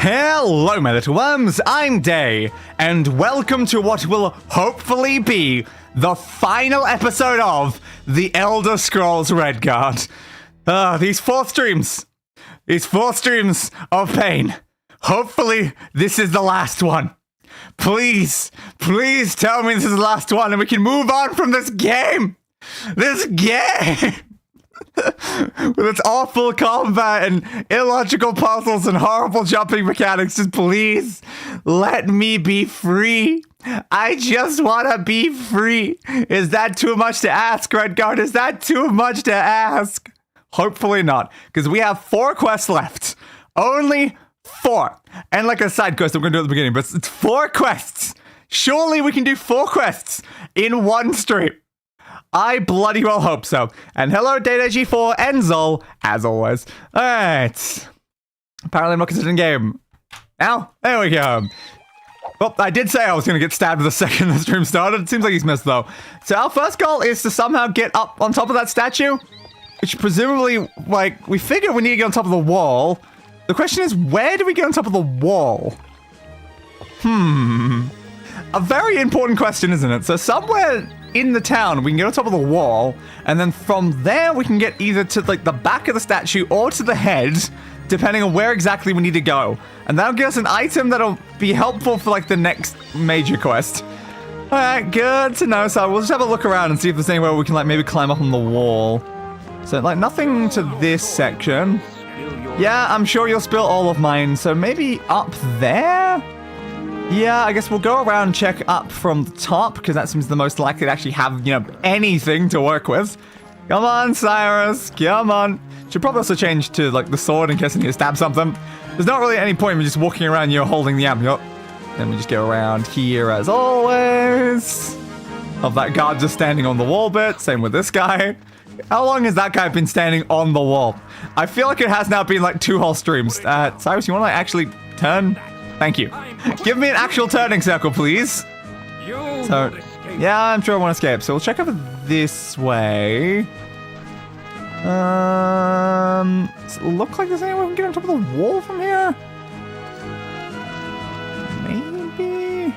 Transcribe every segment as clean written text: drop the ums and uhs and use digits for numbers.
Hello, my little worms, I'm Day, and welcome to what will hopefully be the final episode of The Elder Scrolls Redguard. These four streams of pain. Hopefully, this is the last one. Please tell me this is the last one and we can move on from this game. With its awful combat and illogical puzzles and horrible jumping mechanics, just please let me be free. I just want to be free. Is that too much to ask, Redguard? Is that too much to ask? Hopefully not, because we have 4 quests left. Only 4. And like a side quest I'm going to do at the beginning, but it's 4 quests. Surely we can do 4 quests in one stream. I bloody well hope so. And hello, Data G4 and Zol, as always. Alright. Apparently I'm not considered in game. Now, there we go. Well, I did say I was going to get stabbed the second the stream started. It seems like he's missed, though. So our first goal is to somehow get up on top of that statue. Which presumably, like, we figure we need to get on top of the wall. The question is, where do we get on top of the wall? A very important question, isn't it? So somewhere in the town, we can get on top of the wall, and then from there we can get either to like the back of the statue or to the head, depending on where exactly we need to go. And that'll give us an item that'll be helpful for like the next major quest. Alright, good to know. So we'll just have a look around and see if there's anywhere we can like maybe climb up on the wall. So like nothing to this section. Yeah, I'm sure you'll spill all of mine, so maybe up there? Yeah, I guess we'll go around and check up from the top, because that seems the most likely to actually have, you know, anything to work with. Come on, Cyrus, come on. Should probably also change to, like, the sword in case I need to stab something. There's not really any point in me just walking around, you know, holding the amulet. Then we just go around here as always. Of that guard just standing on the wall bit, same with this guy. How long has that guy been standing on the wall? I feel like it has now been, like, 2 whole streams. Cyrus, you want to, like, actually turn? Thank you. Give me an actual turning circle, please. So, yeah, I'm sure I want to escape. So we'll check over this way. Does it look like there's any way we can get on top of the wall from here? Maybe?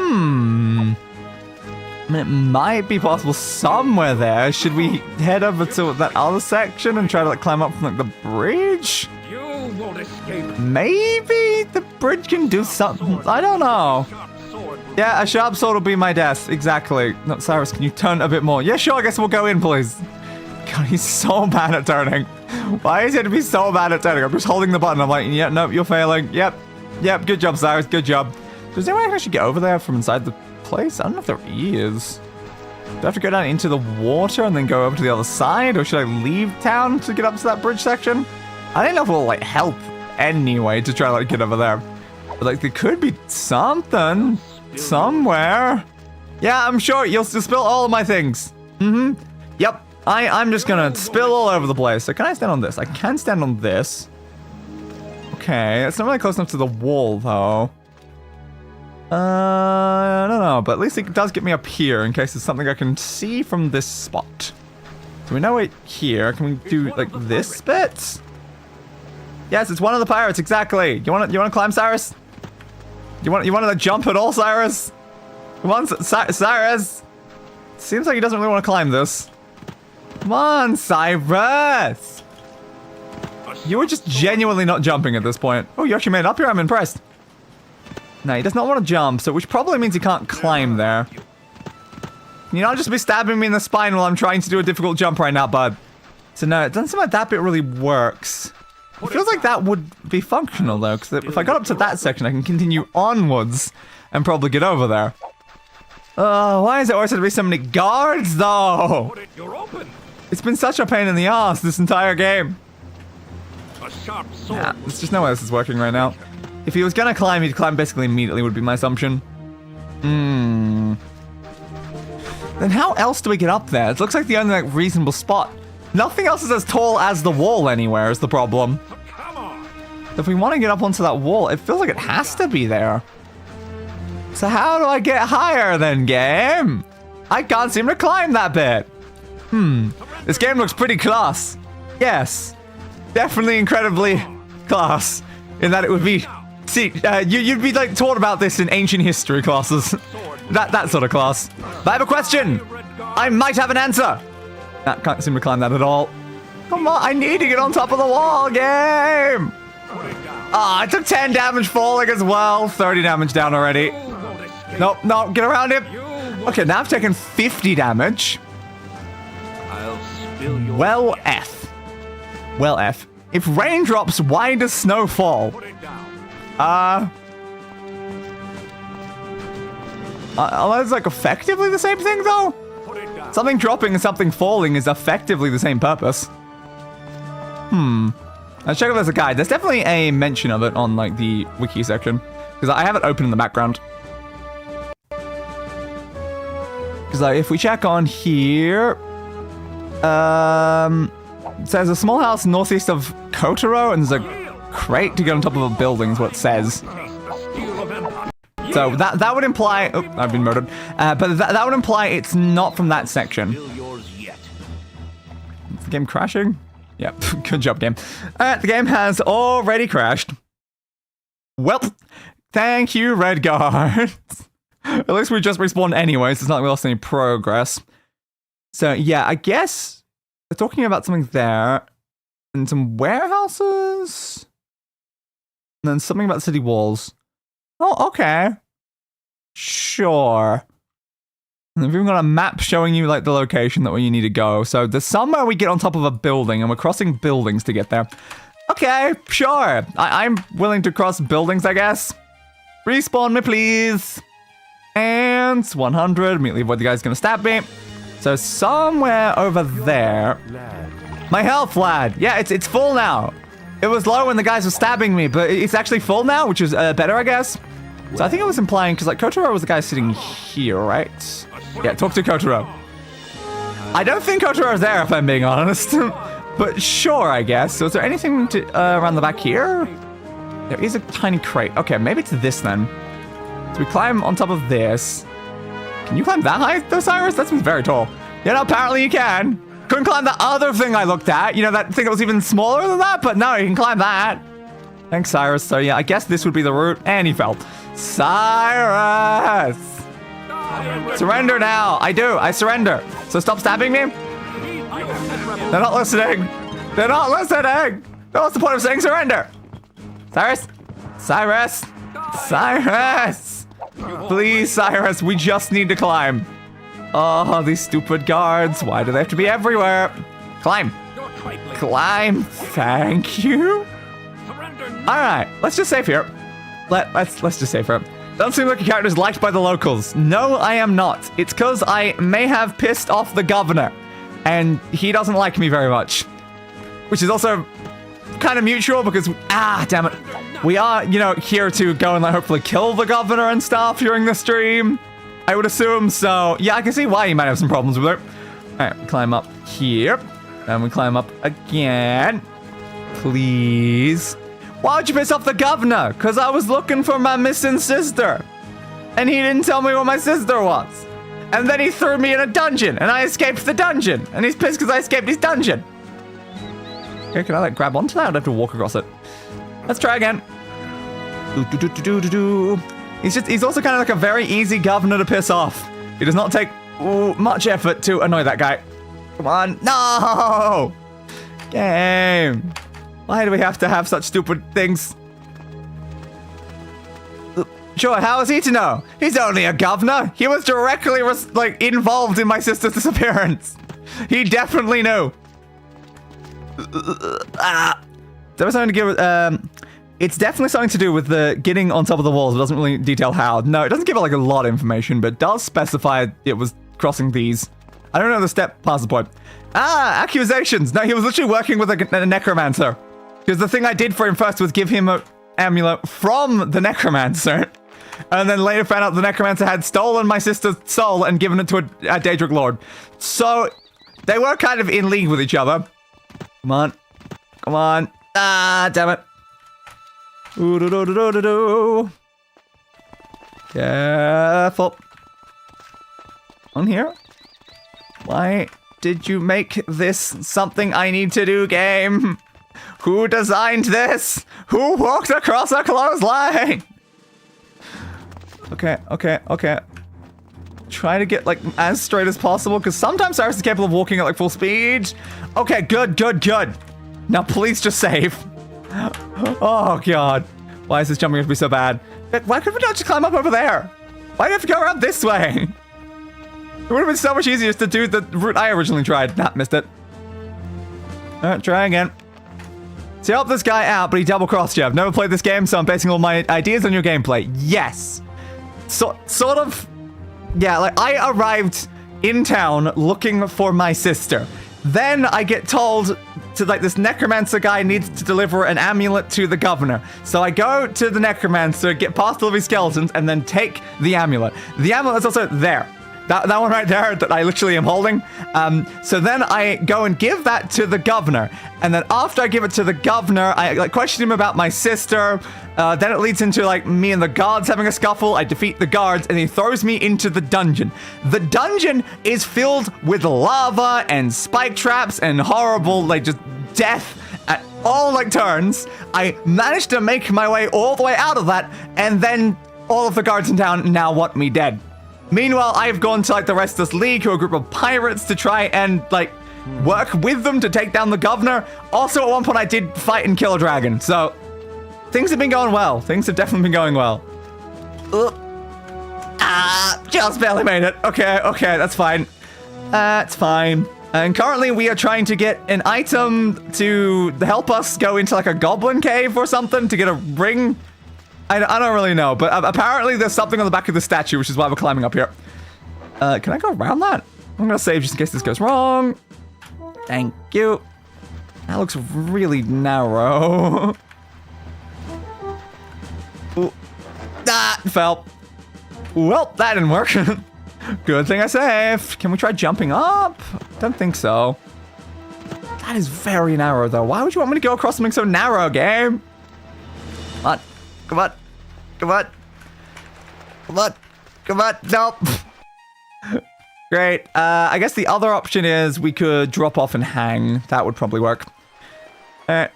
I mean, it might be possible somewhere there. Should we head over to that other section and try to like climb up from like the bridge? Maybe the bridge can do something. I don't know. Yeah, a sharp sword will be my death. Exactly. No, Cyrus, can you turn a bit more? Yeah, sure. I guess we'll go in, please. God, he's so bad at turning. Why is he to be so bad at turning? I'm just holding the button. I'm like, yeah, no, you're failing. Yep. Good job, Cyrus. Good job. Does anyone actually get over there from inside the place? I don't know if there is. Do I have to go down into the water and then go over to the other side? Or should I leave town to get up to that bridge section? I don't know if it will, like, help anyway to try, like, get over there. But, like, there could be something somewhere. Yeah, I'm sure you'll spill all of my things. Yep. I'm just gonna spill all over the place. So can I stand on this? I can stand on this. Okay, it's not really close enough to the wall, though. I don't know, but at least it does get me up here in case there's something I can see from this spot. So we know it here. Can we do, like, this bit? Yes, it's one of the pirates, exactly. You wanna climb, Cyrus? You wanna jump at all, Cyrus? Come on, Cyrus! Seems like he doesn't really want to climb this. Come on, Cyrus! You were just genuinely not jumping at this point. Oh, you actually made it up here? I'm impressed. No, he does not want to jump, so which probably means he can't climb there. Can you not just be stabbing me in the spine while I'm trying to do a difficult jump right now, bud? So no, it doesn't seem like that bit really works. It feels like that would be functional, though, because if I got up to that section, I can continue onwards and probably get over there. Why is it always to be so many guards, though? It's been such a pain in the ass this entire game. Yeah, there's just no way this is working right now. If he was gonna climb, he'd climb basically immediately, would be my assumption. Then how else do we get up there? It looks like the only like reasonable spot. Nothing else is as tall as the wall anywhere is the problem. If we want to get up onto that wall, it feels like it has to be there. So how do I get higher then, game? I can't seem to climb that bit. This game looks pretty class. Yes. definitely incredibly class in that it would be. See, you'd be like taught about this in ancient history classes. that sort of class. But I have a question. I might have an answer. Can't seem to climb that at all. Come on, I need to get on top of the wall, game. I took 10 damage falling as well. 30 damage down already. Nope, no, get around him. Okay, now I've taken 50 damage. Well, F. Well, F. If rain drops, why does snow fall? Are those like effectively the same thing though? Something dropping and something falling is effectively the same purpose. Let's check if there's a guide. There's definitely a mention of it on like the wiki section because I have it open in the background. Because like, if we check on here, it says a small house northeast of Kotaro, and there's a crate to get on top of a building is what it says. So that would imply... Oh, I've been murdered. But that would imply it's not from that section. Is the game crashing? Yep, good job, game. The game has already crashed. Well, thank you, Redguards. At least we just respawned anyways. It's not like we lost any progress. So, yeah, I guess we're talking about something there. And some warehouses? And then something about city walls. Oh, okay. Sure. And we've even got a map showing you, like, the location that where you need to go. So there's somewhere we get on top of a building, and we're crossing buildings to get there. Okay, sure. I'm willing to cross buildings, I guess. Respawn me, please. And 100. Immediately avoid the guy's gonna stab me. So somewhere over there. My health, lad. Yeah, it's full now. It was low when the guys were stabbing me, but it's actually full now, which is better, I guess. So I think it was implying, because like Kotaro was the guy sitting here, right? Yeah, talk to Kotaro. I don't think Kotaro is there, if I'm being honest. But sure, I guess. So is there anything to, around the back here? There is a tiny crate. Okay, maybe it's this then. So we climb on top of this. Can you climb that high, though, Cyrus? That seems very tall. Yeah, no, apparently you can. Couldn't climb the other thing I looked at. You know, that thing that was even smaller than that? But no, you can climb that. Thanks, Cyrus. So yeah, I guess this would be the route. And he fell. Cyrus! Surrender now. I surrender. So stop stabbing me. They're not listening. They're not listening. What's the point of saying surrender? Cyrus? Cyrus? Cyrus! Please, Cyrus, we just need to climb. Oh, these stupid guards. Why do they have to be everywhere? Climb. Climb. Thank you. Alright, let's just save here. Let's just save here. Doesn't seem like a character is liked by the locals. No, I am not. It's because I may have pissed off the governor. And he doesn't like me very much. Which is also kind of mutual because... damn it. We are, you know, here to go and like, hopefully kill the governor and stuff during the stream. I would assume, so... Yeah, I can see why he might have some problems with it. Alright, we climb up here. And we climb up again. Please. Why'd you piss off the governor? Because I was looking for my missing sister. And he didn't tell me where my sister was. And then he threw me in a dungeon. And I escaped the dungeon. And he's pissed because I escaped his dungeon. Okay, can I like grab onto that? I'd have to walk across it. Let's try again. He's also kind of like a very easy governor to piss off. He does not take much effort to annoy that guy. Come on. No! Game. Why do we have to have such stupid things? Sure, how is he to know? He's only a governor. He was directly involved in my sister's disappearance. He definitely knew. There was something to give. It's definitely something to do with the getting on top of the walls. It doesn't really detail how. No, it doesn't give it like a lot of information, but does specify it was crossing these. I don't know the step past the point. Accusations. No, he was literally working with a necromancer. Because the thing I did for him first was give him an amulet from the necromancer. And then later found out the necromancer had stolen my sister's soul and given it to a Daedric lord. So they were kind of in league with each other. Come on. Come on. Damn it. Ooh-do-do-do-do-do. Careful. On here? Why did you make this something I need to do, game? Who designed this? Who walked across a clothesline? Okay. Try to get, like, as straight as possible, because sometimes Cyrus is capable of walking at, like, full speed. Okay, good. Now, please just save. Oh, God. Why is this jumping have to be so bad? Why couldn't we not just climb up over there? Why do you have to go around this way? It would have been so much easier just to do the route I originally tried. Nah, missed it. Alright, try again. So you helped this guy out, but he double-crossed you. I've never played this game, so I'm basing all my ideas on your gameplay. Yes. Sort of... Yeah, like, I arrived in town looking for my sister. Then I get told to, like, this necromancer guy needs to deliver an amulet to the governor. So I go to the necromancer, get past all of his skeletons, and then take the amulet. The amulet is also there. That one right there that I literally am holding. So then I go and give that to the governor. And then after I give it to the governor, I like question him about my sister. Then it leads into like me and the guards having a scuffle. I defeat the guards and he throws me into the dungeon. The dungeon is filled with lava and spike traps and horrible like just death at all like turns. I managed to make my way all the way out of that. And then all of the guards in town now want me dead. Meanwhile, I've gone to like the Restless League, who are a group of pirates, to try and like work with them to take down the governor. Also, at one point, I did fight and kill a dragon. So things have been going well. Things have definitely been going well. Just barely made it. Okay, that's fine. That's fine. And currently, we are trying to get an item to help us go into like a goblin cave or something to get a ring. I don't really know, but apparently there's something on the back of the statue, which is why we're climbing up here. Can I go around that? I'm gonna save just in case this goes wrong. Thank you. That looks really narrow. Ooh. Fell. Well, that didn't work. Good thing I saved. Can we try jumping up? Don't think so. That is very narrow, though. Why would you want me to go across something so narrow, game? Come on. Nope. Great. I guess the other option is we could drop off and hang. That would probably work. Back.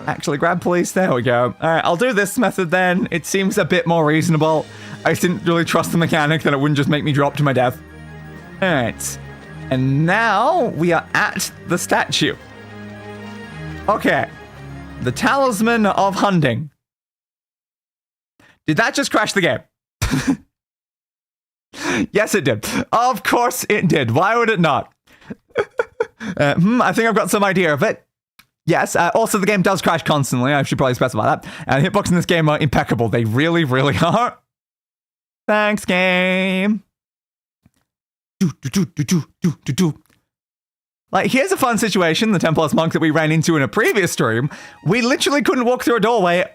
Actually, grab police. There we go. All right, I'll do this method then. It seems a bit more reasonable. I didn't really trust the mechanic that it wouldn't just make me drop to my death. All right. And now we are at the statue. Okay. The Talisman of Hunting. Did that just crash the game? Yes, it did. Of course it did. Why would it not? I think I've got some idea of it. Yes, also the game does crash constantly. I should probably specify that. And hitbox in this game are impeccable. They really, really are. Thanks, game. Like, here's a fun situation, the Templar's monk that we ran into in a previous stream. We literally couldn't walk through a doorway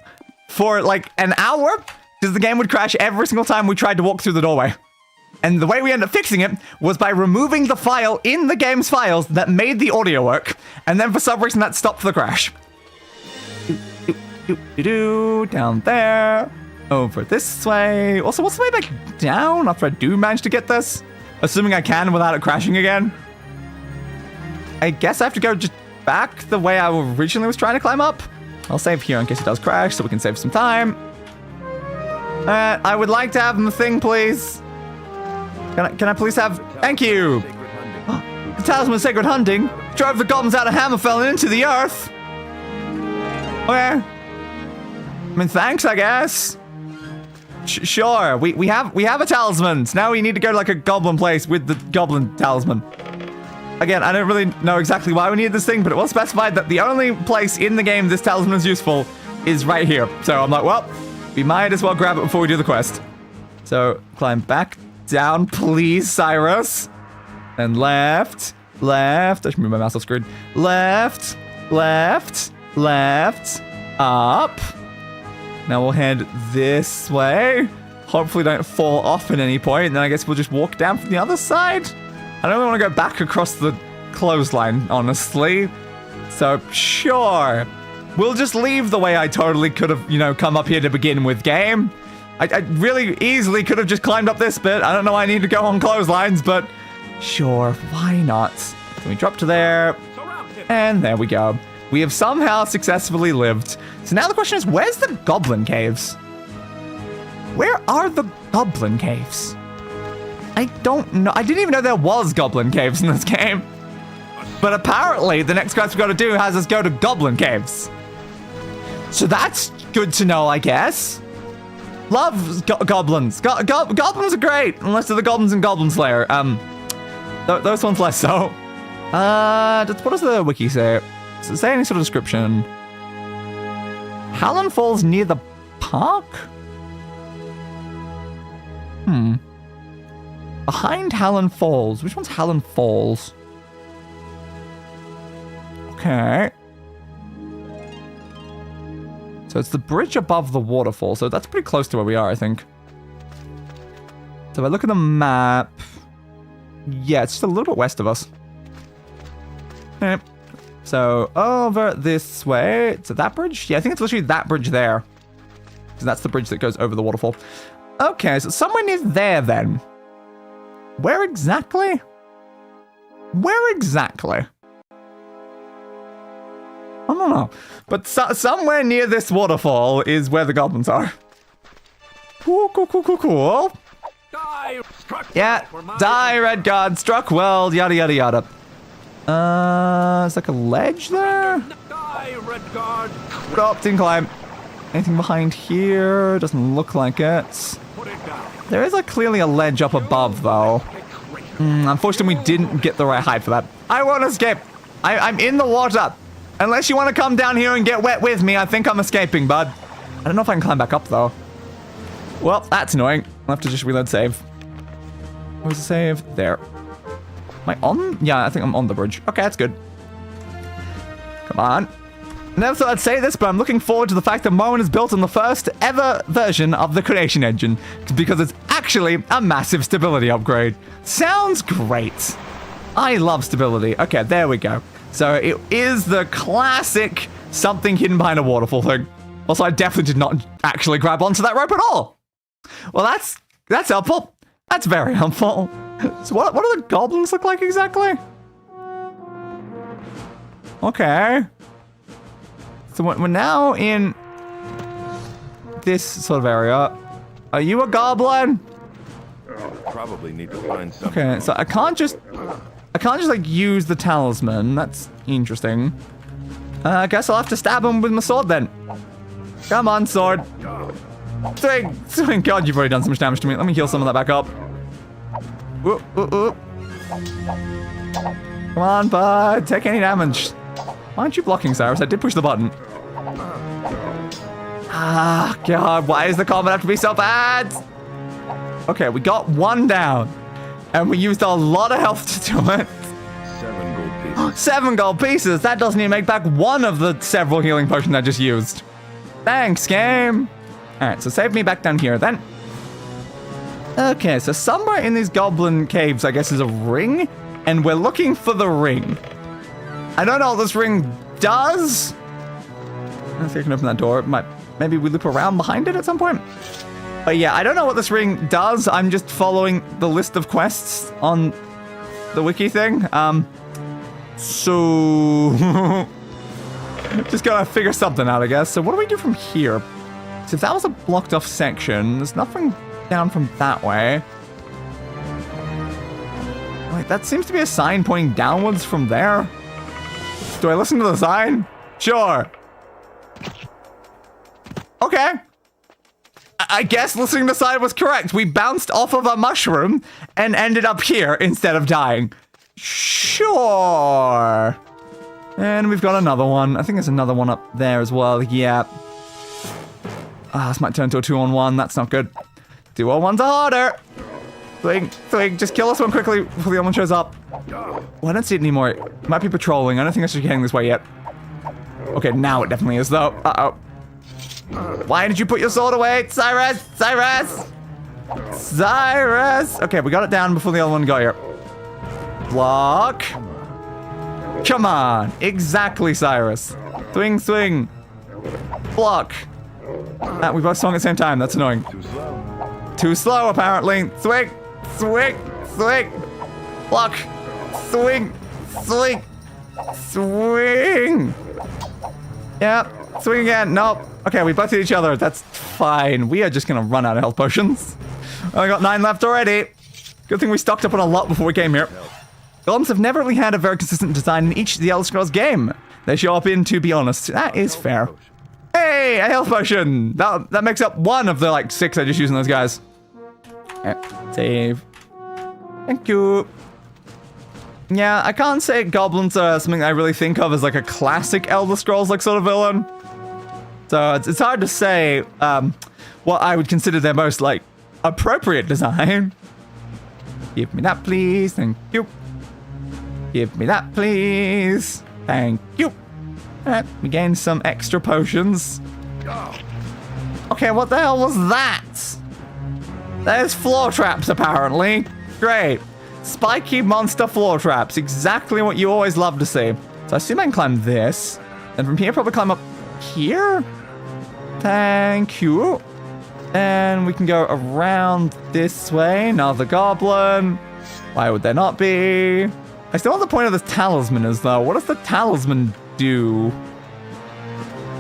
for, like, an hour, because the game would crash every single time we tried to walk through the doorway. And the way we ended up fixing it was by removing the file in the game's files that made the audio work, and then for some reason that stopped the crash. Down there, over this way. Also, what's the way back down after I do manage to get this? Assuming I can without it crashing again. I guess I have to go just back the way I originally was trying to climb up. I'll save here in case it does crash so we can save some time. I would like to have the thing, please. Can I please have... Thank you. The Talisman of Sacred Hunting drove the goblins out of Hammerfell and into the earth. Okay. I mean, thanks, I guess. Sure. We have a talisman. So now we need to go to like a goblin place with the goblin talisman. Again, I don't really know exactly why we need this thing, but it was specified that the only place in the game this talisman is useful is right here. So I'm like, well, we might as well grab it before we do the quest. So climb back down, please, Cyrus. And left. I should move my mouse off screen. Left. Up. Now we'll head this way. Hopefully don't fall off at any point. And then I guess we'll just walk down from the other side. I don't really want to go back across the clothesline, honestly. So, sure. We'll just leave the way I totally could have, come up here to begin with, game. I really easily could have just climbed up this bit. I don't know why I need to go on clotheslines, but sure, why not? So we drop to there. And there we go. We have somehow successfully lived. So now the question is, where's the goblin caves? Where are the goblin caves? I don't know. I didn't even know there was goblin caves in this game. But apparently, the next quest we've got to do has us go to goblin caves. So that's good to know, I guess. Love goblins. Goblins are great, unless they're the goblins in Goblin Slayer. Those ones less so. What does the wiki say? Does it say any sort of description? Hallen Falls near the park? Behind Hallen Falls. Which one's Hallen Falls? Okay. So it's the bridge above the waterfall. So that's pretty close to where we are, I think. So if I look at the map. Yeah, it's just a little bit west of us. Okay. So over this way to that bridge? Yeah, I think it's literally that bridge there. So that's the bridge that goes over the waterfall. Okay, so somewhere near there then. Where exactly? Where exactly? I don't know. But somewhere near this waterfall is where the goblins are. Cool. Yeah, die, Redguard, struck well, yada yada yada. It's like a ledge there? Oh, didn't climb. Anything behind here? Doesn't look like it. There is clearly a ledge up above, though. Unfortunately, we didn't get the right height for that. I won't escape. I'm in the water. Unless you want to come down here and get wet with me, I think I'm escaping, bud. I don't know if I can climb back up, though. Well, that's annoying. I'll have to just reload save. Where's the save? There. Am I on? Yeah, I think I'm on the bridge. Okay, that's good. Come on. Never thought I'd say this, but I'm looking forward to the fact that Morrowind is built on the first ever version of the creation engine, because it's actually a massive stability upgrade. Sounds great. I love stability. Okay, there we go. So it is the classic something hidden behind a waterfall thing. Also, I definitely did not actually grab onto that rope at all. Well, that's helpful. That's very helpful. So what do the goblins look like exactly? Okay. So we're now in this sort of area. Are you a goblin? Probably need to find something. Okay, so I can't just use the talisman. That's interesting. I guess I'll have to stab him with my sword then. Come on, sword. Swing. God, you've already done so much damage to me. Let me heal some of that back up. Ooh. Come on, bud. Take any damage. Why aren't you blocking, Cyrus? I did push the button. Ah, God. Why does the combat have to be so bad? Okay, we got one down. And we used a lot of health to do it. 7 gold pieces. 7 gold pieces. That doesn't even make back one of the several healing potions I just used. Thanks, game. All right, so save me back down here then. Okay, so somewhere in these goblin caves, I guess, is a ring. And we're looking for the ring. I don't know what this ring does. I don't think I can open that door. Maybe we loop around behind it at some point. But yeah, I don't know what this ring does. I'm just following the list of quests on the wiki thing. So just gotta figure something out, I guess. So what do we do from here? So if that was a blocked off section, there's nothing down from that way. Wait, that seems to be a sign pointing downwards from there. Do I listen to the sign? Sure. Okay. I guess listening to the sign was correct. We bounced off of a mushroom and ended up here instead of dying. Sure. And we've got another one. I think there's another one up there as well. Yeah. This might turn into a 2-on-1. That's not good. 2-on-1s are harder. Twig, just kill this one quickly before the other one shows up. Oh, I don't see it anymore. It might be patrolling. I don't think I should be heading this way yet. Okay, now it definitely is, though. Uh-oh. Why did you put your sword away? Cyrus! Okay, we got it down before the other one got here. Block. Come on. Exactly, Cyrus. Swing. Block. We both swung at the same time. That's annoying. Too slow, apparently. Swing. Block. Swing. Swing! Swing! Yep. Swing again. Nope. Okay, we butted each other. That's fine. We are just gonna run out of health potions. I got 9 left already. Good thing we stocked up on a lot before we came here. Golems have never really had a very consistent design in each of the Elder Scrolls game. They show up in, to be honest. That is fair. Hey, a health potion! That makes up one of the, like, 6 I just used on those guys. Okay, save. Thank you. Yeah, I can't say goblins are something I really think of as, like, a classic Elder Scrolls, like, sort of villain. So it's hard to say what I would consider their most, like, appropriate design. Give me that, please. Thank you. Give me that, please. Thank you. Alright, we gained some extra potions. Okay, what the hell was that? There's floor traps, apparently. Great. Spiky monster floor traps. Exactly what you always love to see. So I assume I can climb this. And from here, probably climb up here? Thank you. And we can go around this way. Another goblin. Why would there not be? I still want the point of this talisman is, though. What does the talisman do?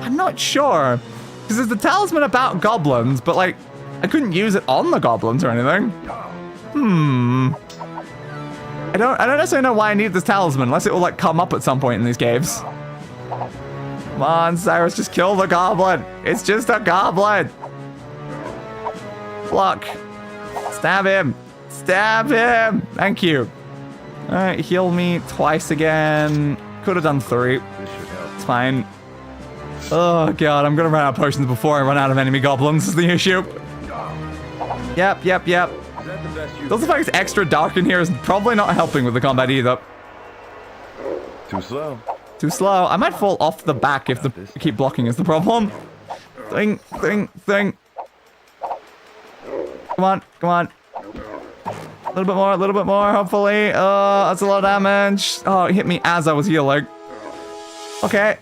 I'm not sure. Because there's the talisman about goblins, but, like, I couldn't use it on the goblins or anything. I don't necessarily know why I need this talisman, unless it will, like, come up at some point in these caves. Come on, Cyrus, just kill the goblin. It's just a goblin. Block. Stab him. Stab him. Thank you. Alright, heal me twice again. Could have done 3. It's fine. Oh god, I'm gonna run out of potions before I run out of enemy goblins is the issue. Yep. Also, the fact it's extra dark in here is probably not helping with the combat either. Too slow. Too slow. I might fall off the back if the keep blocking is the problem. Thing. Come on. A little bit more, hopefully. Oh, that's a lot of damage. Oh, it hit me as I was healing. Okay.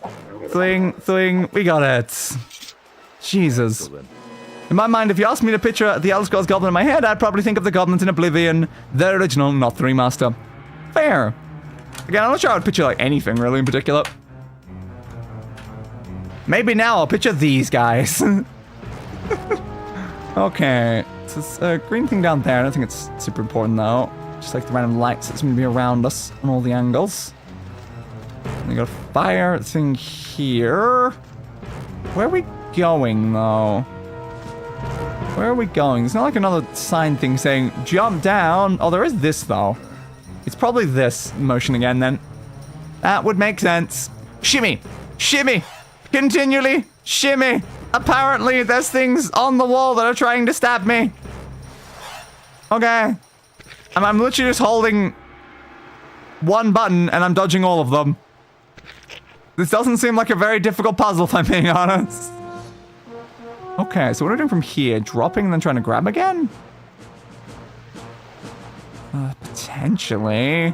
Thing. We got it. Jesus. In my mind, if you asked me to picture the Elder Scrolls goblin in my head, I'd probably think of the goblins in Oblivion, the original, not the remaster. Fair. Again, I'm not sure I would picture, like, anything really in particular. Maybe now I'll picture these guys. Okay. So there's a green thing down there. I don't think it's super important, though. Just like the random lights that seem to be around us on all the angles. And we got a fire thing here. Where are we going, though? Where are we going? There's not like another sign thing saying, jump down. Oh, there is this, though. It's probably this motion again, then. That would make sense. Shimmy! Shimmy! Continually shimmy! Apparently, there's things on the wall that are trying to stab me. Okay. I'm literally just holding one button, and I'm dodging all of them. This doesn't seem like a very difficult puzzle, if I'm being honest. Okay, so what are we doing from here? Dropping and then trying to grab again? Potentially. I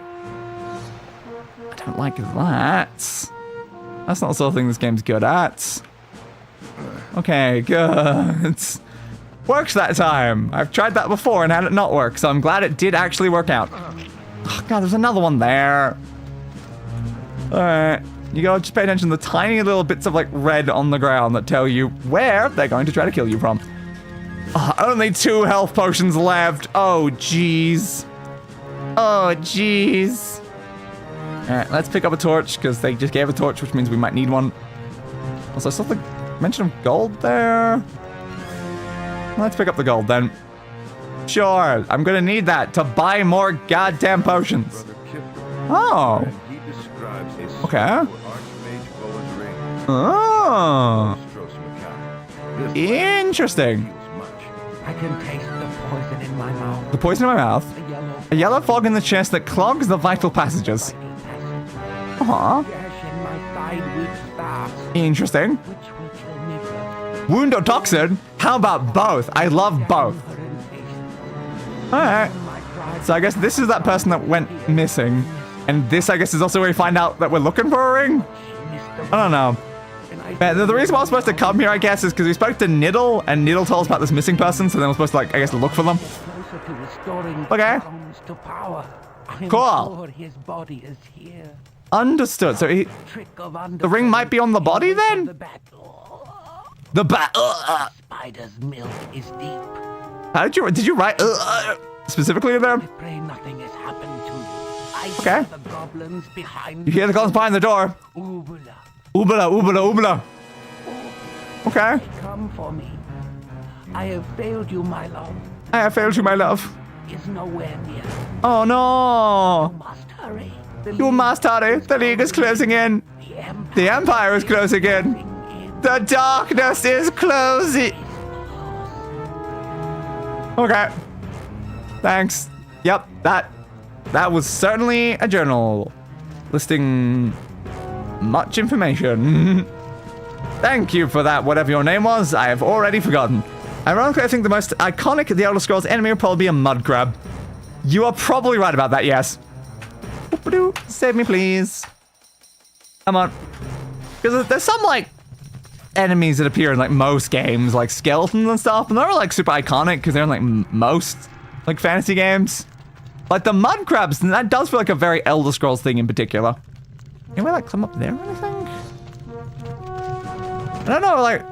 don't like that. That's not the sort of thing this game's good at. Okay, good. Works that time. I've tried that before and had it not work, so I'm glad it did actually work out. Oh, God, there's another one there. Alright. You gotta just pay attention to the tiny little bits of, like, red on the ground that tell you where they're going to try to kill you from. Oh, only 2 health potions left. Oh, jeez. Oh, jeez. Alright, let's pick up a torch, because they just gave a torch, which means we might need one. Also, I saw the mention of gold there. Let's pick up the gold, then. Sure, I'm gonna need that to buy more goddamn potions. Oh. Okay. Oh. Interesting. I can taste the poison in my mouth. The poison in my mouth? A yellow fog in the chest that clogs the vital passages. Interesting. Wound or toxin? How about both? I love both. Alright. So I guess this is that person that went missing. And this, I guess, is also where we find out that we're looking for a ring? I don't know. The reason why I was supposed to come here, I guess, is because we spoke to Niddle, and Niddle told us about this missing person, so then we're supposed to, like, I guess, look for them. Okay. I'm Cool. sure his body is here. Understood. So Trick of the ring might be on the body then? The battle. The Spider's milk is deep. How did you write specifically there? I pray nothing has happened to you. I Okay. hear the goblins behind You hear the goblins behind the door. Ubula. Oobala, oobala, oobala. Okay. Come for me. I have failed you, my love. I have failed you, my love. Is nowhere near. Oh no. Must hurry. You must hurry. The League is closing in. The Empire is closing in. The darkness is closing. Okay. Thanks. Yep, that was certainly a journal listing much information. Thank you for that, whatever your name was. I have already forgotten. Ironically, I think the most iconic of the Elder Scrolls enemy will probably be a mud crab. You are probably right about that, yes. Save me, please. Come on. Because there's some, like, enemies that appear in, like, most games, like skeletons and stuff, and they're, like, super iconic because they're in, like, most, like, fantasy games. Like, the mud crabs, and that does feel like a very Elder Scrolls thing in particular. Can we, like, climb up there or anything? I don't know, like,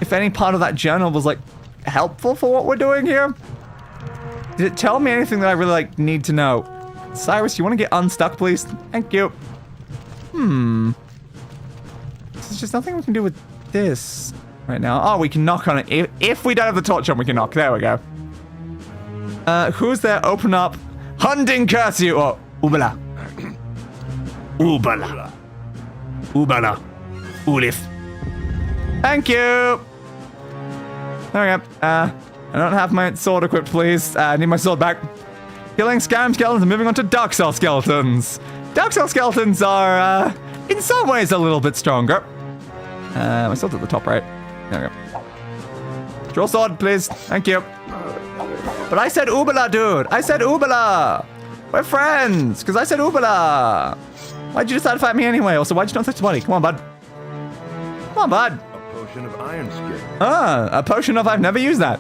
if any part of that journal was, like, helpful for what we're doing here. Did it tell me anything that I really, like, need to know? Cyrus, you want to get unstuck, please? Thank you. There's just nothing we can do with this right now. Oh, we can knock on it. If we don't have the torch on, we can knock. There we go. Who's there? Open up. Hunting curse you. Oh, Ubala. Ubala. Ubala. Ulif. Thank you. There we go. I don't have my sword equipped, please. I need my sword back. Killing Skyrim skeletons and moving on to Dark Cell skeletons. Dark Cell skeletons are, in some ways, a little bit stronger. My sword's at the top right. There we go. Draw sword, please. Thank you. But I said Ubala, dude. I said Ubala. We're friends, because I said Ubala. Why'd you decide to fight me anyway? Also, why'd you not touch the body? Come on, bud. Come on, bud. A potion of iron skin. Ah, a potion of I've never used that.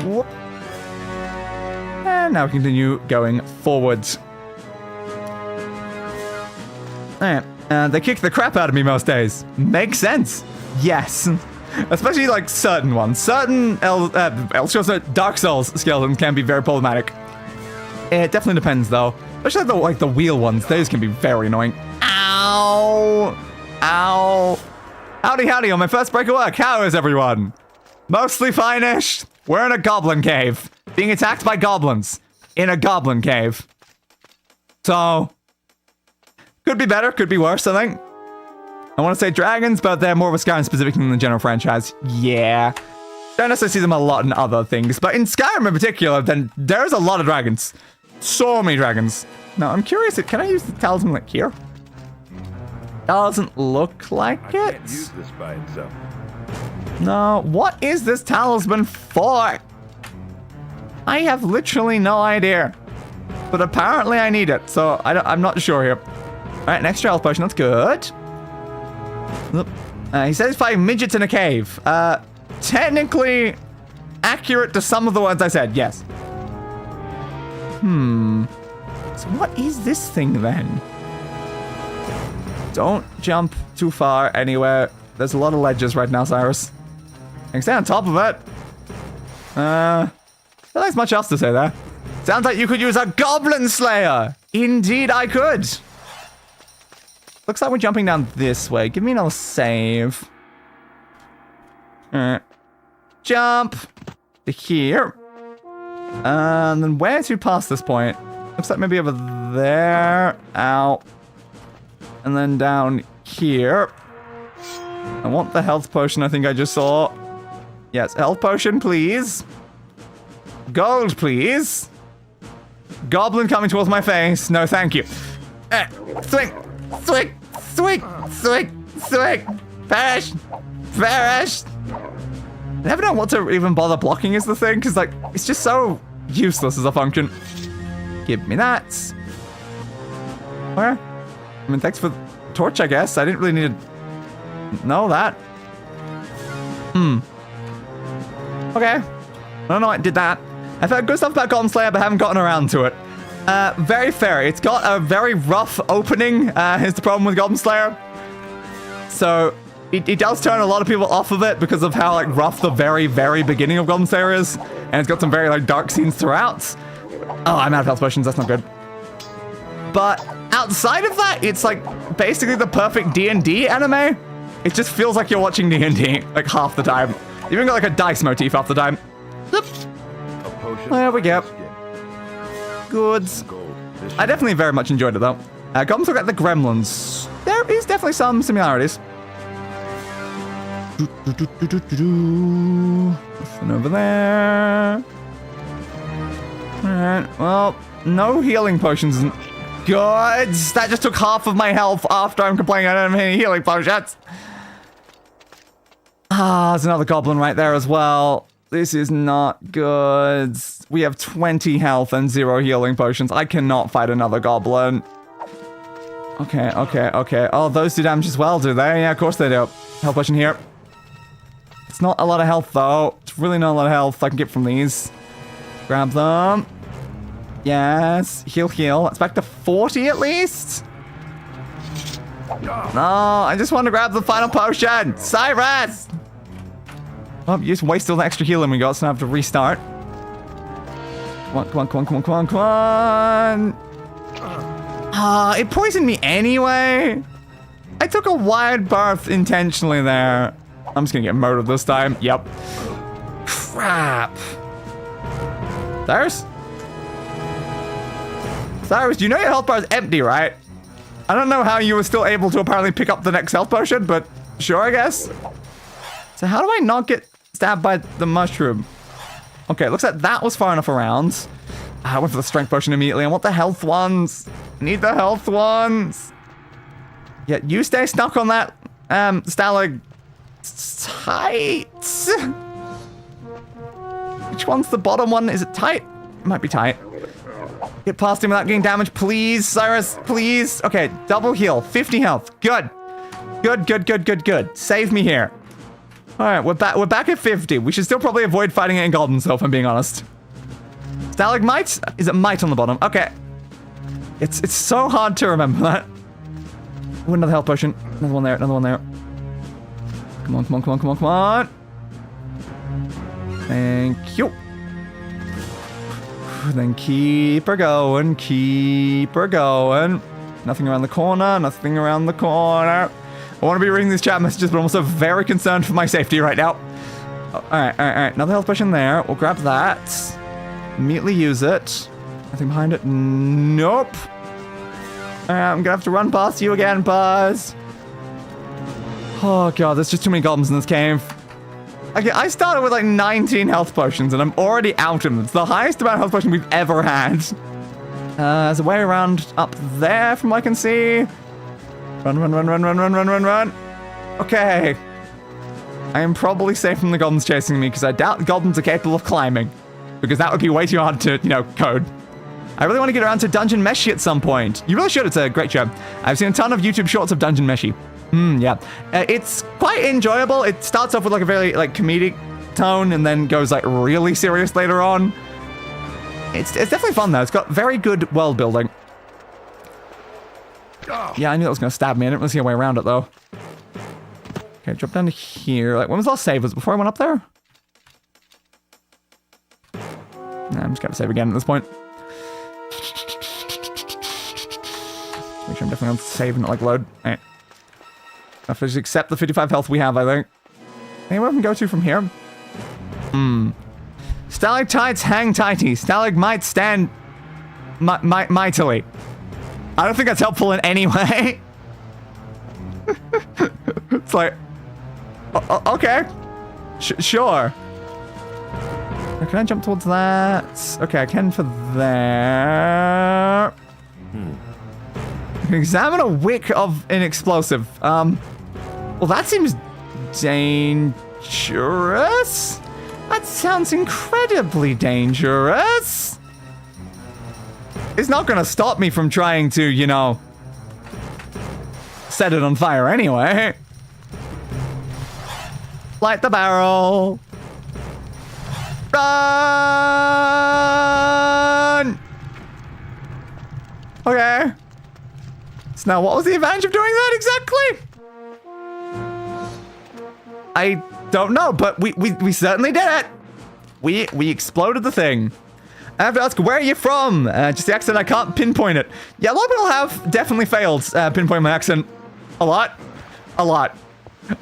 Whoop. And now we continue going forwards. Alright, they kick the crap out of me most days. Makes sense. Yes. Especially like certain ones. Certain Dark Souls skeletons can be very problematic. It definitely depends though. Especially the wheel ones. Those can be very annoying. Ow. Ow. Howdy, howdy on my first break of work. How is everyone? Mostly fine-ish. We're in a goblin cave. Being attacked by goblins. In a goblin cave. So, could be better, could be worse, I think. I want to say dragons, but they're more of a Skyrim specific than the general franchise. Yeah. Don't necessarily see them a lot in other things, but in Skyrim in particular, then there's a lot of dragons. So many dragons. Now, I'm curious, can I use the talisman like here? Doesn't look like I it. can't use this by itself. No, what is this talisman for? I have literally no idea. But apparently I need it, so I'm not sure here. Alright, an extra health potion, that's good. He says 5 midgets in a cave. Technically accurate to some of the words I said, yes. So what is this thing then? Don't jump too far anywhere. There's a lot of ledges right now, Cyrus. I can stay on top of it. There's much else to say there. Sounds like you could use a Goblin Slayer. Indeed, I could. Looks like we're jumping down this way. Give me another save. Jump to here. And then where to pass this point? Looks like maybe over there. Out. And then down here. I want the health potion I think I just saw. Yes, health potion, please. Gold, please. Goblin coming towards my face. No, thank you. Swing! Swing! Swing! Swing! Swing! Perish! Perish! I never know what to even bother blocking is the thing, because, like, it's just so useless as a function. Give me that. Where? I mean, thanks for the torch, I guess. I didn't really need to know that. Okay. I don't know, I did that. I've heard good stuff about Goblin Slayer, but haven't gotten around to it. Very fair. It's got a very rough opening, is the problem with Goblin Slayer. So, it does turn a lot of people off of it because of how, like, rough the very, very beginning of Goblin Slayer is. And it's got some very, like, dark scenes throughout. Oh, I'm out of health potions. That's not good. But outside of that, it's, like, basically the perfect D&D anime. It just feels like you're watching D&D, like, half the time. You even got, like, a dice motif half the time. There we go. Goods. I definitely very much enjoyed it, though. Goblins look like the Gremlins. There is definitely some similarities. Nothing over there. Alright, well, no healing potions isn't good. That just took half of my health after I'm complaining I don't have any healing potions. Ah, there's another goblin right there as well. This is not good. We have 20 health and 0 healing potions. I cannot fight another goblin. Okay. Oh, those do damage as well, do they? Yeah, of course they do. Health potion here. It's not a lot of health, though. It's really not a lot of health I can get from these. Grab them. Yes. Heal. That's back to 40 at least. No, I just want to grab the final potion. Cyrus! Oh, you just wasted all the extra healing we got, so I have to restart. Come on. Ah, it poisoned me anyway. I took a wide berth intentionally there. I'm just gonna get murdered this time. Yep. Crap. Cyrus, do you know your health bar is empty, right? I don't know how you were still able to apparently pick up the next health potion, but sure, I guess. So how do I not get stabbed by the mushroom? Okay, looks like that was far enough around. I went for the strength potion immediately. I want the health ones. I need the health ones. Yeah, you stay stuck on that stalagmite. Which one's the bottom one? Is it tight? It might be tight. Get past him without getting damage, please, Cyrus, please. Okay, double heal, 50 health. Good. Save me here. All right, we're back at 50. We should still probably avoid fighting it in goblins, though, if I'm being honest. Stalagmite? Is it mite on the bottom? Okay. It's so hard to remember that. Oh, another health potion. Another one there. Come on. Thank you. Then keep her going. Nothing around the corner. I want to be reading these chat messages, but I'm also very concerned for my safety right now. Oh, all right. Another health potion there. We'll grab that. Immediately use it. Nothing behind it. Nope. All right, I'm gonna have to run past you again, Buzz. Oh god, there's just too many goblins in this cave. Okay, I started with like 19 health potions, and I'm already out of them. It's the highest amount of health potion we've ever had. There's a way around up there from what I can see. Run. Okay. I am probably safe from the goblins chasing me, because I doubt the goblins are capable of climbing. Because that would be way too hard to, code. I really want to get around to Dungeon Meshi at some point. You really should, it's a great show. I've seen a ton of YouTube shorts of Dungeon Meshi. Yeah. It's quite enjoyable. It starts off with like a very comedic tone and then goes like really serious later on. It's definitely fun though. It's got very good world building. Yeah, I knew that was going to stab me. I didn't really see a way around it though. Okay, drop down to here. Like, when was the last save? Was it before I went up there? Nah, I'm just going to save again at this point. Make sure I'm definitely on save and not load. Alright. I have to just accept the 55 health we have, I think. Anywhere I can go to from here? Stalactites hang tighty. Stalagmites stand mightily. I don't think that's helpful in any way. It's like... okay. Sure. Can I jump towards that? Okay, I can for there. I can examine a wick of an explosive. Well, that seems dangerous. That sounds incredibly dangerous. It's not gonna stop me from trying to, set it on fire anyway. Light the barrel. Run! Okay. So now, what was the advantage of doing that exactly? I don't know, but we certainly did it. We exploded the thing. I have to ask, where are you from? Just the accent, I can't pinpoint it. Yeah, a lot of people have definitely failed pinpoint my accent. A lot.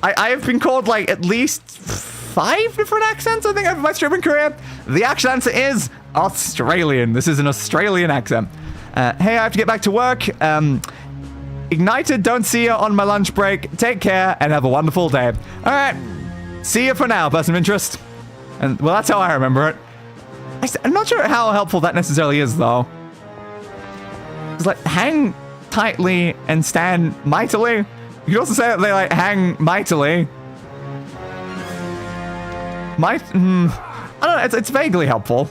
I have been called like at least 5 different accents, I think, over my streaming career. The actual answer is Australian. This is an Australian accent. Hey, I have to get back to work. Ignited, don't see you on my lunch break. Take care and have a wonderful day. All right. See you for now, person of interest. And, well, that's how I remember it. I'm not sure how helpful that necessarily is, though. It's like, hang tightly and stand mightily. You could also say that they, like, hang mightily. I don't know, it's vaguely helpful.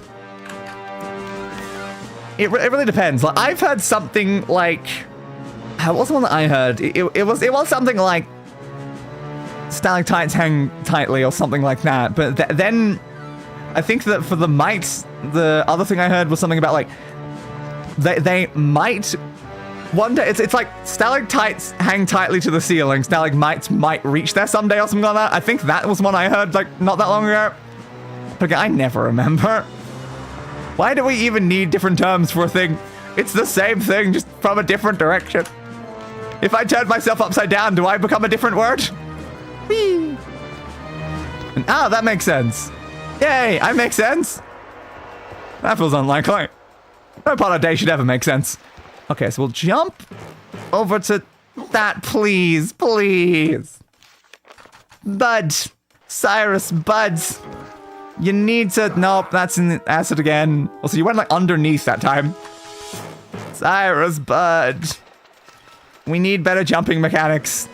It really depends. Like, I've heard something like... What was the one that I heard? It was something like... Stalactites hang tightly or something like that. But then... I think that for the mites, the other thing I heard was something about, like... They might... One day, it's like stalactites hang tightly to the ceiling. Stalagmites might reach there someday or something like that. I think that was one I heard, like, not that long ago. But again, I never remember. Why do we even need different terms for a thing? It's the same thing, just from a different direction. If I turn myself upside down, do I become a different word? Whee! And, that makes sense. Yay, I make sense. That feels unlikely. No part of the day should ever make sense. Okay, so we'll jump over to that, please. Bud. Cyrus, buds. You need to... Nope, that's in the acid again. Also, you went, like, underneath that time. Cyrus, bud. We need better jumping mechanics.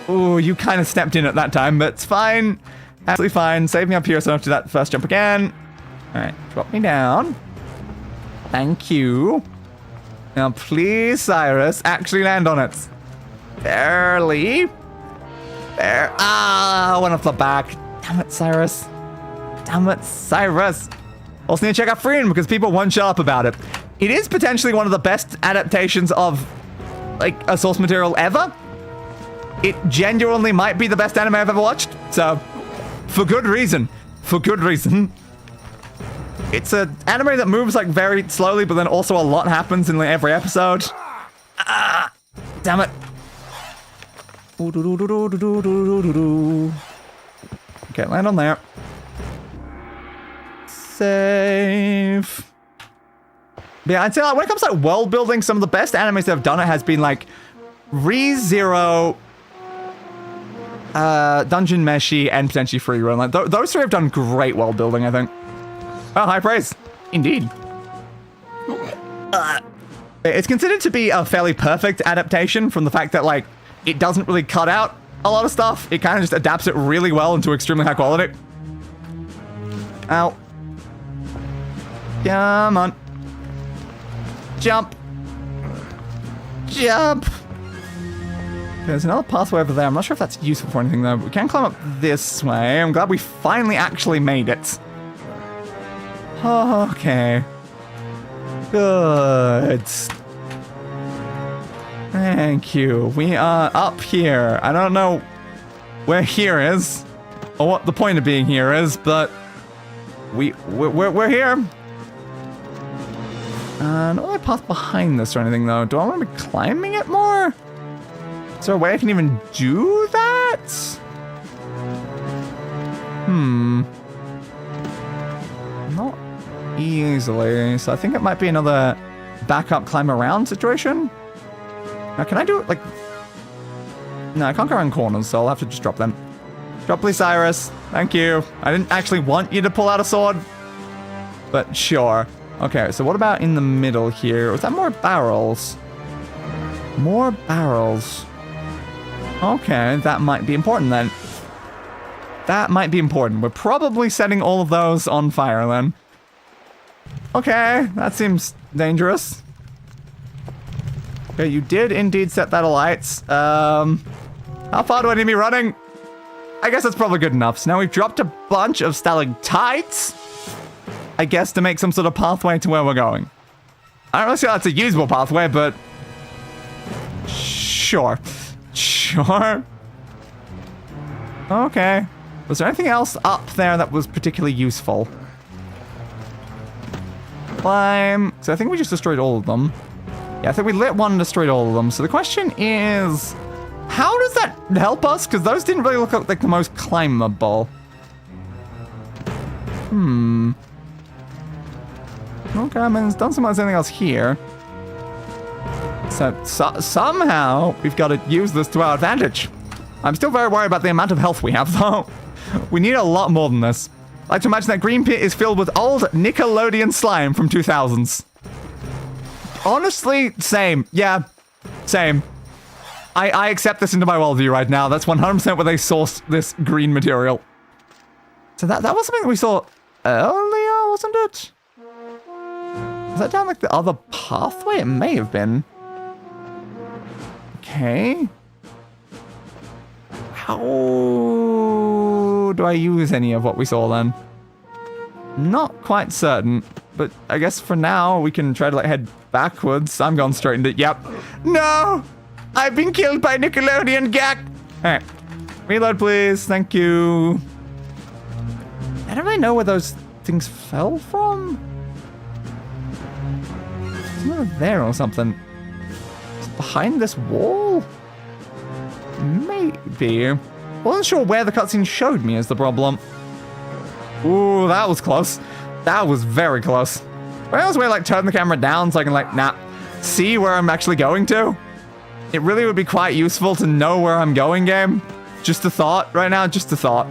Ooh, you kind of stepped in at that time, but it's fine. Absolutely fine. Save me up here so I don't have to do that first jump again. Alright, drop me down. Thank you. Now, please, Cyrus, actually land on it. Barely. There. I went off the back. Damn it, Cyrus. Also need to check out Freedom because people won't shut up about it. It is potentially one of the best adaptations of, like, a source material ever. It genuinely might be the best anime I've ever watched. So, for good reason. It's an anime that moves, like, very slowly, but then also a lot happens in, like, every episode. Damn it. Okay, land on there. Save. But yeah, I'd say, like, when it comes to, like, world building, some of the best animes that have done it has been, like, ReZero, Dungeon Meshi, and potentially Free Run. Like, those 3 have done great world building, I think. Oh, high praise. Indeed. It's considered to be a fairly perfect adaptation from the fact that, like, it doesn't really cut out a lot of stuff. It kind of just adapts it really well into extremely high quality. Ow. Come on. Jump. There's another pathway over there. I'm not sure if that's useful for anything, though. We can climb up this way. I'm glad we finally actually made it. Okay. Good. Thank you. We are up here. I don't know where here is, or what the point of being here is, but we're here. No other path behind this or anything, though. Do I want to be climbing it more? Is there a way I can even do that? Not easily. So I think it might be another backup climb around situation. Now, can I do it like... No, I can't go around corners, so I'll have to just drop them. Drop, please, Cyrus. Thank you. I didn't actually want you to pull out a sword, but sure. Okay, so what about in the middle here? Was that more barrels? More barrels. Okay, that might be important then. That might be important. We're probably setting all of those on fire then. Okay, that seems dangerous. Okay, you did indeed set that alight. How far do I need to be running? I guess that's probably good enough. So now we've dropped a bunch of stalactites, I guess, to make some sort of pathway to where we're going. I don't really see how that's a usable pathway, but sure. Sure. Okay. Was there anything else up there that was particularly useful? Climb. So I think we just destroyed all of them. Yeah, I think we lit one and destroyed all of them. So the question is, how does that help us? Because those didn't really look like the most climbable. Okay, I mean, it's done something anything else here. So somehow we've got to use this to our advantage. I'm still very worried about the amount of health we have, though. We need a lot more than this. I like to imagine that green pit is filled with old Nickelodeon slime from 2000s. Honestly, same. Yeah, same. I accept this into my worldview right now. That's 100% where they sourced this green material. So that was something that we saw earlier, wasn't it? Was that down like the other pathway? It may have been. Okay. How do I use any of what we saw then? Not quite certain, but I guess for now we can try to like head backwards. I'm going straight into it. Yep. No! I've been killed by Nickelodeon Gak! Alright. Reload, please. Thank you. I don't really know where those things fell from. It's over there or something. Is it behind this wall? Maybe. Wasn't sure where the cutscene showed me is the problem. Ooh, that was close. That was very close. Where else would I like turn the camera down so I can like, see where I'm actually going to? It really would be quite useful to know where I'm going, game. Just a thought right now, just a thought.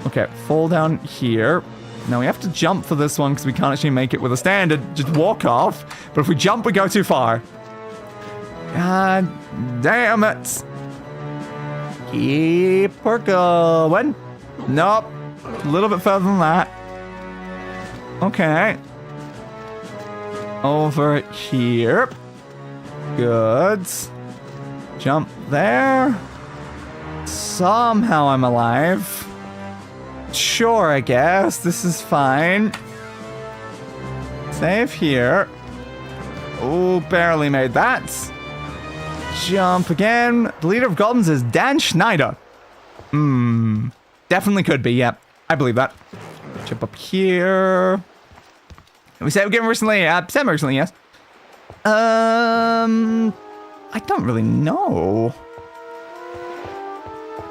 Okay, fall down here. Now we have to jump for this one because we can't actually make it with a standard. Just walk off. But if we jump, we go too far. God damn it. Keep her going. Nope. A little bit further than that. Okay. Over here. Good. Jump there. Somehow I'm alive. Sure, I guess. This is fine. Save here. Oh, barely made that. Jump again. The leader of goblins is Dan Schneider. Definitely could be, yep. I believe that. Jump up here. We said we gave him recently, semi-recently, yes. I don't really know.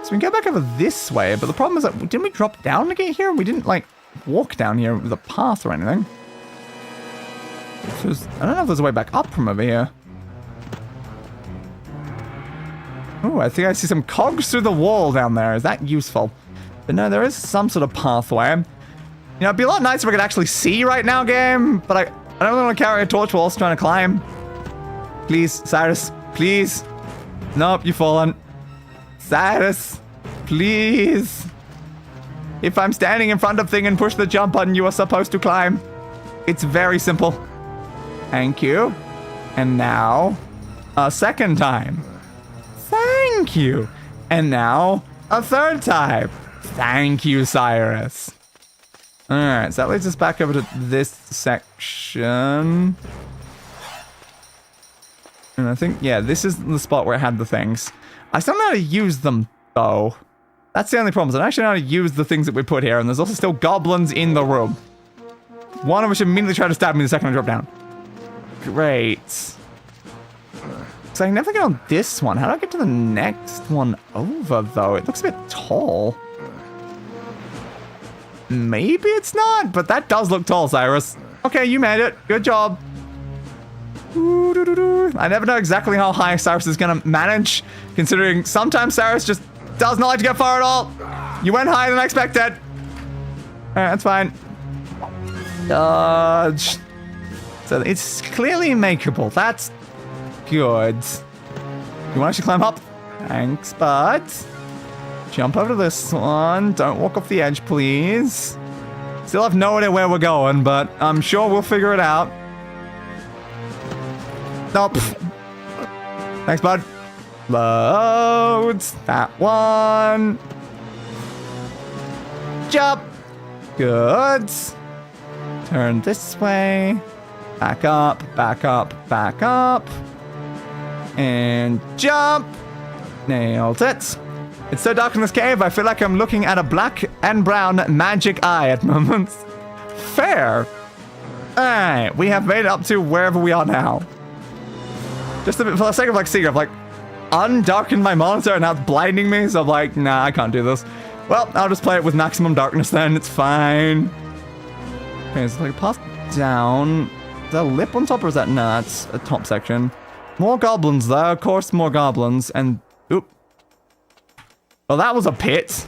So we can go back over this way, but the problem is that, didn't we drop down to get here? We didn't, like, walk down here with a path or anything. So I don't know if there's a way back up from over here. Oh, I think I see some cogs through the wall down there. Is that useful? But no, there is some sort of pathway. You know, it'd be a lot nicer if I could actually see right now, game, but I don't really want to carry a torch whilst trying to climb. Please, Cyrus, please. Nope, you've fallen. Cyrus, please. If I'm standing in front of thing and push the jump button, you are supposed to climb. It's very simple. Thank you. And now, a second time. Thank you. And now, a third time. Thank you, Cyrus. Alright, so that leads us back over to this section. And I think, yeah, this is the spot where I had the things. I still know how to use them, though. That's the only problem. I don't actually know how to use the things that we put here, and there's also still goblins in the room. One of which immediately tried to stab me the second I dropped down. Great. So I can never get on this one. How do I get to the next one over, though? It looks a bit tall. Maybe it's not, but that does look tall, Cyrus. Okay, you made it. Good job. I never know exactly how high Cyrus is gonna manage, considering sometimes Cyrus just does not like to get far at all. You went higher than I expected. Alright, that's fine. Dodge. So it's clearly makeable. That's good. You want to actually climb up? Thanks, bud. Jump over to this one. Don't walk off the edge, please. Still have no idea where we're going, but I'm sure we'll figure it out. Nope. Thanks, bud. Loads. That one. Jump. Good. Turn this way. Back up, back up, back up. And jump. Nailed it. It's so dark in this cave, I feel like I'm looking at a black and brown magic eye at moments. Fair. Alright, we have made it up to wherever we are now. Just a bit, for the sake of like seeing, I've like undarkened my monitor and now it's blinding me, so I'm like, nah, I can't do this. Well, I'll just play it with maximum darkness then, it's fine. Okay, so like path down. Is that a lip on top or is that, nah, that's a top section. More goblins though, of course more goblins, and, oop. Well, that was a pit.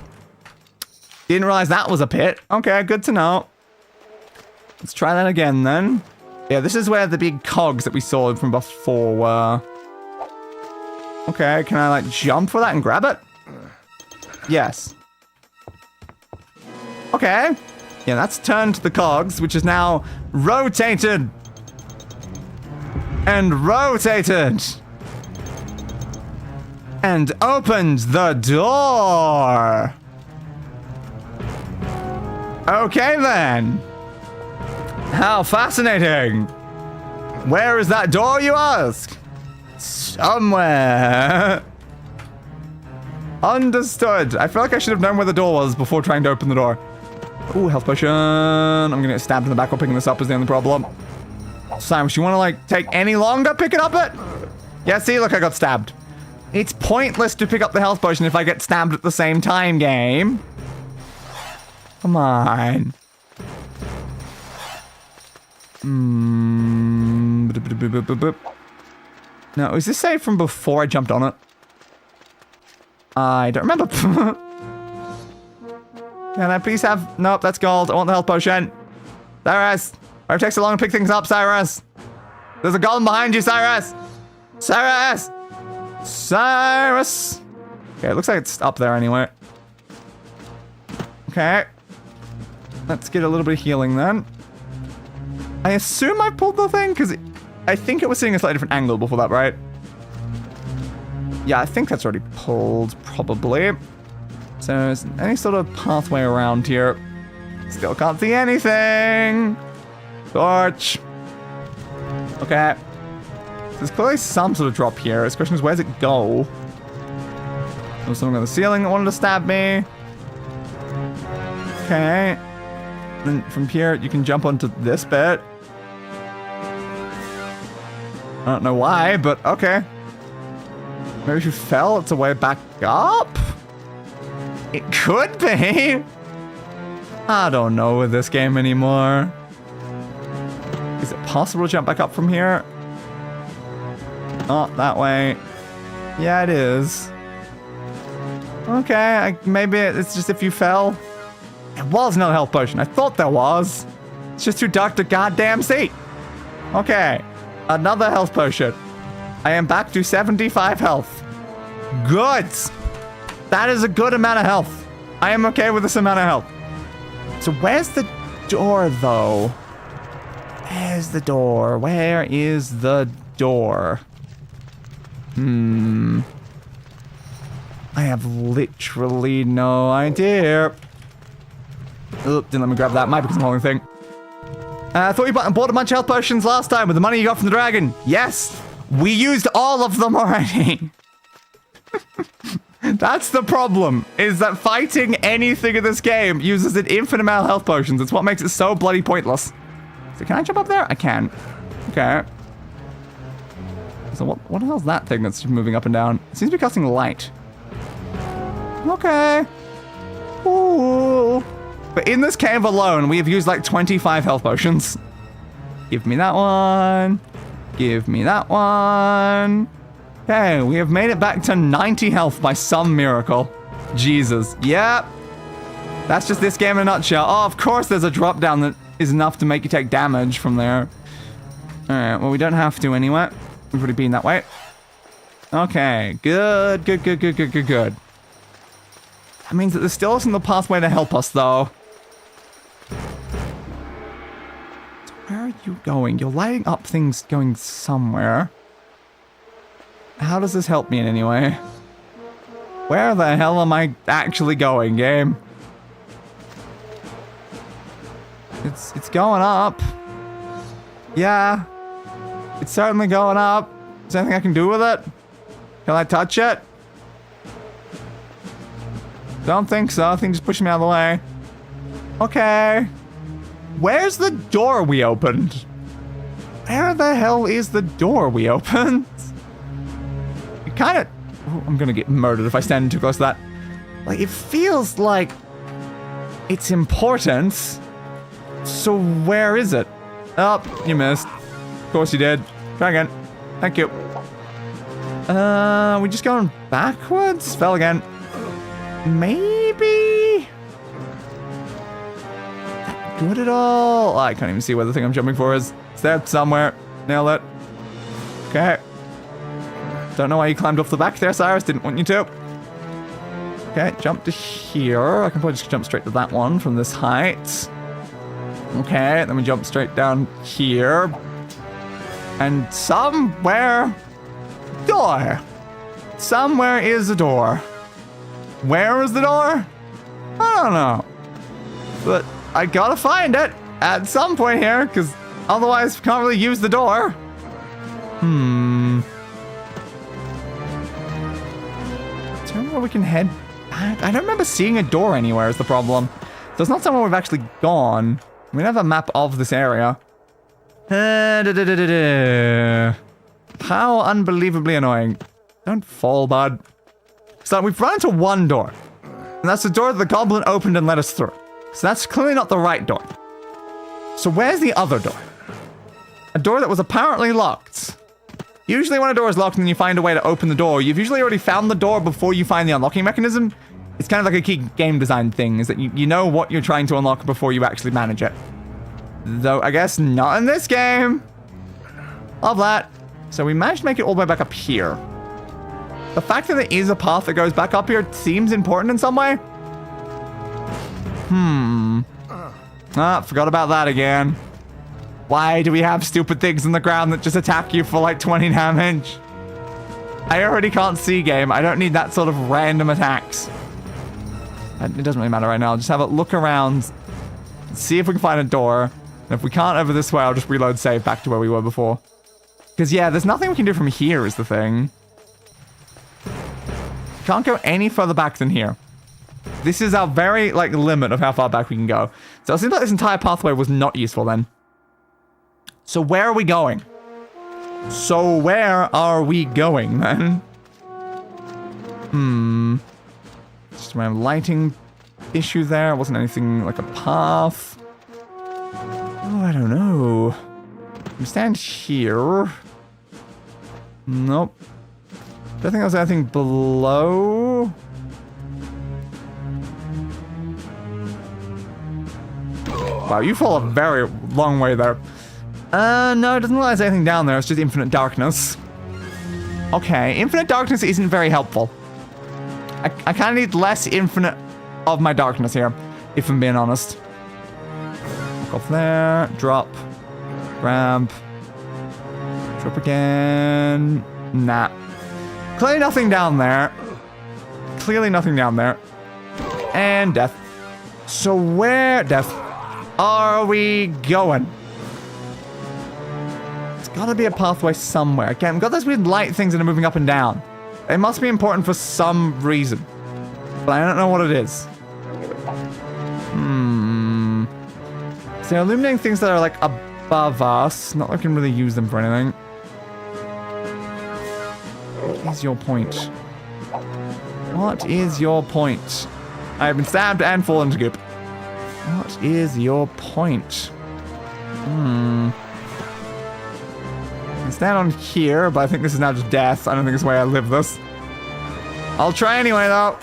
Didn't realize that was a pit. Okay, good to know. Let's try that again then. Yeah, this is where the big cogs that we saw from before were. Okay, can I like jump for that and grab it? Yes. Okay. Yeah, that's turned the cogs, which is now rotated. And rotated. And opened the door. Okay then. How fascinating. Where is that door, you ask? Somewhere. Understood. I feel like I should have known where the door was before trying to open the door. Ooh, health potion. I'm gonna get stabbed in the back while picking this up is the only problem. Cyrus, you wanna like take any longer picking up it? Yeah, see, look, I got stabbed. It's pointless to pick up the health potion if I get stabbed at the same time, game. Come on. No, is this saved from before I jumped on it? I don't remember. Can I please have... Nope, that's gold. I want the health potion. Cyrus! Why it takes so long to pick things up, Cyrus? There's a golem behind you, Cyrus! Cyrus! Cyrus! Okay, it looks like it's up there anyway. Okay. Let's get a little bit of healing then. I assume I pulled the thing, because I think it was seeing a slightly different angle before that, right? Yeah, I think that's already pulled, probably. So, is there any sort of pathway around here? Still can't see anything! Torch! Okay. There's clearly some sort of drop here. The question is, where's it go? There was something on the ceiling that wanted to stab me. Okay. Then from here, you can jump onto this bit. I don't know why, but okay. Maybe if you fell, it's a way back up? It could be. I don't know with this game anymore. Is it possible to jump back up from here? Oh, that way. Yeah, it is. Okay, maybe it's just if you fell. There was no health potion. I thought there was. It's just too dark to goddamn see. Okay, another health potion. I am back to 75 health. Good. That is a good amount of health. I am okay with this amount of health. So where's the door, though? Where's the door? Where is the door? I have literally no idea. Oop, didn't let me grab that. Might because I'm holding the thing. I thought you bought a bunch of health potions last time with the money you got from the dragon. Yes, we used all of them already. That's the problem, is that fighting anything in this game uses an infinite amount of health potions. It's what makes it so bloody pointless. So can I jump up there? I can. Okay. So what the hell's that thing that's moving up and down? It seems to be casting light. Okay. Ooh. But in this cave alone, we have used like 25 health potions. Give me that one. Give me that one. Okay, we have made it back to 90 health by some miracle. Jesus. Yep. That's just this game in a nutshell. Oh, of course there's a drop down that is enough to make you take damage from there. Alright, well we don't have to anyway. We've already been that way. Okay, good. That means that there still isn't the pathway to help us, though. So where are you going? You're lighting up things going somewhere. How does this help me in any way? Where the hell am I actually going, game? It's going up. Yeah. It's certainly going up. Is there anything I can do with it? Can I touch it? Don't think so. I think just push me out of the way. Okay. Where's the door we opened? Where the hell is the door we opened? It kind of... Oh, I'm gonna get murdered if I stand too close to that. Like, it feels like it's important. So where is it? Oh, you missed. Of course you did. Try again. Thank you. We just going backwards? Fell again. Maybe? That good at all? I can't even see where the thing I'm jumping for is. It's there somewhere. Nailed it. Okay. Don't know why you climbed off the back there, Cyrus. Didn't want you to. Okay, jump to here. I can probably just jump straight to that one from this height. Okay, then we jump straight down here. And somewhere... Door! Somewhere is a door. Where is the door? I don't know. But I gotta find it at some point here, because otherwise we can't really use the door. Is there anywhere we can head back? I don't remember seeing a door anywhere is the problem. So it's not somewhere we've actually gone. We have a map of this area. How unbelievably annoying. Don't fall, bud. So we've run into one door. And that's the door that the goblin opened and let us through. So that's clearly not the right door. So where's the other door? A door that was apparently locked. Usually when a door is locked and then you find a way to open the door, you've usually already found the door before you find the unlocking mechanism. It's kind of like a key game design thing, is that you know what you're trying to unlock before you actually manage it. Though, I guess not in this game. Love that. So we managed to make it all the way back up here. The fact that there is a path that goes back up here seems important in some way. Forgot about that again. Why do we have stupid things in the ground that just attack you for like 20 damage? I already can't see game. I don't need that sort of random attacks. It doesn't really matter right now. I'll just have a look around, see if we can find a door. And if we can't over this way, I'll just reload save back to where we were before. Because yeah, there's nothing we can do from here is the thing. Can't go any further back than here. This is our very, like, limit of how far back we can go. So it seems like this entire pathway was not useful then. So where are we going? So where are we going, then? Just a random lighting issue there. It wasn't anything like a path. Oh, I don't know. We stand here. Nope. Don't think there's anything below. Wow, you fall a very long way there. No, it doesn't look like there's anything down there. It's just infinite darkness. Okay, infinite darkness isn't very helpful. I kind of need less infinite of my darkness here, if I'm being honest. Look off there, drop, grab, drop again. Nah. Clearly nothing down there. Clearly nothing down there. And death. So where, death, are we going? It's gotta be a pathway somewhere. Again, we've got those weird light things that are moving up and down. It must be important for some reason. But I don't know what it is. So they're illuminating things that are like above us. Not that we can really use them for anything. What is your point? What is your point? I have been stabbed and fallen to goop. What is your point? I can stand on here, but I think this is now just death. I don't think it's the way I live this. I'll try anyway, though.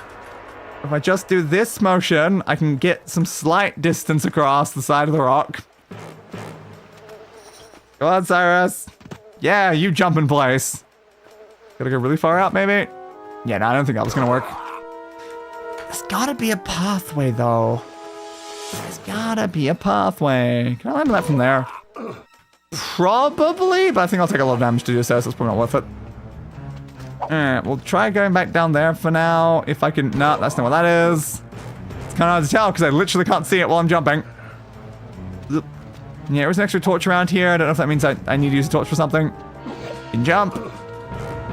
If I just do this motion, I can get some slight distance across the side of the rock. Go on, Cyrus. Yeah, you jump in place. Gotta go really far out, maybe? Yeah, no, I don't think that was gonna work. There's gotta be a pathway, though. There's gotta be a pathway. Can I land that from there? Probably, but I think I'll take a lot of damage to do so, so it's probably not worth it. Alright, we'll try going back down there for now. If I can... No, that's not what that is. It's kind of hard to tell because I literally can't see it while I'm jumping. Yeah, there was an extra torch around here. I don't know if that means I need to use a torch for something. You can jump.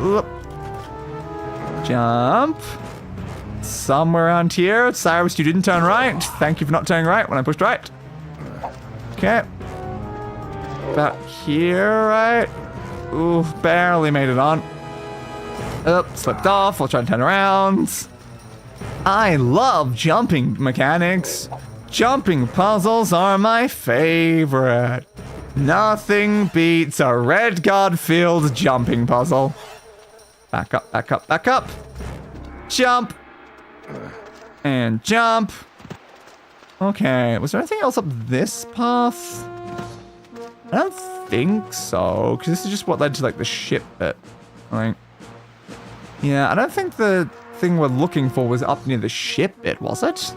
Oop. Jump. Somewhere around here. Cyrus, you didn't turn right. Thank you for not turning right when I pushed right. Okay. About here, right? Ooh, barely made it on. Oop, slipped off. I'll try to turn around. I love jumping mechanics. Jumping puzzles are my favorite. Nothing beats a Redguard-filled jumping puzzle. Back up, back up, back up. Jump. And jump. Okay, was there anything else up this path? I don't think so, because this is just what led to, like, the ship bit. Like, yeah, I don't think the thing we're looking for was up near the ship bit, was it?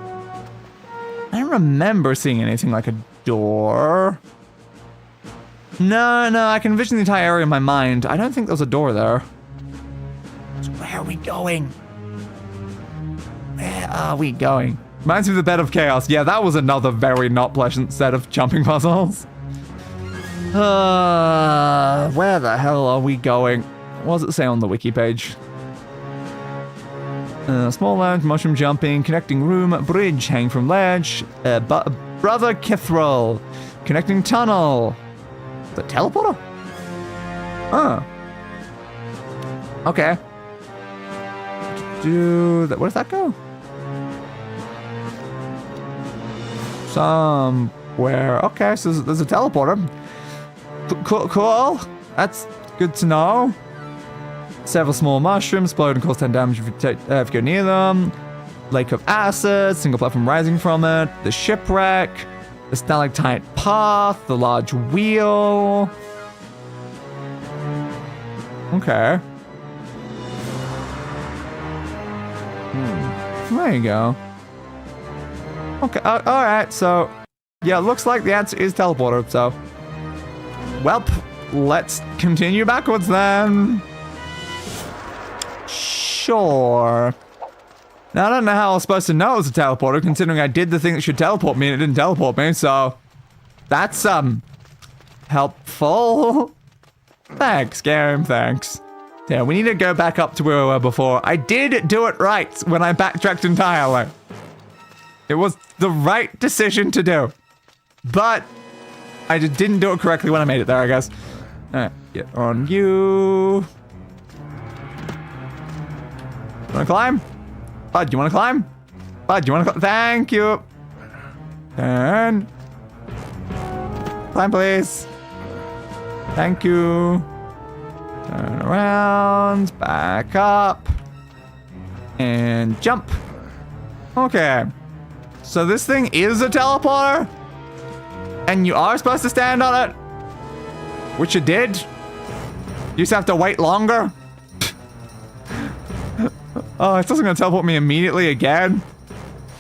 I don't remember seeing anything like a door. No, I can envision the entire area in my mind. I don't think there's a door there. So where are we going? Where are we going? Reminds me of the Bed of Chaos. Yeah, that was another very not pleasant set of jumping puzzles. Where the hell are we going? What does it say on the wiki page? Small lounge, mushroom jumping, connecting room, bridge, hang from ledge, brother Kithril, connecting tunnel. The teleporter? Huh. Okay. Where does that go? Somewhere. Okay, so there's a teleporter. Cool. That's good to know. Several small mushrooms explode and cause 10 damage if you go near them. Lake of acid, single platform rising from it. The shipwreck. The stalactite path. The large wheel. Okay. There you go. Okay, alright, so... yeah, looks like the answer is teleporter, so... welp, let's continue backwards then. Sure. Now, I don't know how I was supposed to know it was a teleporter, considering I did the thing that should teleport me and it didn't teleport me, so... that's, helpful. Thanks, Skyrim, thanks. Yeah, we need to go back up to where we were before. I did do it right when I backtracked entirely. It was the right decision to do. But I just didn't do it correctly when I made it there, I guess. Alright, get on you. You wanna climb? Bud, you wanna climb? Bud, you wanna climb? Thank you. And... climb, please. Thank you. Turn around, back up, and jump. Okay. So this thing is a teleporter, and you are supposed to stand on it, which you did. You just have to wait longer. Oh, it's also gonna teleport me immediately again.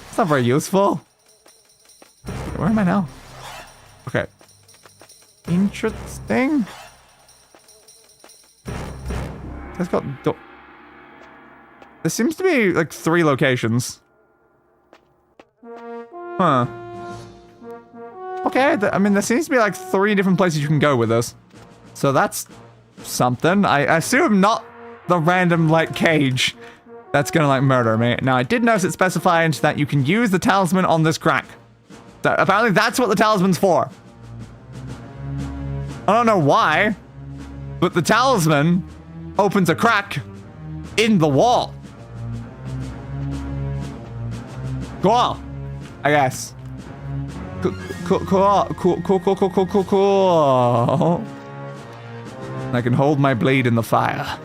It's not very useful. Where am I now? Okay. Interesting. It's got there seems to be like 3 locations. Huh. Okay, I mean, there seems to be like 3 different places you can go with this. So that's something. I assume not the random, like, cage that's gonna, like, murder me. Now, I did notice it specified that you can use the talisman on this crack. So, apparently that's what the talisman's for. I don't know why, but the talisman opens a crack in the wall. Cool, I guess. Cool. I can hold my blade in the fire.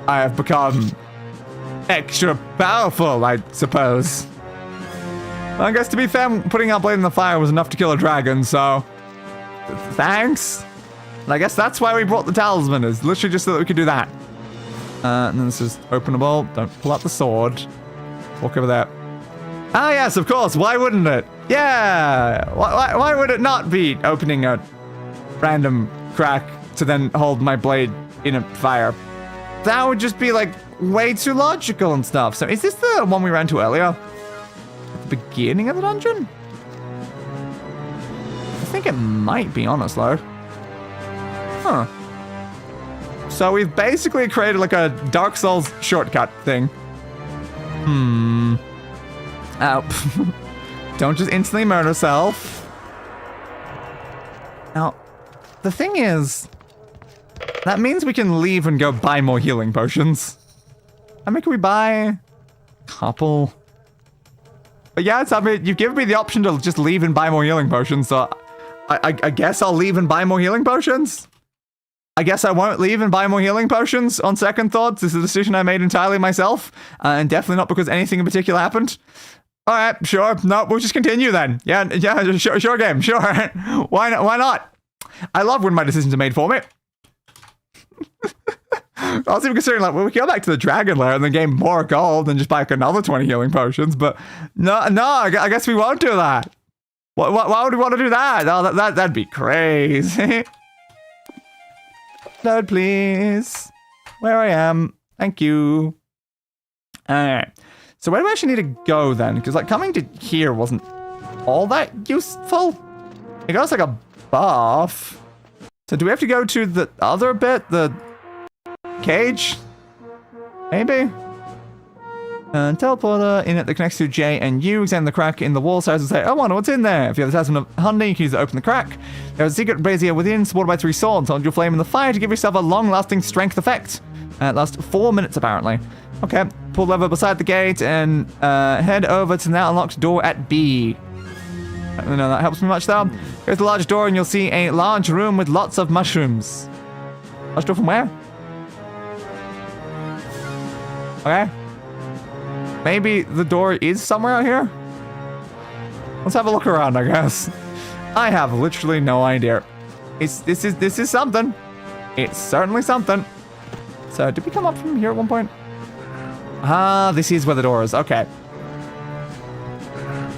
I have become extra powerful, I suppose. I guess to be fair, putting our blade in the fire was enough to kill a dragon, so... thanks. And I guess that's why we brought the talisman, is literally just so that we could do that. And then this is openable. Don't pull out the sword. Walk over there. Ah, yes, of course. Why wouldn't it? Yeah. Why would it not be opening a random crack to then hold my blade in a fire? That would just be, like, way too logical and stuff. So is this the one we ran to earlier? the beginning of the dungeon? I think it might be, honestly. Huh. So we've basically created like a Dark Souls shortcut thing. Oh. Don't just instantly murder self. Now, the thing is, that means we can leave and go buy more healing potions. I mean, can we buy a couple? But yeah, I mean, you've given me the option to just leave and buy more healing potions, so I guess I'll leave and buy more healing potions? I guess I won't leave and buy more healing potions on second thoughts. This is a decision I made entirely myself, and definitely not because anything in particular happened. All right, sure. No, we'll just continue then. Yeah, sure game, sure. Why not? I love when my decisions are made for me. I was even considering, like, well, we can go back to the Dragon Lair and then gain more gold and just buy like another 20 healing potions, but no, I guess we won't do that. Why would we want to do that? Oh, that'd be crazy. Load, please. Where I am. Thank you. Alright. So where do we actually need to go then? Because, like, coming to here wasn't all that useful. It got us, like, a buff. So do we have to go to the other bit? The cage? Maybe? Teleporter in it that connects to J and U. Examine the crack in the wall. Cyrus will say, I wonder what's in there. If you have the talisman of hunting, you can use it to open the crack. There's a secret brazier within, supported by 3 swords. Hold your flame in the fire to give yourself a long-lasting strength effect. It lasts 4 minutes, apparently. Okay, pull the lever beside the gate and head over to the now unlocked door at B. I don't know that helps me much, though. Here's the large door, and you'll see a large room with lots of mushrooms. Large door from where? Okay. Maybe the door is somewhere out here? Let's have a look around, I guess. I have literally no idea. This is something. It's certainly something. So, did we come up from here at one point? Ah, this is where the door is. Okay.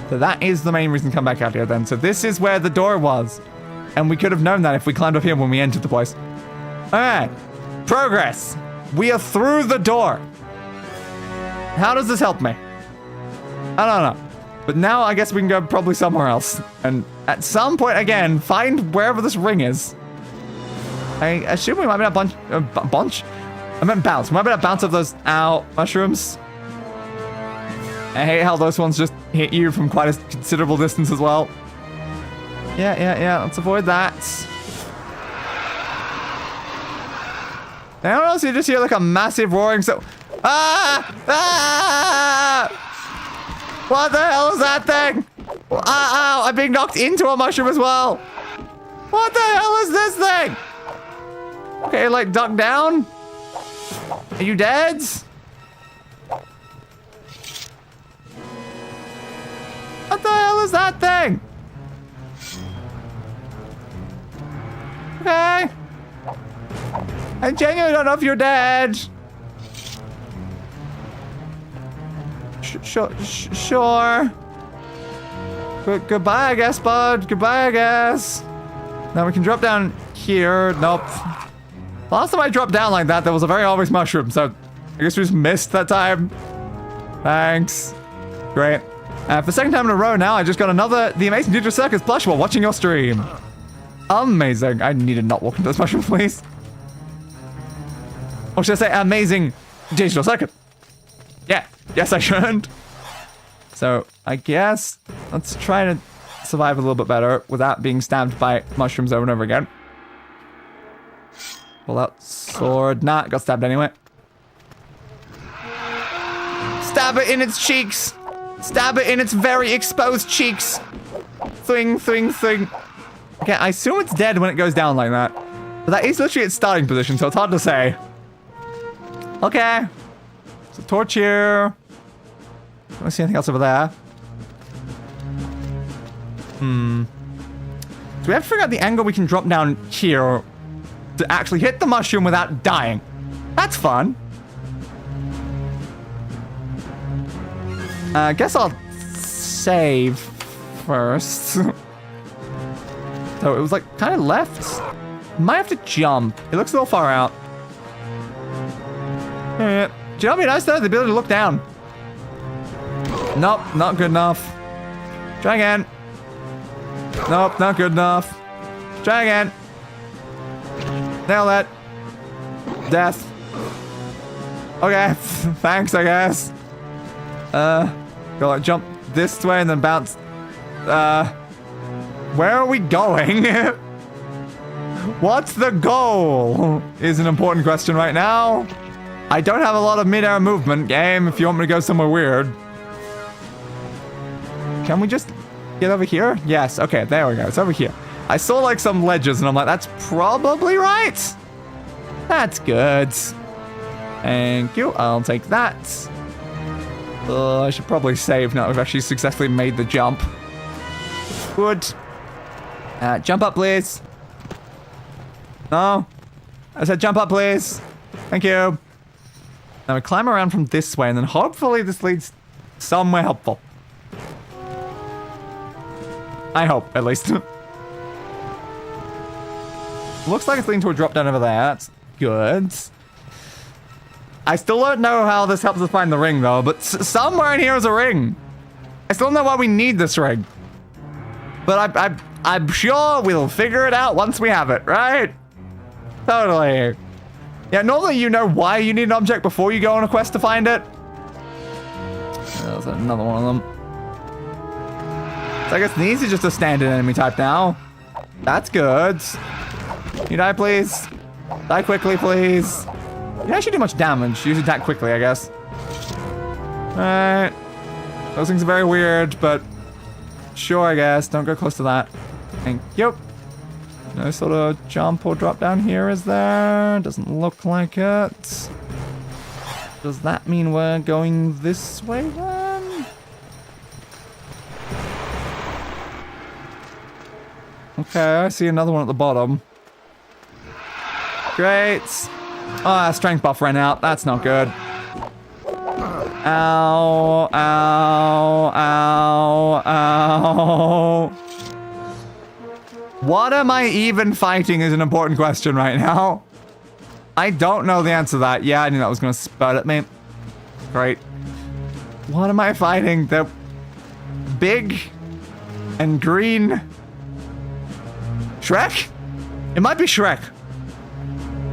So that is the main reason to come back out here then. So this is where the door was. And we could have known that if we climbed up here when we entered the place. Alright. Progress. We are through the door. How does this help me? I don't know. But now I guess we can go probably somewhere else. And at some point, again, find wherever this ring is. I assume we might be a bunch. I meant bounce. We might be able to bounce off those, mushrooms. I hate how those ones just hit you from quite a considerable distance as well. Yeah. Let's avoid that. Now else you just hear like a massive roaring so... What the hell is that thing? Ow, I'm being knocked into a mushroom as well. What the hell is this thing? Okay, like duck down. Are you dead? What the hell is that thing? Okay. I genuinely don't know if you're dead. Sure. Goodbye, I guess, bud. Goodbye, I guess. Now we can drop down here. Nope. Last time I dropped down like that, there was a very obvious mushroom, so I guess we just missed that time. Thanks. Great. For the second time in a row now, I just got another The Amazing Digital Circus plush while watching your stream. Amazing. I need to not walk into this mushroom, please. Or should I say amazing digital circuit? Yeah. Yes, I should. So, I guess let's try to survive a little bit better without being stabbed by mushrooms over and over again. Pull out sword. Nah, got stabbed anyway. Stab it in its cheeks. Stab it in its very exposed cheeks. Thing. Okay, I assume it's dead when it goes down like that. But that is literally its starting position, so it's hard to say. Okay. So torch here. Don't see anything else over there. So we have to figure out the angle we can drop down here to actually hit the mushroom without dying. That's fun. I guess I'll save first. So it was like kind of left. Might have to jump. It looks a little far out. Do you know what would be nice though? The ability to look down. Nope, not good enough. Try again. Nope, not good enough. Try again. Nail that. Death. Okay, thanks, I guess. Go like jump this way and then bounce. Where are we going? What's the goal? Is an important question right now. I don't have a lot of mid-air movement, game, if you want me to go somewhere weird. Can we just get over here? Yes, okay, there we go. It's over here. I saw like some ledges and I'm like, that's probably right. That's good. Thank you. I'll take that. I should probably save now. We've actually successfully made the jump. Good. Jump up, please. No. I said jump up, please. Thank you. Now we climb around from this way and then hopefully this leads somewhere helpful. I hope, at least. Looks like it's leading to a drop down over there. That's good. I still don't know how this helps us find the ring, though, but somewhere in here is a ring. I still don't know why we need this ring. But I'm sure we'll figure it out once we have it, right? Totally. Yeah, normally you know why you need an object before you go on a quest to find it. There's another one of them. So I guess these are just a standard enemy type now. That's good. Can you die, please? Die quickly, please. You don't actually do much damage. You just attack quickly, I guess. Alright. Those things are very weird, but sure, I guess. Don't go close to that. Thank you. No sort of jump or drop down here, is there? Doesn't look like it. Does that mean we're going this way then? Okay, I see another one at the bottom. Great. Oh, strength buff ran out. That's not good. Ow, ow, ow, ow. What am I even fighting is an important question right now. I don't know the answer to that. Yeah, I knew that was going to spurt at me. Great. What am I fighting? They're big and green. Shrek? It might be Shrek.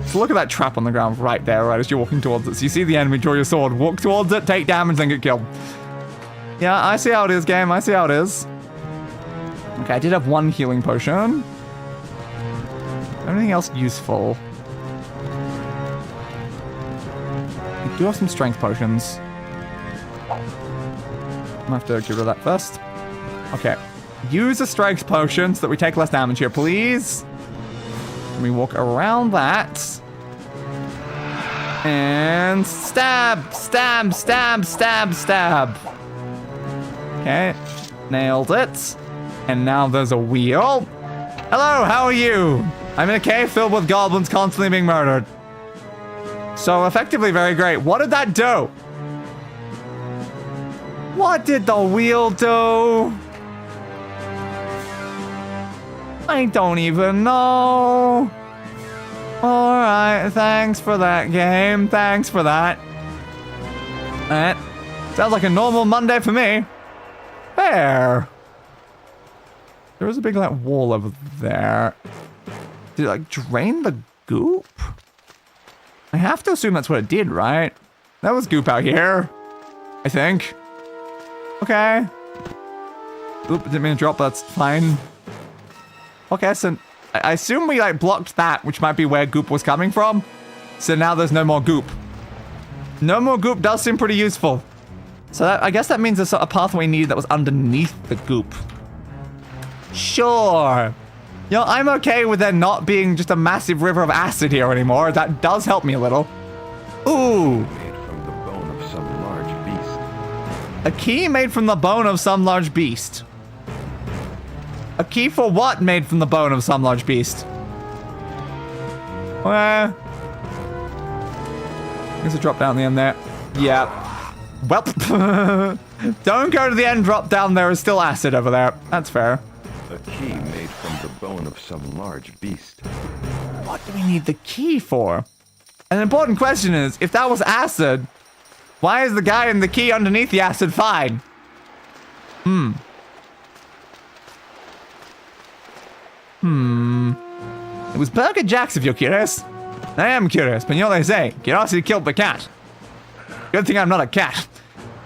So look at that trap on the ground right there, right as you're walking towards it. So you see the enemy, draw your sword, walk towards it, take damage, then get killed. Yeah, I see how it is, game. I see how it is. Okay, I did have one healing potion. Anything else useful? I do have some strength potions. I'm gonna have to get rid of that first. Okay. Use a strength potion so that we take less damage here, please. Let me walk around that. And stab, stab, stab, stab, stab. Okay, nailed it. And now there's a wheel. Hello, how are you? I'm in a cave filled with goblins constantly being murdered. So effectively very great. What did that do? What did the wheel do? I don't even know. Alright, thanks for that, game. Thanks for that. Alright. Sounds like a normal Monday for me. There. There was a big, like, wall over there. Did it, like, drain the goop? I have to assume that's what it did, right? That was goop out here. I think. Okay. Oop, didn't mean to drop, but that's fine. Okay, so I assume we like blocked that, which might be where goop was coming from. So now there's no more goop. No more goop does seem pretty useful. So that, I guess that means there's a pathway needed that was underneath the goop. Sure. You know, I'm okay with there not being just a massive river of acid here anymore. That does help me a little. Ooh. Made from the bone of some large beast. A key made from the bone of some large beast. A key for what made from the bone of some large beast? Well, there's a drop down the end there. Yeah. Well, don't go to the end drop down. There is still acid over there. That's fair. A key made from the bone of some large beast. What do we need the key for? An important question is, if that was acid, why is the guy in the key underneath the acid fine? It was Burger Jack's if you're curious. I am curious, but you know what they say. Curiosity killed the cat. Good thing I'm not a cat.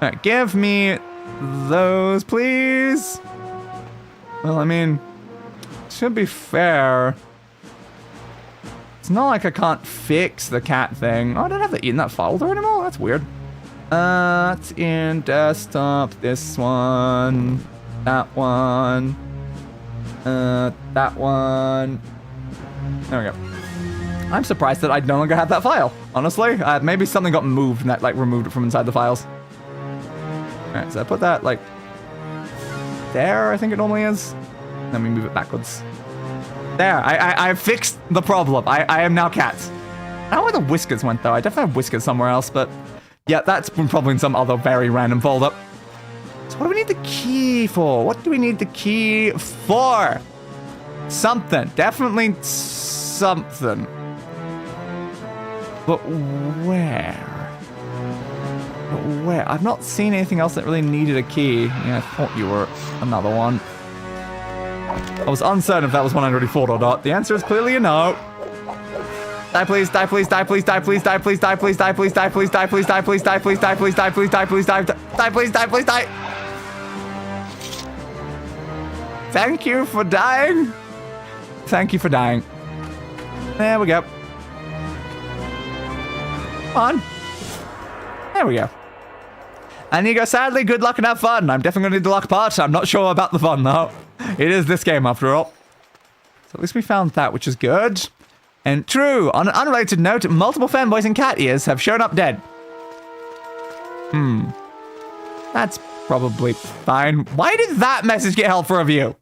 Alright, give me those, please. Well, I mean, should be fair. It's not like I can't fix the cat thing. Oh, I don't have that in that folder anymore? That's weird. It's in desktop. This one. That one. That one. There we go. I'm surprised that I no longer have that file, honestly. Maybe something got moved and that, like, removed it from inside the files. Alright, so I put that, like, there, I think it normally is. Then we move it backwards. There, I fixed the problem. I am now cat. I don't know where the whiskers went, though. I definitely have whiskers somewhere else, but... yeah, that's probably in some other very random folder. So what do we need the key for? What do we need the key for? Something. Definitely something. But where? But where? I've not seen anything else that really needed a key. Yeah, I thought you were another one. I was uncertain if that was one I'd already fought or not. The answer is clearly a no. Die please, die please, die please, die please, die please, die please, die please, die please, die please, die please, die please, die please, die please, die please, die please, die please, die. Thank you for dying. Thank you for dying. There we go. Come on. There we go. And you go, sadly, good luck and have fun. I'm definitely going to need the luck part. I'm not sure about the fun, though. It is this game, after all. So at least we found that, which is good. And true, on an unrelated note, multiple fanboys in cat ears have shown up dead. That's probably fine. Why did that message get held for review?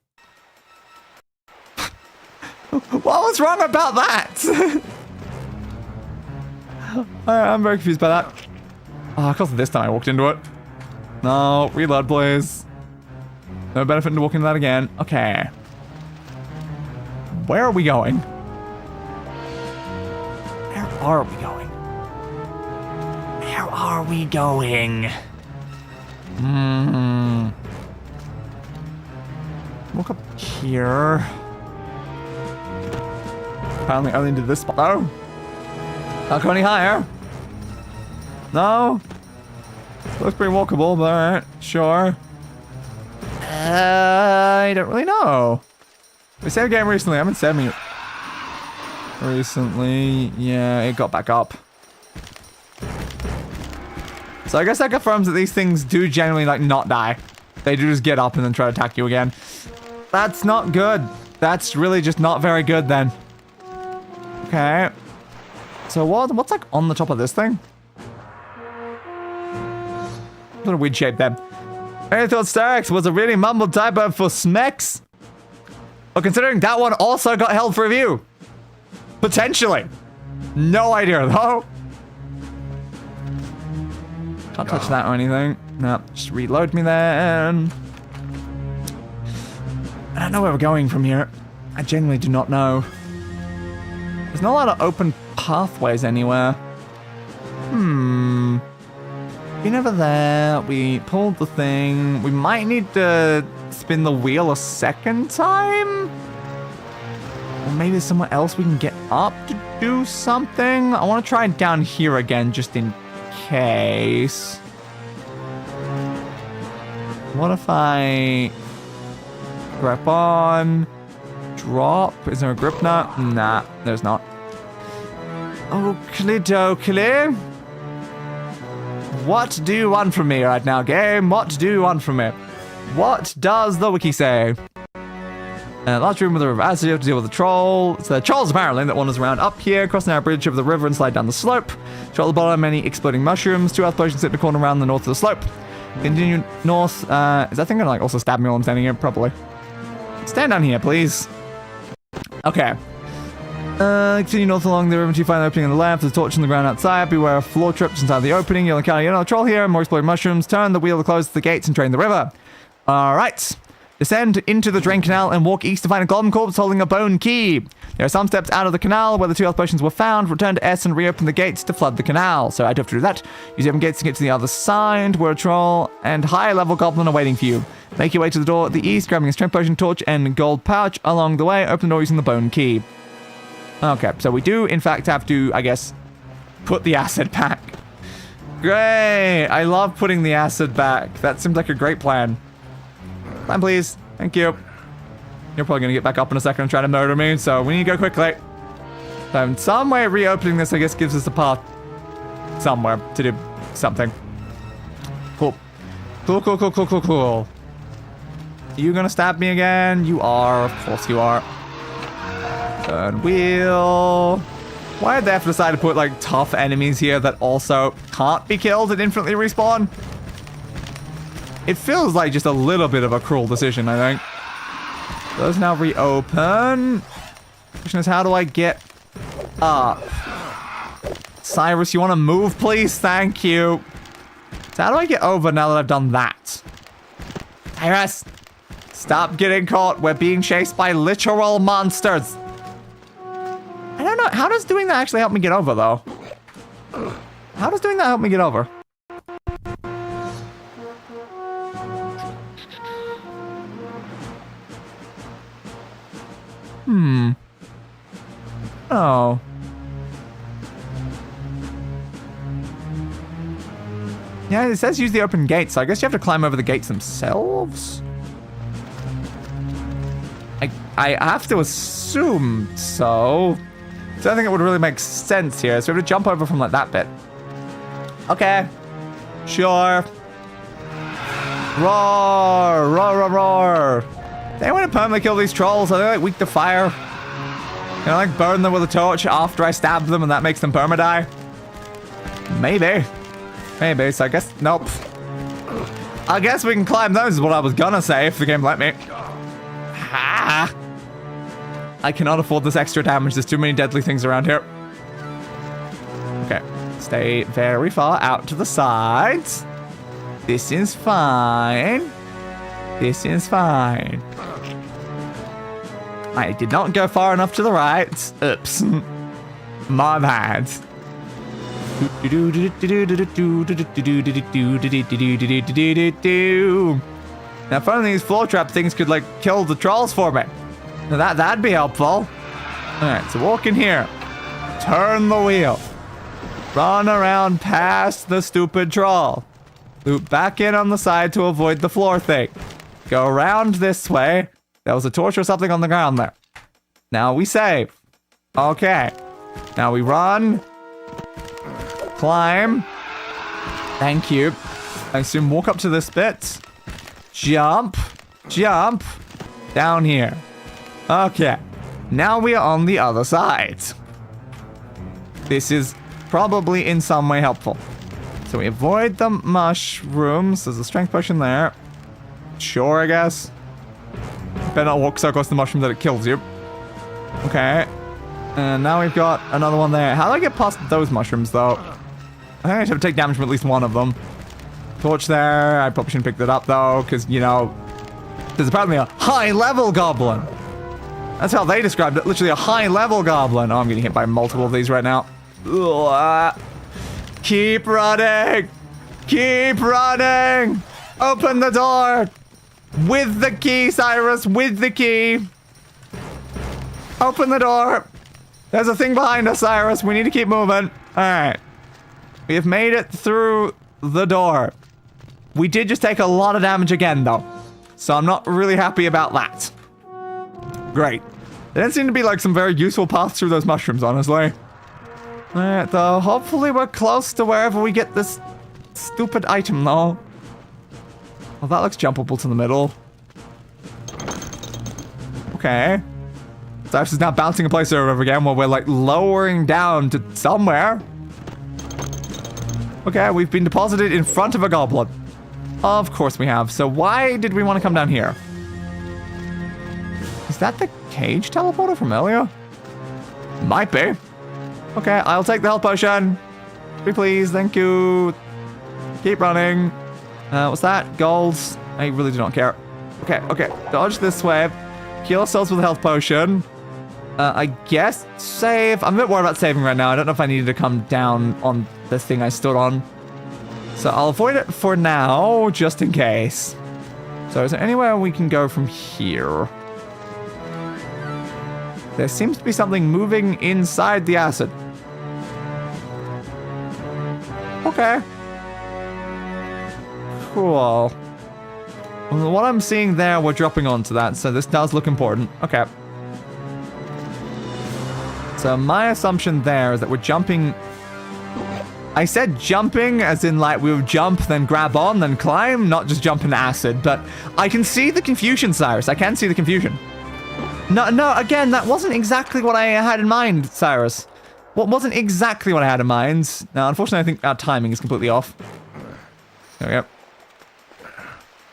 What was wrong about that? I'm very confused by that. Oh, of course this time I walked into it. No, reload please. No benefit in walking into that again. Okay. Where are we going? Where are we going? Where are we going? Look up here. Apparently only did this spot. Oh. Not go any higher. No. Looks pretty walkable, but alright. Sure. I don't really know. We saved a game recently. I haven't saved me recently. Yeah, it got back up. So I guess that confirms that these things do generally, like, not die. They do just get up and then try to attack you again. That's not good. That's really just not very good then. Okay. So what's like on the top of this thing? What a weird shape then. I thought Starix was a really mumbled typo for Smex. But considering that one also got held for review. Potentially. No idea though. Can't touch that or anything. No, just reload me then. I don't know where we're going from here. I genuinely do not know. There's not a lot of open pathways anywhere. Been over there. We pulled the thing. We might need to spin the wheel a second time? Or maybe there's somewhere else we can get up to do something? I want to try down here again just in case. What if I grip on, drop? Is there a grip knot? Nah, there's not. Oakley dokley. What do you want from me right now, game? What do you want from me? What does the wiki say? Large room with a river. As you have to deal with the troll. It's the trolls apparently that wanders around up here, cross a narrow bridge over the river and slide down the slope. Troll at the bottom, many exploding mushrooms. 2 health potions sit in the corner around the north of the slope. Continue north. Is that thing gonna like also stab me while I'm standing here? Probably. Stand down here, please. Okay. Continue north along the river until you find the opening on the left. There's a torch on the ground outside. Beware of floor trips inside the opening. You'll encounter another troll here. More exploding mushrooms. Turn the wheel to close the gates and drain the river. Alright. Descend into the drain canal and walk east to find a goblin corpse holding a bone key. There are some steps out of the canal where the 2 health potions were found. Return to S and reopen the gates to flood the canal. So I do have to do that. Use the open gates to get to the other side where a troll and higher level goblin are waiting for you. Make your way to the door at the east, grabbing a strength potion, torch, and gold pouch. Along the way, open the door using the bone key. Okay, so we do in fact have to, I guess, put the acid back. Great! I love putting the acid back. That seems like a great plan. Plan, please. Thank you. You're probably going to get back up in a second and try to murder me, so we need to go quickly. So in some way, reopening this, I guess, gives us a path somewhere to do something. Cool. Cool, cool, cool, cool, cool, cool. Are you going to stab me again? You are. Of course you are. Third wheel. Why did they have to decide to put, like, tough enemies here that also can't be killed and infinitely respawn? It feels like just a little bit of a cruel decision, I think. Those now reopen. Question is, how do I get up? Cyrus, you want to move, please? Thank you. So how do I get over now that I've done that? Cyrus, stop getting caught. We're being chased by literal monsters. I don't know. How does doing that actually help me get over, though? How does doing that help me get over? Oh. Yeah, it says use the open gates, so I guess you have to climb over the gates themselves? I have to assume so. So I think it would really make sense here. So we have to jump over from like that bit. Okay. Sure. Roar! Roar, roar, roar! They want to permanently kill these trolls. Are they like weak to fire? Can I like burn them with a torch after I stab them and that makes them perma-die? Maybe. Maybe, so I guess, nope. I guess we can climb those is what I was gonna say if the game let me. Ha! I cannot afford this extra damage. There's too many deadly things around here. Okay. Stay very far out to the sides. This is fine. This is fine. I did not go far enough to the right. Oops. My bad. Now, if only these floor trap things could, like, kill the trolls for me. Now, that'd be helpful. Alright, so walk in here. Turn the wheel. Run around past the stupid troll. Loop back in on the side to avoid the floor thing. Go around this way. There was a torch or something on the ground there. Now we save. Okay. Now we run. Climb. Thank you. I assume walk up to this bit. Jump. Jump. Down here. Okay. Now we are on the other side. This is probably in some way helpful. So we avoid the mushrooms. There's a strength potion there. Sure, I guess. Better not walk so close to the mushroom that it kills you. Okay. And now we've got another one there. How do I get past those mushrooms, though? I think I should take damage from at least one of them. Torch there. I probably shouldn't pick that up, though, because, you know, there's apparently a high-level goblin. That's how they described it. Literally a high-level goblin. Oh, I'm getting hit by multiple of these right now. Ugh. Keep running. Keep running. Open the door. With the key, Cyrus. With the key. Open the door. There's a thing behind us, Cyrus. We need to keep moving. Alright. We have made it through the door. We did just take a lot of damage again, though. So I'm not really happy about that. Great. There didn't seem to be, like, some very useful paths through those mushrooms, honestly. Alright, though. Hopefully we're close to wherever we get this stupid item, though. Well, that looks jumpable to the middle. Okay. Cyrus is now bouncing a place over again while we're, like, lowering down to somewhere. Okay, we've been deposited in front of a goblin. Of course we have. So why did we want to come down here? Is that the cage teleporter from earlier? Might be. Okay, I'll take the health potion. Be please, thank you. Keep running. What's that? Golds. I really do not care. Okay. Dodge this way. Heal ourselves with a health potion. I guess save. I'm a bit worried about saving right now. I don't know if I needed to come down on this thing I stood on. So I'll avoid it for now, just in case. So is there anywhere we can go from here? There seems to be something moving inside the acid. Okay. Cool. Well, what I'm seeing there, we're dropping onto that, so this does look important. Okay. So my assumption there is that we're jumping... I said jumping as in like we would jump, then grab on, then climb, not just jump into acid, but I can see the confusion, Cyrus. I can see the confusion. No, again, that wasn't exactly what I had in mind, Cyrus. What wasn't exactly what I had in mind. Now, unfortunately, I think our timing is completely off. There we go.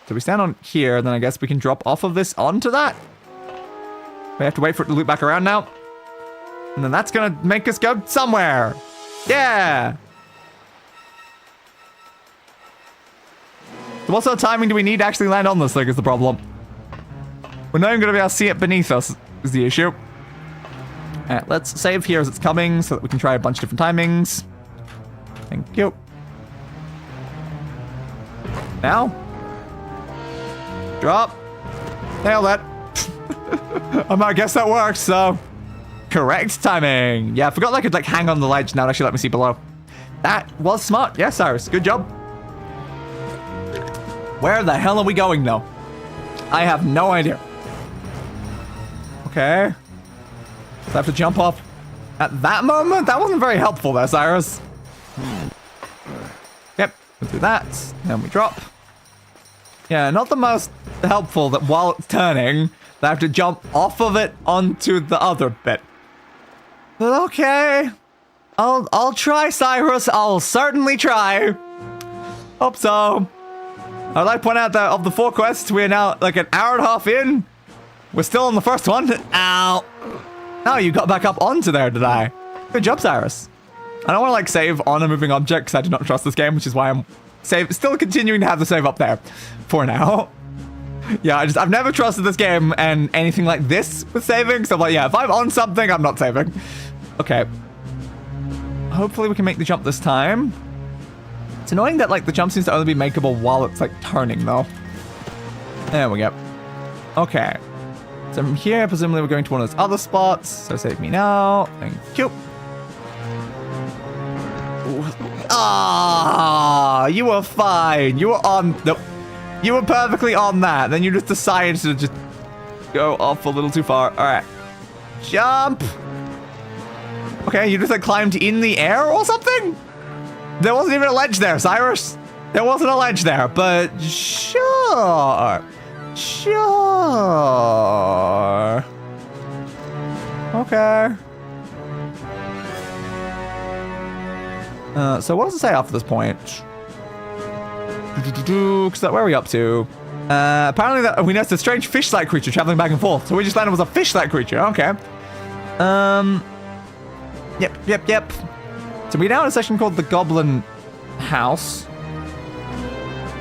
So we stand on here, then I guess we can drop off of this onto that. We have to wait for it to loop back around now. And then that's gonna make us go somewhere. Yeah! So what sort of timing do we need to actually land on this thing is the problem. We're not even gonna be able to see it beneath us is the issue. Alright, let's save here as it's coming so that we can try a bunch of different timings. Thank you. Now. Drop. Nailed it. I guess that works, so. Correct timing. Yeah, I forgot I could like hang on the ledge. Now it actually let me see below. That was smart. Yeah, Cyrus. Good job. Where the hell are we going, though? I have no idea. Okay. So I have to jump off at that moment? That wasn't very helpful there, Cyrus. Yep. We'll do that. Then we drop. Yeah, not the most helpful that while it's turning, I have to jump off of it onto the other bit. But okay. I'll try, Cyrus. I'll certainly try. Hope so. I'd like to point out that of the 4 quests, we are now like an hour and a half in. We're still on the first one. Ow. Oh, you got back up onto there, did I? Good job, Cyrus. I don't want to like save on a moving object because I do not trust this game, which is why I'm still continuing to have the save up there for now. Yeah, I've never trusted this game and anything like this with saving. So I'm like, yeah, if I'm on something, I'm not saving. Okay. Hopefully we can make the jump this time. It's annoying that like the jump seems to only be makeable while it's like turning though. There we go. Okay. So from here, presumably we're going to one of those other spots. So save me now. Thank you. Ah, you were fine. You were on. Nope. You were perfectly on that. Then you just decided to just go off a little too far. All right. Jump. Okay, you just like climbed in the air or something? There wasn't even a ledge there, Cyrus. There wasn't a ledge there, but sure. Sure. Okay. So what does it say after this point? Because where are we up to? Apparently we noticed a strange fish-like creature traveling back and forth. So we just landed with a fish-like creature. Okay. Yep. So we're now in a section called the Goblin House.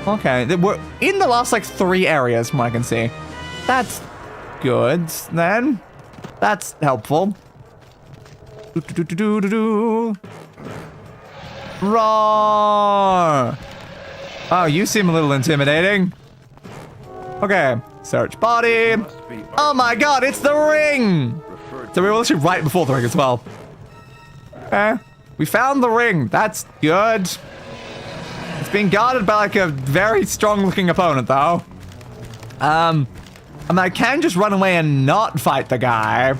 Okay, we're in the last like 3 areas from what I can see. That's good then. That's helpful. Roar! Oh, you seem a little intimidating. Okay, search body. Oh my god, it's the ring! So we were literally right before the ring as well. Okay, we found the ring. That's good. It's being guarded by like a very strong looking opponent though. I mean, I can just run away and not fight the guy.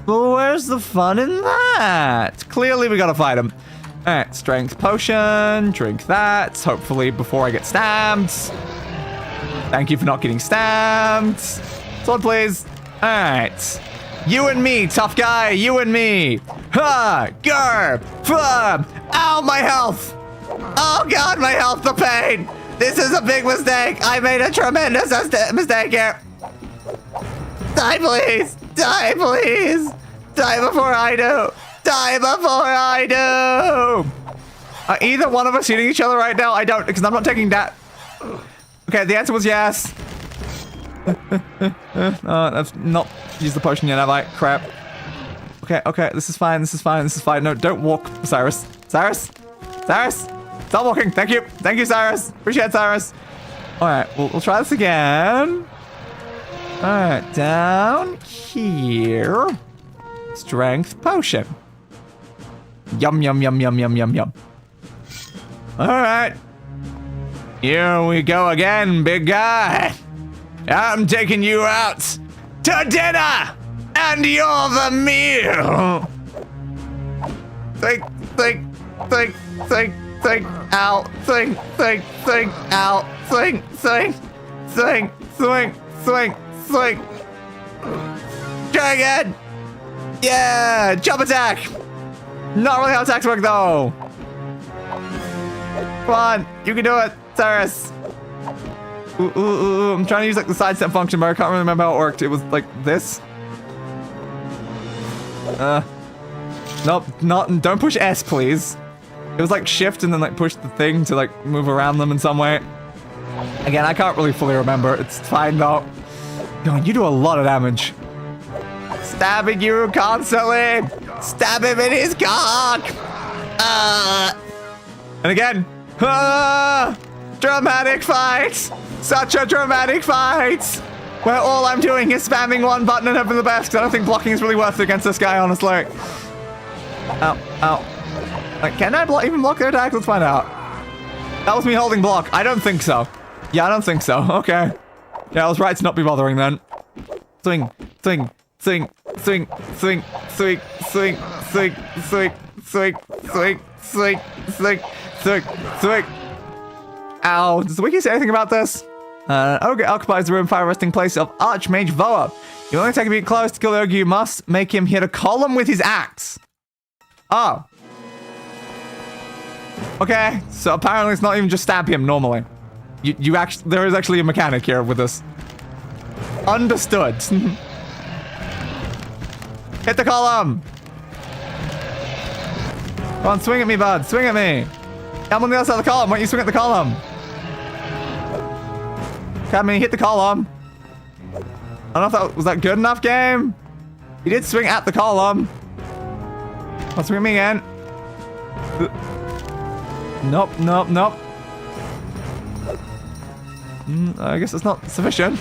But where's the fun in that? Clearly we gotta fight him. Alright, strength potion, drink that, hopefully before I get stabbed. Thank you for not getting stabbed. Sword, please. Alright. You and me, tough guy, you and me. Ha! Grr! Flub! Ow, my health! Oh god, my health, the pain! This is a big mistake! I made a tremendous mistake here! Die, please! Die, please! Die before I do! Die before I do! Are either one of us hitting each other right now? I don't, because I'm not taking that. Okay, the answer was yes. I've not used the potion yet, have I? Crap. Okay, this is fine. No, don't walk, Cyrus. Cyrus? Stop walking. Thank you, Cyrus. Appreciate it, Cyrus. Alright, we'll try this again. Alright, down here. Strength potion. Yum. Alright. Here we go again, big guy. I'm taking you out to dinner, and you're the meal. Think, out, think, out, think. Try again. Yeah, jump attack. Not really how attacks work though. Come on, you can do it, Cyrus. Ooh, I'm trying to use like the sidestep function, but I can't really remember how it worked. It was like this. Nope, don't push S, please. It was like shift and then like push the thing to like move around them in some way. Again, I can't really fully remember. It's fine though. God, you do a lot of damage. Stabbing you constantly. Stab him in his cock. And again. Dramatic fight. Such a dramatic fight. Where all I'm doing is spamming one button and hoping the best, because I don't think blocking is really worth it against this guy, honestly. Ow. Like, can I even block their attack? Let's find out. That was me holding block. I don't think so. Yeah, I don't think so. Okay. Yeah, I was right to not be bothering then. Swing. Ow. Does the wiki say anything about this? Ogre occupies the room fire resting place of Archmage Voa. You only take a bit close to kill the ogre, you must make him hit a column with his axe. Oh. Okay, so apparently it's not even just stab him normally. You actually, there is actually a mechanic here with this. Understood. Hit the column. Come on, swing at me, bud. Swing at me. I'm on the other side of the column. Why don't you swing at the column? Come on, hit the column. I don't know if was that good enough, game? He did swing at the column. I'll swing at me again. Nope. I guess it's not sufficient.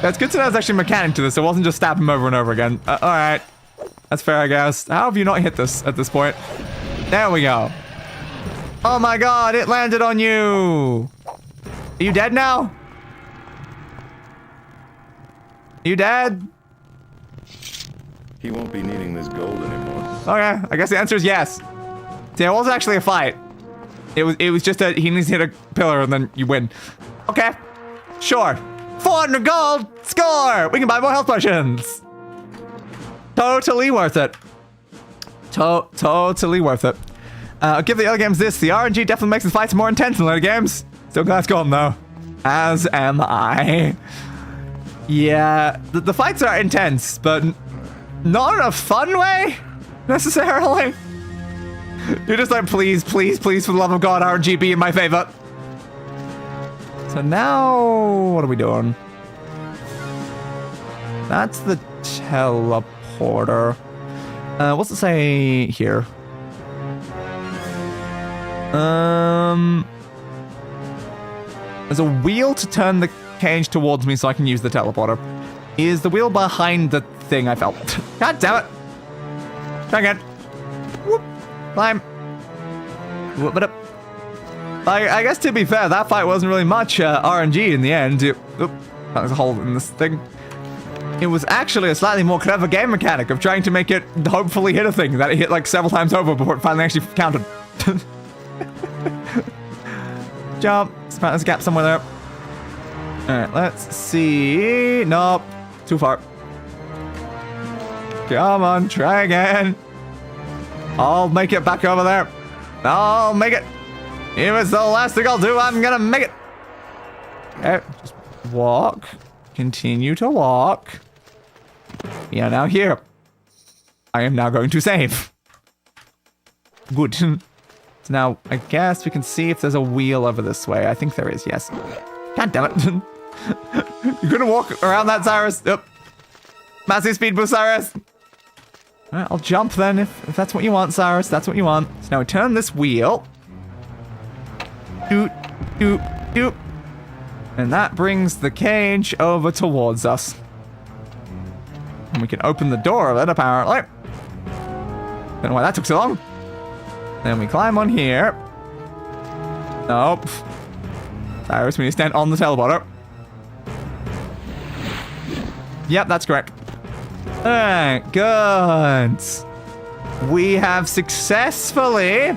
Yeah, it's good to know there's actually a mechanic to this. It wasn't just stab him over and over again. Alright. That's fair, I guess. How have you not hit this at this point? There we go. Oh my god, it landed on you. Are you dead now? Are you dead? He won't be needing this gold anymore. Okay, I guess the answer is yes. See, it wasn't actually a fight. It was just he needs to hit a pillar and then you win. Okay, sure. 400 gold, score! We can buy more health potions. Totally worth it. Totally worth it. I'll give the other games this. The RNG definitely makes the fights more intense in later games. Still glad it's gone though. As am I. Yeah, the fights are intense, but not in a fun way, necessarily. You're just like, please, for the love of God, RNG be in my favor. So now, what are we doing? That's the teleporter. What's it say here? There's a wheel to turn the cage towards me so I can use the teleporter. Is the wheel behind the thing I felt? God damn it. Try again. Whoop. Climb. Whoop it up. I guess to be fair, that fight wasn't really much RNG in the end. There's a hole in this thing. It was actually a slightly more clever game mechanic of trying to make it hopefully hit a thing that it hit like several times over before it finally actually counted. Jump. There's a gap somewhere there. Alright, let's see. Nope. Too far. Come on, try again. I'll make it back over there. I'll make it. If it's the last thing I'll do, I'm gonna make it. Okay, just walk. Continue to walk. We are now here. I am now going to save. Good. So now, I guess we can see if there's a wheel over this way. I think there is, yes. God damn it. You couldn't walk around that, Cyrus. Yep. Massive speed boost, Cyrus. All right, I'll jump then if that's what you want, Cyrus. That's what you want. So now we turn this wheel. Doot, doot, doot. And that brings the cage over towards us. And we can open the door of it, apparently. Don't know why that took so long. Then we climb on here. Nope. Cyrus, we need to stand on the teleporter. Yep, that's correct. Alright, good. We have successfully... I'm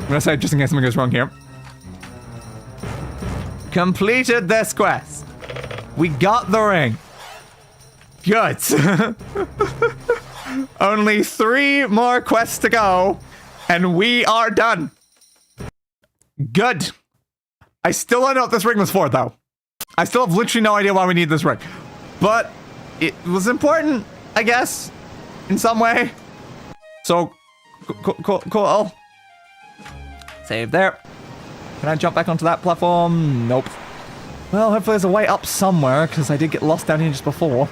gonna say just in case something goes wrong here. Completed this quest. We got the ring. Good. Only 3 more quests to go, and we are done. Good. I still don't know what this ring was for, though. I still have literally no idea why we need this ring. But it was important, I guess, in some way. So, cool. Save there. Can I jump back onto that platform? Nope. Well, hopefully there's a way up somewhere, because I did get lost down here just before.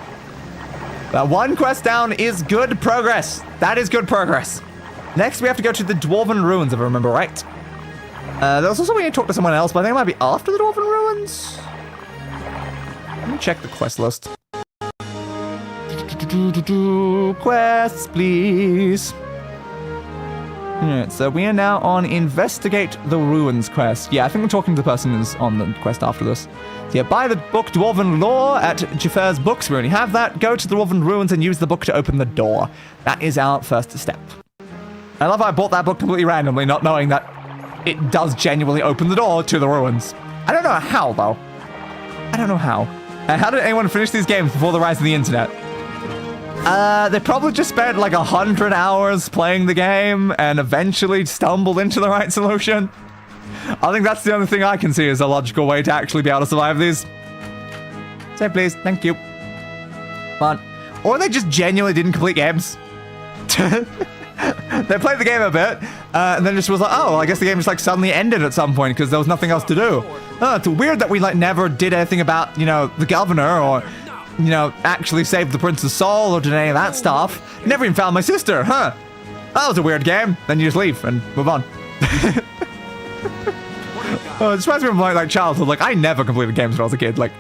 But 1 quest down is good progress. That is good progress. Next, we have to go to the Dwarven Ruins, if I remember right. There's also we need to talk to someone else, but I think it might be after the Dwarven Ruins. Let me check the quest list. Quests, please. Alright, so we are now on Investigate the Ruins quest. Yeah, I think we're talking to the person who's on the quest after this. So yeah, buy the book Dwarven Lore at Jafar's Books. We already have that. Go to the Dwarven Ruins and use the book to open the door. That is our first step. I love how I bought that book completely randomly, not knowing that it does genuinely open the door to the ruins. I don't know how, though. I don't know how. How did anyone finish these games before the rise of the internet? They probably just spent like 100 hours playing the game and eventually stumbled into the right solution. I think that's the only thing I can see as a logical way to actually be able to survive these. Save, please. Thank you. Come on. Or they just genuinely didn't complete games. They played the game a bit, and then just was like, oh, I guess the game just like suddenly ended at some point because there was nothing else to do. Oh, it's weird that we like never did anything about, you know, the governor or, you know, actually saved the prince's soul or did any of that stuff. Never even found my sister, huh? That was a weird game. Then you just leave and move on. Oh, it reminds me of my like childhood. Like I never completed games when I was a kid. Like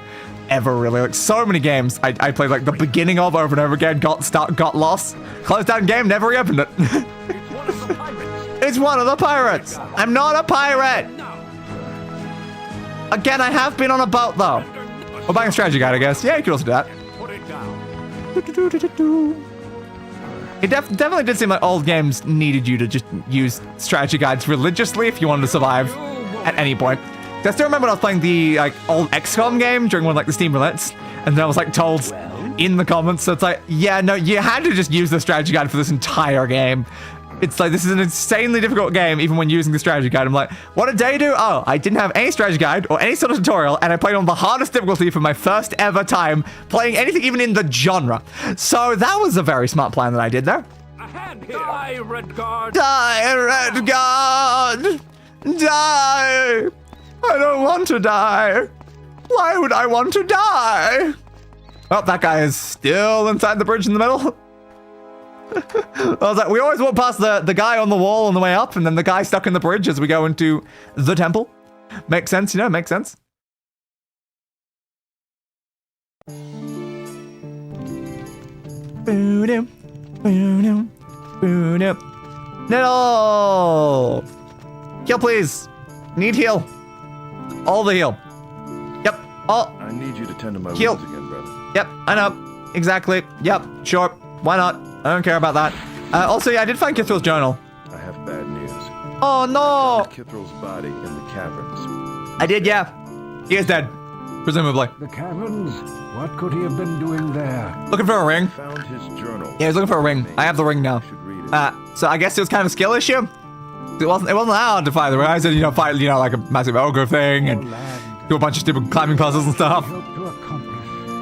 ever really. Like so many games I played like the beginning of over and over again. Got lost. Closed down game. Never reopened it. It's one of the pirates. I'm not a pirate. Again, I have been on a boat though. Or buying a strategy guide, I guess. Yeah, you could also do that. It definitely did seem like old games needed you to just use strategy guides religiously if you wanted to survive at any point. I still remember when I was playing the like old XCOM game during one of like the Steam roulettes, and then I was like told in the comments, so it's like, yeah, no, you had to just use the strategy guide for this entire game. It's like, this is an insanely difficult game, even when using the strategy guide. I'm like, what did Day do? Oh, I didn't have any strategy guide or any sort of tutorial, and I played on the hardest difficulty for my first ever time playing anything even in the genre. So that was a very smart plan that I did there. Die, Redguard! Die, Redguard! Die! I don't want to die. Why would I want to die? Oh, that guy is still inside the bridge in the middle. I was like, we always walk past the guy on the wall on the way up, and then the guy stuck in the bridge as we go into the temple. Makes sense, you know, makes sense. No! Heal, please. Need heal. All the heal. Yep. All. I need you to tend to my heal. wounds again, brother. Yep, I know. Exactly. Yep, sure. Why not? I don't care about that. Also, yeah, I did find Kithrill's journal. I have bad news. Oh, no! Kithrill's body in the caverns. I did, yeah. He is dead. Presumably. The caverns? What could he have been doing there? Looking for a ring. Found his journal. Yeah, he's looking for a ring. I have the ring now. Should read it. So I guess it was kind of a skill issue. It wasn't allowed to fight the ring. I said, you know, fight, you know, like a massive ogre thing and do a bunch of stupid climbing puzzles and stuff.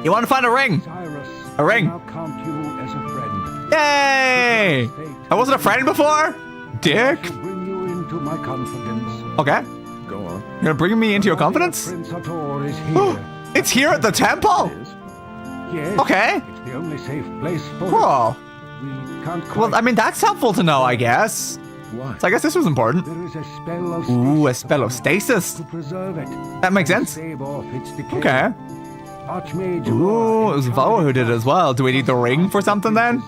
You want to find a ring? Cyrus, A ring. I'll count you as a friend. Yay! I wasn't a friend before? Dick. To bring you into my confidence. Okay. Go on. You're gonna bring me into your confidence? Prince Ator is here. It's here at the temple? It is. Yes. Okay. It's the only safe place for Cool. it. We can't quite... Well, I mean, that's helpful to know, I guess. Why? So I guess this was important. There is a spell of Ooh, a stasis spell of stasis. to preserve it. That makes sense. Save off its decay. Okay. Archmage Ooh, it was Voa who did it as well. Do we need the ring for something then?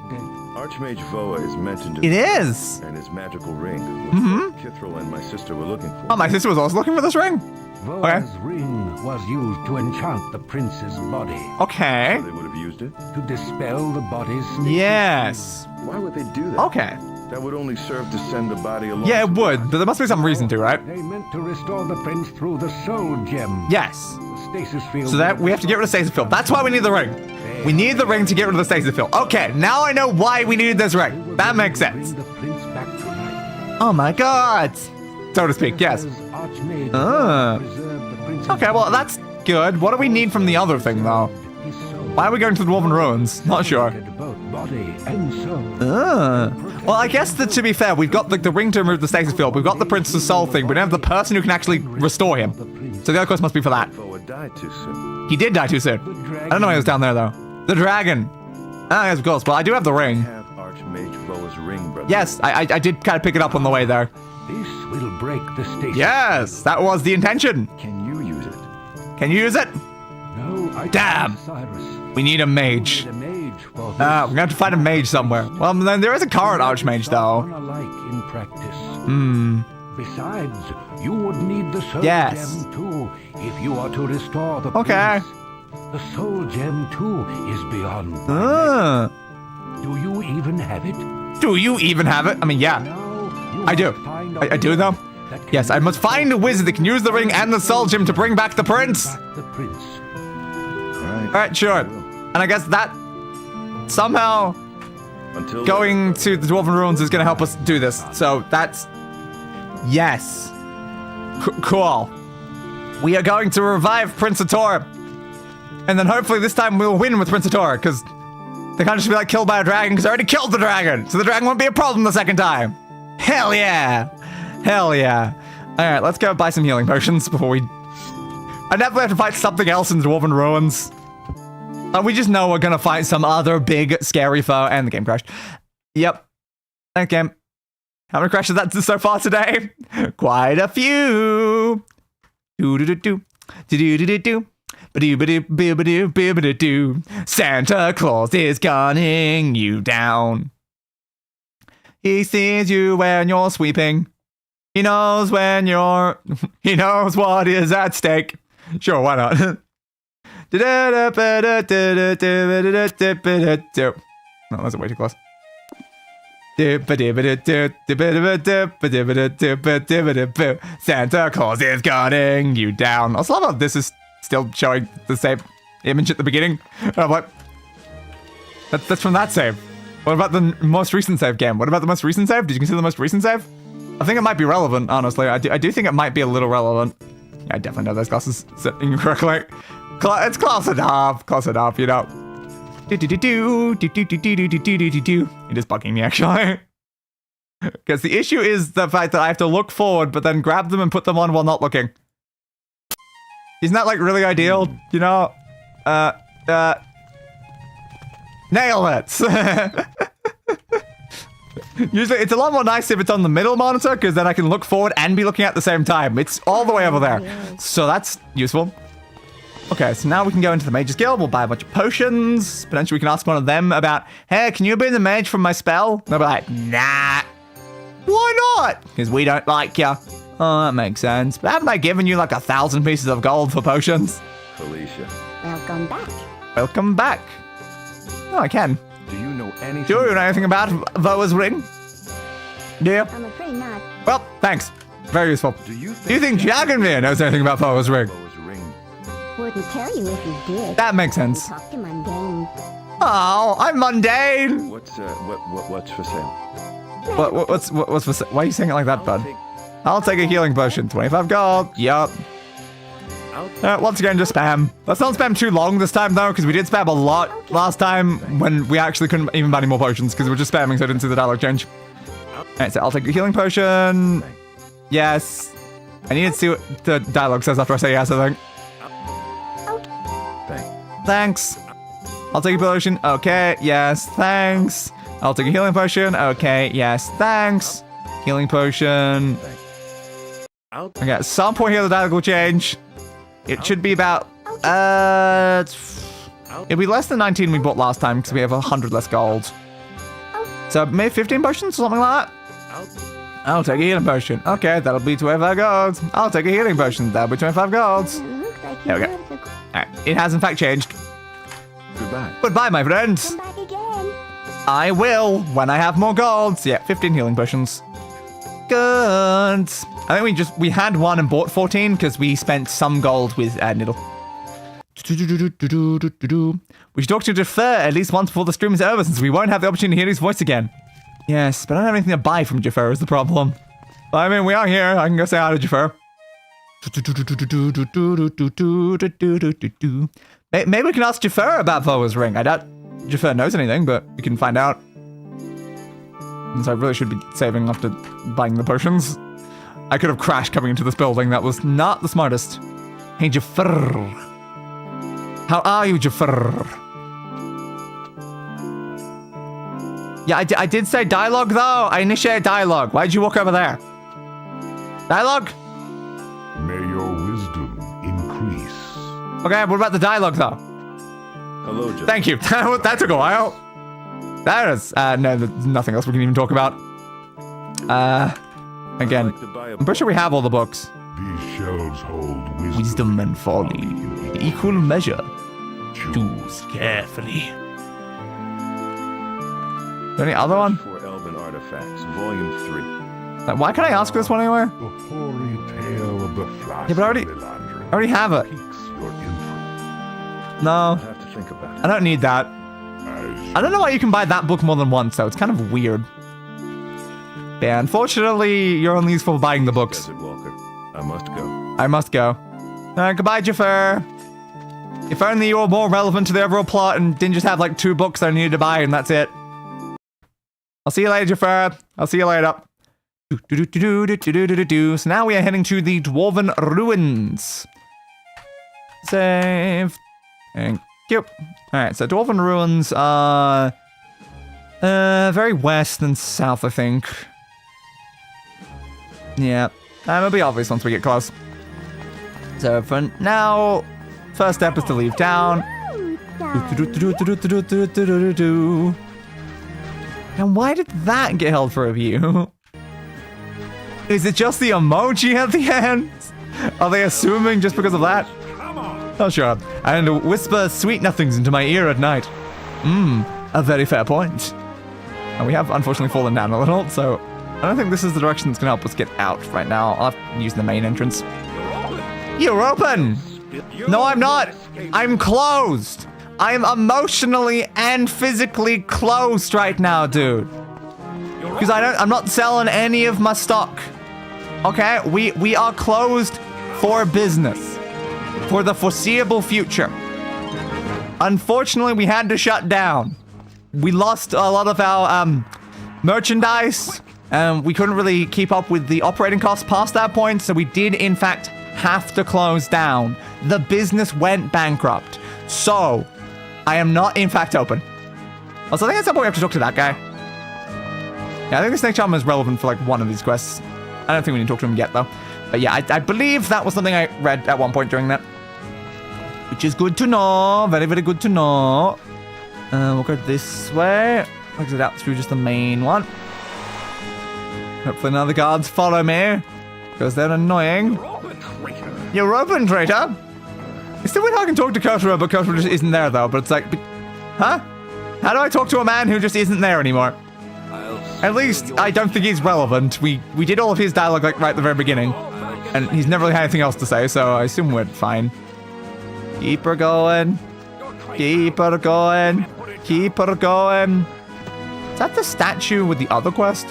Archmage Voa is mentioned in It is. and his magical ring, which both Kithril and my sister were looking for. Oh, my sister was also looking for this ring. Voa's ring was used to enchant the prince's body, Okay. They would have used it. to dispel the body's stasis. Yes. Why would they do that? Okay. That would only serve to send the body along. Yeah, it would, but there must be some reason to, right? They meant to restore the prince through the soul gem. Yes. The stasis field. So that we have to get rid of stasis field. That's why we need the ring. We need the ring to get rid of the stasis field. Okay, now I know why we needed this ring. That makes sense. Bring the prince back to life. Oh my god. So to speak, yes. Archmage Ah. preserved the prince's Okay, well, that's good. What do we need from the other thing, though? his soul. Why are we going to the Dwarven Ruins? Not sure. Both body and soul. Well, I guess that to be fair, we've got the ring to remove the stasis field. We've got the Prince's Soul thing. We don't have the person who can actually restore him. So the other quest must be for that. Voa died too soon. He did die too soon. I don't know why he was down there, though. The dragon. Ah, yes, of course. Well, I do have the ring. Have Archmage Voa's ring, brother. Yes, I did kind of pick it up on the way there. This will break the stasis. Yes, that was the intention. Can you use it? Can you use it? No, I Damn. can't, Cyrus. We need a mage. Need a mage for this. We're gonna have to find a mage somewhere. Well, then there is a current archmage, though. Unlike in practice. Hmm. Besides, you would need the soul Yes. gem too if you are to restore the Okay. prince. The soul gem too is beyond. my Uh, measure. Do you even have it? do you even have it? I mean, yeah. Now you I do. must find I do, though. that can Yes, I must find a wizard that can use the ring and the soul gem to bring back the prince. back the prince. All Alright, sure. And I guess that somehow Until going to the Dwarven Ruins is gonna help us do this. So that's... Yes. Cool. We are going to revive Prince Atora. And then hopefully this time we'll win with Prince Atora, because they can't just be like killed by a dragon, because I already killed the dragon. So the dragon won't be a problem the second time. Hell yeah. Hell yeah. Alright, let's go buy some healing potions before we... I definitely have to fight something else in the Dwarven Ruins. We just know we're gonna fight some other big, scary foe, and the game crashed. Yep. Thanks, game. How many crashes that's so far today? Quite a few. Do-do-do-do. Do-do-do-do-do. Ba-do-ba-do-ba-do-ba-do-ba-do. Santa Claus is gunning you down. He sees you when you're sweeping. He knows when you're... He knows what is at stake. Sure, why not? No, that's way too close. Santa Claus is gunning you down. I also love how this is still showing the same image at the beginning. And I'm like, that's from that save. What about the most recent save game? What about the most recent save? Did you consider the most recent save? I think it might be relevant, honestly. I do think it might be a little relevant. Yeah, I definitely know those glasses set incorrectly. It's close enough, you know. It is bugging me, actually. Because the issue is the fact that I have to look forward, but then grab them and put them on while not looking. Isn't that, like, really ideal? You know? Nail it! Usually, it's a lot more nice if it's on the middle monitor, because then I can look forward and be looking at the same time. It's all the way over there. So that's useful. Okay, so now we can go into the Mage's Guild. We'll buy a bunch of potions. Potentially we can ask one of them about, hey, can you be the mage from my spell? They'll be like, nah. Why not? Because we don't like you. Oh, that makes sense. But haven't I given you like 1,000 pieces of gold for potions? Felicia, Welcome back. Welcome back. Oh, I can. do you know anything? Do you know anything about Voa's ring? Do you? I'm afraid not. Well, thanks. Very useful. Do you Do you think Jaganmir knows anything about Voa's ring? Voa's ring? Wouldn't tell you if you did. That makes sense. Talk to mundane. Oh, I'm mundane. What's for sale? What's for why are you saying it like that, bud? Take- I'll take a healing potion. 25 gold. Yup. Once again, just spam. Let's not spam too long this time, though, because we did spam a lot last time when we actually couldn't even buy any more potions because we were just spamming, so I didn't see the dialogue change. Alright, so I'll take a healing potion. Yes. I need to see what the dialogue says after I say yes, I think. Thanks. I'll take a potion. Okay, yes, thanks. I'll take a healing potion. Okay, yes, thanks. Healing potion. Okay, at some point here the dialogue will change. It should be about, it'll be less than 19 we bought last time because we have 100 less gold. So maybe 15 potions or something like that? I'll take a healing potion. Okay, that'll be 25 gold. I'll take a healing potion. That'll be 25 gold. Looks like There we go. Alright, it has in fact changed. Goodbye. Goodbye, my friends. Come back again. I will when I have more gold. So yeah, 15 healing potions. Good. I think we had one and bought 14 because we spent some gold with Niddle. We should talk to Jafar at least once before the stream is over since we won't have the opportunity to hear his voice again. Yes, but I don't have anything to buy from Jafar is the problem. I mean, we are here. I can go say hi to Jafar. Maybe we can ask Jafar about Voa's ring. I doubt Jafar knows anything, but we can find out. So I really should be saving after buying the potions. I could have crashed coming into this building. That was not the smartest. Hey, Jafar. How are you, Jafar? Yeah, I did say dialogue, though. I initiated dialogue. Why'd you walk over there? Dialogue? May your wisdom increase. Okay, what about the dialogue, though? Hello, Jeff. Thank you. That took a while. That is... no, there's nothing else we can even talk about. Again, I'm pretty sure we have all the books. These shelves hold Wisdom and folly in equal measure. Choose carefully. Is there any other one? For Elven Artifacts, Volume 3. Like, why can't I ask for this one anywhere? The hoary tale of the flash. Yeah, but I already have it. No, I'll have to think about it. I don't need that. I don't know why you can buy that book more than once, though. It's kind of weird. Yeah, unfortunately, you're only useful for buying the books. Desert Walker, I must go. I must go. Goodbye, Jafar. If only you were more relevant to the overall plot and didn't just have like 2 books I needed to buy and that's it. I'll see you later, Jafar. I'll see you later. So now we are heading to the Dwarven Ruins. Save. Thank you. Alright, so Dwarven Ruins are very west and south, I think. Yeah, it'll be obvious once we get close. So for now, first step is to leave town. Now, why did that get held for review? Is it just the emoji at the end? Are they assuming just because of that? Oh, sure. And whisper sweet nothings into my ear at night. A very fair point. And we have unfortunately fallen down a little, so I don't think this is the direction that's going to help us get out right now. I'll have to use the main entrance. You're open! No, I'm not! I'm closed! I'm emotionally and physically closed right now, dude. Because I'm not selling any of my stock. Okay? We are closed for business. For the foreseeable future. Unfortunately, we had to shut down. We lost a lot of our merchandise. We couldn't really keep up with the operating costs past that point, so we did, in fact, have to close down. The business went bankrupt. So, I am not, in fact, open. Also, I think at some point we have to talk to that guy. Yeah, I think the snake charmer is relevant for, like, one of these quests. I don't think we need to talk to him yet, though. But yeah, I believe that was something I read at one point during that. Which is good to know. Very, very good to know. We'll go this way. Exit out through just the main one. Hopefully none of the guards follow me. Because they're annoying. You're open, traitor. It's still weird how I can talk to Kotaro, but Kotaro just isn't there, though. But it's like, huh? How do I talk to a man who just isn't there anymore? At least, I don't think he's relevant. We did all of his dialogue, like, right at the very beginning. And he's never really had anything else to say, so I assume we're fine. Keep her going. Keep her going. Keep her going. Is that the statue with the other quest?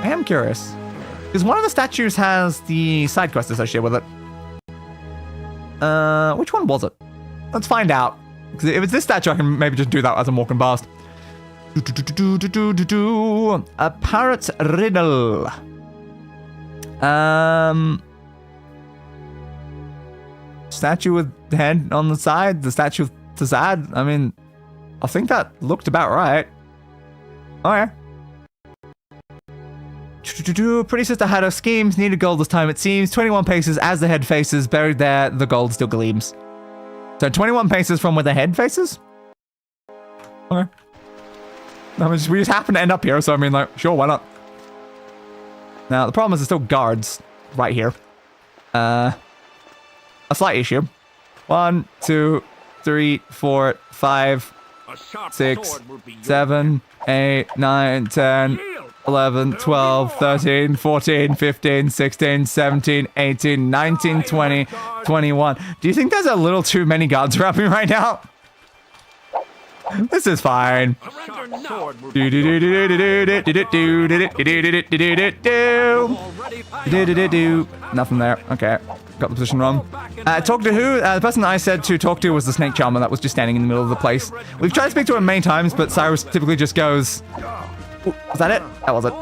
I am curious. Because one of the statues has the side quest associated with it. Which one was it? Let's find out. Because if it's this statue, I can maybe just do that as I'm walking past. A parrot's riddle. statue with head on the side, the statue with the side. I mean, I think that looked about right. Okay. Pretty sister had her schemes, needed gold this time it seems. 21 paces as the head faces, buried there, the gold still gleams. So 21 paces from where the head faces? Okay. I mean, we just happen to end up here, so I mean, like, sure, why not? Now, the problem is there's still guards right here. A slight issue. 1, 2, 3, 4, 5, 6, 7, 8, 9, 10, 11, 12, 13, 14, 15, 16, 17, 18, 19, 20, 21. Do you think there's a little too many guards around me right now? This is fine. Nothing there. Okay. Got the position wrong. Talk to who? The person that I said to talk to was the snake charmer that was just standing in the middle of the place. We've tried to speak to him many times, but Cyrus typically just goes... Ooh, was that it? That was it.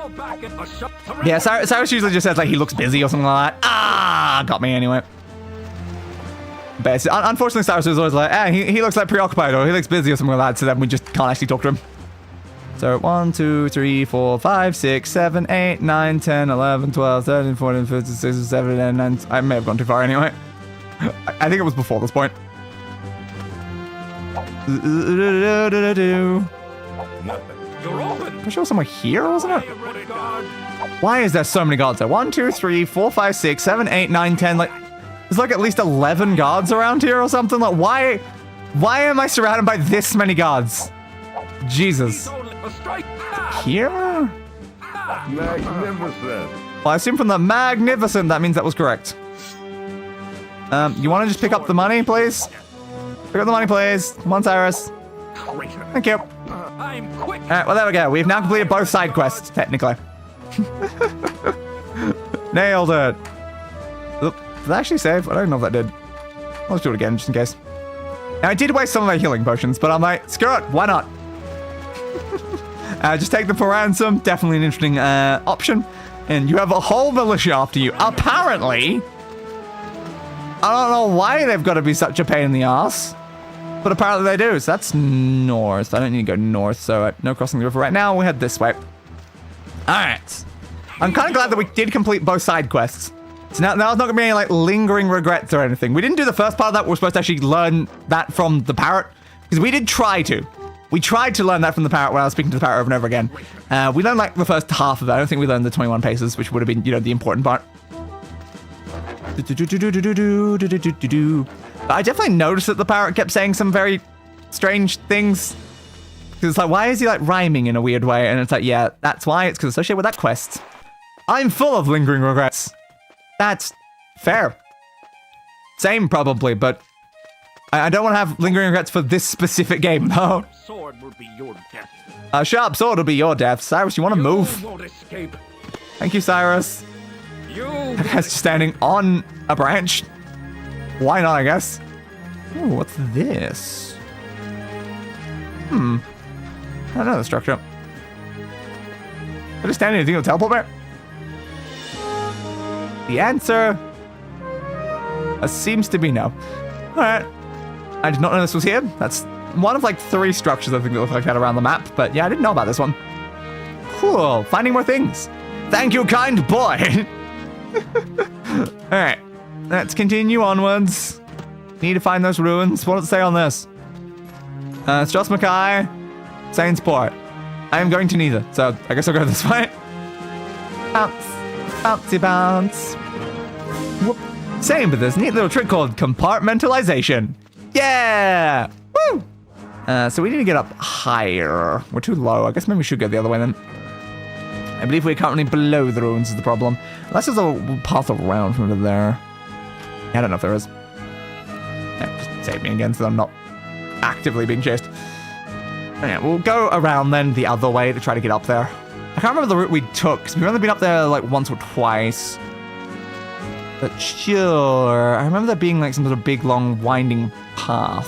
Yeah, Cyrus usually just says like he looks busy or something like that. Ah, got me anyway. But unfortunately, Cyrus is always like, he looks like preoccupied or he looks busy or something like that, so then we just can't actually talk to him. So 1, 2, 3, 4, 5, 6, 7, 8, 9, 10, 11, 12, 13, 14, 15, 16, 17, 9. I may have gone too far anyway. I think it was before this point. You're open. I'm sure somewhere here, wasn't it? Why is there so many guards there? 1, 2, 3, 4, 5, 6, 7, 8, 9, 10. Like, there's like at least 11 guards around here or something. Like, why am I surrounded by this many guards? Jesus. Here? Magnificent. Well, I assume from the magnificent, that means that was correct. You want to just pick up the money, please? Pick up the money, please. Come on, Cyrus. Thank you. I'm quick. Alright, well, there we go. We've now completed both side quests, technically. Nailed it. Oop, did that actually save? I don't know if that did. Let's do it again, just in case. Now, I did waste some of my healing potions, but I'm like, screw it, why not? Just take them for ransom. Definitely an interesting option. And you have a whole militia after you. Apparently, I don't know why they've got to be such a pain in the ass. But apparently they do, so that's north. I don't need to go north, so no crossing the river right now. We head this way. Alright. I'm kind of glad that we did complete both side quests. So now there's not going to be any like lingering regrets or anything. We didn't do the first part of that. We were supposed to actually learn that from the parrot. Because we did try to. We tried to learn that from the parrot when I was speaking to the parrot over and over again. We learned like the first half of it. I don't think we learned the 21 paces, which would have been, you know, the important part. But I definitely noticed that the parrot kept saying some very strange things. Because it's like, why is he like rhyming in a weird way? And it's like, yeah, that's why. It's because associated with that quest. I'm full of lingering regrets. That's fair. Same probably, but I don't want to have lingering regrets for this specific game, though. Sword will be your death. A sharp sword will be your death. Cyrus, you want to move? You won't escape. Thank you, Cyrus. You. That guy's just standing on a branch. Why not, I guess? Ooh, what's this? I don't know the structure. I just stand here, think it'll teleport me? The answer seems to be no. Alright. I did not know this was here. That's one of like 3 structures I think that look like that around the map. But yeah, I didn't know about this one. Cool. Finding more things. Thank you, kind boy. Alright. Let's continue onwards. Need to find those ruins. What does it say on this? Stros M'kai, Saintsport. I am going to neither, so I guess I'll go this way. Bounce. Bouncy bounce. Whoop. Same, but there's a neat little trick called compartmentalization. Yeah! Woo! So we need to get up higher. We're too low. I guess maybe we should go the other way then. I believe we're currently below the ruins is the problem. Unless there's a path around from over there. I don't know if there is. Yeah, just save me again so I'm not actively being chased. Yeah, we'll go around then the other way to try to get up there. I can't remember the route we took, because we've only been up there like once or twice. But sure, I remember there being like some sort of big, long, winding path.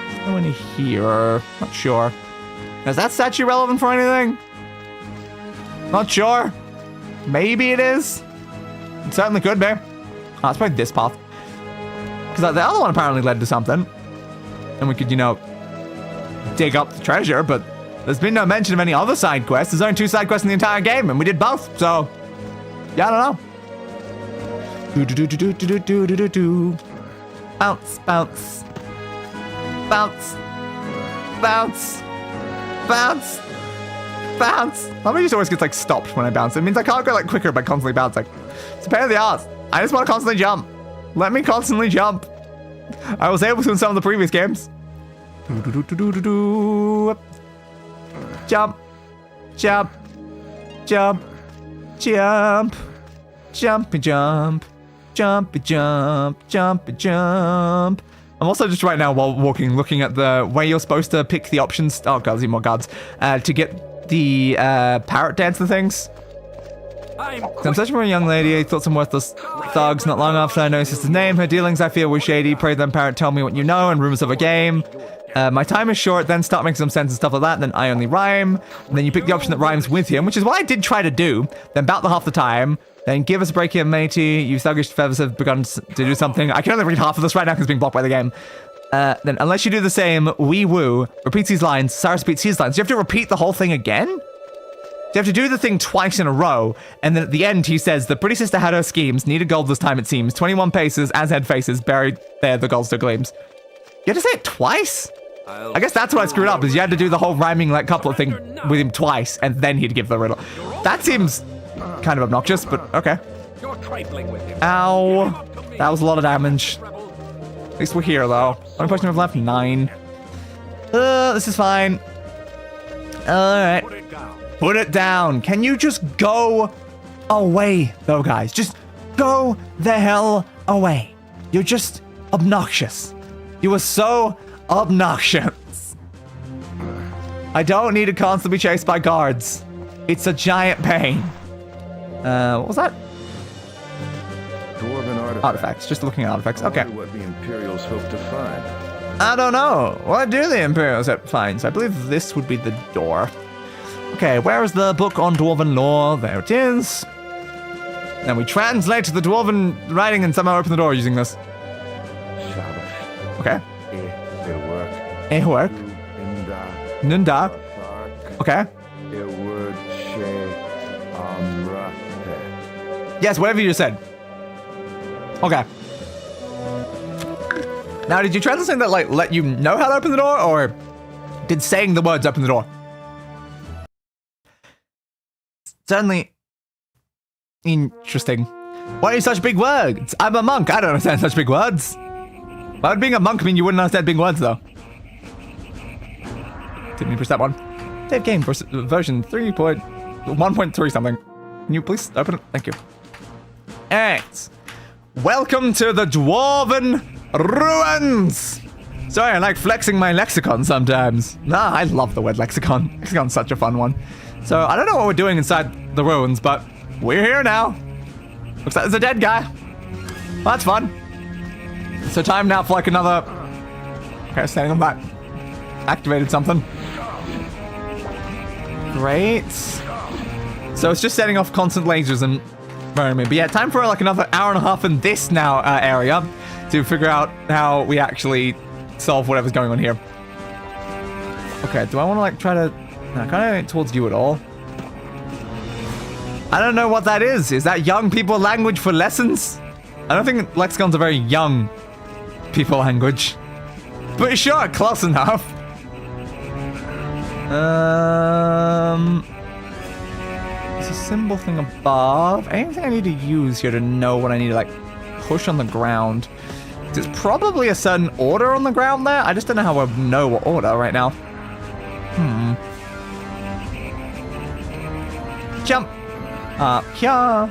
There's no one here. Not sure. Is that statue relevant for anything? Not sure. Maybe it is. It certainly could be. Oh, it's probably this path. Because the other one apparently led to something. And we could, you know, dig up the treasure, but there's been no mention of any other side quests. There's only 2 side quests in the entire game, and we did both, so... Yeah, I don't know. Bounce, bounce. Bounce. Bounce. Bounce. Bounce. How many just always gets like stopped when I bounce? It means I can't go like quicker by constantly bouncing. It's a pain in the ass. I just want to constantly jump. Let me constantly jump. I was able to in some of the previous games. Jump. Jump. Jump. Jump. Jumpy jump. Jumpy jump. Jumpy jump. I'm also just right now while walking looking at the way you're supposed to pick the options. Oh god, there's even more guards. To get the parrot dancer things. I'm searching for a young lady. I thought some worthless thugs. Not long after I noticed his name. Her dealings I feel were shady. Pray then parrot tell me what you know and rumors of a game. My time is short, then start making some sense and stuff like that. Then I only rhyme. And then you pick the option that rhymes with him, which is what I did try to do. Then about the half the time. Then give us a break here, matey. You thuggish feathers have begun to do something. I can only read half of this right now because it's being blocked by the game. Then unless you do the same, wee woo. Repeats these lines. Cyrus repeats his lines. You have to repeat the whole thing again? You have to do the thing twice in a row. And then at the end, he says, the pretty sister had her schemes. Needed gold this time, it seems. 21 paces, as head faces. Buried there, the gold still gleams. You have to say it twice? I guess that's what I screwed up, is you had to do the whole rhyming like couplet thing with him twice, and then he'd give the riddle. That seems kind of obnoxious, but okay. Ow. That was a lot of damage. At least we're here, though. Only person we've left, 9. This is fine. Alright. Put it down. Can you just go away, though, guys? Just go the hell away. You're just obnoxious. You are so obnoxious. I don't need to constantly be chased by guards. It's a giant pain. What was that? Dwarven Artifacts. Just looking at artifacts. I Okay. wonder what the Imperials hope to find. I don't know. What do the Imperials find? So I believe this would be the door. Okay, where is the book on Dwarven lore? There it is. Then we translate the Dwarven writing and somehow open the door using this. Okay. Work. Nunda. Okay. Yes, whatever you said. Okay. Now, did you translate something that like let you know how to open the door, or did saying the words open the door? Certainly interesting. Why are you such big words? I'm a monk. I don't understand such big words. Why would being a monk mean you wouldn't understand big words, though? Didn't you press that one? Save game version 3.1.3 something. Can you please open it? Thank you. Alright. Welcome to the Dwarven Ruins! Sorry, I like flexing my lexicon sometimes. Nah, I love the word lexicon. Lexicon's such a fun one. So, I don't know what we're doing inside the ruins, but we're here now. Looks like there's a dead guy. Well, that's fun. So time now for like another... Okay, standing on that. Activated something. Great. So it's just setting off constant lasers and burning me. But yeah, time for like another hour and a half in this now area to figure out how we actually solve whatever's going on here. Okay, do I want to like try to... No, can I towards you at all? I don't know what that is. Is that young people language for lessons? I don't think lexicon's a very young people language. But sure, close enough. There's a symbol thing above. Anything I need to use here to know what I need to like push on the ground? There's probably a certain order on the ground there. I just don't know how I know what order right now. Jump. Up here.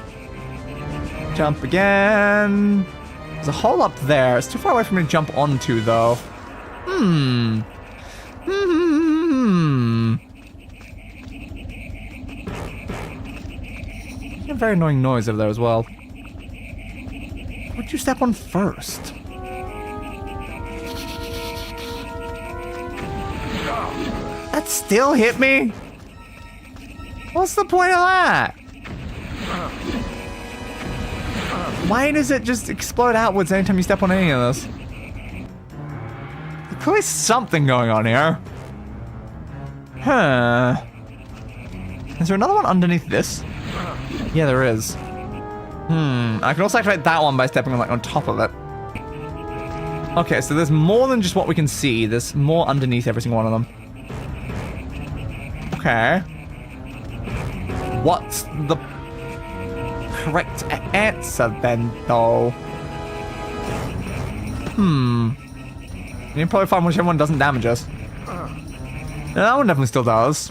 Jump again. There's a hole up there. It's too far away for me to jump onto, though. A very annoying noise over there as well. What'd you step on first? That still hit me? What's the point of that? Why does it just explode outwards anytime you step on any of this? There's clearly something going on here. Huh. Is there another one underneath this? Yeah, there is. I can also activate that one by stepping on, like, on top of it. Okay, so there's more than just what we can see. There's more underneath every single one of them. Okay. What's the correct answer then, though? You can probably find whichever one doesn't damage us. Yeah, that one definitely still does.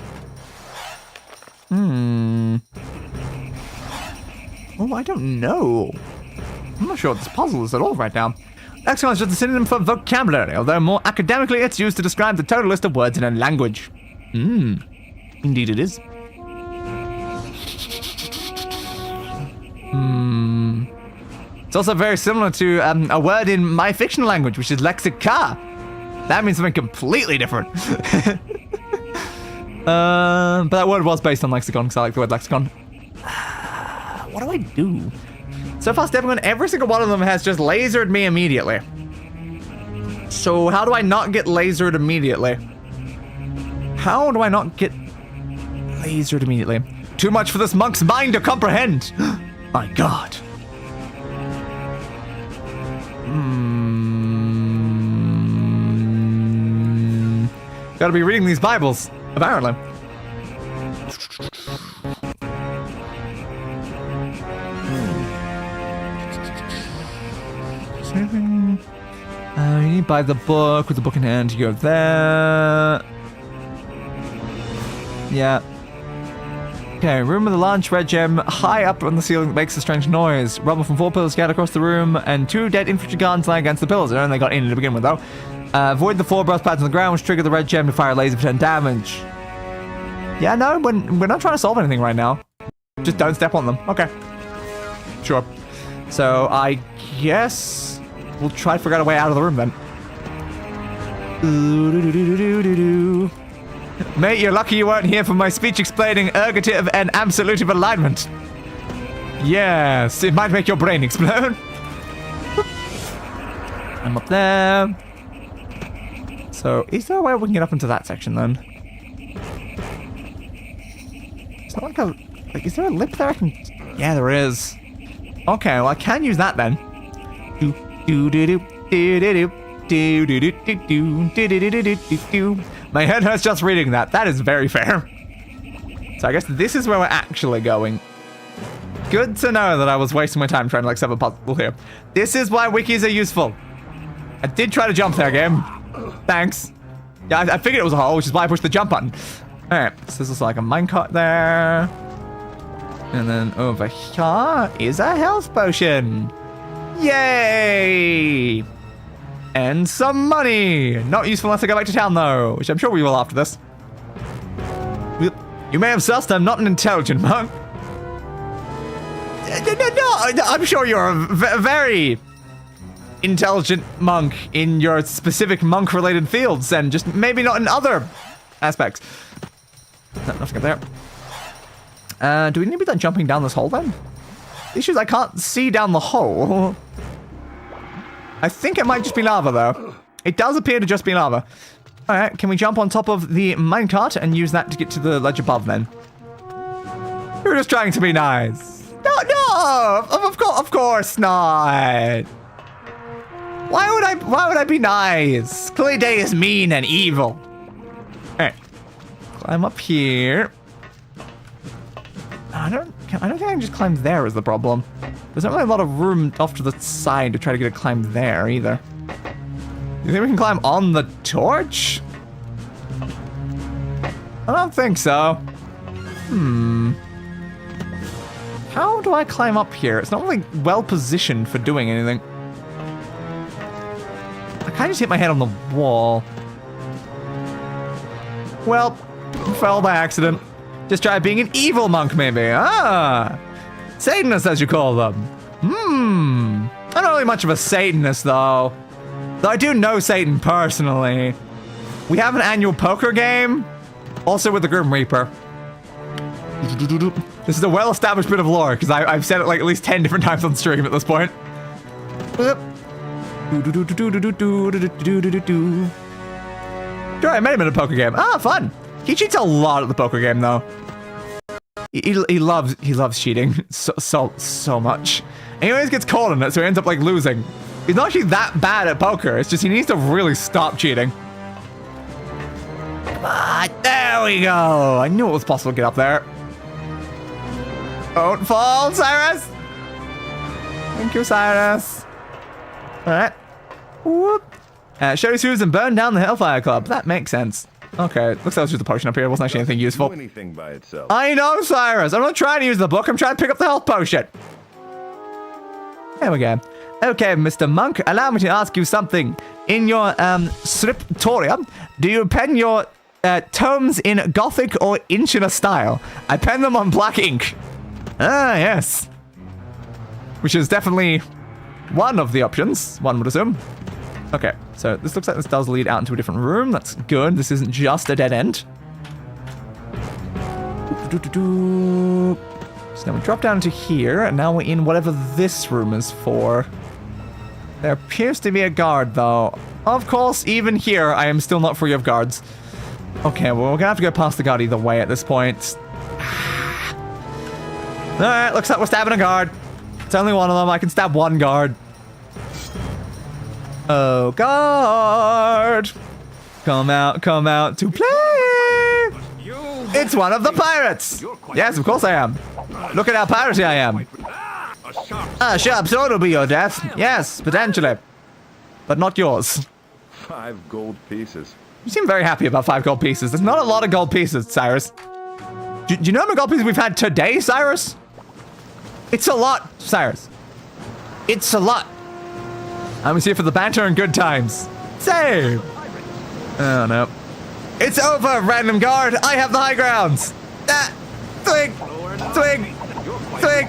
Oh, I don't know. I'm not sure what this puzzle is at all right now. Lexicon is just a synonym for vocabulary, although more academically it's used to describe the total list of words in a language. Indeed it is. It's also very similar to a word in my fictional language, which is lexica. That means something completely different. But that word was based on lexicon, because I like the word lexicon. What do I do? So far, stepping on every single one of them has just lasered me immediately. So how do I not get lasered immediately? How do I not get lasered immediately? Too much for this monk's mind to comprehend. My God. Gotta be reading these Bibles, apparently. You need to buy the book. With the book in hand, you go there. Yeah. Okay, room with a large red gem high up on the ceiling that makes a strange noise. Rubble from 4 pillars scattered across the room, and 2 dead infantry guards lie against the pillars. I don't know they got in to begin with, though. Avoid the 4 brass pads on the ground, which trigger the red gem to fire a laser for 10 damage. Yeah, no, we're not trying to solve anything right now. Just don't step on them. Okay. Sure. So, I guess we'll try to figure out a way out of the room, then. Mate, you're lucky you weren't here for my speech explaining ergative and absolutive alignment. Yes, it might make your brain explode. I'm up there. So, is there a way we can get up into that section, then? Is that like a... Like, is there a lip there I can... Yeah, there is. Okay, well, I can use that, then. My head hurts just reading that. That is very fair. So I guess this is where we're actually going. Good to know that I was wasting my time trying to, like, solve a puzzle here. This is why wikis are useful. I did try to jump there, game. Thanks. Yeah, I figured it was a hole, which is why I pushed the jump button. Alright, so this is like a minecart there. And then over here is a health potion. Yay! And some money. Not useful unless I go back to town, though, which I'm sure we will after this. You may have sussed I'm not an intelligent monk. No, I'm sure you're a very intelligent monk in your specific monk-related fields, and just maybe not in other aspects. No, nothing up there. Do we need to be done jumping down this hole, then? The issue is I can't see down the hole. I think it might just be lava, though. It does appear to just be lava. Alright, can we jump on top of the minecart and use that to get to the ledge above, then? You're just trying to be nice. No, of course not. Why would I be nice? Clearly Day is mean and evil. Alright. Climb up here. I don't think I can just climb there is the problem. There's not really a lot of room off to the side to try to get a climb there either. You think we can climb on the torch? I don't think so. How do I climb up here? It's not really well positioned for doing anything. I kind of just hit my head on the wall. Well, fell by accident. Just try being an evil monk, maybe. Ah! Satanists, as you call them. I'm not really much of a Satanist, though. Though I do know Satan personally. We have an annual poker game. Also with the Grim Reaper. This is a well-established bit of lore, because I've said it like at least 10 different times on stream at this point. Sure, I met him in a poker game. Ah, fun. He cheats a lot at the poker game, though. He loves cheating so much. And he always gets caught in it, so he ends up like losing. He's not actually that bad at poker. It's just he needs to really stop cheating. Come on, there we go. I knew it was possible to get up there. Don't fall, Cyrus. Thank you, Cyrus. All right. Whoop. Show his shoes and burn down the Hellfire Club. That makes sense. Okay, looks like it was just a potion up here. It wasn't actually anything useful. Do anything by itself. I know, Cyrus. I'm not trying to use the book. I'm trying to pick up the health potion. There we go. Okay, Mr. Monk, allow me to ask you something. In your scriptoria, do you pen your tomes in Gothic or Insular style? I pen them on black ink. Ah, yes. Which is definitely one of the options, one would assume. Okay, so this looks like this does lead out into a different room. That's good. This isn't just a dead end. So now we drop down to here, and now we're in whatever this room is for. There appears to be a guard, though. Of course, even here, I am still not free of guards. Okay, well, we're gonna have to go past the guard either way at this point. Alright, looks like we're stabbing a guard. It's only one of them. I can stab one guard. Oh, guard! Come out to play! It's one of the pirates! Yes, of course I am. Look at how piratey I am. A sharp sword will be your death. Yes, potentially. But not yours. 5 gold pieces. You seem very happy about 5 gold pieces. There's not a lot of gold pieces, Cyrus. Do you know how many gold pieces we've had today, Cyrus? It's a lot, Cyrus. It's a lot. I'm here for the banter and good times. Same. Oh, no. It's over, random guard. I have the high grounds. Swing. Swing. Swing.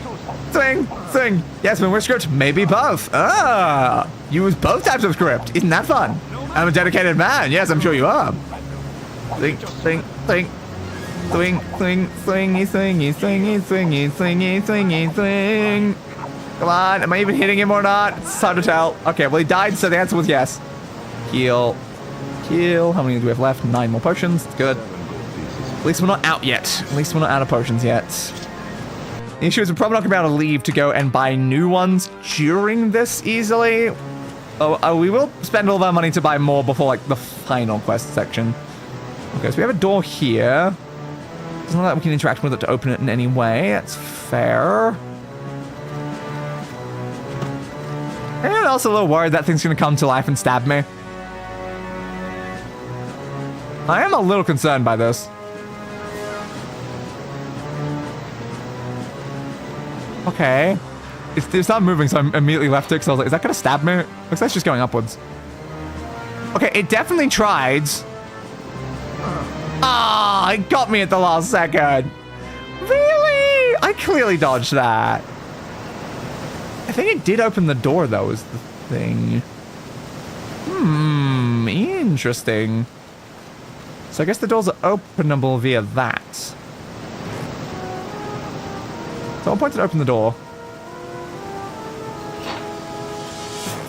Swing. Swing. Yes, when we're script, maybe both. Ah. Use both types of script. Isn't that fun? I'm a dedicated man. Yes, I'm sure you are. Swing. Swing. Swing. Swing. Swing. Swingy. Swingy. Swingy. Swingy. Swingy. Swingy. Swing. Come on, am I even hitting him or not? It's hard to tell. Okay, well he died, so the answer was yes. Heal. Heal. How many do we have left? 9 more potions. Good. At least we're not out yet. At least we're not out of potions yet. The issue is we're probably not going to be able to leave to go and buy new ones during this easily. Oh, we will spend all of our money to buy more before, like, the final quest section. Okay, so we have a door here. Doesn't look like we can interact with it to open it in any way. That's fair. And also a little worried that thing's gonna come to life and stab me. I am a little concerned by this. Okay. It's not moving, so I immediately left it, because I was like, is that gonna stab me? Looks like it's just going upwards. Okay, it definitely tried. Ah, it got me at the last second. Really? I clearly dodged that. I think it did open the door, though, is the thing. Interesting. So I guess the doors are openable via that. So at one point to open the door.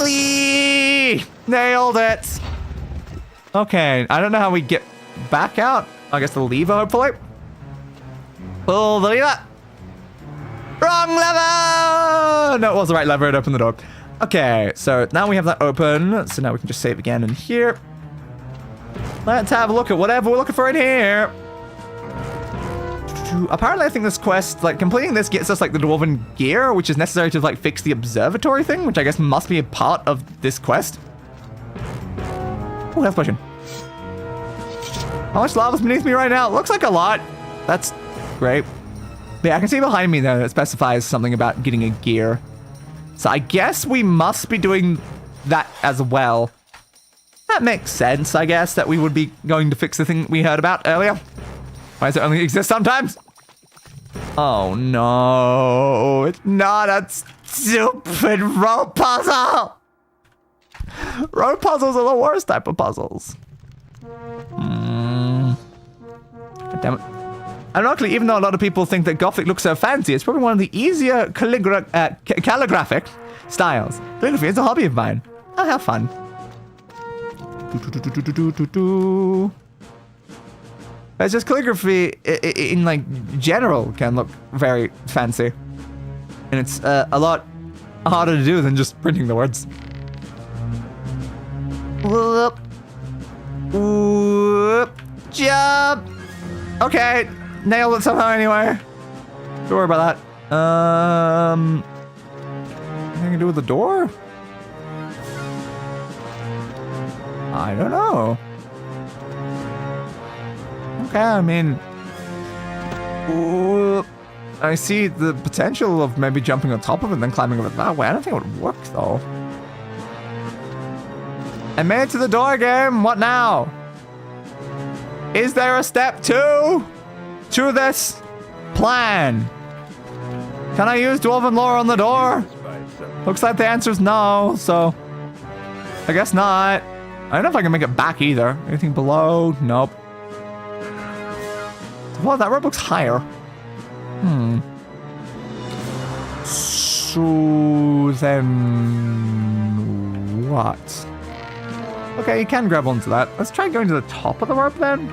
Eee! Nailed it! Okay, I don't know how we get back out. I guess the lever, hopefully. Pull the lever! Wrong lever! No, it was the right lever. It opened the door. Okay, so now we have that open. So now we can just save again in here. Let's have a look at whatever we're looking for in here. Apparently, I think this quest, like, completing this gets us, like, the Dwarven gear, which is necessary to, like, fix the observatory thing, which I guess must be a part of this quest. Oh, health potion. How much lava's beneath me right now? It looks like a lot. That's great. But yeah, I can see behind me there that it specifies something about getting a gear. So I guess we must be doing that as well. That makes sense, I guess, that we would be going to fix the thing we heard about earlier. Why does it only exist sometimes? Oh no, it's not a stupid rope puzzle. Rope puzzles are the worst type of puzzles. God damn it. Ironically, even though a lot of people think that Gothic looks so fancy, it's probably one of the easier calligraphic styles. Calligraphy is a hobby of mine. I'll have fun. It's just calligraphy in like general can look very fancy. And it's a lot harder to do than just printing the words. Whoop. Whoop. Jump. Okay. Nailed it somehow anyway. Don't worry about that. Anything to do with the door? I don't know. Okay, I mean... Ooh, I see the potential of maybe jumping on top of it and then climbing over that way. I don't think it would work, though. I made it to the door game. What now? Is there a step 2 to this plan? Can I use Dwarven lore on the door? Looks like the answer is no, so... I guess not. I don't know if I can make it back either. Anything below? Nope. Well, that rope looks higher. So then what? Okay, you can grab onto that. Let's try going to the top of the rope then.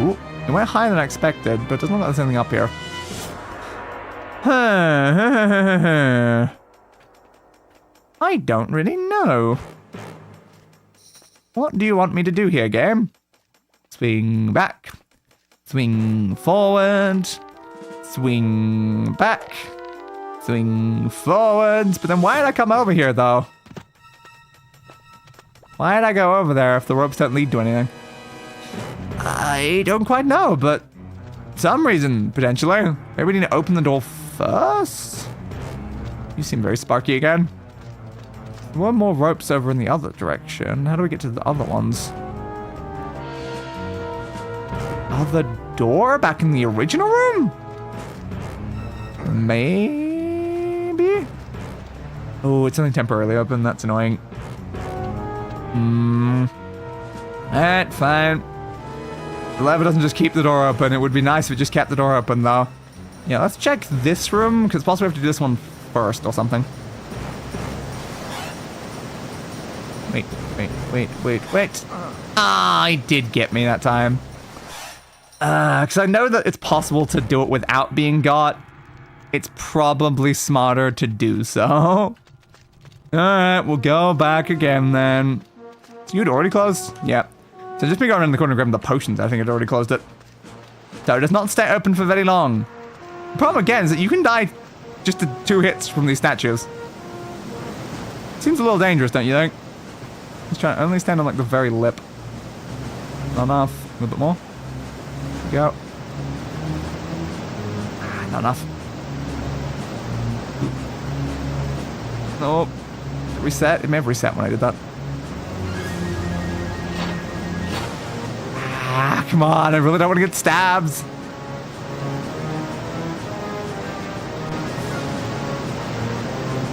Ooh, it went higher than I expected, but it doesn't look like there's anything up here. I don't really know. What do you want me to do here, game? Swing back. Swing forward. Swing back. Swing forwards. But then why did I come over here, though? Why did I go over there if the ropes don't lead to anything? I don't quite know, but some reason, potentially. Maybe we need to open the door first? You seem very sparky again. One more ropes over in the other direction. How do we get to the other ones? Other door back in the original room? Maybe? Oh, it's only temporarily open. That's annoying. Alright, fine. The lever doesn't just keep the door open. It would be nice if it just kept the door open, though. Yeah, let's check this room, because possibly we have to do this one first or something. Wait. Ah, he did get me that time. Because I know that it's possible to do it without being got. It's probably smarter to do so. Alright, we'll go back again then. So you'd already closed? Yep. So just be going around the corner and grabbing the potions. I think I'd already closed it. So it does not stay open for very long. The problem again is that you can die just to 2 hits from these statues. Seems a little dangerous, don't you think? Just trying to only stand on like the very lip. Not enough. A little bit more. There we go. Not enough. Oh. Reset? It may have reset when I did that. Ah, come on. I really don't want to get stabs.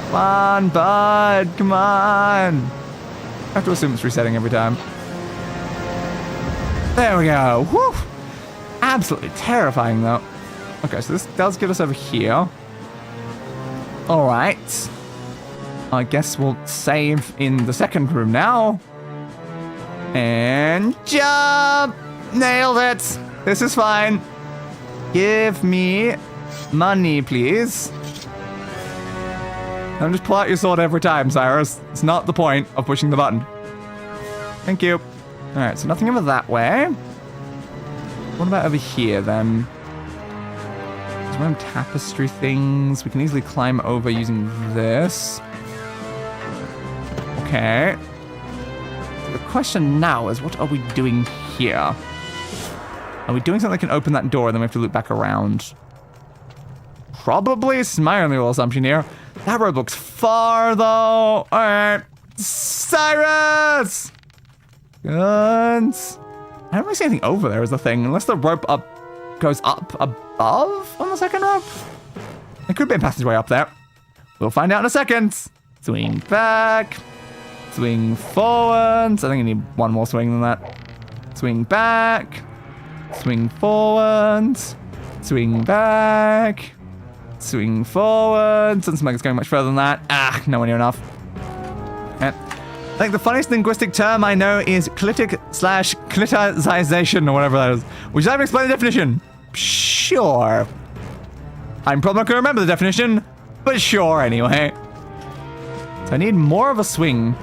Come on, bud. Come on. I have to assume it's resetting every time. There we go. Whew. Absolutely terrifying, though. Okay, so this does get us over here. All right. I guess we'll save in the second room now. And jump! Nailed it. This is fine. Give me money, please. Don't just pull out your sword every time, Cyrus. It's not the point of pushing the button. Thank you. Alright, so nothing over that way. What about over here, then? There's random tapestry things. We can easily climb over using this. Okay. So the question now is, what are we doing here? Are we doing something that can open that door, and then we have to loop back around? Probably. It's my only little assumption here. That road looks far, though. Alright. Cyrus! Guns. I don't really see anything over there is the thing. Unless the rope goes up above on the second rope. There could be a passageway up there. We'll find out in a second. Swing back. Swing forwards. I think I need one more swing than that. Swing back. Swing forward. Swing back. Swing forward. Doesn't seem like it's going much further than that. Ah, nowhere near enough. Okay. I think the funniest linguistic term I know is clitic/clitization or whatever that is. Would you like to explain the definition? Sure. I'm probably not going to remember the definition, but sure anyway. So I need more of a swing.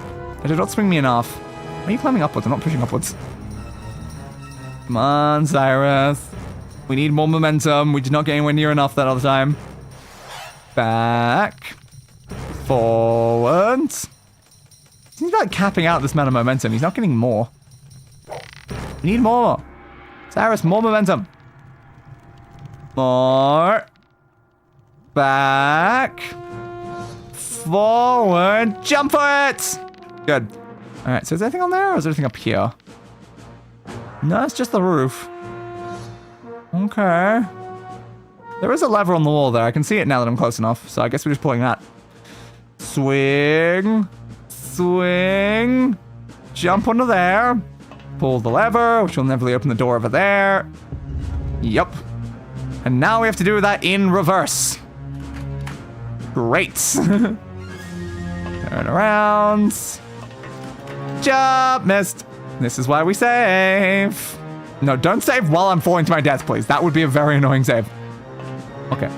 They did not swing me enough. Why are you climbing upwards? I'm not pushing upwards. Come on, Cyrus. We need more momentum. We did not get anywhere near enough that other time. Back. Forward. Seems like capping out this amount of momentum. He's not getting more. We need more. Cyrus, more momentum. More. Back. Forward. Jump for it. Good. All right, so is there anything on there or is there anything up here? No, it's just the roof. Okay. There is a lever on the wall there. I can see it now that I'm close enough, so I guess we're just pulling that. Swing. Swing. Jump onto there. Pull the lever, which will inevitably open the door over there. Yup. And now we have to do that in reverse. Great. Turn around. Jump. Missed. This is why we save. No, don't save while I'm falling to my death, please. That would be a very annoying save. Okay.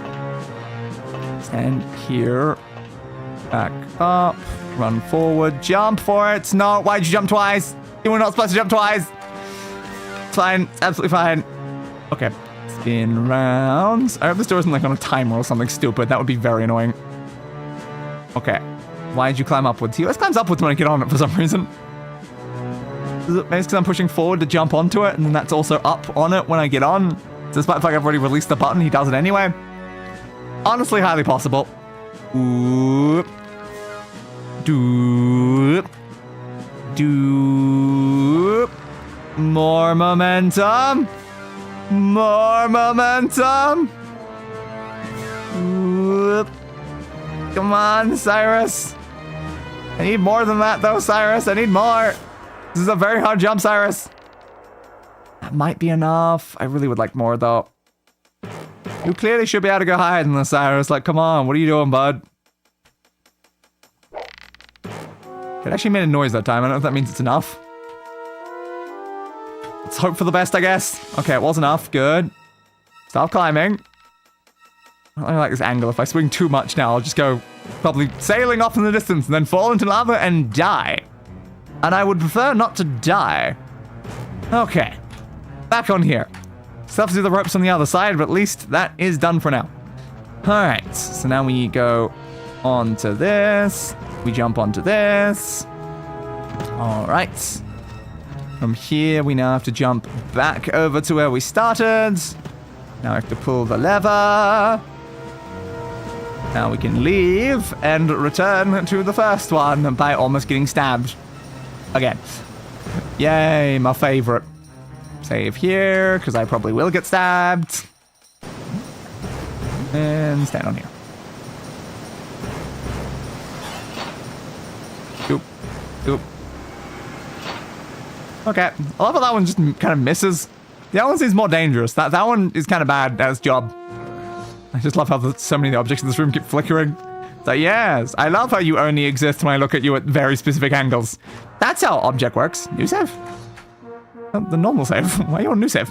Stand here. Back up. Run forward. Jump for it. No, why'd you jump twice? You were not supposed to jump twice. It's fine. It's absolutely fine. Okay. Spin round. I hope this door isn't like on a timer or something stupid. That would be very annoying. Okay. Why'd you climb upwards? He always climbs upwards when I get on it for some reason. Is it maybe because I'm pushing forward to jump onto it, and then that's also up on it when I get on? Despite the fact I've already released the button, he does it anyway. Honestly, highly possible. Oop. Doop. Doop. More momentum. More momentum. Oop. Come on, Cyrus. I need more than that, though, Cyrus. I need more. This is a very hard jump, Cyrus. That might be enough. I really would like more, though. You clearly should be able to go higher than this, Cyrus. Like, come on. What are you doing, bud? It actually made a noise that time. I don't know if that means it's enough. Let's hope for the best, I guess. Okay, it was enough. Good. Stop climbing. I don't like this angle. If I swing too much now, I'll just go probably sailing off in the distance and then fall into lava and die. And I would prefer not to die. Okay. Back on here. Still have to do the ropes on the other side, but at least that is done for now. Alright, so now we go onto this. We jump onto this. Alright. From here, we now have to jump back over to where we started. Now I have to pull the lever. Now we can leave and return to the first one by almost getting stabbed. Again. Yay, my favorite. Save here, because I probably will get stabbed. And stand on here. Oop. Oop. Okay. I love how that one just kind of misses. The other one seems more dangerous. That one is kind of bad at its job. I just love how so many of the objects in this room keep flickering. So yes, I love how you only exist when I look at you at very specific angles. That's how object works. New save? Oh, the normal save. Why are you on new save?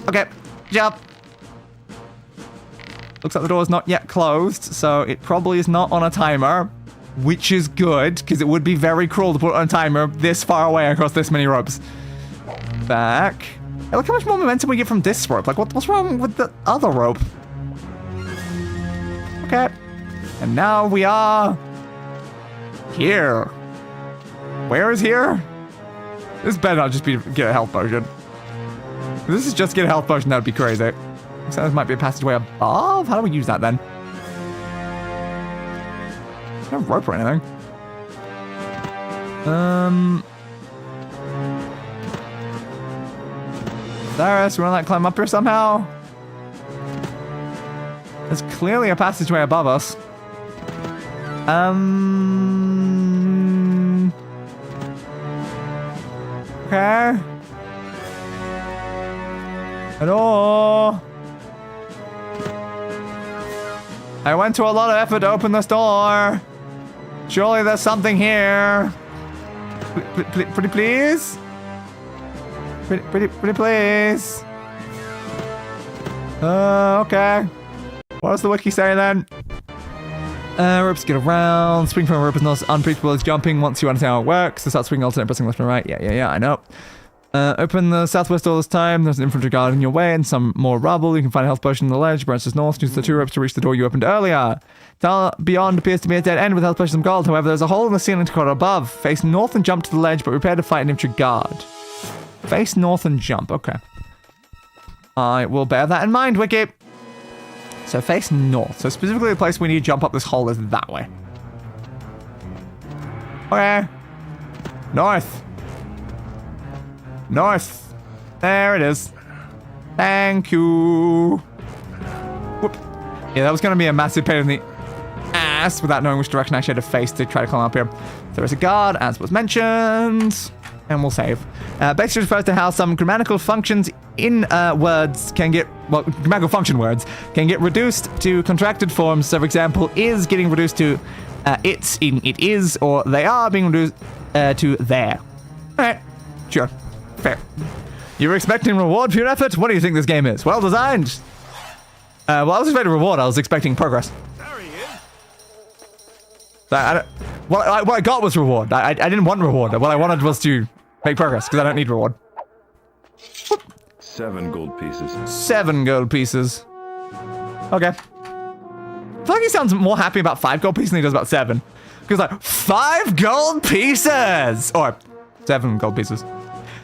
Okay, jump. Looks like the door is not yet closed, so it probably is not on a timer, which is good, because it would be very cruel to put it on a timer this far away across this many ropes. Back. Hey, look how much more momentum we get from this rope. Like, what's wrong with the other rope? Okay. And now we are here. Where is here? This better not just be get a health potion. If this is just get a health potion, that would be crazy. So there might be a passageway above? How do we use that then? No rope or anything. Cyrus, we want to climb up here somehow? There's clearly a passageway above us. Okay. Hello? I went to a lot of effort to open this door. Surely there's something here. Pretty please? Pretty please? Okay. What does the wiki say then? Ropes get around. Swing from a rope is not as unpredictable as jumping once you understand how it works. So start swinging alternate pressing left and right. Yeah, I know. Open the southwest door this time. There's an infantry guard in your way and some more rubble. You can find a health potion on the ledge. Branches north. Use the 2 ropes to reach the door you opened earlier. Tunnel beyond appears to be a dead end with health potions and gold. However, there's a hole in the ceiling to corner above. Face north and jump to the ledge, but prepare to fight an infantry guard. Face north and jump. Okay. I will bear that in mind, Wiki. So face north. So specifically the place we need to jump up this hole is that way. Okay. North. North. There it is. Thank you. Whoop. Yeah, that was going to be a massive pain in the ass without knowing which direction I actually had to face to try to climb up here. There is a guard, as was mentioned. And we'll save. Basically refers to how some grammatical functions in words can get, well, grammatical function words can get reduced to contracted forms. So, for example, is getting reduced to it's in it is, or they are being reduced to there. All right, sure, fair. You were expecting reward for your effort? What do you think this game is? Well designed. Well, I was expecting reward. I was expecting progress. There he is. What I got was reward. I didn't want reward. What I wanted was to make progress, because I don't need reward. 7 gold pieces. 7 gold pieces. Okay. I feel like he sounds more happy about 5 gold pieces than he does about 7. Because like, 5 gold pieces! Or 7 gold pieces.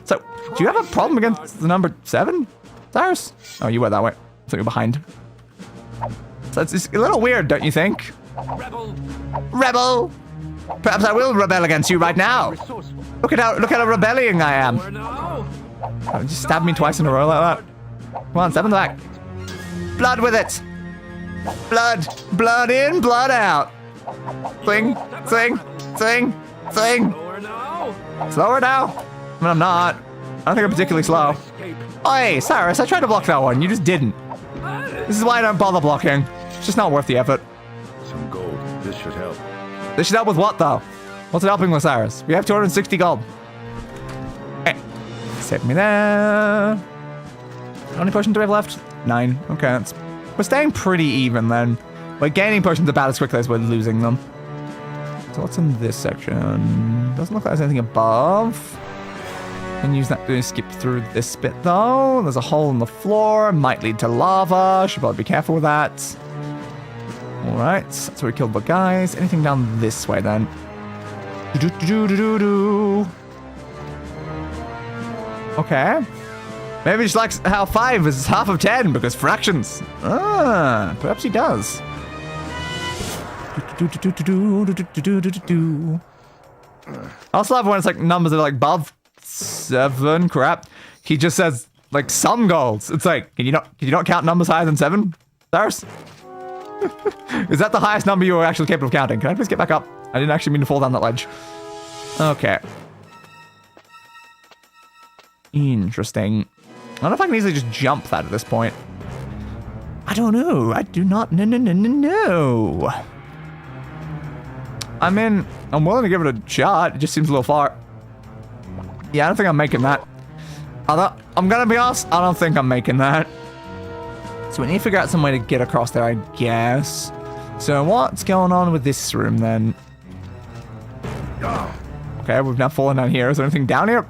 So, do you have a problem against the number 7, Cyrus? Oh, you went that way. I thought you were behind. So it's a little weird, don't you think? Rebel. Rebel! Perhaps I will rebel against you right now. Resourceful. Look at how rebelling I am. Or no. Oh, just stab me twice in a row like that. Come on, stab in the back. Blood with it. Blood. Blood in, blood out. Swing, swing, swing, swing. Or no. Slower now. I mean, I'm not. I don't think I'm particularly slow. Escape. Hey, Cyrus, I tried to block that one. You just didn't. This is why I don't bother blocking. It's just not worth the effort. Some gold. This should help. This should help with what, though? What's it helping with, Cyrus? We have 260 gold. Hey, save me there. How many potions do we have left? 9. Okay, we're staying pretty even then. We're gaining potions about as quickly as we're losing them. So what's in this section? Doesn't look like there's anything above. Can use that to skip through this bit though. There's a hole in the floor. Might lead to lava. Should probably be careful with that. Alright, that's where we killed the guys. Anything down this way then? Okay. Maybe he just likes how 5 is half of 10 because fractions. Ah, perhaps he does. I also love when it's like numbers that are like above 7. Crap. He just says like some goals. It's like, can you not count numbers higher than 7? Cyrus? Is that the highest number you were actually capable of counting? Can I please get back up? I didn't actually mean to fall down that ledge. Okay. Interesting. I don't know if I can easily just jump that at this point. I don't know. I do not know. I mean, I'm willing to give it a shot. It just seems a little far. Yeah, I don't think I'm making that. I'm gonna be honest, I don't think I'm making that. So we need to figure out some way to get across there, I guess. So what's going on with this room then? Okay, we've now fallen down here. Is there anything down here?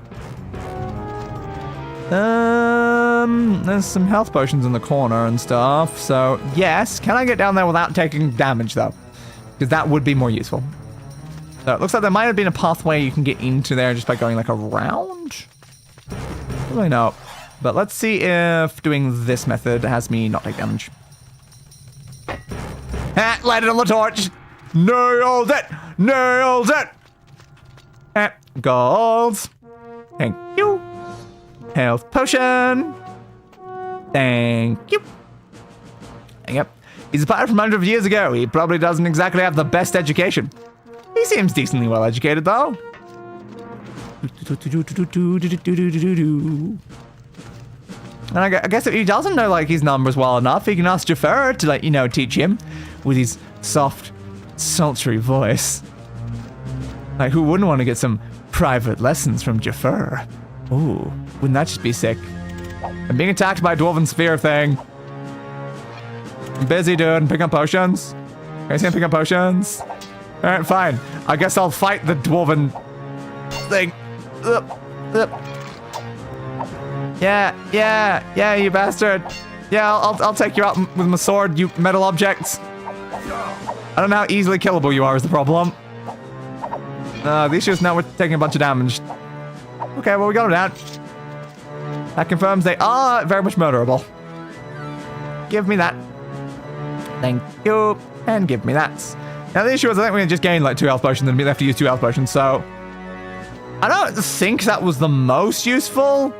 There's some health potions in the corner and stuff. So yes, can I get down there without taking damage though? Because that would be more useful. So it looks like there might have been a pathway you can get into there just by going like around. Don't really know. But let's see if doing this method has me not take damage. Ah, lighted on the torch. Nailed it. Nailed it. Ah, gold. Thank you. Health potion. Thank you. Yep. He's a pirate from hundreds of years ago. He probably doesn't exactly have the best education. He seems decently well educated, though. And I guess if he doesn't know, like, his numbers well enough, he can ask Jafar to, like, you know, teach him with his soft, sultry voice. Like, who wouldn't want to get some private lessons from Jafar? Ooh, wouldn't that just be sick? I'm being attacked by a dwarven sphere thing. I'm busy, dude. Pick up potions. Can I see him pick up potions? Alright, fine. I guess I'll fight the dwarven thing. Yeah, you bastard. Yeah, I'll take you out with my sword, you metal objects. I don't know how easily killable you are is the problem. The issue is now we're taking a bunch of damage. Okay, well, we got him down. That confirms they are very much murderable. Give me that. Thank you. And give me that. Now, the issue is I think we can just gain like 2 health potions and we have to use 2 health potions, so... I don't think that was the most useful,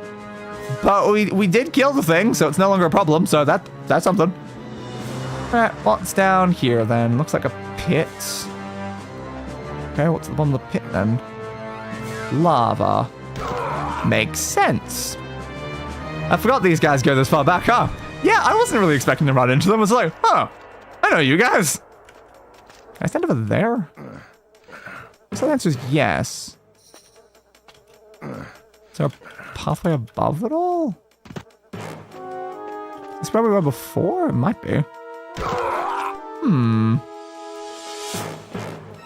but we did kill the thing, so it's no longer a problem, so that's something. Alright, what's down here then? Looks like a pit. Okay, what's at the bottom of the pit then? Lava. Makes sense. I forgot these guys go this far back, huh? Yeah, I wasn't really expecting to run into them. I was like, huh, I know you guys. Can I stand over there? So the answer is yes. Is there a pathway above it all? Is this where we were before? It might be.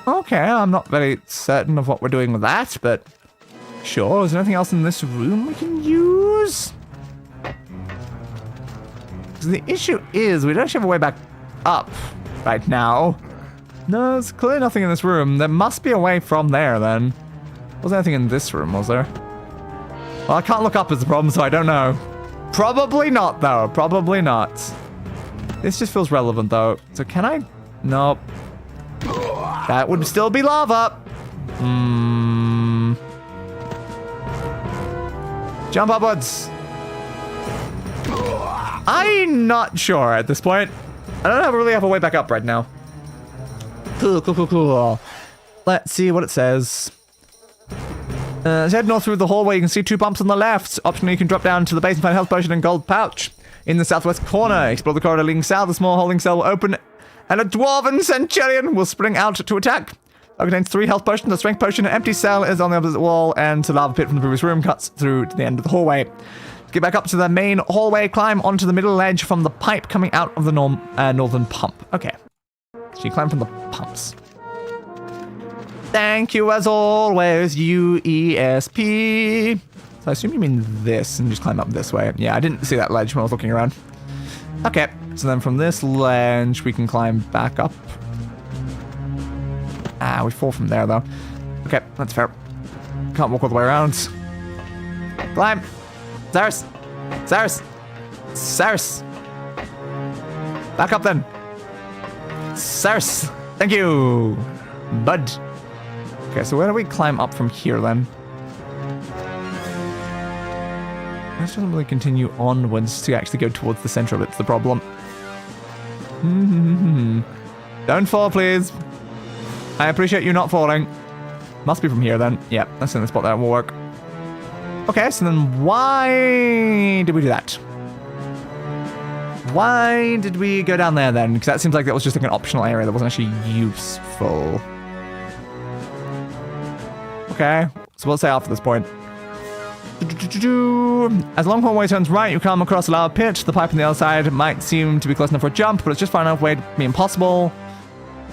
Okay, I'm not very certain of what we're doing with that, but sure. Is there anything else in this room we can use? The issue is we don't actually have a way back up right now. No, there's clearly nothing in this room. There must be a way from there then. Was there anything in this room, was there? Well, I can't look up is the problem, so I don't know. Probably not, though. Probably not. This just feels relevant, though. So can I? Nope. That would still be lava. Jump upwards. I'm not sure at this point. I don't really have a way back up right now. Cool. Let's see what it says. As you head north through the hallway, you can see 2 bumps on the left. Optionally, you can drop down to the base and find a health potion and gold pouch. In the southwest corner, explore the corridor leading south. A small holding cell will open, and a dwarven centurion will spring out to attack. It contains 3 health potions, a strength potion, an empty cell is on the opposite wall, and the lava pit from the previous room cuts through to the end of the hallway. To get back up to the main hallway, climb onto the middle ledge from the pipe coming out of the northern pump. Okay. So you climb from the pumps. Thank you as always, UESP. So I assume you mean this and just climb up this way. Yeah, I didn't see that ledge when I was looking around. Okay, so then from this ledge, we can climb back up. Ah, we fall from there though. Okay, that's fair. Can't walk all the way around. Climb. Cyrus. Back up then. Cyrus. Thank you, bud. Okay, so where do we climb up from here then? This doesn't really continue onwards to actually go towards the center of it's the problem. Don't fall, please. I appreciate you not falling. Must be from here then. Yeah, that's in the spot that will work. Okay, so then why did we do that? Why did we go down there then? Because that seems like that was just like an optional area that wasn't actually useful. Okay, so we'll say after this point. As the long hallway turns right, you come across a lava pit. The pipe on the other side might seem to be close enough for a jump, but it's just far enough away to be impossible.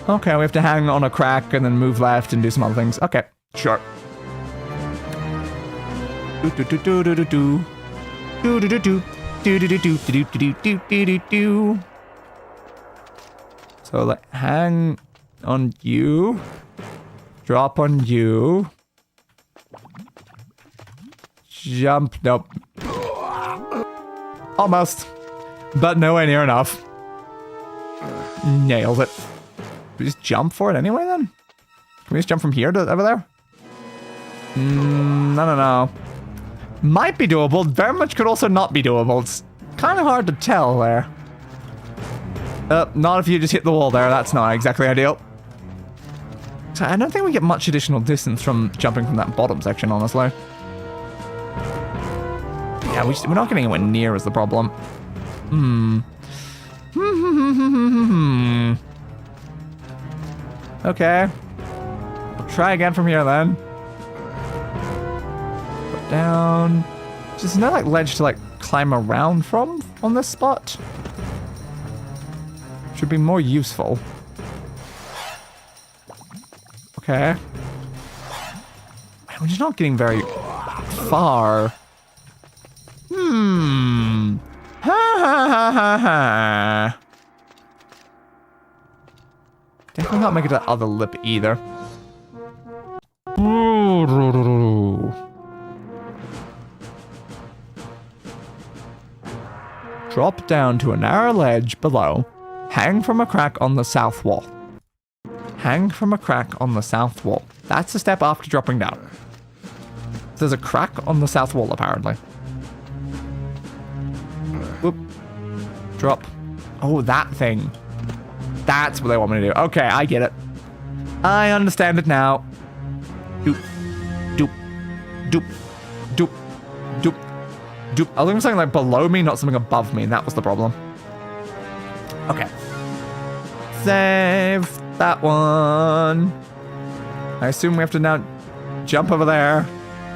Okay, we have to hang on a crack and then move left and do some other things. Okay, sure. So like hang on you, drop on you, jump. Nope. Almost, but nowhere near enough. Nailed it. We just jump for it anyway then? Can we just jump from here to over there? No. Might be doable. Very much could also not be doable. It's kind of hard to tell there. Not if you just hit the wall there. That's not exactly ideal. So I don't think we get much additional distance from jumping from that bottom section, honestly. Yeah, we're not getting anywhere near is the problem. Okay. I'll try again from here then. Put down. There's no like ledge to like climb around from on this spot. Should be more useful. Okay. We're just not getting very far. Ha. Definitely not make it to the other lip either. Drop down to a narrow ledge below. Hang from a crack on the south wall. Hang from a crack on the south wall. That's the step after dropping down. There's a crack on the south wall, apparently. Whoop. Drop. Oh, that thing. That's what they want me to do. Okay, I get it. I understand it now. Doop. Doop. Doop. Doop. Doop. Doop. I was looking for something like below me, not something above me, and that was the problem. Okay. Save that one. I assume we have to now jump over there.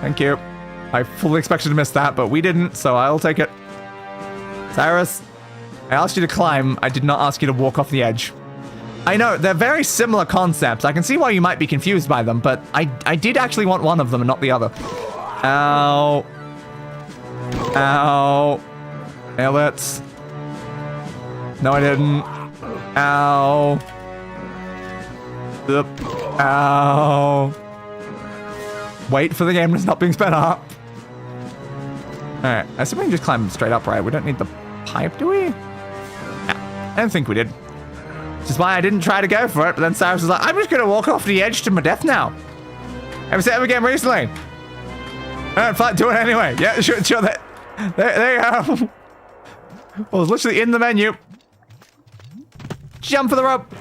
Thank you. I fully expected to miss that, but we didn't, so I'll take it. Cyrus, I asked you to climb. I did not ask you to walk off the edge. I know, they're very similar concepts. I can see why you might be confused by them, but I did actually want one of them and not the other. Ow. Ow. Nail it. No, I didn't. Ow. Ow. Wait for the game to stop being sped up. Alright, I assume we can just climb straight up, right? We don't need the pipe, do we? Yeah, I don't think we did. Which is why I didn't try to go for it, but then Cyrus was like, I'm just gonna walk off the edge to my death now. Have you seen that game recently? Alright, fine, do it anyway. Yeah, sure, there you go. Well, it's literally in the menu. Jump for the rope.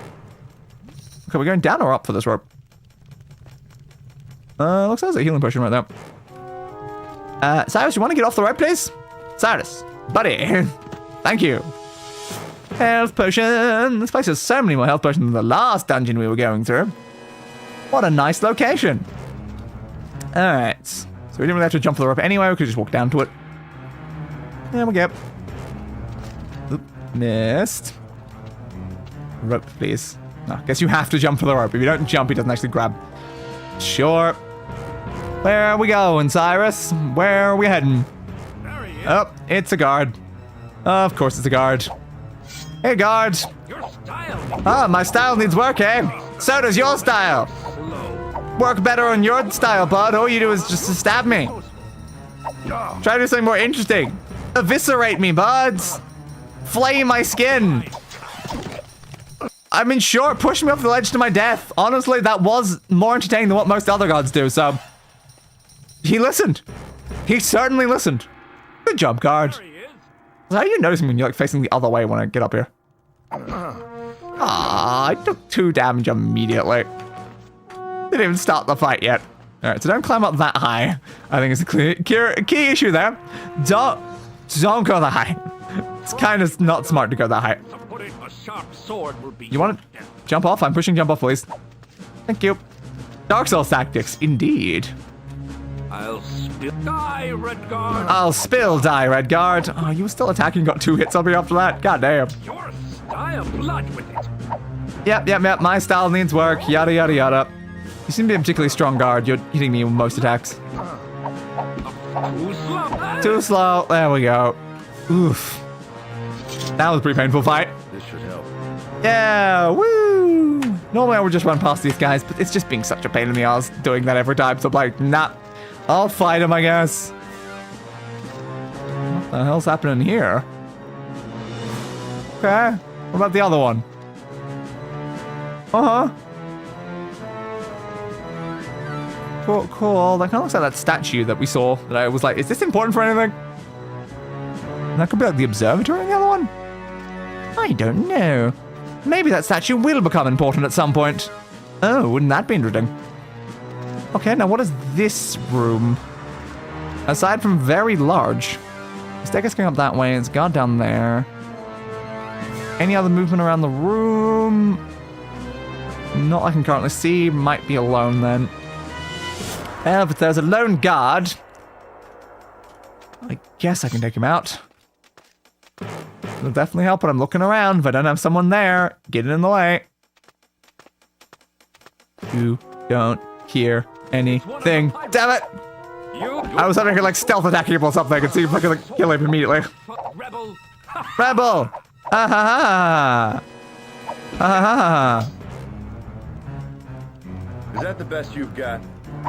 Okay, we're going down or up for this rope? Looks like there's a healing potion right there. Cyrus, you want to get off the rope, please? Cyrus, buddy. Thank you. Health potion. This place has so many more health potions than the last dungeon we were going through. What a nice location. Alright. So we didn't really have to jump for the rope anyway. We could just walk down to it. There we go. Oop, missed. Rope, please. No, I guess you have to jump for the rope. If you don't jump, he doesn't actually grab. Sure. Where are we going, Cyrus? Where are we heading? There he is. Oh, it's a guard. Of course it's a guard. Hey, guard. Your style. Ah, my style needs work, eh? So does your style. Slow. Work better on your style, bud. All you do is just to stab me. Try to do something more interesting. Eviscerate me, buds. Flay my skin. I mean, sure, push me off the ledge to my death. Honestly, that was more entertaining than what most other gods do, so... He listened. He certainly listened. Good job, guard. There he is. How are you noticing when you're like facing the other way when I get up here? Ah, I took 2 damage immediately. Didn't even start the fight yet. Alright, so don't climb up that high. I think it's a key issue there. Don't go that high. It's kind of not smart to go that high. Putting a sharp sword will be. You want to jump off? I'm pushing jump off, please. Thank you. Dark Souls tactics, indeed. I'll spill die, Redguard. I'll spill die, Redguard. Oh, you were still attacking, got 2 hits on me after that. God damn. Your style, blood with it. Yep. My style needs work. Yada, yada, yada. You seem to be a particularly strong guard. You're hitting me with most attacks. Too slow. Too slow. There we go. Oof. That was a pretty painful fight. This should help. Yeah, woo! Normally I would just run past these guys, but it's just being such a pain in the ass doing that every time. So I'm like, nah, I'll fight him, I guess. What the hell's happening here? Okay, what about the other one? Cool. That kind of looks like that statue that we saw that I was like, is this important for anything? And that could be like the observatory on the other one? I don't know. Maybe that statue will become important at some point. Oh, wouldn't that be interesting? Okay, now what is this room? Aside from very large, Staircase going up that way. There's a guard down there. Any other movement around the room? Not I can currently see. Might be alone then. But there's a lone guard. I guess I can take him out. It'll definitely help when I'm looking around. If I don't have someone there, get it in the way. You don't hear anything. Damn it! I was hoping I could like stealth attack people or something and see if I could like kill him immediately. Rebel. Rebel! Ah ha ha! Ah ha ha! Is that the best you've got?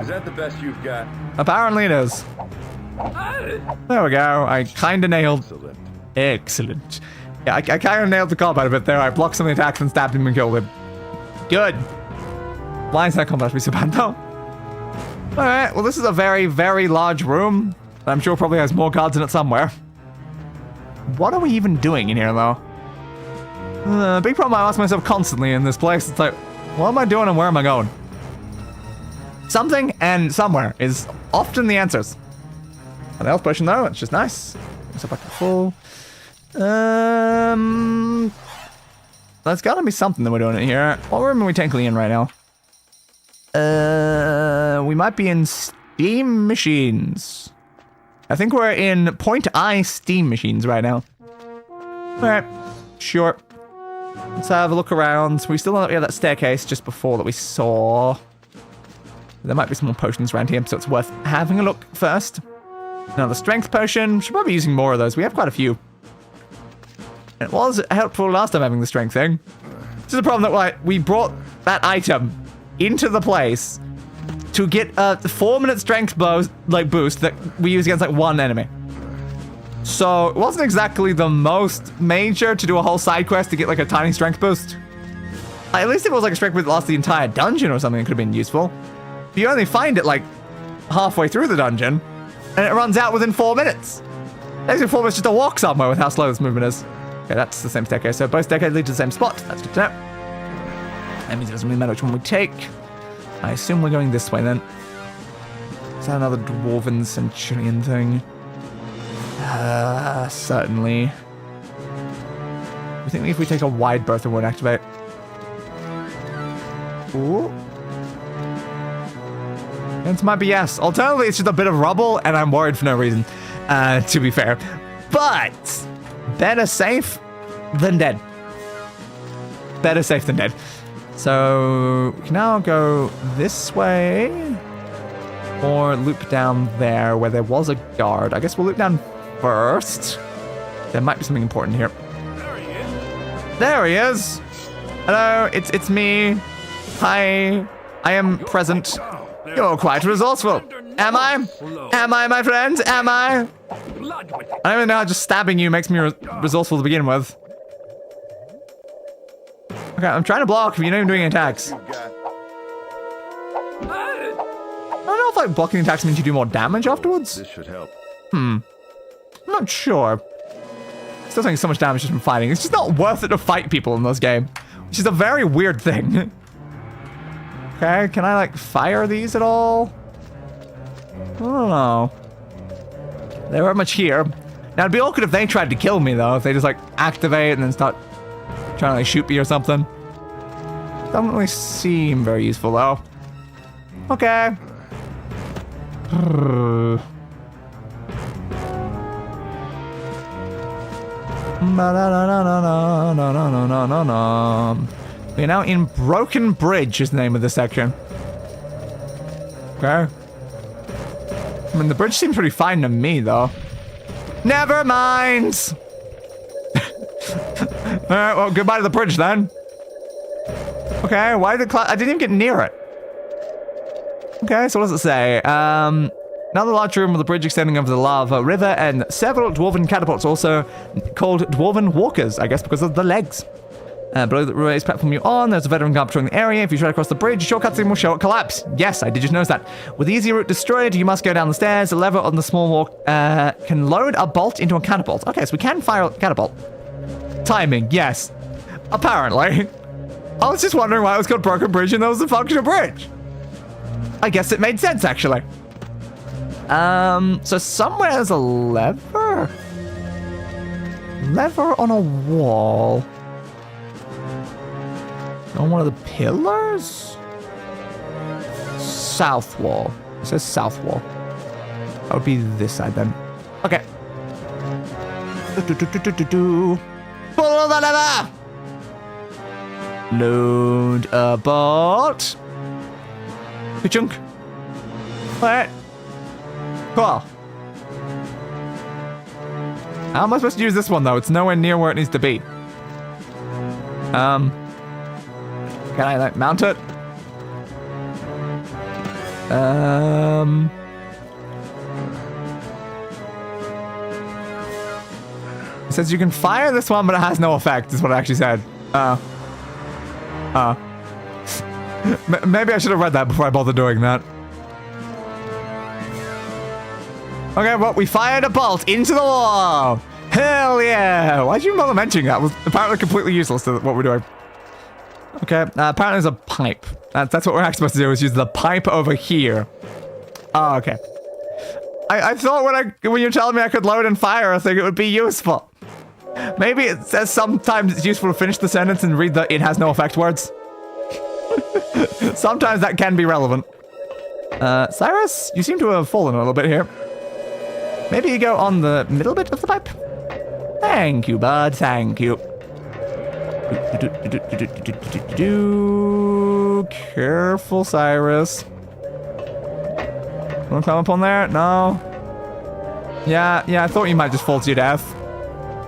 Is that the best you've got? Apparently it is. There we go. I kinda nailed. Excellent. Excellent. Yeah, I kinda nailed the combat a bit there. I blocked some of the attacks and stabbed him and killed him. Good. Why is that combat to be so bad though? Alright, well this is a very, very large room. I'm sure probably has more guards in it somewhere. What are we even doing in here though? Big problem I ask myself constantly in this place. It's like, what am I doing and where am I going? Something and somewhere is often the answers. An health potion though, it's just nice. So back to full. There's gotta be something that we're doing in here. What room are we technically in right now? We might be in Steam machines. I think we're in Point I Steam machines right now. Alright, sure. Let's have a look around. We still have that staircase just before that we saw. There might be some more potions around here, so it's worth having a look first. Another strength potion. Should probably be using more of those. We have quite a few. It was helpful last time having the strength thing. This is a problem that like, we brought that item into the place to get a 4-minute strength boost that we use against like one enemy. So it wasn't exactly the most major to do a whole side quest to get like a tiny strength boost. At least if it was like a strength boost that lasted the entire dungeon or something, it could have been useful. But you only find it like halfway through the dungeon and it runs out within 4 minutes. It takes me 4 minutes just to walk somewhere with how slow this movement is. Okay, that's the same staircase. So both staircases lead to the same spot. That's good to know. That means it doesn't really matter which one we take. I assume we're going this way then. Is that another dwarven centurion thing? Certainly. I think if we take a wide berth, it won't activate. Ooh. It might be yes. Alternatively, it's just a bit of rubble, and I'm worried for no reason, to be fair. But better safe than dead. Better safe than dead. So we can now go this way or loop down there where there was a guard. I guess we'll loop down first. There might be something important here. There he is. There he is. Hello, it's me. Hi, I am present. You're quite resourceful. Am I? Am I, my friends? Am I? Blood with it. I don't even know how just stabbing you makes me resourceful to begin with. Okay, I'm trying to block, but you're not even doing any attacks. You've got. I don't know if like blocking attacks means you do more damage afterwards. This should help. I'm not sure. Still taking so much damage just from fighting. It's just not worth it to fight people in this game, which is a very weird thing. Okay, can I like fire these at all? I don't know. They weren't much here. Now it'd be awkward if they tried to kill me though, if they just like activate and then start trying to like shoot me or something. Doesn't really seem very useful though. Okay. We're now in Broken Bridge is the name of this section. Okay. I mean, the bridge seems pretty fine to me, though. Never mind! Alright, well, goodbye to the bridge, then. Okay, why did I didn't even get near it. Okay, so what does it say? Another large room with a bridge extending over the lava river and several dwarven catapults, also called dwarven walkers, I guess because of the legs. Below the raised platform you're on, there's a veteran guard patrolling the area. If you try to cross the bridge, shortcut will show it collapse. Yes, I did just notice that. With the easy route destroyed, you must go down the stairs. The lever on the small walk can load a bolt into a catapult. Okay, so we can fire a catapult. Timing, yes. Apparently. I was just wondering why it was called Broken Bridge and that was the functional bridge. I guess it made sense, actually. So somewhere there's a lever? lever on a wall. On one of the pillars? South wall. It says south wall. That would be this side then. Okay. Follow the lever! Load a bolt. Ka-chunk. Alright. Cool. How am I supposed to use this one though? It's nowhere near where it needs to be. Can I like mount it? It says you can fire this one, but it has no effect, is what it actually said. Maybe I should have read that before I bothered doing that. Okay, well, we fired a bolt into the wall. Hell yeah! Why'd you bother mentioning that? It was apparently completely useless to what we're doing. Okay, apparently there's a pipe. That's what we're actually supposed to do, is use the pipe over here. Oh, okay. I thought when you're telling me I could load and fire a thing, it would be useful. Maybe it says sometimes it's useful to finish the sentence and read the "it has no effect" words. Sometimes that can be relevant. Cyrus, you seem to have fallen a little bit here. Maybe you go on the middle bit of the pipe? Thank you, bud. Thank you. Careful, Cyrus. Wanna climb up on there? No? Yeah, I thought you might just fall to your death.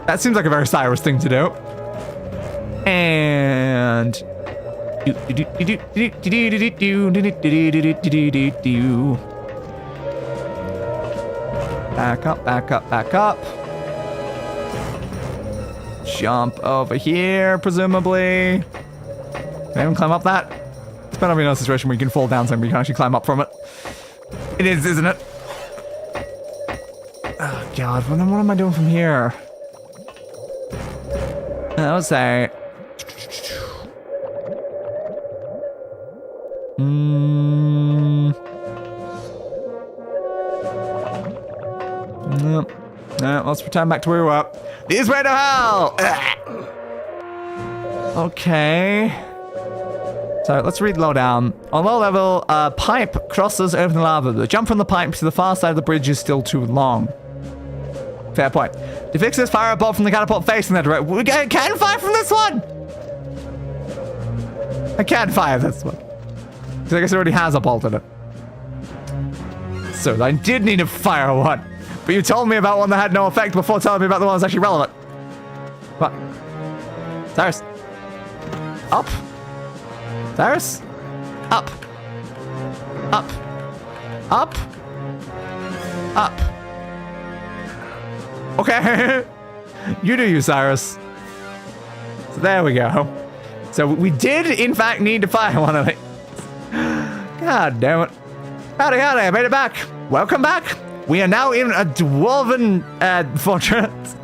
That seems like a very Cyrus thing to do. And... Back up, back up, back up. Jump over here, presumably. Can I even climb up that? It's better to be in a situation where you can fall down something, but you can actually climb up from it. It is, isn't it? Oh, God. Well, then what am I doing from here? I would say... No, let's return back to where we were. This way to hell! Okay. So let's read low down. On low level, a pipe crosses over the lava. The jump from the pipe to the far side of the bridge is still too long. Fair point. To fix this, fire a bolt from the catapult facing that direction. We can fire from this one! I can fire this one. Because I guess it already has a bolt in it. So I did need to fire one. But you told me about one that had no effect before telling me about the one that's actually relevant. What? Cyrus? Up? Cyrus? Up. Up. Up. Up. Okay. You do you, Cyrus. So there we go. So we did, in fact, need to fire one of these. God damn it. Howdy, howdy, I made it back. Welcome back. We are now in a dwarven fortress.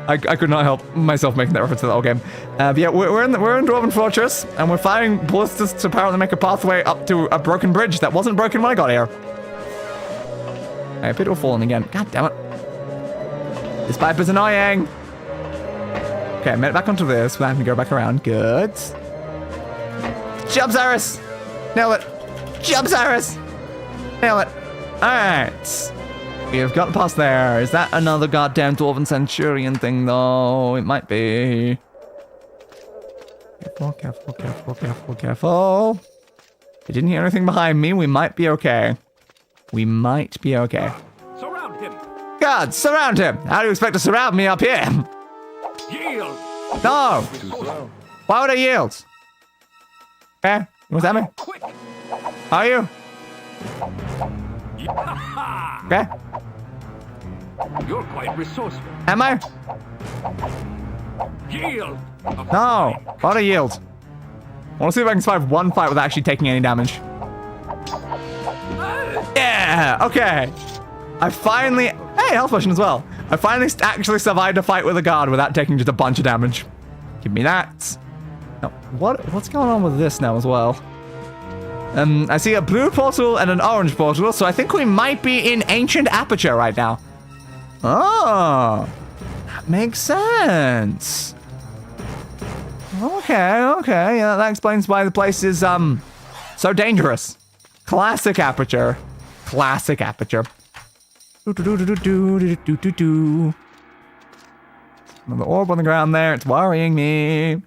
I could not help myself making that reference to the whole game. But yeah, we're in Dwarven Fortress, and we're firing ballistas to apparently make a pathway up to a broken bridge that wasn't broken when I got here. I appear to have fallen again. God damn it. This pipe is annoying. Okay, I made it back onto this without having to go back around. Good. Jump, Cyrus! Nail it. Jump, Cyrus! Nail it. Alright. We have got past there. Is that another goddamn Dwarven Centurion thing, though? It might be. Careful, careful, careful, careful, careful. I didn't hear anything behind me. We might be okay. We might be okay. Surround him. God, surround him! How do you expect to surround me up here? Yield. No! Why would I yield? Okay, what's that mean? Quick. How are you? Okay. You're quite resourceful. Am I? Yield. No. Why would I yield? I want to see if I can survive one fight without actually taking any damage. Yeah! Okay. I finally... Hey, health potion as well. I finally actually survived a fight with a guard without taking just a bunch of damage. Give me that. Now, what's going on with this now as well? I see a blue portal and an orange portal, so I think we might be in Ancient Aperture right now. Oh. That makes sense. Okay. Yeah, that explains why the place is, so dangerous. Classic aperture. Another orb on the ground there. It's worrying me.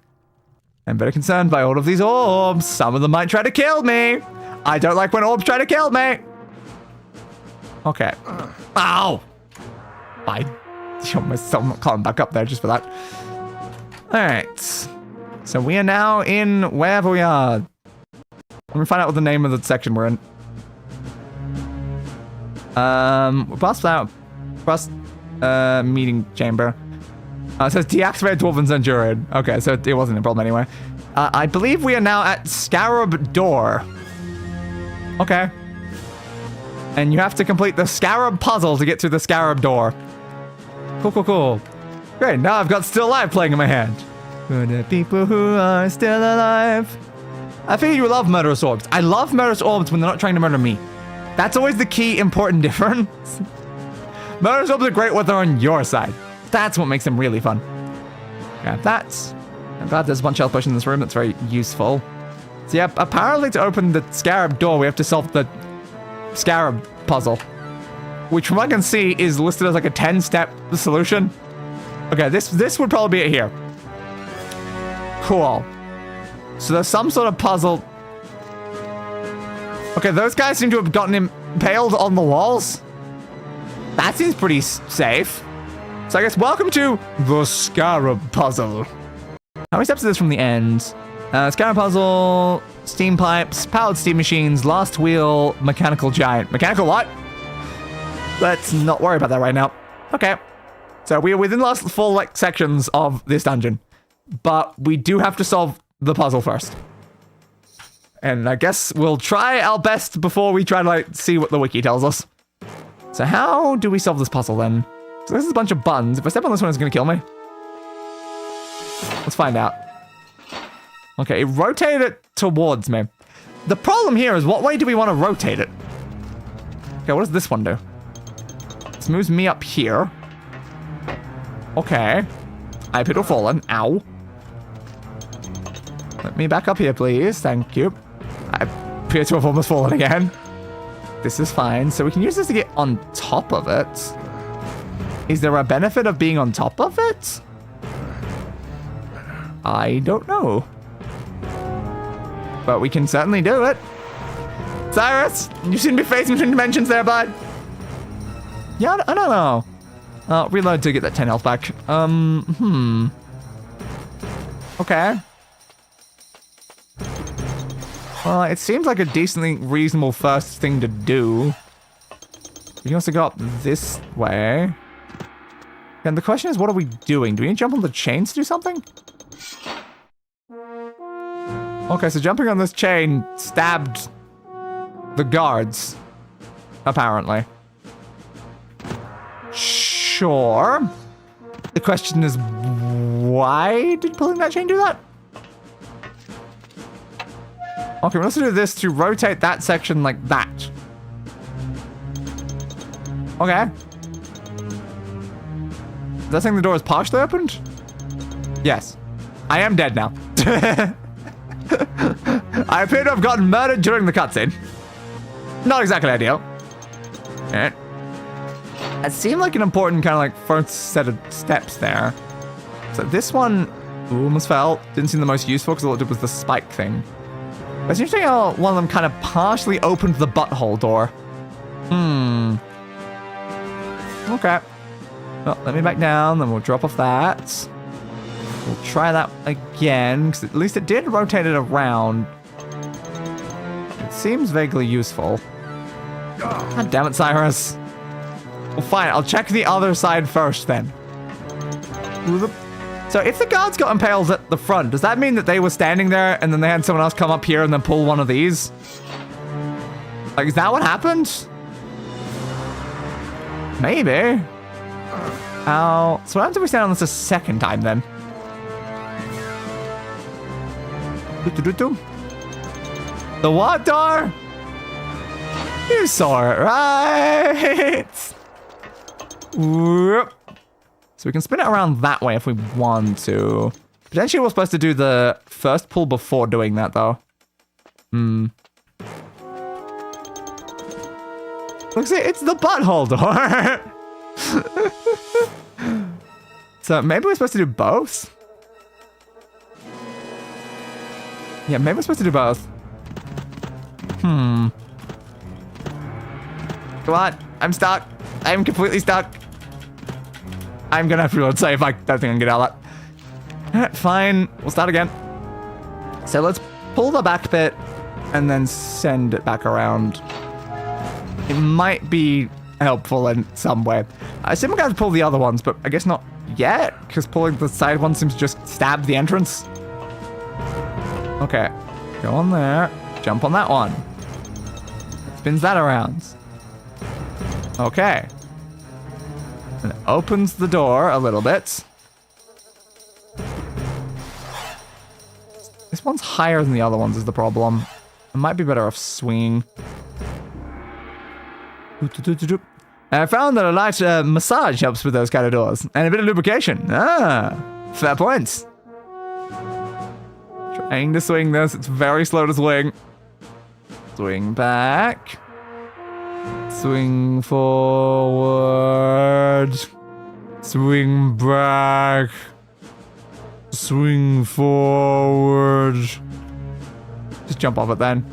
I'm very concerned by all of these orbs. Some of them might try to kill me. I don't like when orbs try to kill me. Okay. Ow! I almost climbed back up there just for that. Alright. So we are now in wherever we are. Let me find out what the name of the section we're in. We're past meeting chamber. It says deactivate Dwarven Centurion. Okay, so it wasn't a problem anyway. I believe we are now at Scarab Door. Okay. And you have to complete the Scarab puzzle to get to the Scarab Door. Cool. Great, now I've got Still Alive playing in my hand. For the people who are still alive. I figure you love murderous orbs. I love murderous orbs when they're not trying to murder me. That's always the key important difference. Murderous orbs are great when they're on your side. That's what makes them really fun. Okay, that's... I'm glad there's a bunch of health potions in this room. That's very useful. So yeah, apparently to open the Scarab Door, we have to solve the Scarab puzzle. Which from what I can see is listed as like a 10-step solution. Okay, this would probably be it here. Cool. So there's some sort of puzzle. Okay, those guys seem to have gotten impaled on the walls. That seems pretty safe. So I guess welcome to the Scarab puzzle. How many steps is this from the end? Scarab puzzle, steam pipes, powered steam machines, last wheel, mechanical giant. Mechanical what? Let's not worry about that right now. Okay. So we are within the last full sections of this dungeon. But we do have to solve the puzzle first. And I guess we'll try our best before we try to see what the wiki tells us. So how do we solve this puzzle then? So this is a bunch of buttons. If I step on this one, it's going to kill me. Let's find out. Okay, it rotated it towards me. The problem here is what way do we want to rotate it? Okay, what does this one do? This moves me up here. Okay. I appear to have fallen. Ow. Let me back up here, please. Thank you. I appear to have almost fallen again. This is fine. So we can use this to get on top of it. Is there a benefit of being on top of it? I don't know. But we can certainly do it. Cyrus, you seem to be facing between dimensions there, bud. Yeah, I don't know. Reload to get that 10 health back. Okay. Well, it seems like a decently reasonable first thing to do. We can also go up this way. And the question is, what are we doing? Do we need to jump on the chains to do something? Okay, so jumping on this chain stabbed the guards, apparently. Sure. The question is, why did pulling that chain do that? Okay, we'll also do this to rotate that section like that. Okay. Is that saying the door is partially opened? Yes. I am dead now. I appear to have gotten murdered during the cutscene. Not exactly ideal. Alright. It seemed like an important kind of like first set of steps there. So this one almost fell. Didn't seem the most useful because all it did was the spike thing. But it's interesting how one of them kind of partially opened the butthole door. Okay. Well, let me back down, then we'll drop off that. We'll try that again, because at least it did rotate it around. It seems vaguely useful. God damn it, Cyrus. Well, fine, I'll check the other side first, then. So if the guards got impaled at the front, does that mean that they were standing there, and then they had someone else come up here and then pull one of these? Like, is that what happened? Maybe. Ow. So what happens if we stand on this a second time, then? The what door? You saw it, right? Whoop. So we can spin it around that way if we want to. Potentially we're supposed to do the first pull before doing that, though. Looks like it's the butthole door. So maybe we're supposed to do both? Yeah, maybe we're supposed to do both. Come on, I'm stuck. I'm completely stuck. I'm gonna have to reload save. I don't think I can get out of that. Alright, fine. We'll start again. So let's pull the back bit and then send it back around. It might be helpful in some way. I assume we're going to pull the other ones, but I guess not yet, because pulling the side one seems to just stab the entrance. Okay. Go on there. Jump on that one. Spins that around. Okay. And it opens the door a little bit. This one's higher than the other ones is the problem. I might be better off swinging. I found that a light massage helps with those kind of doors. And a bit of lubrication. Ah, fair points. Trying to swing this. It's very slow to swing. Swing back. Swing forward. Swing back. Swing forward. Just jump off it then.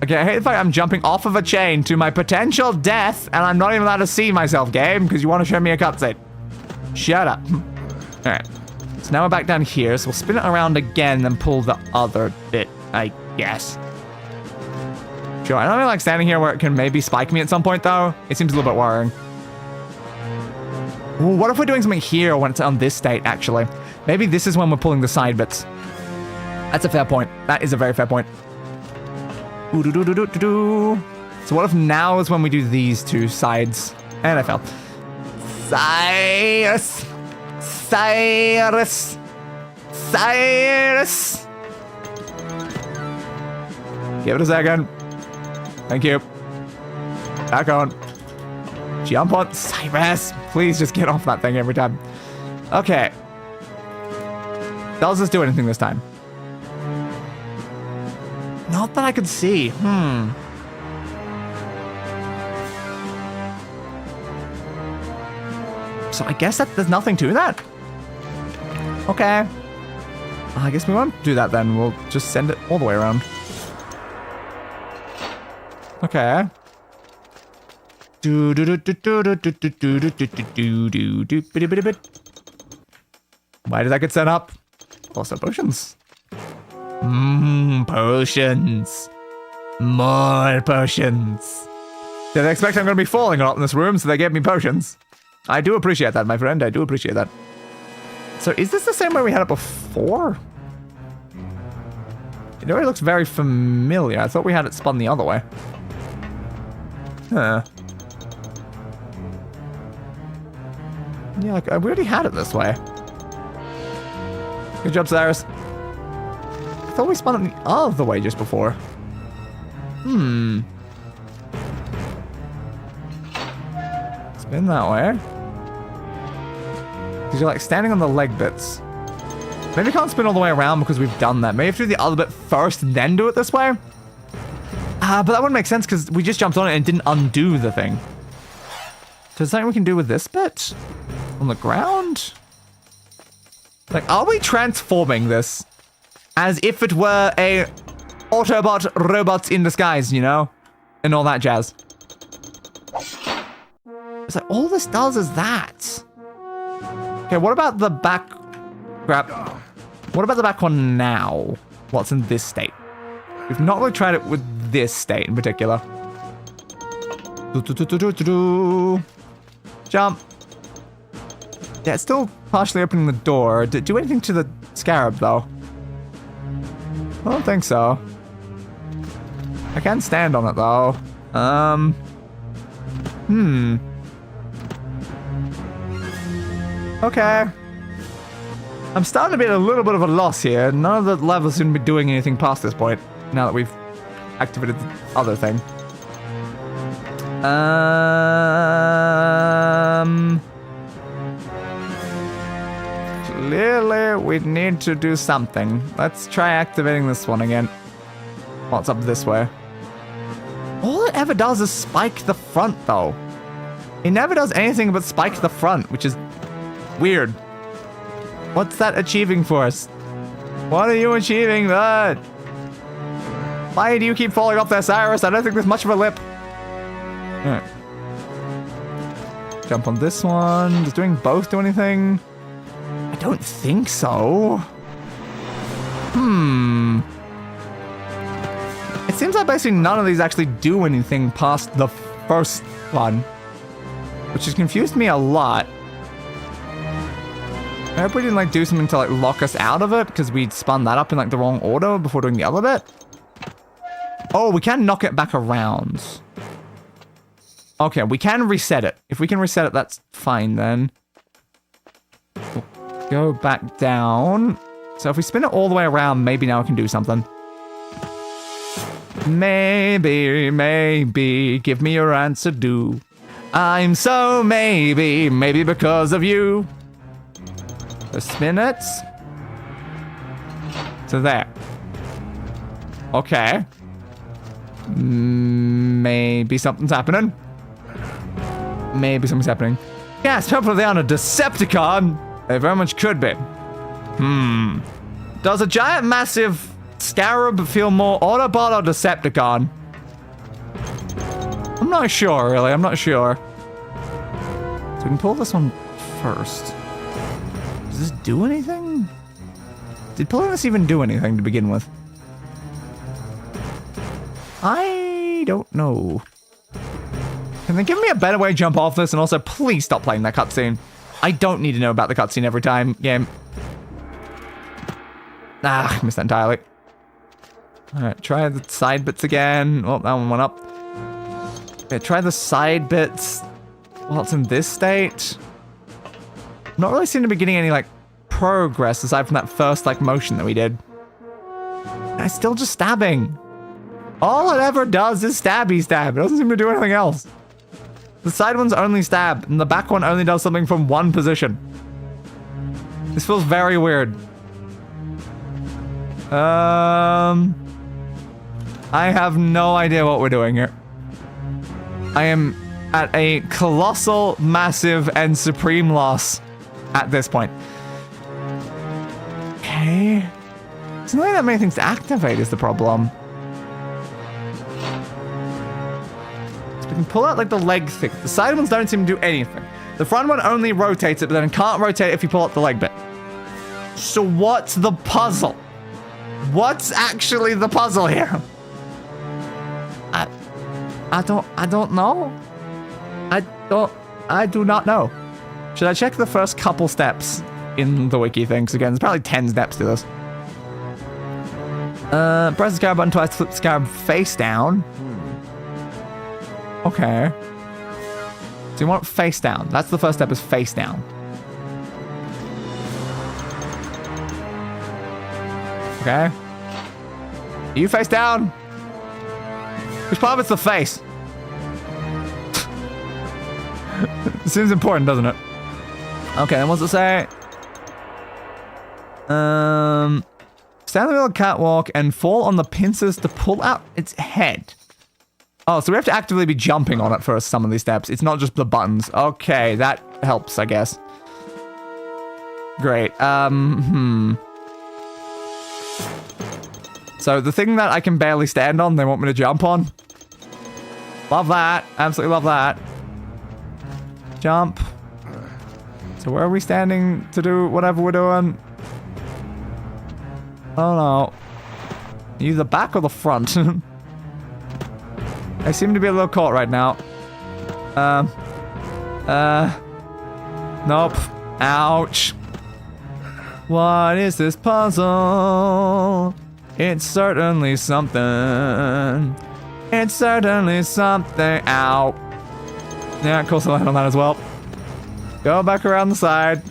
Okay, I hate the fact I'm jumping off of a chain to my potential death, and I'm not even allowed to see myself, game, because you want to show me a cutscene. Shut up. Alright. So now we're back down here, so we'll spin it around again and pull the other bit, I guess. Sure, I don't really like standing here where it can maybe spike me at some point, though. It seems a little bit worrying. Ooh, what if we're doing something here when it's on this state, actually? Maybe this is when we're pulling the side bits. That's a fair point. That is a very fair point. So what if now is when we do these two sides? And I fell. Cyrus! Cyrus! Cyrus! Give it a second. Thank you. Back on. Jump on. Cyrus! Please just get off that thing every time. Okay. Does this do anything this time? Not that I could see. So I guess that there's nothing to that. Okay. I guess we won't do that then. We'll just send it all the way around. Okay. Why did that get set up? Also potions. Potions. More potions. Did they expect I'm going to be falling a lot in this room, so they gave me potions? I do appreciate that, my friend. I do appreciate that. So is this the same way we had it before? It already looks very familiar. I thought we had it spun the other way. Huh. Yeah, like, we already had it this way. Good job, Cyrus. I thought we spun it the other way just before. Spin that way. Because you're like standing on the leg bits. Maybe we can't spin all the way around because we've done that. Maybe we have to do the other bit first and then do it this way. But that wouldn't make sense because we just jumped on it and didn't undo the thing. So is there something we can do with this bit? On the ground? Like, are we transforming this as if it were a Autobot robots in disguise, you know? And all that jazz. It's like, all this does is that. Okay, what about the back... Crap. What about the back one now? What's in this state? We've not really tried it with this state in particular. Jump. Yeah, it's still partially opening the door. Did it do anything to the scarab, though? I don't think so. I can stand on it, though. Okay. I'm starting to be at a little bit of a loss here. None of the levels seem to be doing anything past this point, now that we've activated the other thing. Clearly, we need to do something. Let's try activating this one again. What's up this way? All it ever does is spike the front, though. It never does anything but spike the front, which is weird. What's that achieving for us? What are you achieving, bud? Why do you keep falling off there, Cyrus? I don't think there's much of a lip. Alright. Jump on this one. Does doing both do anything? I don't think so. It seems like basically none of these actually do anything past the first one, which has confused me a lot. I hope we didn't like do something to like lock us out of it because we spun that up in like the wrong order before doing the other bit. Oh, we can knock it back around. Okay, we can reset it. If we can reset it, that's fine then. We'll go back down. So if we spin it all the way around, maybe now we can do something. Maybe, give me your answer, do. I'm so maybe because of you. So spin it. To there. Okay. Maybe something's happening. Maybe something's happening. Yes, hopefully on a Decepticon. They very much could be. Does a giant, massive scarab feel more Autobot or Decepticon? I'm not sure, really. I'm not sure. So we can pull this one first. Does this do anything? Did pulling this even do anything to begin with? I don't know. Can they give me a better way to jump off this? And also, please stop playing that cutscene. I don't need to know about the cutscene every time, game. Ah, missed that entirely. Alright, try the side bits again. Oh, that one went up. Okay, try the side bits while it's in this state. Not really seem to be getting any, like, progress aside from that first, like, motion that we did. It's still just stabbing. All it ever does is stabby stab. It doesn't seem to do anything else. The side ones only stab, and the back one only does something from one position. This feels very weird. I have no idea what we're doing here. I am at a colossal, massive, and supreme loss at this point. Okay. There's not that many things to activate is the problem. So we can pull out like the leg thing. The side ones don't seem to do anything. The front one only rotates it, but then it can't rotate it if you pull out the leg bit. So what's the puzzle? What's actually the puzzle here? I don't know. I do not know. Should I check the first couple steps in the wiki thing? Because again, there's probably 10 steps to this. Press the scarab button twice to flip the scarab face down. Okay. So you want it face down. That's the first step, is face down. Okay. Are you face down? Which part of it's the face? It seems important, doesn't it? Okay, then what's it say? Stand on the middle of the catwalk and fall on the pincers to pull out its head. Oh, so we have to actively be jumping on it for some of these steps. It's not just the buttons. Okay, that helps, I guess. Great. So the thing that I can barely stand on, they want me to jump on. Love that. Absolutely love that. Jump. So where are we standing to do whatever we're doing? I don't know. Either the back or the front. I seem to be a little caught right now. Nope. Ouch. What is this puzzle? It's certainly something. It's certainly something. Ow. Yeah, of course I land on that as well. Go back around the side.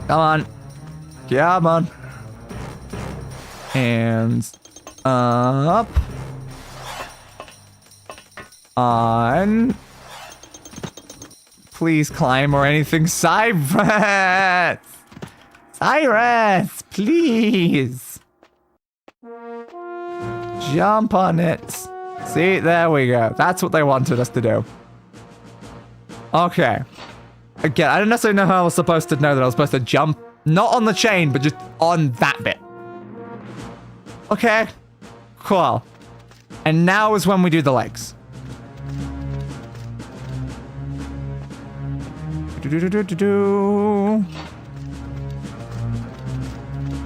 Come on. Come on. And up. On. Please climb or anything. Cyrus! Cyrus, please. Jump on it. See, there we go. That's what they wanted us to do. Okay. Again, I don't necessarily know how I was supposed to know that I was supposed to jump, not on the chain, but just on that bit. Okay. Cool. And now is when we do the legs.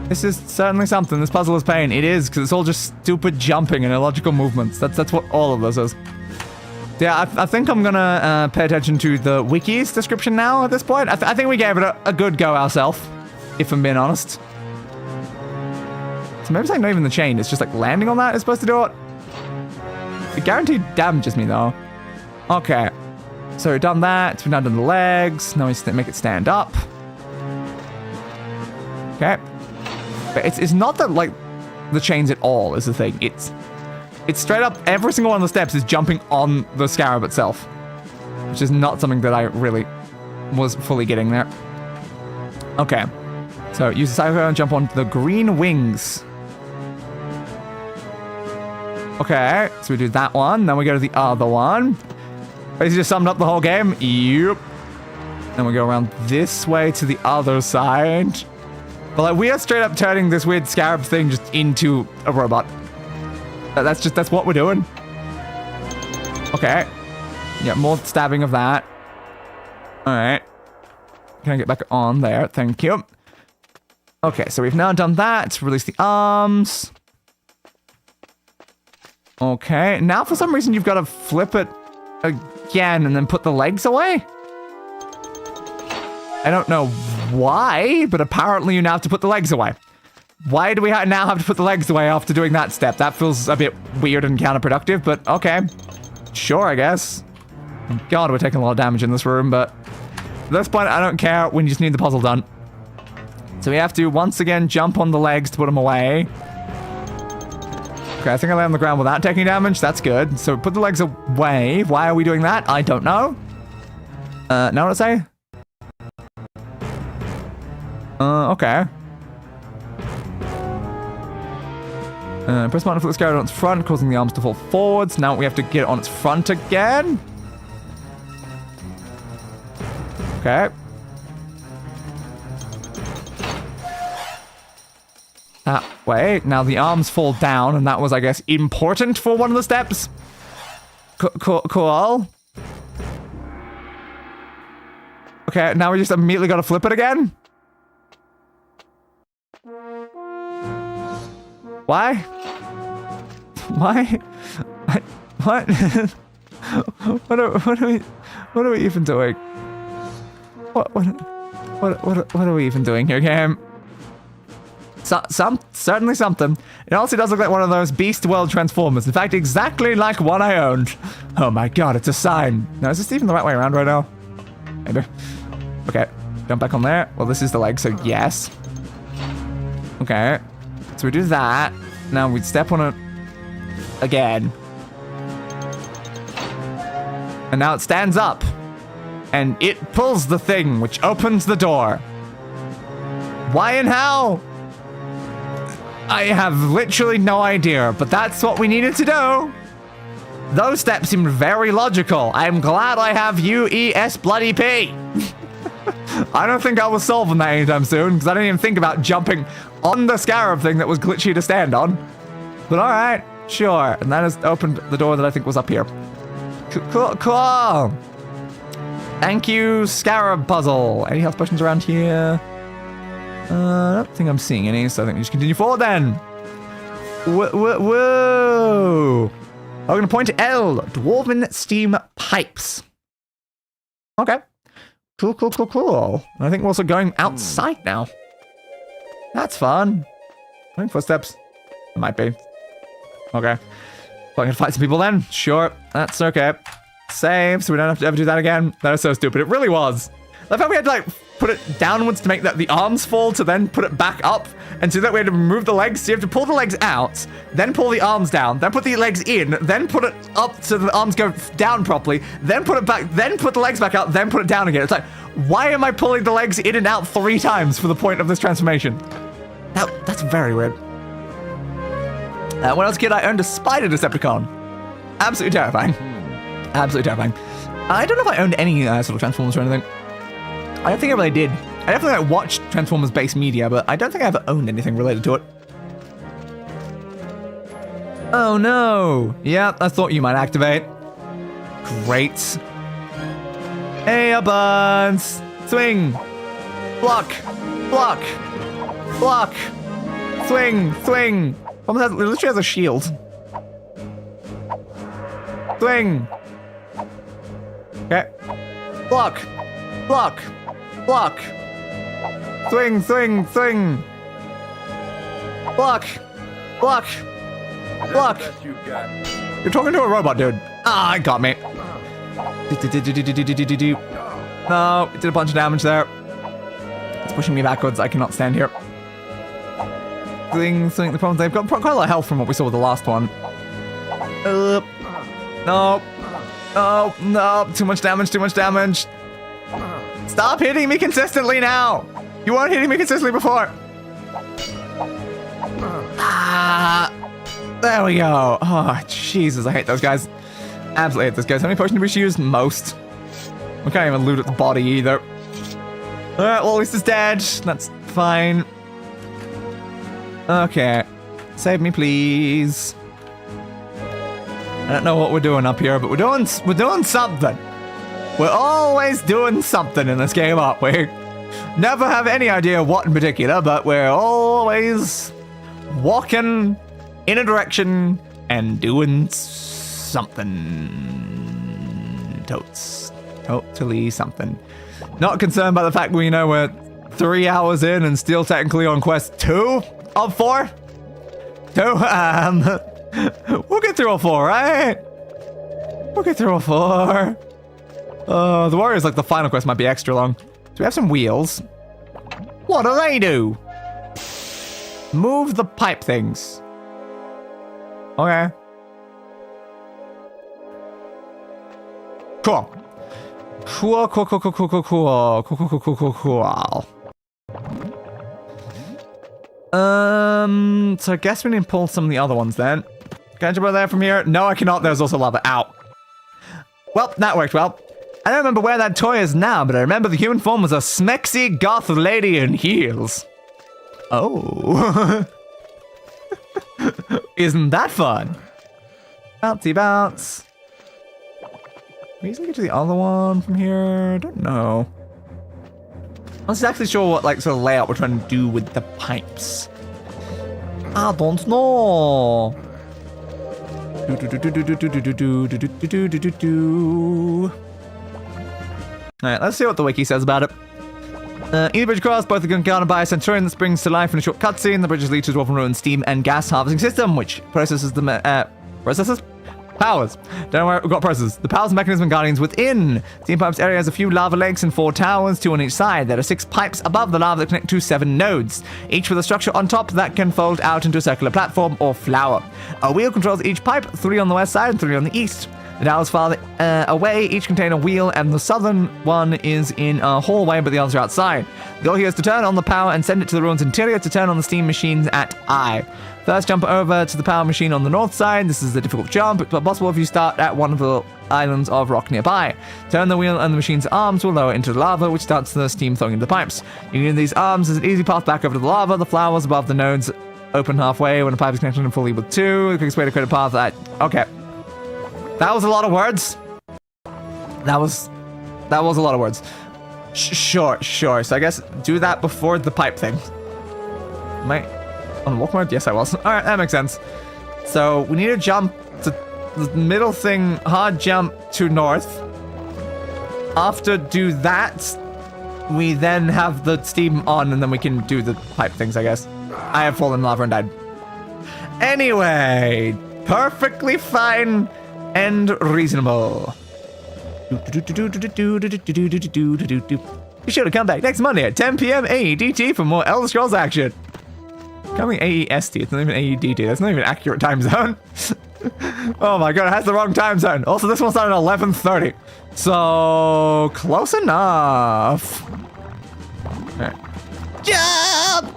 This is certainly something. This puzzle is pain. It is, because it's all just stupid jumping and illogical movements. That's what all of this is. Yeah, I think I'm gonna pay attention to the wiki's description now at this point. I think we gave it a good go ourselves, if I'm being honest. So maybe it's like not even the chain. It's just like landing on that is supposed to do it. It guaranteed damages me though. Okay. So we've done that. We've now done the legs. Now we just make it stand up. Okay. But it's not that like the chains at all is the thing. It's straight up every single one of the steps is jumping on the scarab itself, which is not something that I really was fully getting there. Okay. So use the cycle and jump on the green wings. Okay, so we do that one. Then we go to the other one. Basically just summed up the whole game. Yep. Then we go around this way to the other side. But like we are straight up turning this weird scarab thing just into a robot. That's what we're doing. Okay. Yeah, more stabbing of that. Alright. Can I get back on there? Thank you. Okay, so we've now done that. Release the arms. Okay, now for some reason you've got to flip it again and then put the legs away. I don't know why, but apparently you now have to put the legs away. Why do we now have to put the legs away after doing that step? That feels a bit weird and counterproductive, but okay. Sure, I guess. God, we're taking a lot of damage in this room, but at this point, I don't care. We just need the puzzle done. So we have to, once again, jump on the legs to put them away. Okay, I think I lay on the ground without taking damage. That's good. So put the legs away. Why are we doing that? I don't know. Now what I say? Okay. Press button to flip the scarab on its front, causing the arms to fall forwards. Now we have to get it on its front again. Okay. That way. Now the arms fall down, and that was, I guess, important for one of the steps. Cool. Okay, now we just immediately got to flip it again. Why? Why? What? What are we even doing? What are we even doing here, game? Certainly something. It also does look like one of those Beast World Transformers. In fact, exactly like one I owned. Oh my god, it's a sign. Now, is this even the right way around right now? Maybe. Okay, jump back on there. Well, this is the leg, so yes. Okay. So we do that. Now we step on it again. And now it stands up. And it pulls the thing, which opens the door. Why and how? I have literally no idea, but that's what we needed to do. Those steps seemed very logical. I'm glad I have UES bloody P. I don't think I was solving that anytime soon, because I didn't even think about jumping on the scarab thing that was glitchy to stand on. But alright, sure. And that has opened the door that I think was up here. Cool. Thank you, scarab puzzle. Any health potions around here? I don't think I'm seeing any, so I think we just continue forward then. Whoa. I'm going to point to L. Dwarven steam pipes. Okay. Cool. I think we're also going outside now. That's fun. I think footsteps. It might be. Okay. So I'm gonna fight some people then? Sure. That's okay. Save, so we don't have to ever do that again. That is so stupid. It really was. I thought we had to, like, put it downwards to make the arms fall to then put it back up. And so that we had to remove the legs. So you have to pull the legs out, then pull the arms down, then put the legs in, then put it up so the arms go down properly, then put it back, then put the legs back out, then put it down again. It's like, why am I pulling the legs in and out 3 times for the point of this transformation? That's very weird. When I was a kid, I owned a spider Decepticon. Absolutely terrifying. Absolutely terrifying. I don't know if I owned any sort of Transformers or anything. I don't think I really did. I definitely watched Transformers-based media, but I don't think I ever owned anything related to it. Oh no! Yeah, I thought you might activate. Great. Hey, buds! Swing! Block! Block! Block! Swing! Swing! Almost literally has a shield. Swing! Okay. Block! Block! Block! Swing! Swing! Swing! Block! Block! Block! You're talking to a robot, dude. Ah, it got me. No, it did a bunch of damage there. It's pushing me backwards. I cannot stand here. Swing, swing. The problem is they've got quite a lot of health from what we saw with the last one. No. Oh, no. Too much damage, too much damage. Stop hitting me consistently now. You weren't hitting me consistently before. Ah. There we go. Oh, Jesus, I hate those guys. Absolutely hate those guys. How many potions do we use? Most. We can't even loot at the body either. Alright, well, at least it's dead. That's fine. Okay. Save me, please. I don't know what we're doing up here, but we're doing something. We're always doing something in this game, aren't we? Never have any idea what in particular, but we're always walking in a direction and doing something. Totally something. Not concerned by the fact we're 3 hours in and still technically on quest 2 of 4. We'll get through all 4, right? We'll get through all 4. The Warriors, like the final quest, might be extra long. So we have some wheels. What do they do? Move the pipe things. Okay. Cool. Cool. So I guess we need to pull some of the other ones then. Can I jump over there from here? No, I cannot. There's also lava. Ow. Well, that worked well. I don't remember where that toy is now, but I remember the human form was a smexy goth lady in heels. Oh. Isn't that fun? Bouncy bounce. Can we easily get to the other one from here? I don't know. I'm not exactly sure what sort of layout we're trying to do with the pipes. I don't know. Alright, let's see what the wiki says about it. Either bridge across, both are guarded by a centurion that springs to life in a short cutscene. The bridges lead to a dwarven ruin steam and gas harvesting system, which processes the powers. Don't worry, we've got processes. The powers, mechanism, and guardians within. Steam pipes area has a few lava lakes and 4 towers, 2 on each side. There are 6 pipes above the lava that connect to 7 nodes, each with a structure on top that can fold out into a circular platform or flower. A wheel controls each pipe, 3 on the west side and 3 on the east. The towers farther away each contain a wheel, and the southern one is in a hallway, but the others are outside. The goal here is to turn on the power and send it to the ruin's interior to turn on the steam machines at I. First, jump over to the power machine on the north side. This is a difficult jump, but possible if you start at one of the islands of rock nearby. Turn the wheel and the machine's arms will lower into the lava, which starts the steam flowing into the pipes. Using these arms is an easy path back over to the lava. The flowers above the nodes open halfway when the pipe is connected fully with 2. The quickest way to create a path that... Okay. That was a lot of words. That was a lot of words. Sure. So I guess do that before the pipe thing. Am I on walk mode? Yes, I was. All right, that makes sense. So we need to jump to the middle thing, hard jump to north. After do that, we then have the steam on, and then we can do the pipe things, I guess. I have fallen in lava and died. Anyway, perfectly fine and reasonable. Be sure to come back next Monday at 10 p.m. AEDT for more Elder Scrolls action. Coming AEST, it's not even AEDT, that's not even an accurate time zone. Oh my god, it has the wrong time zone. Also, this one's on at 11:30. So, close enough. Alright. Jump!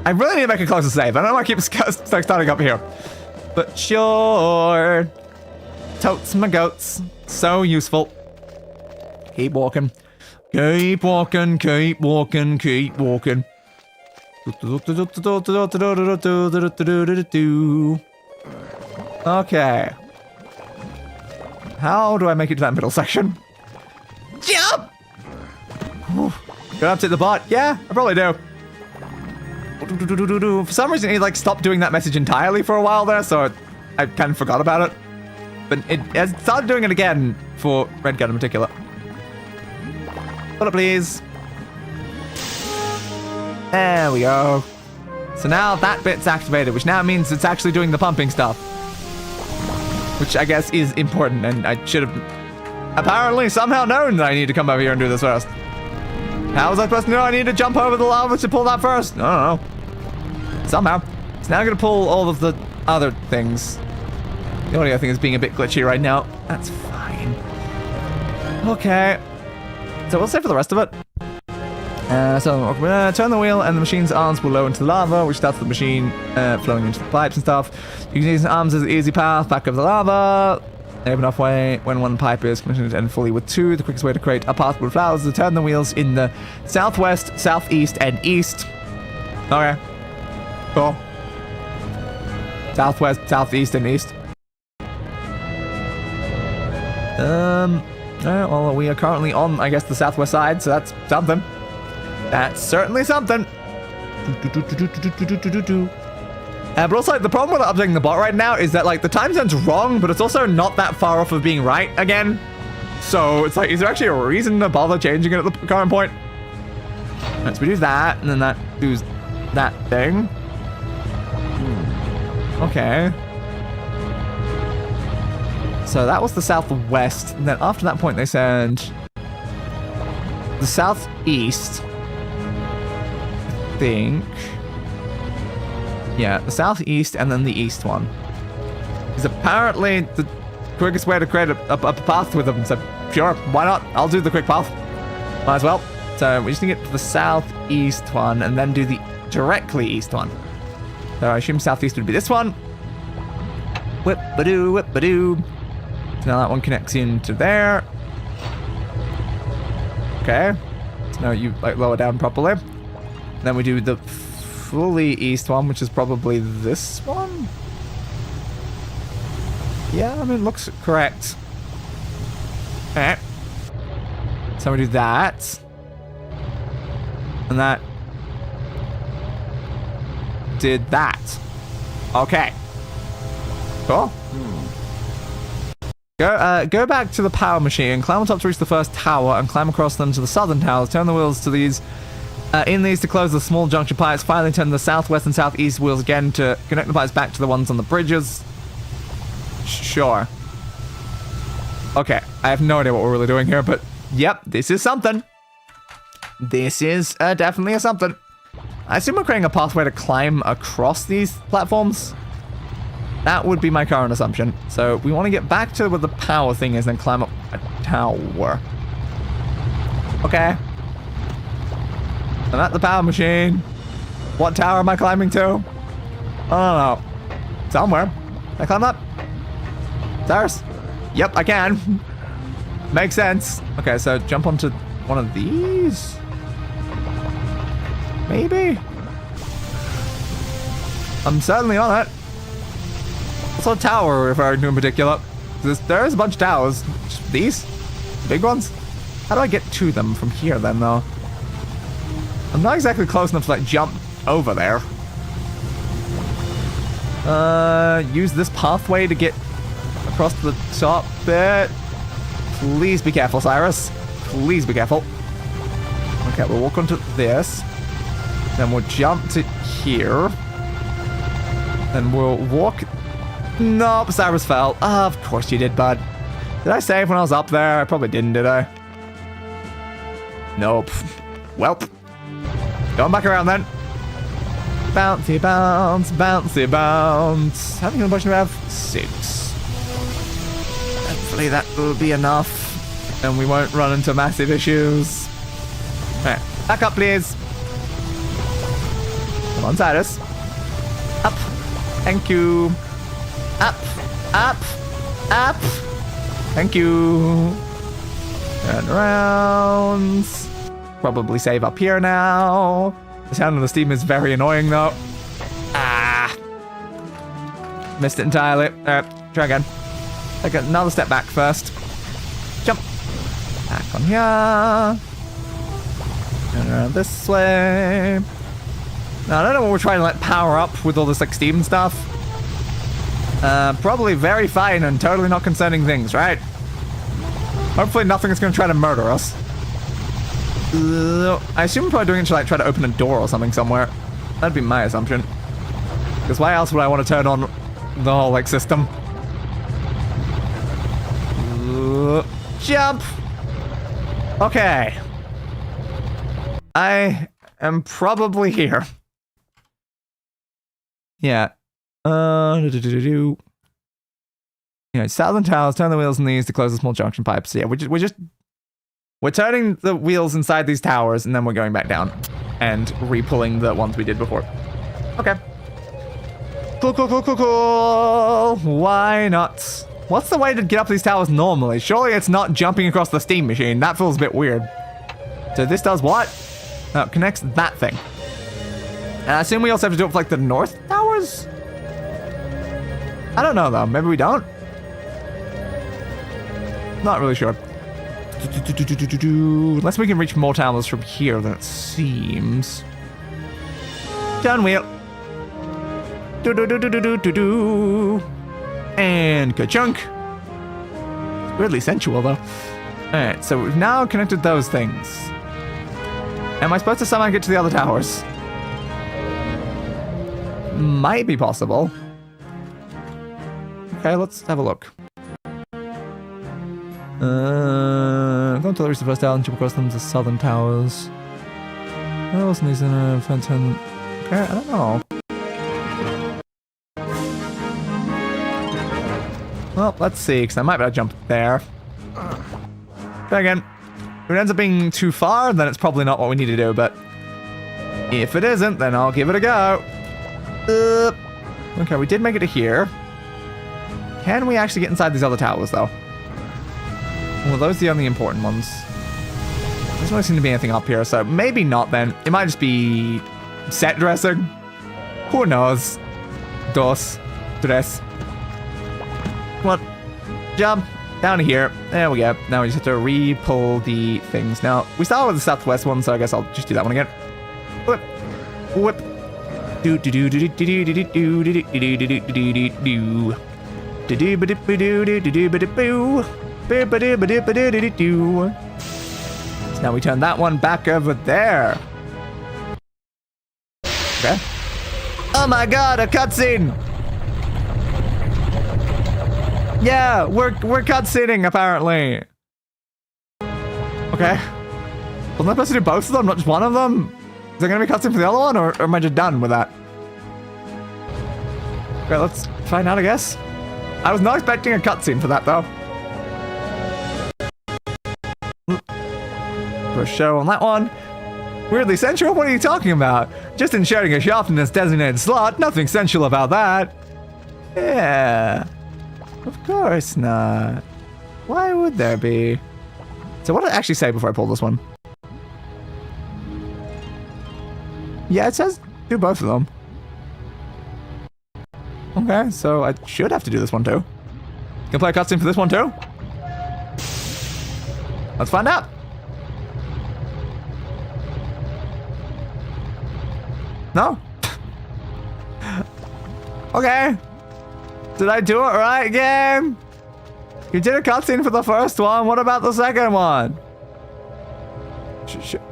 I really need to make a closer save. I don't know why I keep starting up here. But sure. Totes my goats. So useful. Keep walking. Keep walking, keep walking, keep walking. Okay. How do I make it to that middle section? Jump! Gonna update the bot? Yeah, I probably do. For some reason, he like stopped doing that message entirely for a while there, so I kind of forgot about it. But it has started doing it again for Redguard in particular. Hold up, please. There we go. So now that bit's activated, which now means it's actually doing the pumping stuff. Which I guess is important, and I should have apparently somehow known that I need to come over here and do this first. How was I supposed to know I need to jump over the lava to pull that first? I don't know. Somehow. It's now going to pull all of the other things. The audio thing is being a bit glitchy right now. That's fine. Okay. So we'll save for the rest of it. Turn the wheel and the machine's arms will lower into the lava, which starts the machine flowing into the pipes and stuff. You can use the arms as an easy path back over the lava. They have enough way when one pipe is connected and fully with two. The quickest way to create a path with flowers is to turn the wheels in the southwest, southeast, and east. Okay. Cool. Southwest, southeast, and east. Alright, well, we are currently on, I guess, the southwest side, so that's something. That's certainly something. But also, the problem with updating the bot right now is that, like, the time zone's wrong, but it's also not that far off of being right again. So, it's like, is there actually a reason to bother changing it at the current point? Right, so we do that, and then that does that thing. Okay. So that was the southwest, and then after that point they said the southeast, I think. Yeah, the southeast and then the east one. Is apparently the quickest way to create a path with them, so sure, why not? I'll do the quick path. Might as well. So we just need to get to the southeast one and then do the directly east one. So I assume southeast would be this one. Whip-ba-doo, whip-ba-doo. So now that one connects into there. Okay. So now you like lower down properly. Then we do the fully east one, which is probably this one. Yeah, I mean, it looks correct. Okay. So we do that. And that did that. Okay. Cool. Go back to the power machine, climb on top to reach the first tower, and climb across them to the southern towers. Turn the wheels to these, in these to close the small junction pipes. Finally turn the southwest and southeast wheels again to connect the pipes back to the ones on the bridges. Sure. Okay, I have no idea what we're really doing here, but yep, this is something. This is definitely a something. I assume we're creating a pathway to climb across these platforms. That would be my current assumption. So we want to get back to where the power thing is, then climb up a tower. Okay. I'm at the power machine. What tower am I climbing to? I don't know. Somewhere. Can I climb up? Cyrus? Yep, I can. Makes sense. Okay, so jump onto one of these? Maybe? I'm certainly on it. What's a tower we're referring to in particular? There is a bunch of towers. These? The big ones? How do I get to them from here then, though? I'm not exactly close enough to, like, jump over there. Use this pathway to get across the top bit. Please be careful, Cyrus. Please be careful. Okay, we'll walk onto this. Then we'll jump to here. Then we'll walk... Nope, Cyrus fell. Of course you did, bud. Did I save when I was up there? I probably didn't, did I? Nope. Welp. Going back around then. Bouncy bounce, bouncy bounce. How many healing potions do we have? 6. Hopefully that will be enough. And we won't run into massive issues. Alright, back up please. Come on, Cyrus. Up. Thank you. Up. Up. Up. Thank you. Turn around. Probably save up here now. The sound of the steam is very annoying though. Ah. Missed it entirely. Alright, try again. Take another step back first. Jump. Back on here. Turn around this way. Now, I don't know what we're trying to like power up with all this like steam stuff. Probably very fine and totally not concerning things, right? Hopefully nothing is going to try to murder us. I assume we're probably doing it to like try to open a door or something somewhere. That'd be my assumption. Because why else would I want to turn on the whole like system? Jump! Okay. I am probably here. Yeah. Yeah, southern towers, turn the wheels in these to close the small junction pipes. So yeah, we're turning the wheels inside these towers and then we're going back down and re-pulling the ones we did before. Okay. Cool, cool, cool, cool, cool. Why not? What's the way to get up these towers normally? Surely it's not jumping across the steam machine. That feels a bit weird. So this does what? No, it connects that thing. And I assume we also have to do it for like the north towers? I don't know though. Maybe we don't? Not really sure. Unless we can reach more towers from here than it seems. Done wheel. And ka-chunk. It's weirdly sensual though. Alright, so we've now connected those things. Am I supposed to somehow get to the other towers? Might be possible. Okay, let's have a look. Go until reach the first tower and jump across them to southern towers. What else needs in a Phantom? Okay, I don't know. Well, let's see, because I might be able to jump there. Try again. If it ends up being too far, then it's probably not what we need to do, but if it isn't, then I'll give it a go. Okay, we did make it to here. Can we actually get inside these other towers, though? Well, those are the only important ones. There doesn't really seem to be anything up here, so maybe not then. It might just be set dressing. Who knows? Dos. Dress. Come on. Jump. Down here. There we go. Now we just have to re-pull the things. Now, we started with the southwest one, so I guess I'll just do that one again. Whip. Whip. Do do do do do do do do do do do do do do do. Do do ba do ba do do do ba do boo. So now we turn that one back over there. Okay. Oh my god, a cutscene! Yeah, we're cutscening apparently. Okay. Wasn't I supposed to do both of them, not just one of them? Is there gonna be a cutscene for the other one, or am I just done with that? Okay, let's find out, I guess. I was not expecting a cutscene for that though. For a show on that one. Weirdly sensual? What are you talking about? Just inserting a shaft in its designated slot. Nothing sensual about that. Yeah. Of course not. Why would there be? So what did I actually say before I pull this one? Yeah, it says do both of them. Okay, so I should have to do this one too. Can play a cutscene for this one too? Let's find out. No? Okay. Did I do it right, game? You did a cutscene for the first one. What about the second one?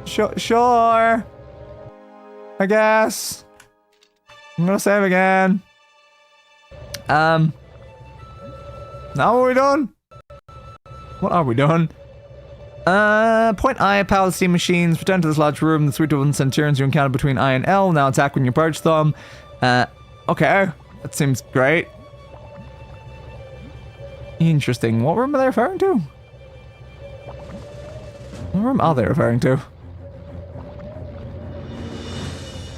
Sure. I guess. I'm gonna save again. Now what are we doing? What are we doing? Point I, power steam machines. Return to this large room. The 3 dwarven centurions you encountered between I and L now attack when you approach them. Okay. That seems great. Interesting. What room are they referring to? What room are they referring to?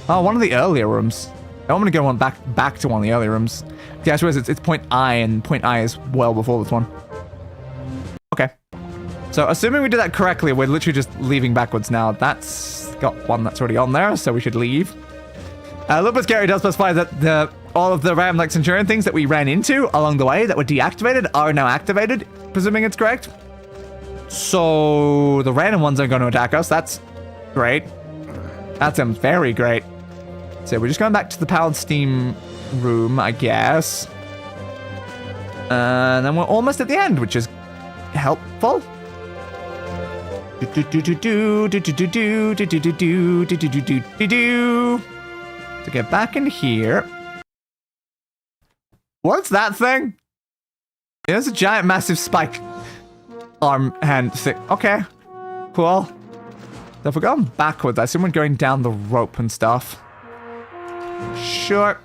Oh, one of the earlier rooms. I want to go back to one of the earlier rooms. Yeah, I suppose it's point I, and point I is well before this one. Okay. So, assuming we did that correctly, we're literally just leaving backwards now. That's got one that's already on there, so we should leave. A little bit scary does specify that all of the random like Centurion things that we ran into along the way that were deactivated are now activated, presuming it's correct. So, the random ones are going to attack us. That's great. That sounds very great. So, we're just going back to the powered steam room, I guess. And then we're almost at the end, which is helpful. To get back in here. What's that thing? There's a giant massive spike arm hand thing. Okay. Cool. So if we're going backwards, I assume we're going down the rope and stuff. Sure.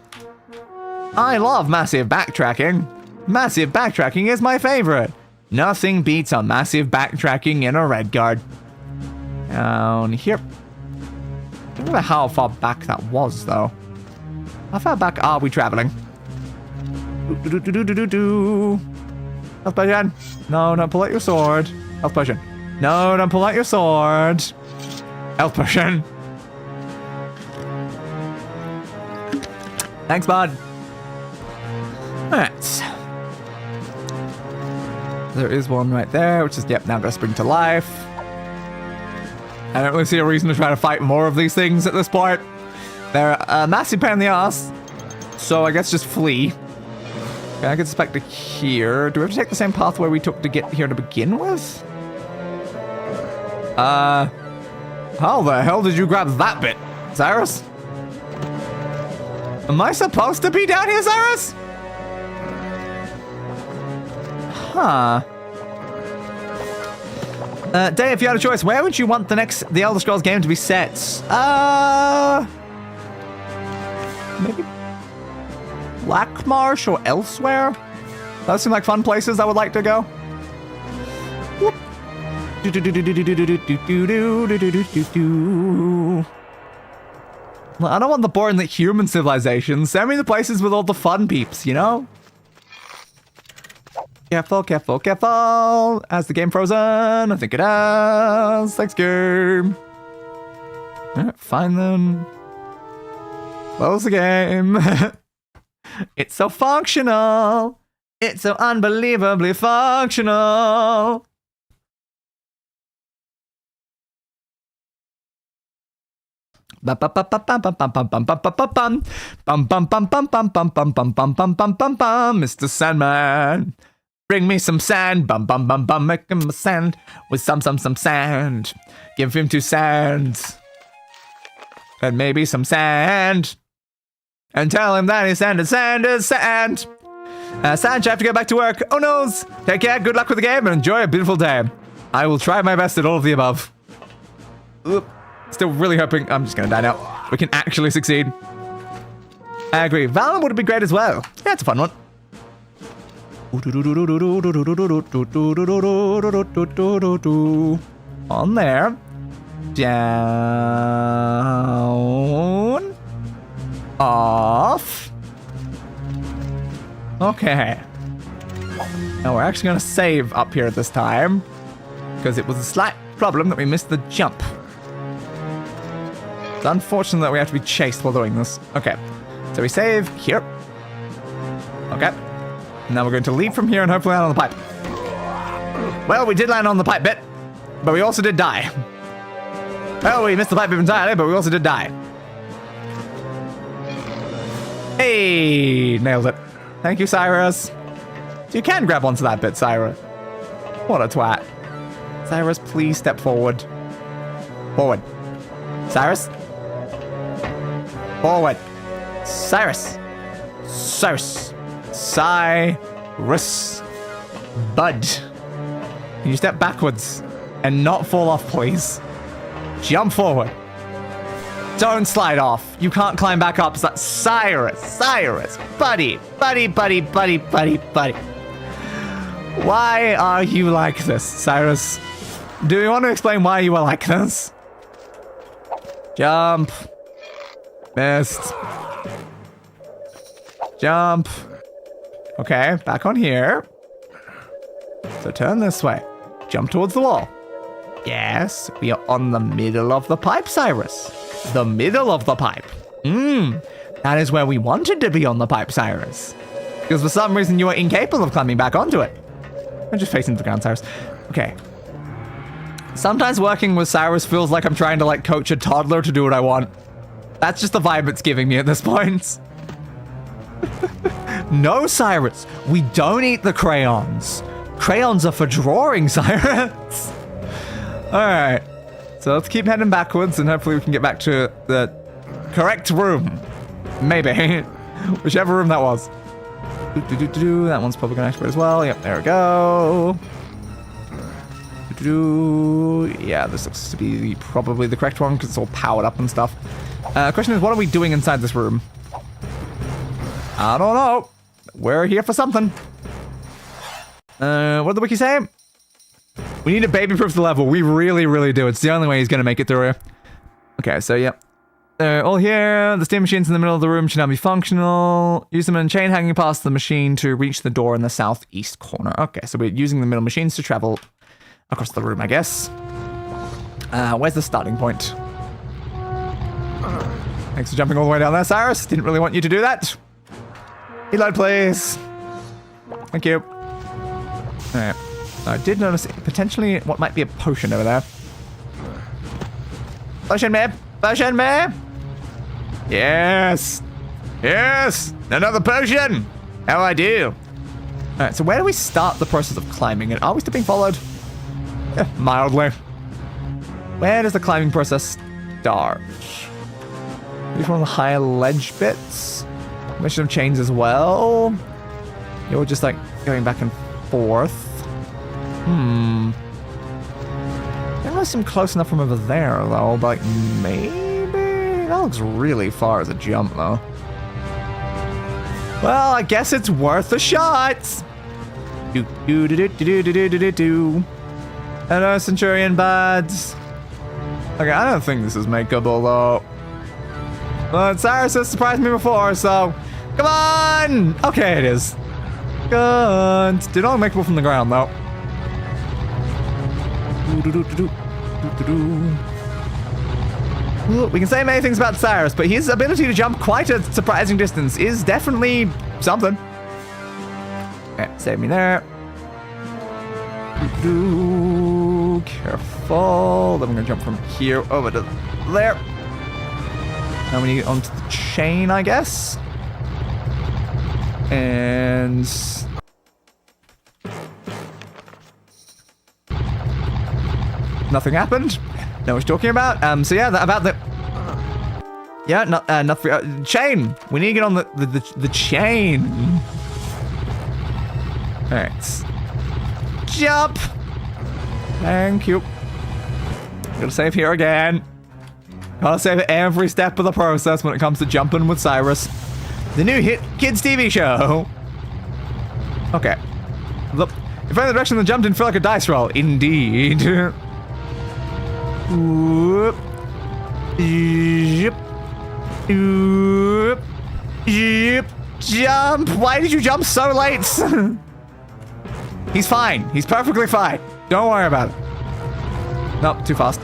I love massive backtracking. Massive backtracking is my favorite. Nothing beats a massive backtracking in a Redguard. Down here. I don't know how far back that was, though. How far back are we traveling? Health potion. No, don't pull out your sword. Health potion. No, don't pull out your sword. Health potion. Thanks, bud. Alright. There is one right there, which is, yep, now gonna spring to life. I don't really see a reason to try to fight more of these things at this point. They're a massive pain in the ass. So I guess just flee. Okay, I can suspect to here. Do we have to take the same pathway we took to get here to begin with? How the hell did you grab that bit, Cyrus? Am I supposed to be down here, Cyrus? Huh. Dave, if you had a choice, where would you want the Elder Scrolls game to be set? Maybe Black Marsh or elsewhere? Those seem like fun places I would like to go. Whoop. I don't want the boring like human civilization. Send me the places with all the fun peeps, you know? Careful, careful, careful. Has the game frozen? I think it has. Thanks, game. Alright, find them. Close the game. It's so functional. It's so unbelievably functional. Mr. Sandman. Bring me some sand, make him a sand with some sand. Give him 2 sands. And maybe some sand. And tell him that his sand is sand is sand. Sand, you have to go back to work. Oh noes. Take care, good luck with the game, and enjoy a beautiful day. I will try my best at all of the above. Oop. Still really hoping I'm just gonna die now. We can actually succeed. I agree. Valor would be great as well. Yeah, it's a fun one. On there. Down. Off. Okay. Now we're actually going to save up here this time. Because it was a slight problem that we missed the jump. It's unfortunate that we have to be chased while doing this. Okay. So we save here. Okay. Now we're going to leave from here and hopefully land on the pipe. Well, we did land on the pipe bit, but we also did die. Well, we missed the pipe bit entirely, but we also did die. Hey, nailed it. Thank you, Cyrus. You can grab onto that bit, Cyrus. What a twat. Cyrus, please step forward. Forward. Cyrus? Forward. Cyrus. Cyrus. Cyrus. Bud. Can you step backwards? and not fall off, please. Jump forward. Don't slide off. You can't climb back up. Cyrus, buddy. Why are you like this, Cyrus? Do you want to explain why you are like this? Jump. Missed. Jump. Okay, back on here. So turn this way. Jump towards the wall. Yes, we are on the middle of the pipe, Cyrus. The middle of the pipe. That is where we wanted to be on the pipe, Cyrus. Because for some reason you are incapable of climbing back onto it. I'm just facing the ground, Cyrus. Okay. Sometimes working with Cyrus feels like I'm trying to like coach a toddler to do what I want. That's just the vibe it's giving me at this point. No, Cyrus, we don't eat the crayons. Crayons are for drawing, Cyrus. All right, so let's keep heading backwards and hopefully we can get back to the correct room. Maybe. Whichever room that was. That one's probably gonna activate as well. Yep, there we go. Yeah, this looks to be probably the correct one because it's all powered up and stuff. Question is, what are we doing inside this room? I don't know. We're here for something. What did the wiki say? We need to baby-proof the level. We really, really do. It's the only way he's going to make it through here. Okay, so yeah. All here. The steam machines in the middle of the room should now be functional. Use them in chain hanging past the machine to reach the door in the southeast corner. Okay, so we're using the middle machines to travel across the room, I guess. Where's the starting point? Thanks for jumping all the way down there, Cyrus. Didn't really want you to do that. Reload, please. Thank you. Alright. I did notice potentially what might be a potion over there. Potion me! Potion me! Yes! Yes! Another potion! How I do? Alright, so where do we start the process of climbing? And are we still being followed? Yeah, mildly. Where does the climbing process start? Maybe one of the higher ledge bits? Maybe some chains as well? You're just like going back and forth. There was some close enough from over there though, but like maybe? That looks really far as a jump though. Well, I guess it's worth a shot. Hello, Centurion buds. Okay, I don't think this is makeable though. But Cyrus has surprised me before, so come on! Okay, it is. Good. Did not makeable from the ground though. We can say many things about Cyrus, but his ability to jump quite a surprising distance is definitely something. Okay, save me there. Careful. Then we're gonna jump from here over to there. Now we need to get onto the chain, I guess. And nothing happened. Know what you're talking about. So yeah, about the nothing. Chain. We need to get on the chain. All right. Jump. Thank you. Gotta save here again. Gotta save at every step of the process when it comes to jumping with Cyrus. The new hit kids TV show. Okay. Look, if only the direction of the jump didn't feel like a dice roll. Indeed. Whoop. Yep. Whoop. Yep. Jump. Why did you jump so late? He's fine. He's perfectly fine. Don't worry about it. Nope, too fast.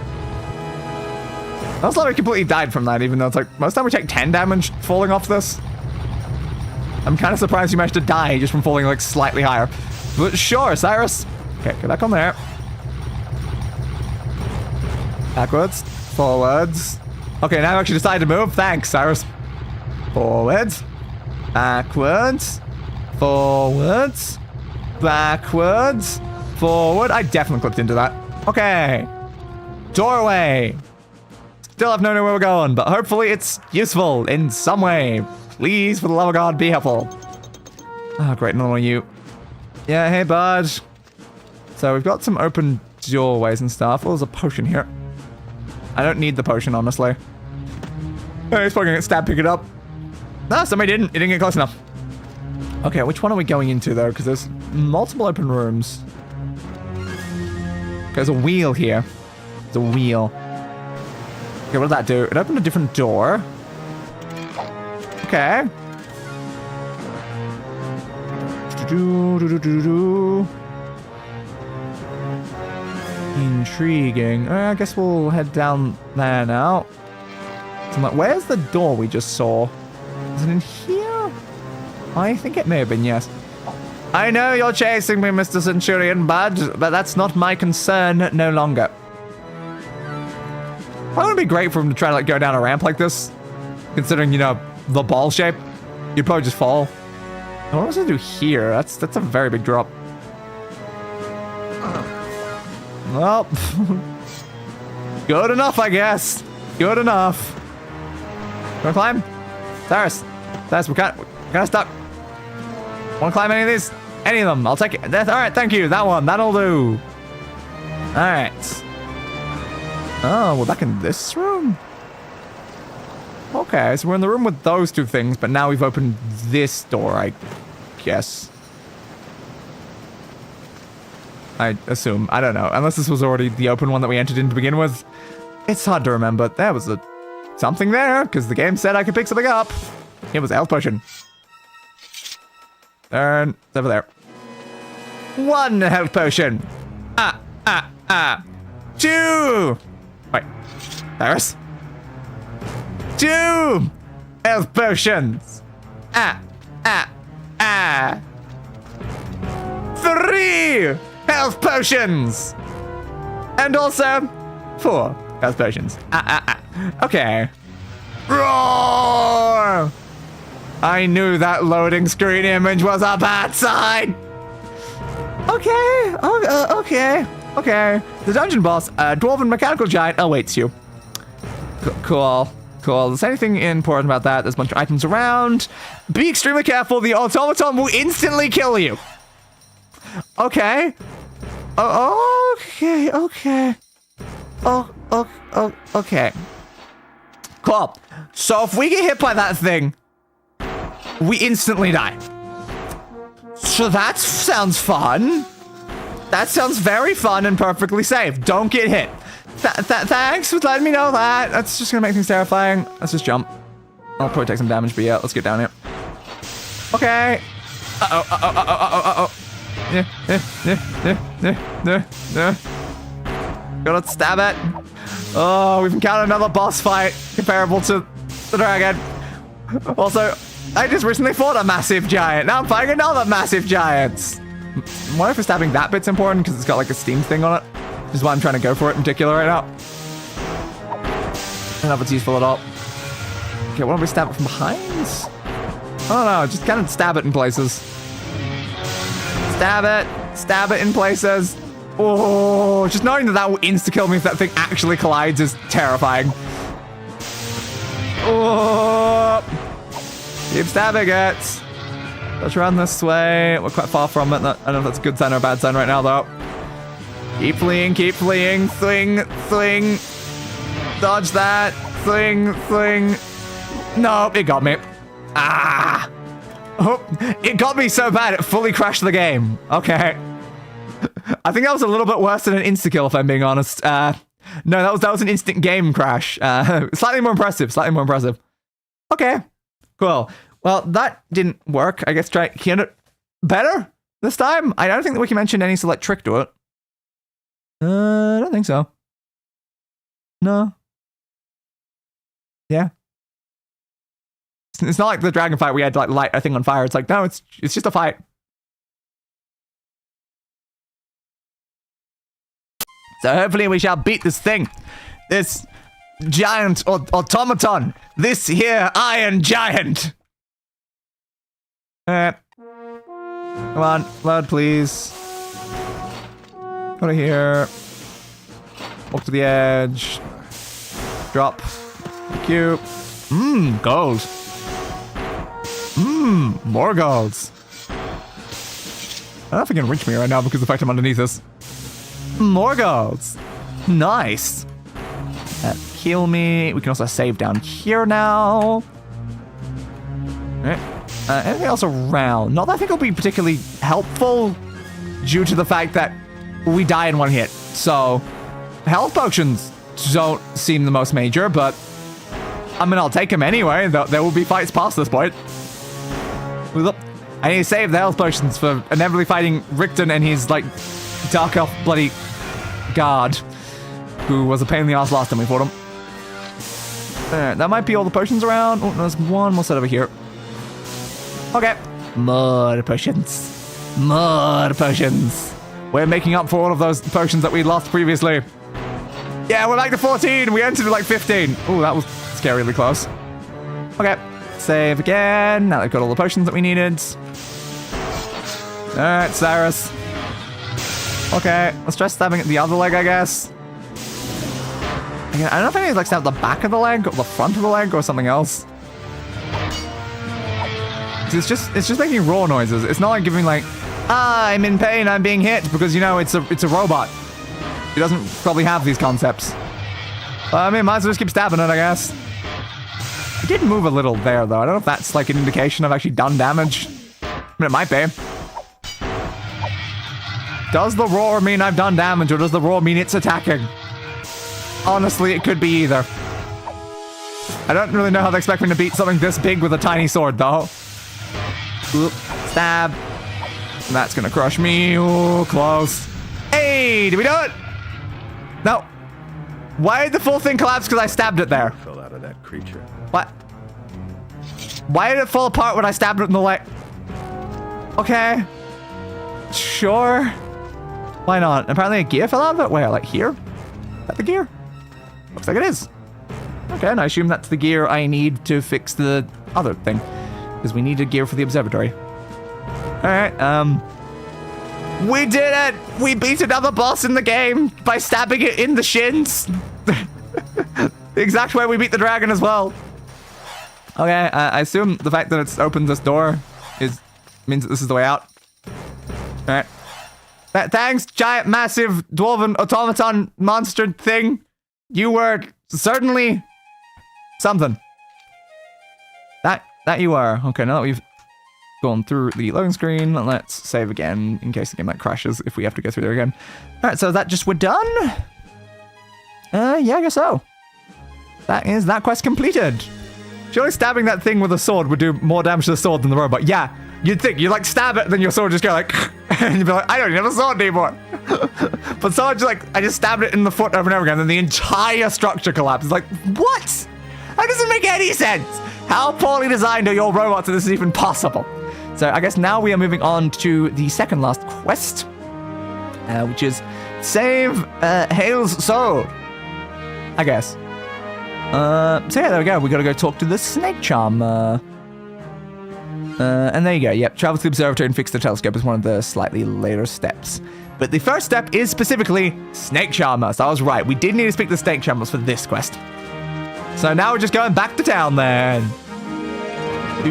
I was like I completely died from that, even though it's like most of the time we take 10 damage falling off this. I'm kind of surprised you managed to die just from falling like slightly higher. But sure, Cyrus. Okay, go back on there. Backwards. Forwards. Okay, now I actually decided to move. Thanks, Cyrus. Forwards. Backwards. Forwards. Backwards. Forward. I definitely clipped into that. Okay. Doorway. Still have no idea where we're going, but hopefully it's useful in some way. Please, for the love of God, be helpful. Oh, great, another one of you. Yeah, hey, bud. So we've got some open doorways and stuff. Oh, there's a potion here. I don't need the potion, honestly. Oh, he's probably gonna get stabbed, pick it up. No, somebody didn't. He didn't get close enough. Okay, which one are we going into, though? Because there's multiple open rooms. There's a wheel here. There's a wheel. Okay, what did that do? It opened a different door. Okay. Intriguing. I guess we'll head down there now. So I'm like, where's the door we just saw? Is it in here? I think it may have been, yes. I know you're chasing me, Mr. Centurion Bud, but that's not my concern no longer. Why would it be great for him to try to like go down a ramp like this? Considering, you know, the ball shape. You'd probably just fall. What was I do here? That's a very big drop. Well, good enough, I guess. Good enough. Wanna climb? Cyrus, we're kind of stuck. Wanna climb any of these? Any of them? I'll take it. All right, thank you. That one, that'll do. All right. Oh, we're back in this room? Okay, so we're in the room with those two things, but now we've opened this door, I guess. I assume. I don't know. Unless this was already the open one that we entered in to begin with. It's hard to remember. There was something there, because the game said I could pick something up. It was a health potion. Turn. It's over there. 1 health potion. 2. Wait. Cyrus? 2 health potions. 3 health potions. And also 4 health potions. Okay. Roar! I knew that loading screen image was a bad sign. Okay. Okay. The dungeon boss, a dwarven mechanical giant, awaits you. Cool. Is there anything important about that? There's a bunch of items around. Be extremely careful. The automaton will instantly kill you. Okay. Okay. Okay. Cool. So if we get hit by that thing, we instantly die. So that sounds fun. That sounds very fun and perfectly safe. Don't get hit. Thanks for letting me know that. That's just gonna make things terrifying. Let's just jump. I'll probably take some damage, but yeah, let's get down here. Okay. Uh-oh. Gotta stab it. Oh, we've encountered another boss fight comparable to the dragon. Also, I just recently fought a massive giant. Now I'm fighting another massive giant. Why if stabbing that bit's important? Because it's got like a steam thing on it. Which is why I'm trying to go for it in particular right now. I don't know if it's useful at all. Okay, what do we stab it from behind? I don't know, just kind of stab it in places. Stab it in places. Oh, just knowing that will insta-kill me if that thing actually collides is terrifying. Oh, keep stabbing it. Let's run this way. We're quite far from it. I don't know if that's a good sign or a bad sign right now, though. Keep fleeing. Fling. Dodge that. Fling. Nope, it got me. Ah! Oh, it got me so bad it fully crashed the game. Okay. I think that was a little bit worse than an insta-kill, if I'm being honest. No, that was an instant game crash. Slightly more impressive. Okay, cool. Well, that didn't work. I guess try it better this time. I don't think that we can mention any select trick to it. I don't think so. No. Yeah. It's not like the dragon fight we had to like light a thing on fire. It's like, no, it's just a fight. So hopefully we shall beat this thing. This giant automaton. This here iron giant. Come on, load please. Go to here. Walk to the edge. Drop. Thank you. Gold. More golds. I don't know if it can reach me right now because of the fact I'm underneath this. More golds. Nice. Heal me. We can also save down here now. Alright. Anything else around? Not that I think it'll be particularly helpful due to the fact that we die in one hit. So, health potions don't seem the most major, but I mean, I'll take them anyway. There will be fights past this point. Look, I need to save the health potions for inevitably fighting Richton and his, like, Dark Elf bloody guard, who was a pain in the ass last time we fought him. Alright, that might be all the potions around. Oh, there's one more set over here. Okay. Mud potions. Mud potions. We're making up for all of those potions that we lost previously. Yeah, we're back to 14. We entered at like 15. Oh, that was scarily close. Okay. Save again. Now they've got all the potions that we needed. Alright, Cyrus. Okay, let's try stabbing at the other leg, I guess. Again, I don't know if I need to like stab the back of the leg or the front of the leg or something else. It's just making raw noises. It's not like giving like, I'm in pain, I'm being hit, because you know it's a robot. It doesn't probably have these concepts. I mean, might as well just keep stabbing it, I guess. It did move a little there, though. I don't know if that's like an indication I've actually done damage. I mean, it might be. Does the roar mean I've done damage, or does the roar mean it's attacking? Honestly, it could be either. I don't really know how they expect me to beat something this big with a tiny sword, though. Oop, stab. That's gonna crush me. Ooh, close. Hey, did we do it? No. Why did the full thing collapse? Because I stabbed it there. Fell out of that creature. What? Why did it fall apart when I stabbed it in the leg? Okay. Sure. Why not? Apparently a gear fell out of it. Where? Like here? Is that the gear? Looks like it is. Okay, and I assume that's the gear I need to fix the other thing. Because we need a gear for the observatory. Alright, we did it! We beat another boss in the game by stabbing it in the shins. The exact way we beat the dragon as well. Okay, I assume the fact that it's opened this door means that this is the way out. Alright. Thanks, giant, massive, dwarven, automaton, monster thing. You were certainly something. That you are. Okay, now that we've gone through the loading screen, let's save again in case the game like crashes if we have to go through there again. Alright, so is that just we're done? Yeah, I guess so. That is that quest completed. Surely stabbing that thing with a sword would do more damage to the sword than the robot. Yeah, you'd think. You like stab it, then your sword just go like, and you'd be like, I don't even have a sword anymore. But someone just like, I just stabbed it in the foot over and over again, and the entire structure collapses. Like, what? That doesn't make any sense. How poorly designed are your robots that this is even possible? So I guess now we are moving on to the second last quest, which is save Hale's soul, I guess. So yeah, there we go. We gotta go talk to the snake charmer. And there you go. Yep, travel to the observatory and fix the telescope is one of the slightly later steps. But the first step is specifically snake charmer. So I was right. We did need to speak to the snake charmers for this quest. So now we're just going back to town then. So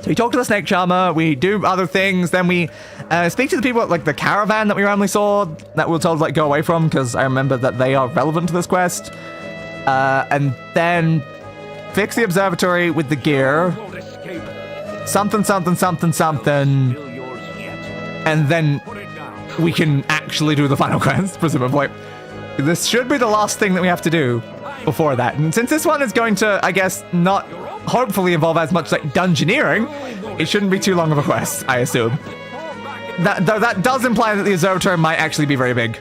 we talk to the snake charmer, we do other things, then we speak to the people at like the caravan that we randomly saw that we were told to like go away from because I remember that they are relevant to this quest. And then fix the observatory with the gear. Something. And then we can actually do the final quest, presumably. This should be the last thing that we have to do before that. And since this one is going to, I guess, not hopefully involve as much like dungeoneering, it shouldn't be too long of a quest, I assume. That does imply that the observatory might actually be very big.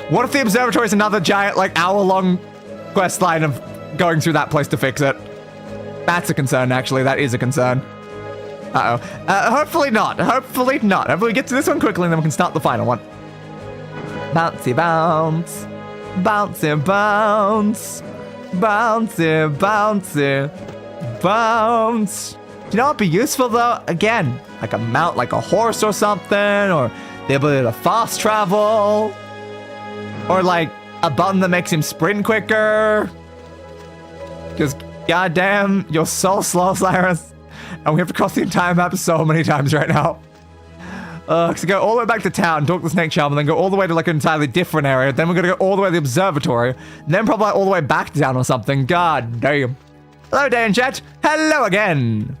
What if the observatory is another giant, like, hour-long quest line of going through that place to fix it? That's a concern, actually. That is a concern. Hopefully not. Hopefully we get to this one quickly and then we can start the final one. Bouncy bounce. Bouncy bounce. Bouncy bouncy. Bounce. You know what'd be useful though? Again, like a mount, like a horse or something, or the ability to fast travel, or like a button that makes him sprint quicker. Because goddamn, you're so slow, Cyrus. And we have to cross the entire map so many times right now. So go all the way back to town, talk to the snake charmer, then go all the way to like an entirely different area. Then we're gonna go all the way to the observatory. Then probably all the way back down or something. God damn. Hello, day in chat. Hello again.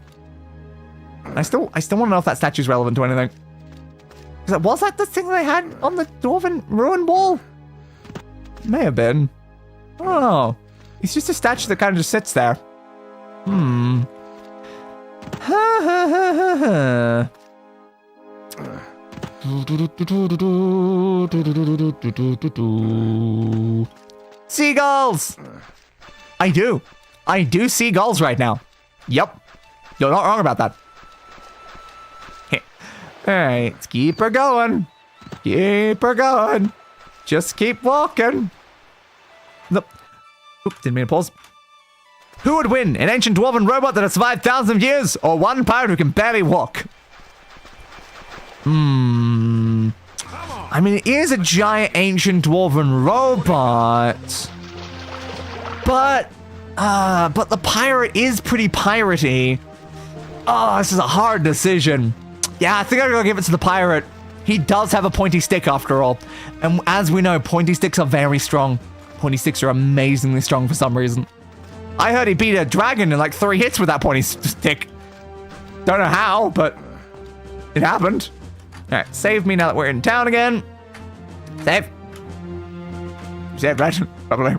I still want to know if that statue's relevant to anything. Was that the thing they had on the Dwarven ruin wall? May have been. I don't know. It's just a statue that kind of just sits there. Ha ha ha ha ha. Seagulls! I do see gulls right now. Yep. You're not wrong about that. Alright, let's keep her going. Keep her going. Just keep walking. Nope. Oop, didn't mean to pause. Who would win? An ancient dwarven robot that has survived thousands of years, or one pirate who can barely walk? I mean, it is a giant ancient dwarven robot. But the pirate is pretty piratey. Oh, this is a hard decision. Yeah, I think I'm gonna give it to the pirate. He does have a pointy stick after all. And as we know, pointy sticks are very strong. Pointy sticks are amazingly strong for some reason. I heard he beat a dragon in like 3 hits with that pointy stick. Don't know how, but it happened. All right, save me now that we're in town again. Save. Save, right? Probably.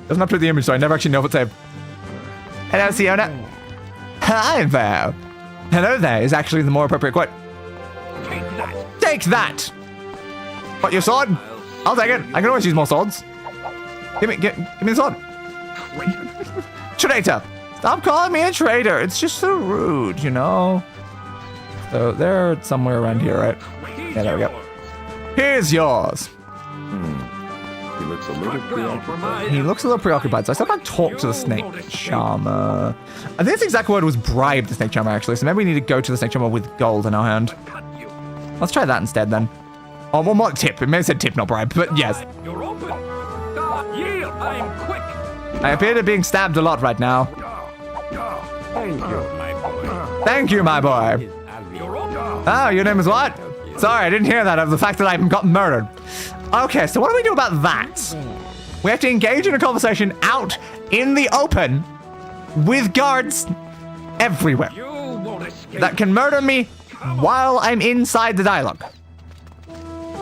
Doesn't update the image, so I never actually know if it's saved. Hello, Siona. Hi there. Hello there is actually the more appropriate quote. Take that. Take that! What, your sword? I'll take it. I can always use more swords. Give me the sword. Traitor! Stop calling me a traitor. It's just so rude, you know? So they're somewhere around here, right? Yeah, there we go. Here's yours. He looks a little preoccupied. He looks a little preoccupied, so I still can't talk to the snake charmer. I think the exact word was bribe the snake charmer, actually, so maybe we need to go to the snake charmer with gold in our hand. Let's try that instead, then. Oh, well, more tip. It may have said tip, not bribe, but yes. You're open. Yield. I'm quick. I appear to be being stabbed a lot right now. Thank you, my boy. Thank you, my boy. You're open. Oh, your name is what? Sorry, I didn't hear that of the fact that I got murdered. Okay, so what do we do about that? We have to engage in a conversation out in the open with guards everywhere You won't escape. that can murder me while I'm inside the dialogue.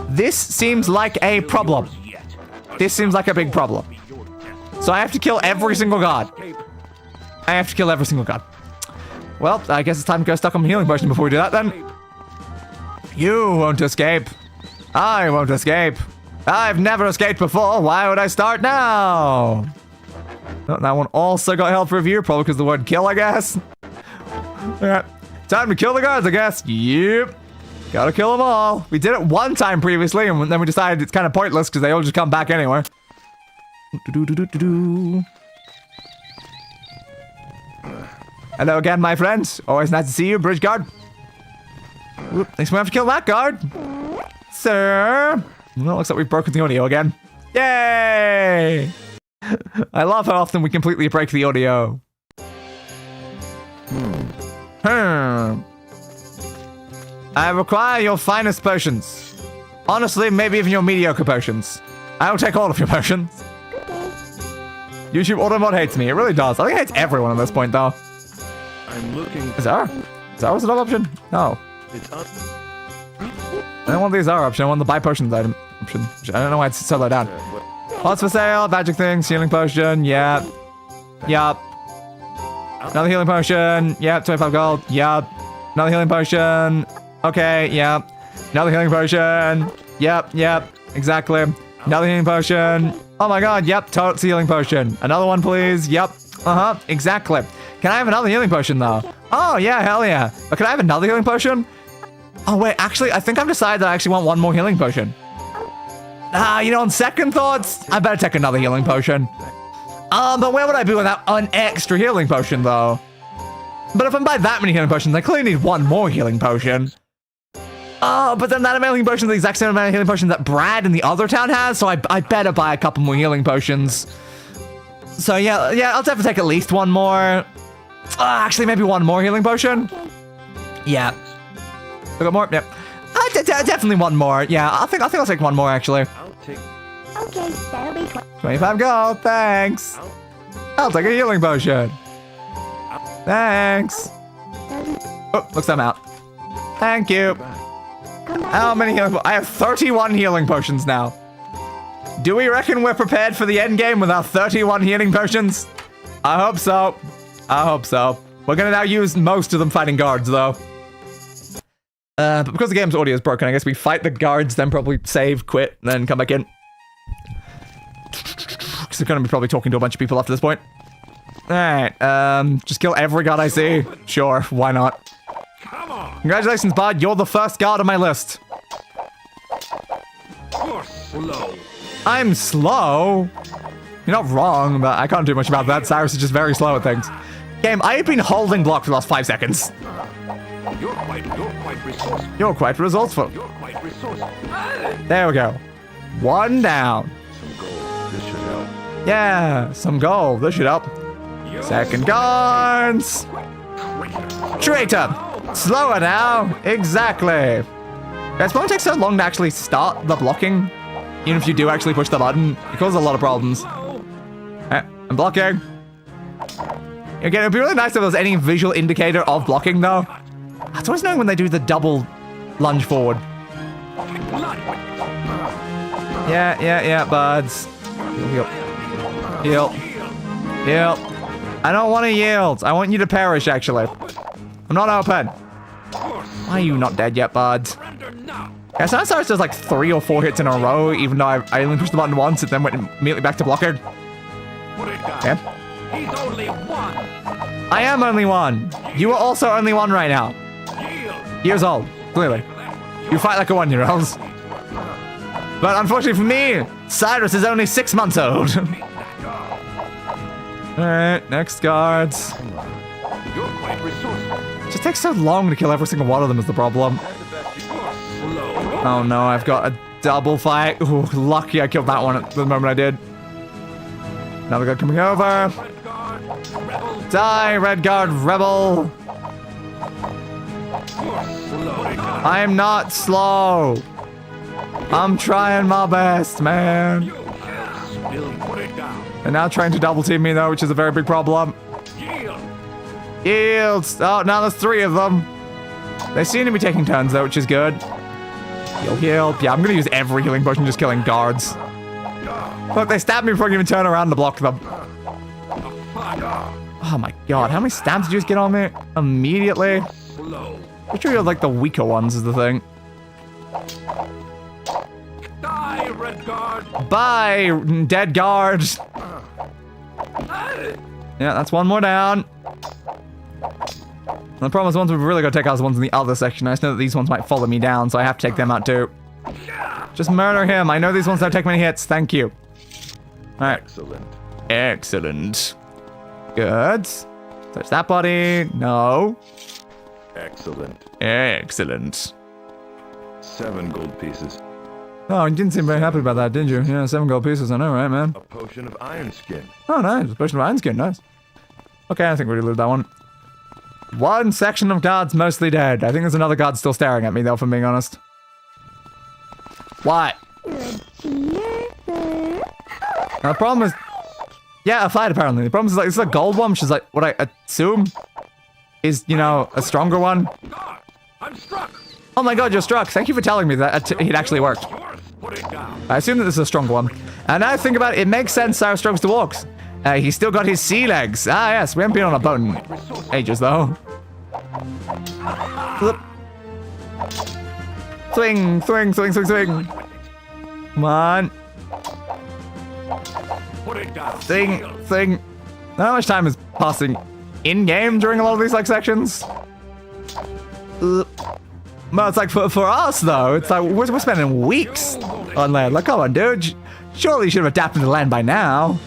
This seems like a problem. This seems like a big problem. So I have to kill every single god. I have to kill every single god. Well, I guess it's time to go stuck on my healing potion before we do that then. You won't escape. I won't escape. I've never escaped before. Why would I start now? Oh, that one also got health review, probably because of the word kill, I guess. Alright. Time to kill the guards, I guess. Yep. Gotta kill them all. We did it one time previously, and then we decided it's kind of pointless because they all just come back anyway. Hello again, my friends. Always nice to see you, bridge guard. Oop, thanks, we have to kill that guard. Sir. Well, looks like we've broken the audio again. Yay! I love how often we completely break the audio. I require your finest potions. Honestly, maybe even your mediocre potions. I'll take all of your potions. YouTube Automod hates me. It really does. I think it hates everyone at this point, though. I'm looking. Zara? Zara was another option? No. It's up. I don't want the Zara option. I want the buy potions item option. I don't know why it's so low down. What's for sale? Magic things. Healing potion. Yep. Yep. Another healing potion. Yep. 25 gold. Yep. Another healing potion. Okay. Yep. Another healing potion. Yep. Yep. Exactly. Another healing potion. Oh my god. Yep. Total healing potion. Another one, please. Yep. Uh-huh. Exactly. Can I have another healing potion, though? Oh, yeah. Hell yeah. But can I have another healing potion? Oh, wait. Actually, I think I've decided that I actually want one more healing potion. You know, on second thoughts, I better take another healing potion. But where would I be without an extra healing potion, though? But if I'm buying that many healing potions, I clearly need one more healing potion. But then that amount of healing potions is the exact same amount of healing potions that Brad in the other town has, so I better buy a couple more healing potions. So yeah, I'll definitely take at least one more. Actually, maybe one more healing potion. Yeah. We got more? Yep. Definitely one more. Yeah, I think I'll take one more actually. I'll take. Okay, that'll be 25 gold, thanks. I'll take a healing potion. Thanks. Oh, looks like I'm out. Thank you. Come back. How many healing? I have 31 healing potions now. Do we reckon we're prepared for the end game with our 31 healing potions? I hope so. I hope so. We're gonna now use most of them fighting guards though. But because the game's audio is broken, I guess we fight the guards, then probably save, quit, then come back in. Because we're gonna be probably talking to a bunch of people after this point. Alright, just kill every guard I see. Sure, why not? Come on. Congratulations, bud, you're the first guard on my list. You're slow. I'm slow? You're not wrong, but I can't do much about that. Cyrus is just very slow at things. Game, I've been holding block for the last 5 seconds. You're quite resourceful. You're quite resourceful. You're quite resourceful. There we go. One down. Some gold. This should help. Yeah, some gold. This should help. Second guards. Traitor. Slower now. Exactly. Guys, why it takes so long to actually start the blocking? Even if you do actually push the button, it causes a lot of problems. I'm blocking. Again, it'd be really nice if there was any visual indicator of blocking, though. It's always annoying when they do the double lunge forward. Yeah, buds. Heal. I don't want to yield. I want you to perish, actually. I'm not open. Why are you not dead yet, buds? Yeah, sometimes Cyrus does like 3 or 4 hits in a row, even though I only pushed the button once and then went immediately back to blocking. Yeah. He's only one. I am only one. You are also only one right now. Years old, clearly. You fight like a 1-year-old. But unfortunately for me, Cyrus is only 6 months old. Alright, next guards. You're quite resourceful. It just takes so long to kill every single one of them is the problem. Oh no, I've got a double fight. Ooh, lucky I killed that one at the moment I did. Another guy coming over. Die, Redguard Rebel. I'm not slow. I'm trying my best, man. They're now trying to double team me though, which is a very big problem. Yields. Oh, now there's 3 of them. They seem to be taking turns though, which is good. Heal. Yeah, I'm gonna use every healing potion just killing guards. Look, they stabbed me before I can even turn around to block them. Oh my god, how many stabs did you just get on me? Immediately? I'm sure you're like the weaker ones is the thing. Die, Redguard. Bye, dead guards. Yeah, that's one more down. The problem is, the ones we've really got to take out is the ones in the other section. I just know that these ones might follow me down, so I have to take them out too. Just murder him. I know these ones don't take many hits. Thank you. Alright. Excellent. Excellent. Good. Touch that body. No. Excellent. Excellent. 7 gold pieces. Oh, you didn't seem very happy about that, didn't you? Yeah, 7 gold pieces. I know, right, man? A potion of iron skin. Oh, nice. A potion of iron skin. Nice. Okay, I think we looted that one. One section of guards mostly dead. I think there's another guard still staring at me, though, if I'm being honest. What? Now, the problem is... Yeah, a fight, apparently. The problem is, like, it's a gold one, which is, like, what I assume is, you know, a stronger one. I'm struck. Oh my god, you're struck. Thank you for telling me that it actually worked. Put it down. I assume that this is a stronger one. And now I think about it, it makes sense Cyrus struggles to walk. He's still got his sea legs. Ah, yes, we haven't been on a boat in ages, though. Flip. Swing, swing, swing, swing, swing. Come on. Put it down. Swing, swing. How much time is passing in-game during a lot of these, like, sections? Well, it's like, for us, though, it's like, we're spending weeks on land. Like, come on, dude. Surely you should have adapted to land by now.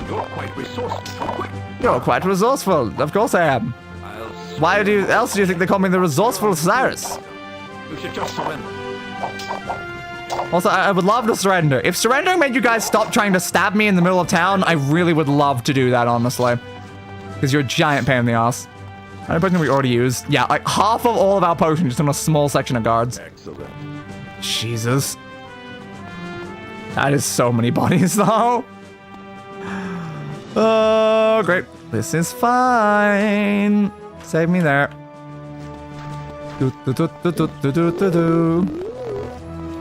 You're quite resourceful. Quick. You're quite resourceful. Of course I am. Why else do you think they call me the resourceful Cyrus? You should just surrender. Also, I would love to surrender. If surrendering made you guys stop trying to stab me in the middle of town, I really would love to do that, honestly. Because you're a giant pain in the ass. How many potions we already used? Yeah, like half of all of our potions just on a small section of guards. Excellent. Jesus. That is so many bodies, though. Oh, great. This is fine. Save me there.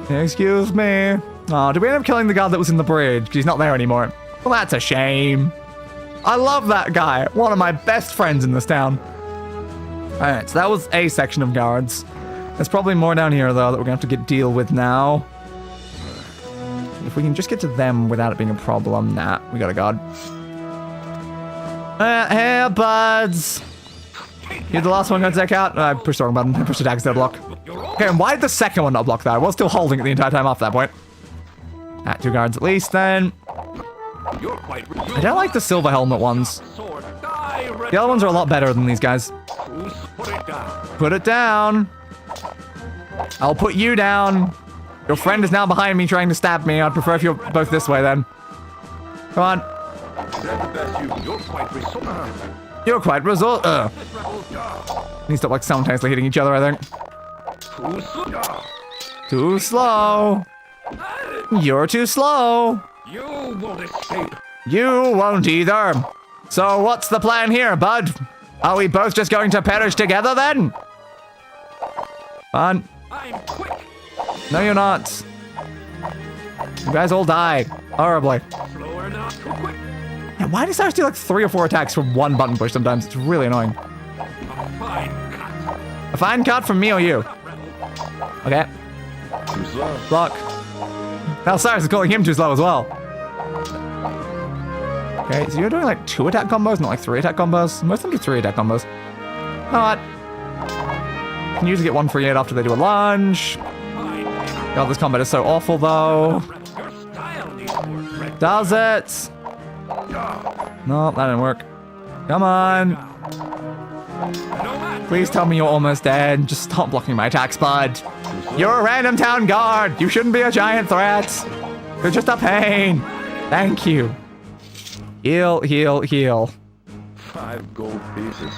Excuse me. Oh, did we end up killing the guard that was in the bridge? Because he's not there anymore. Well, that's a shame. I love that guy. One of my best friends in this town. Alright, so that was a section of guards. There's probably more down here, though, that we're going to have to deal with now. If we can just get to them without it being a problem. Nah, we got a guard. Hey, buds. You're the last one going to take out? I pushed the wrong button. I pushed attack instead of block. Okay, and why did the second one not block that? I was still holding it the entire time after that point. At 2 guards at least, then. I don't like the silver helmet ones. The other ones are a lot better than these guys. Put it down. I'll put you down. Your friend is now behind me trying to stab me. I'd prefer if you're both this way then. Come on. You're quite result. Need to stop like simultaneously hitting each other, I think. Too slow. You're too slow. You won't escape. You won't either. So what's the plan here, bud? Are we both just going to perish together then? Fun. I'm quick. No, you're not. You guys all die. Horribly. Slower, not too quick. Yeah, why does Cyrus do like 3 or 4 attacks from one button push sometimes? It's really annoying. Fine cut. A fine cut from me or you? Okay. Too slow. Block. Now Cyrus is calling him too slow as well. Okay, so you're doing like 2 attack combos, not like 3 attack combos. Most of them do 3 attack combos. Not. Can usually get 1 free hit after they do a lunge. God, this combat is so awful though. Does it? No, that didn't work. Come on. Please tell me you're almost dead. Just stop blocking my attacks, bud. You're a random town guard. You shouldn't be a giant threat. You're just a pain. Thank you. Heal, heal, heal. 5 gold pieces.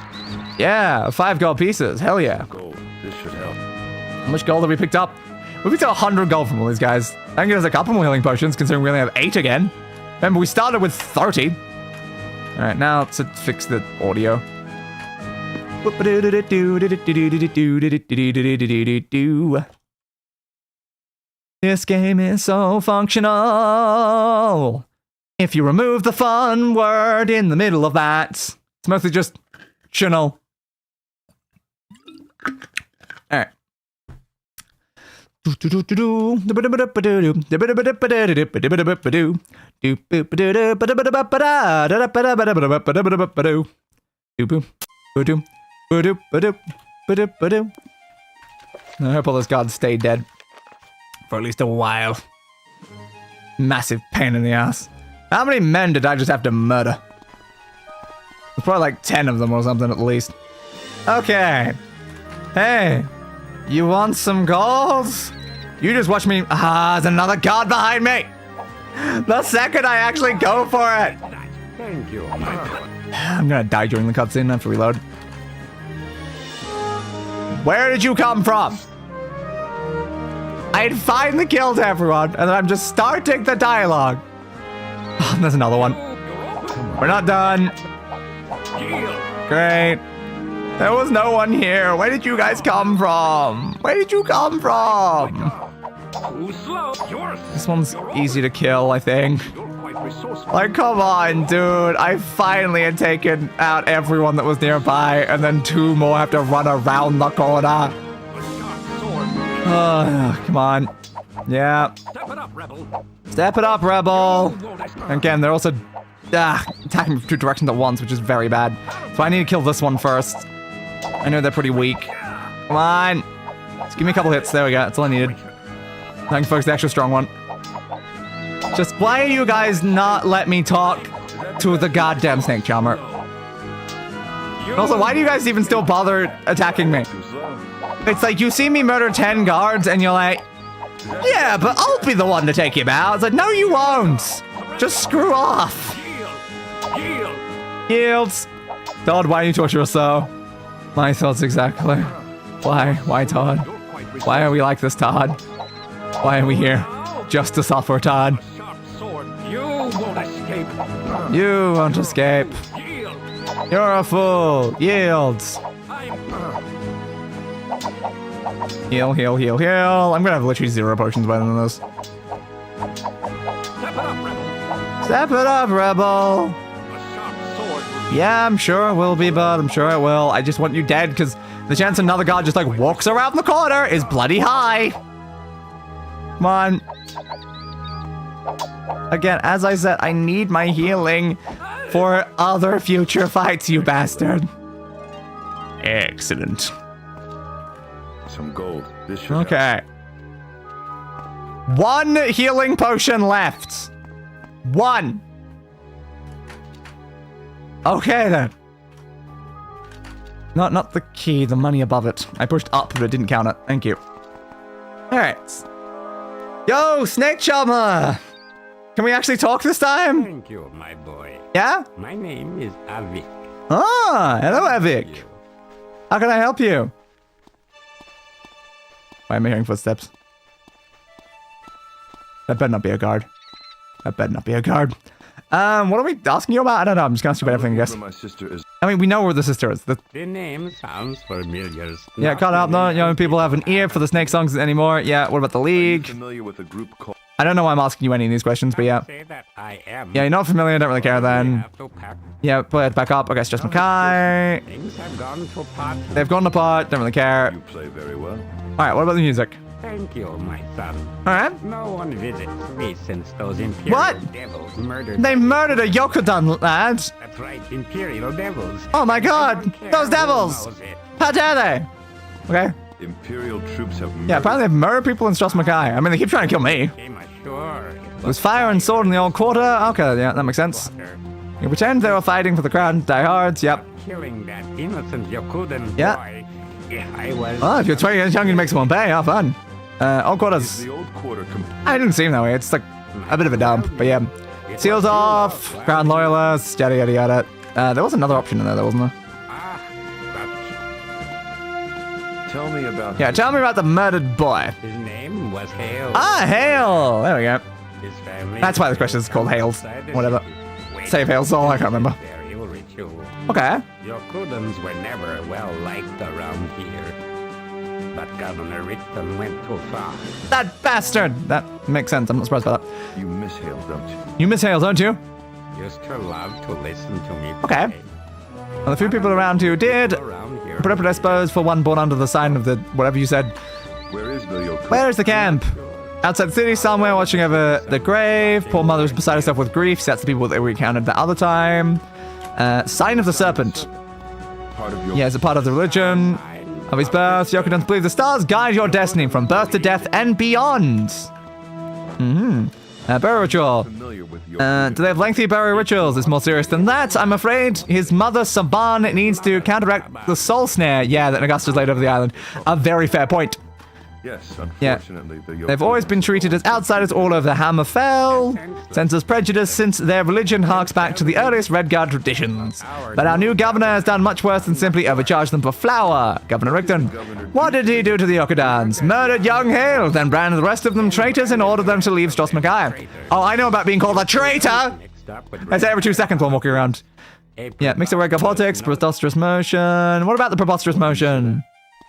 Yeah, 5 gold pieces. Hell yeah. Gold. This should help. How much gold have we picked up? We picked up 100 gold from all these guys. That can get us a couple more healing potions, considering we only have 8 again. Remember, we started with 30. Alright, now let's fix the audio. This game is so functional. If you remove the fun word in the middle of that, it's mostly just channel. Alright. I hope all those guards stay dead for at least a while. Massive pain in the ass. How many men did I just have to murder? There's probably like 10 of them or something at least. Okay. Hey, you want some gold? You just watch me. Ah, there's another guard behind me. The second I actually go for it. Thank you. I'm gonna die during the cutscene. I have to reload. Where did you come from? I had finally killed everyone, and then I'm just starting the dialogue. Oh, there's another one. We're not done. Great. There was no one here. Where did you guys come from? Where did you come from? This one's easy to kill, I think. Like, come on, dude. I finally had taken out everyone that was nearby, and then 2 more have to run around the corner. Come on. Yeah. Step it up, rebel. Step it up, rebel. Again, they're also attacking from 2 directions at once, which is very bad. So I need to kill this one first. I know they're pretty weak. Come on. Just give me a couple hits. There we go. That's all I needed. I can focus the extra strong one. Just why do you guys not let me talk to the goddamn snake charmer? And also, why do you guys even still bother attacking me? It's like you see me murder 10 guards and you're like, yeah, but I'll be the one to take him out. It's like, no, you won't. Just screw off. Yields. God, why do you torture us so? My thoughts exactly. Why? Why, Todd? Why are we like this, Todd? Why are we here? Just to suffer, Todd. Sharp sword. You won't escape. You won't escape. Yield. You're a fool. Yields. Heal, heal, heal, heal. I'm gonna have literally 0 potions by the end of this. Step it up, rebel. Step it up, rebel. A sharp sword. Yeah, I'm sure it will be, bud. I'm sure it will. I just want you dead because the chance another god just like walks around the corner is bloody high. Come on. Again, as I said, I need my healing for other future fights, you bastard. Excellent. Some gold. This should Okay. 1 healing potion left. 1. Okay then. Not the key, the money above it. I pushed up, but it didn't count it. Thank you. Alright. Yo, Snake Chummer! Can we actually talk this time? Thank you, my boy. Yeah? My name is Avik. Ah, hello, Evik. How can I help you? Why am I hearing footsteps? That better not be a guard. That better not be a guard. What are we asking you about? I don't know. I'm just gonna ask you about everything, I guess. My sister is. I mean, we know where the sister is. The name sounds familiar. Yeah, cut out. No young people have an ear for the snake songs anymore. Yeah, what about the League? Familiar with a group called. I don't know why I'm asking you any of these questions, but yeah. Say that I am. Yeah, you're not familiar. Don't really care then. Have to pack. Yeah, play it back up. Okay, Stros M'kai. Things have gone to pot. They've gone apart. Don't really care. You play very well. All right, what about the music? Thank you, my son. All right. No one visits me since those Imperial What? devils murdered. They murdered a Yokudan, lads. That's right, Imperial devils. Oh my God, I don't care those who devils. knows it. How dare they? Okay. Imperial troops have. Yeah, apparently they've murdered people in Stros M'kai. I mean, they keep trying to kill me. Came ashore. It was fire and sword in the old quarter. Okay, yeah, that makes sense. You pretend they were fighting for the crown, diehards. Yep. Killing that innocent Yokudan Yeah. boy. Yeah, I was. Oh, if you're 20 years young, you make someone pay. Have fun. Old quarters. The old quarter. I didn't see him that way. It's like a bit of a dump, but yeah. Seals off, crown loyalists, yada yada yada. There was another option in there, wasn't there? Ah, Tell me about. Yeah, tell me about the murdered boy. but his name was Hale. Ah, Hale. There we go. His family. That's why the question is called Hales. Whatever. Save Hale's soul. I can't remember. Burial ritual. Okay. Yokudans were never well liked around here. But Governor Richton went too far. That bastard. That makes sense. I'm not surprised by that. You miss Hale, don't you? You miss Hale, don't you? Used to love to listen to me. Okay. play. Well, the few people around who did, Around here. appropriate, I suppose, for one born under the sign of the whatever you said. Where is the Yoku? Where is the camp? Outside the city, somewhere, watching over the grave. Poor mother was beside herself with grief. So that's the people that we recounted the other time. Sign of the serpent. Part of your. Yeah, it's a part of the religion of his birth. Yokudans believe the stars guide your destiny from birth to death and beyond. Burial ritual. Familiar with your. Do they have lengthy burial rituals? It's more serious than that. I'm afraid his mother, Saban, needs to counteract the soul snare. Yeah, that Augusta's laid over the island. A very fair point. Yes, Yeah. unfortunately, the Yoku. They've always been treated as outsiders all over Hammerfell. Senses prejudice since their religion harks back to the earliest Redguard traditions. But our new governor has done much worse than simply overcharge them for flour. Governor Richton. What did he do to the Yokudans? Murdered young Hale, then branded the rest of them traitors and ordered them to leave Stros M'kai. Oh, I know about being called a traitor! Mixed up with I say every 2 seconds while I'm walking around. Yeah, mixed up regular politics, preposterous motion. What about the preposterous motion?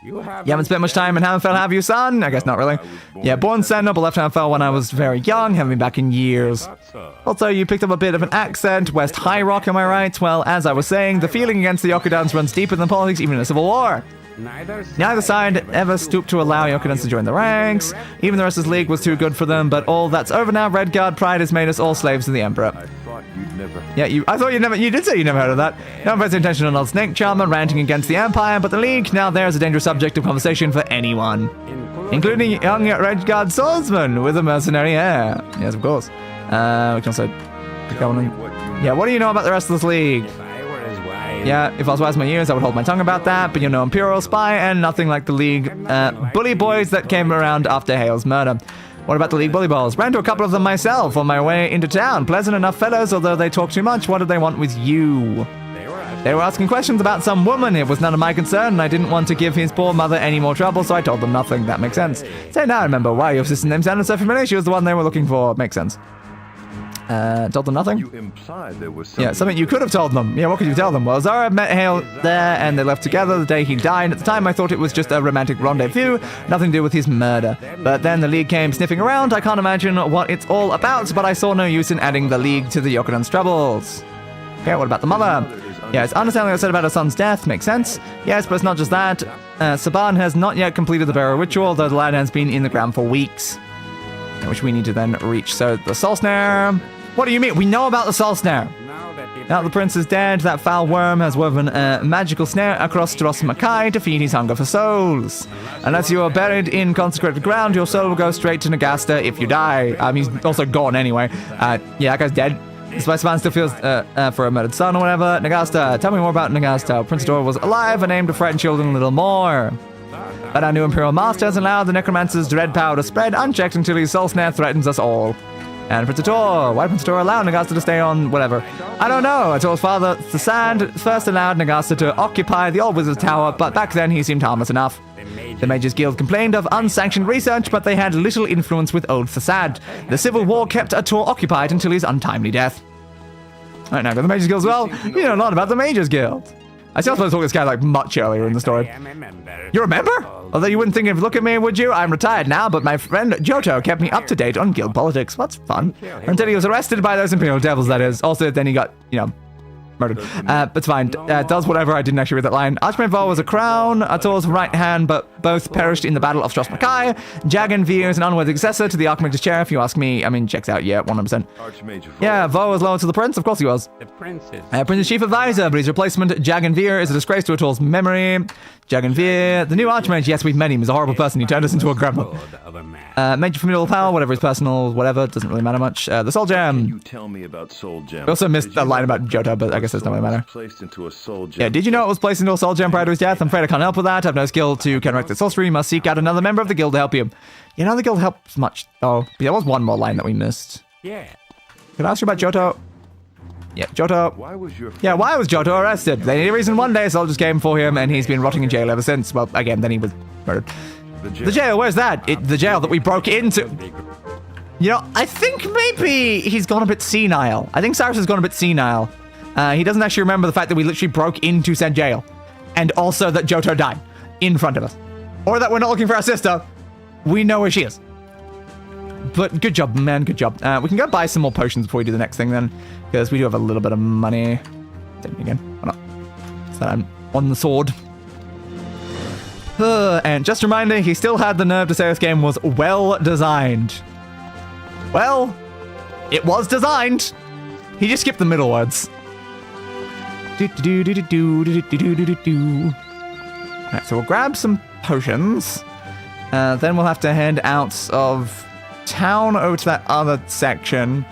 You haven't spent much time in Hammerfell, have you, son? I guess not really. Yeah, born Sentinel, but left Hammerfell when I was very young, haven't been back in years. Also, you picked up a bit of an accent, West High Rock, am I right? Well, as I was saying, the feeling against the Yokudans runs deeper than politics, even in a civil war. Neither side ever stooped to allow Yokudans to join the ranks. Even the Restless League was too good for them, but all that's over now. Redguard pride has made us all slaves to the Emperor. I thought you'd never. Yeah, I thought you did say you never heard of that. No offense intention on old Snake Charmer ranting against the Empire, but the League, now there's a dangerous subject of conversation for anyone. Including young Redguard swordsman with a mercenary air. Yes, of course. We can also go on. Yeah, what do you know about the Restless League? Yeah, if I was wise my years, I would hold my tongue about that, but you're no Imperial spy and nothing like the League bully boys that came around after Hale's murder. What about the League bully balls? Ran to a couple of them myself on my way into town. Pleasant enough fellows, although they talk too much. What did they want with you? They were asking questions about some woman. It was none of my concern, and I didn't want to give his poor mother any more trouble, so I told them nothing. That makes sense. So now I remember why your sister's name sounded so familiar. She was the one they were looking for. Makes sense. Told them nothing? You implied there was something. Yeah, something you could have told them. Yeah, what could you tell them? Well, Zara met Hale there, and they left together the day he died. At the time, I thought it was just a romantic rendezvous, nothing to do with his murder. But then the League came sniffing around. I can't imagine what it's all about, but I saw no use in adding the League to the Yokudan's troubles. Okay, what about the mother? Yes, understanding what I said about her son's death makes sense. Yes, but it's not just that. Saban has not yet completed the burial ritual, though the lad has been in the ground for weeks, which we need to then reach. So the soul snare. What do you mean? We know about the soul snare. Now the prince is dead, that foul worm has woven a magical snare across Stros M'kai to feed his hunger for souls. Unless you are buried in consecrated ground, your soul will go straight to Nagasta if you die. He's also gone anyway. Yeah, that guy's dead. Despite Span still feels for a murdered son or whatever. Nagasta, tell me more about Nagasta. Prince Dora was alive and aimed to frighten children a little more. But our new Imperial master has allowed the necromancer's dread power to spread unchecked until his soul snare threatens us all. And Prince Tor, why did Prince Tor allow Nagasta to stay on whatever? I don't know. I told his father the sand first allowed Nagasta to occupy the old wizard's tower, but back then he seemed harmless enough. The Mages Guild complained of unsanctioned research, but they had little influence with old Thasad. The civil war kept Tor occupied until his untimely death. Alright, now got the Mages Guild as well. You know a lot about the Mages Guild. I still supposed to talk to this guy like much earlier in the story. You remember? Although you wouldn't think of look at me, would you? I'm retired now, but my friend Johto kept me up to date on guild politics. That's fun. Until he was arrested by those Imperial devils, that is. Also, then he got, murdered. But it's fine. Does whatever. I didn't actually read that line. Archmage Vol was a crown, Ator's right hand, but both perished in the Battle of Stros M'kai. Jagan Veer is an unworthy successor to the Archmage's chair, if you ask me. I mean, checks out, yeah, 100%. Yeah, Vol was loyal to the prince. Of course he was. The princess. Prince's chief advisor, but his replacement, Jagan Veer, is a disgrace to Ator's memory. Jagan Veer, the new Archmage, yes, we've met him. He's a horrible person. He turned us into a gremlin. Major familial power, whatever his personal, whatever, doesn't really matter much. The Soul Gem. You tell me about Soul Gem. We also missed a line about Johto, but I guess it doesn't really matter. Placed into a Soul Gem. Yeah, did you know it was placed into a Soul Gem prior to his death? I'm afraid I can't help with that. I have no skill to counteract the sorcery. You must seek out another member of the guild to help you. You know, the guild helps much, though. But there was one more line that we missed. Yeah. Could I ask you about Johto? Yeah, Johto. Why was your Yeah, why was Johto arrested? They need a reason one day, so I'll just came for him, and he's been rotting in jail ever since. Well, again, then he was murdered. The jail, where's that? The jail that we broke into. You know, I think maybe he's gone a bit senile. I think Cyrus has gone a bit senile. He doesn't actually remember the fact that we literally broke into said jail. And also that Johto died in front of us. Or that we're not looking for our sister. We know where she is. But good job, man, good job. We can go buy some more potions before we do the next thing then. Because we do have a little bit of money. Take me again. Why not? So I'm on the sword. And just a reminder, he still had the nerve to say this game was well designed. Well, it was designed. He just skipped the middle words. Alright, so we'll grab some potions. Then we'll have to head out of town over to that other section.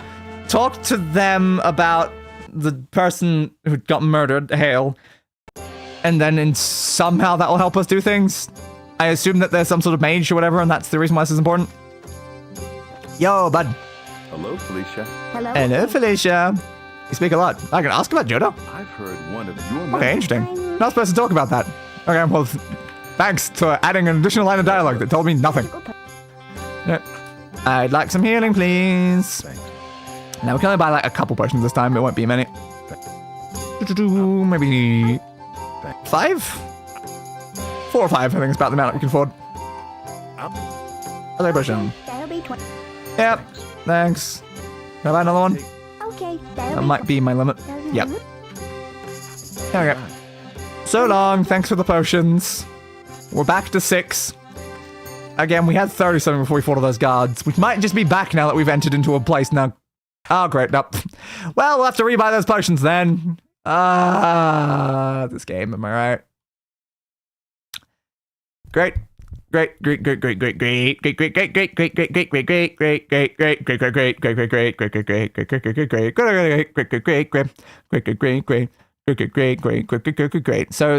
Talk to them about the person who got murdered, Hale. And then somehow that will help us do things. I assume that there's some sort of mage or whatever, and that's the reason why this is important. Yo, bud. Hello, Felicia. Hello. Hello, Felicia. You speak a lot. I can ask about Johto. I've heard one of your Okay, members. interesting. Not supposed to talk about that. Okay, well, thanks for adding an additional line of dialogue that told me nothing. I'd like some healing, please. Now, we can only buy like a couple potions this time. It won't be many. Maybe 5? 4 or 5, I think is about the amount that we can afford. Other potion. That'll be 20. Yep, thanks. Can I buy another one? Okay, That might be my limit. Yep. Okay. So long, thanks for the potions. We're back to 6. Again, we had 30 something before we fought all those guards. We might just be back now that we've entered into a place now. Oh, great. Nope. Well, we'll have to rebuy those potions then. This game, am I right? Great. Great. So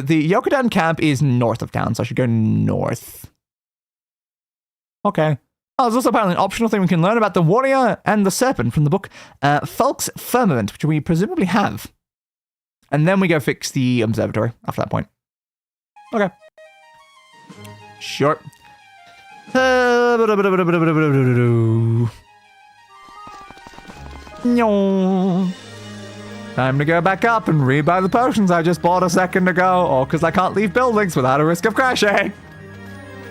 the Yokudan camp is north of town, so I should go north. Okay. Oh, there's also apparently an optional thing we can learn about the warrior and the serpent from the book Falk's Firmament, which we presumably have. And then we go fix the observatory after that point. Okay. Sure. Time to go back up and rebuy the potions I just bought a second ago, or because I can't leave buildings without a risk of crashing.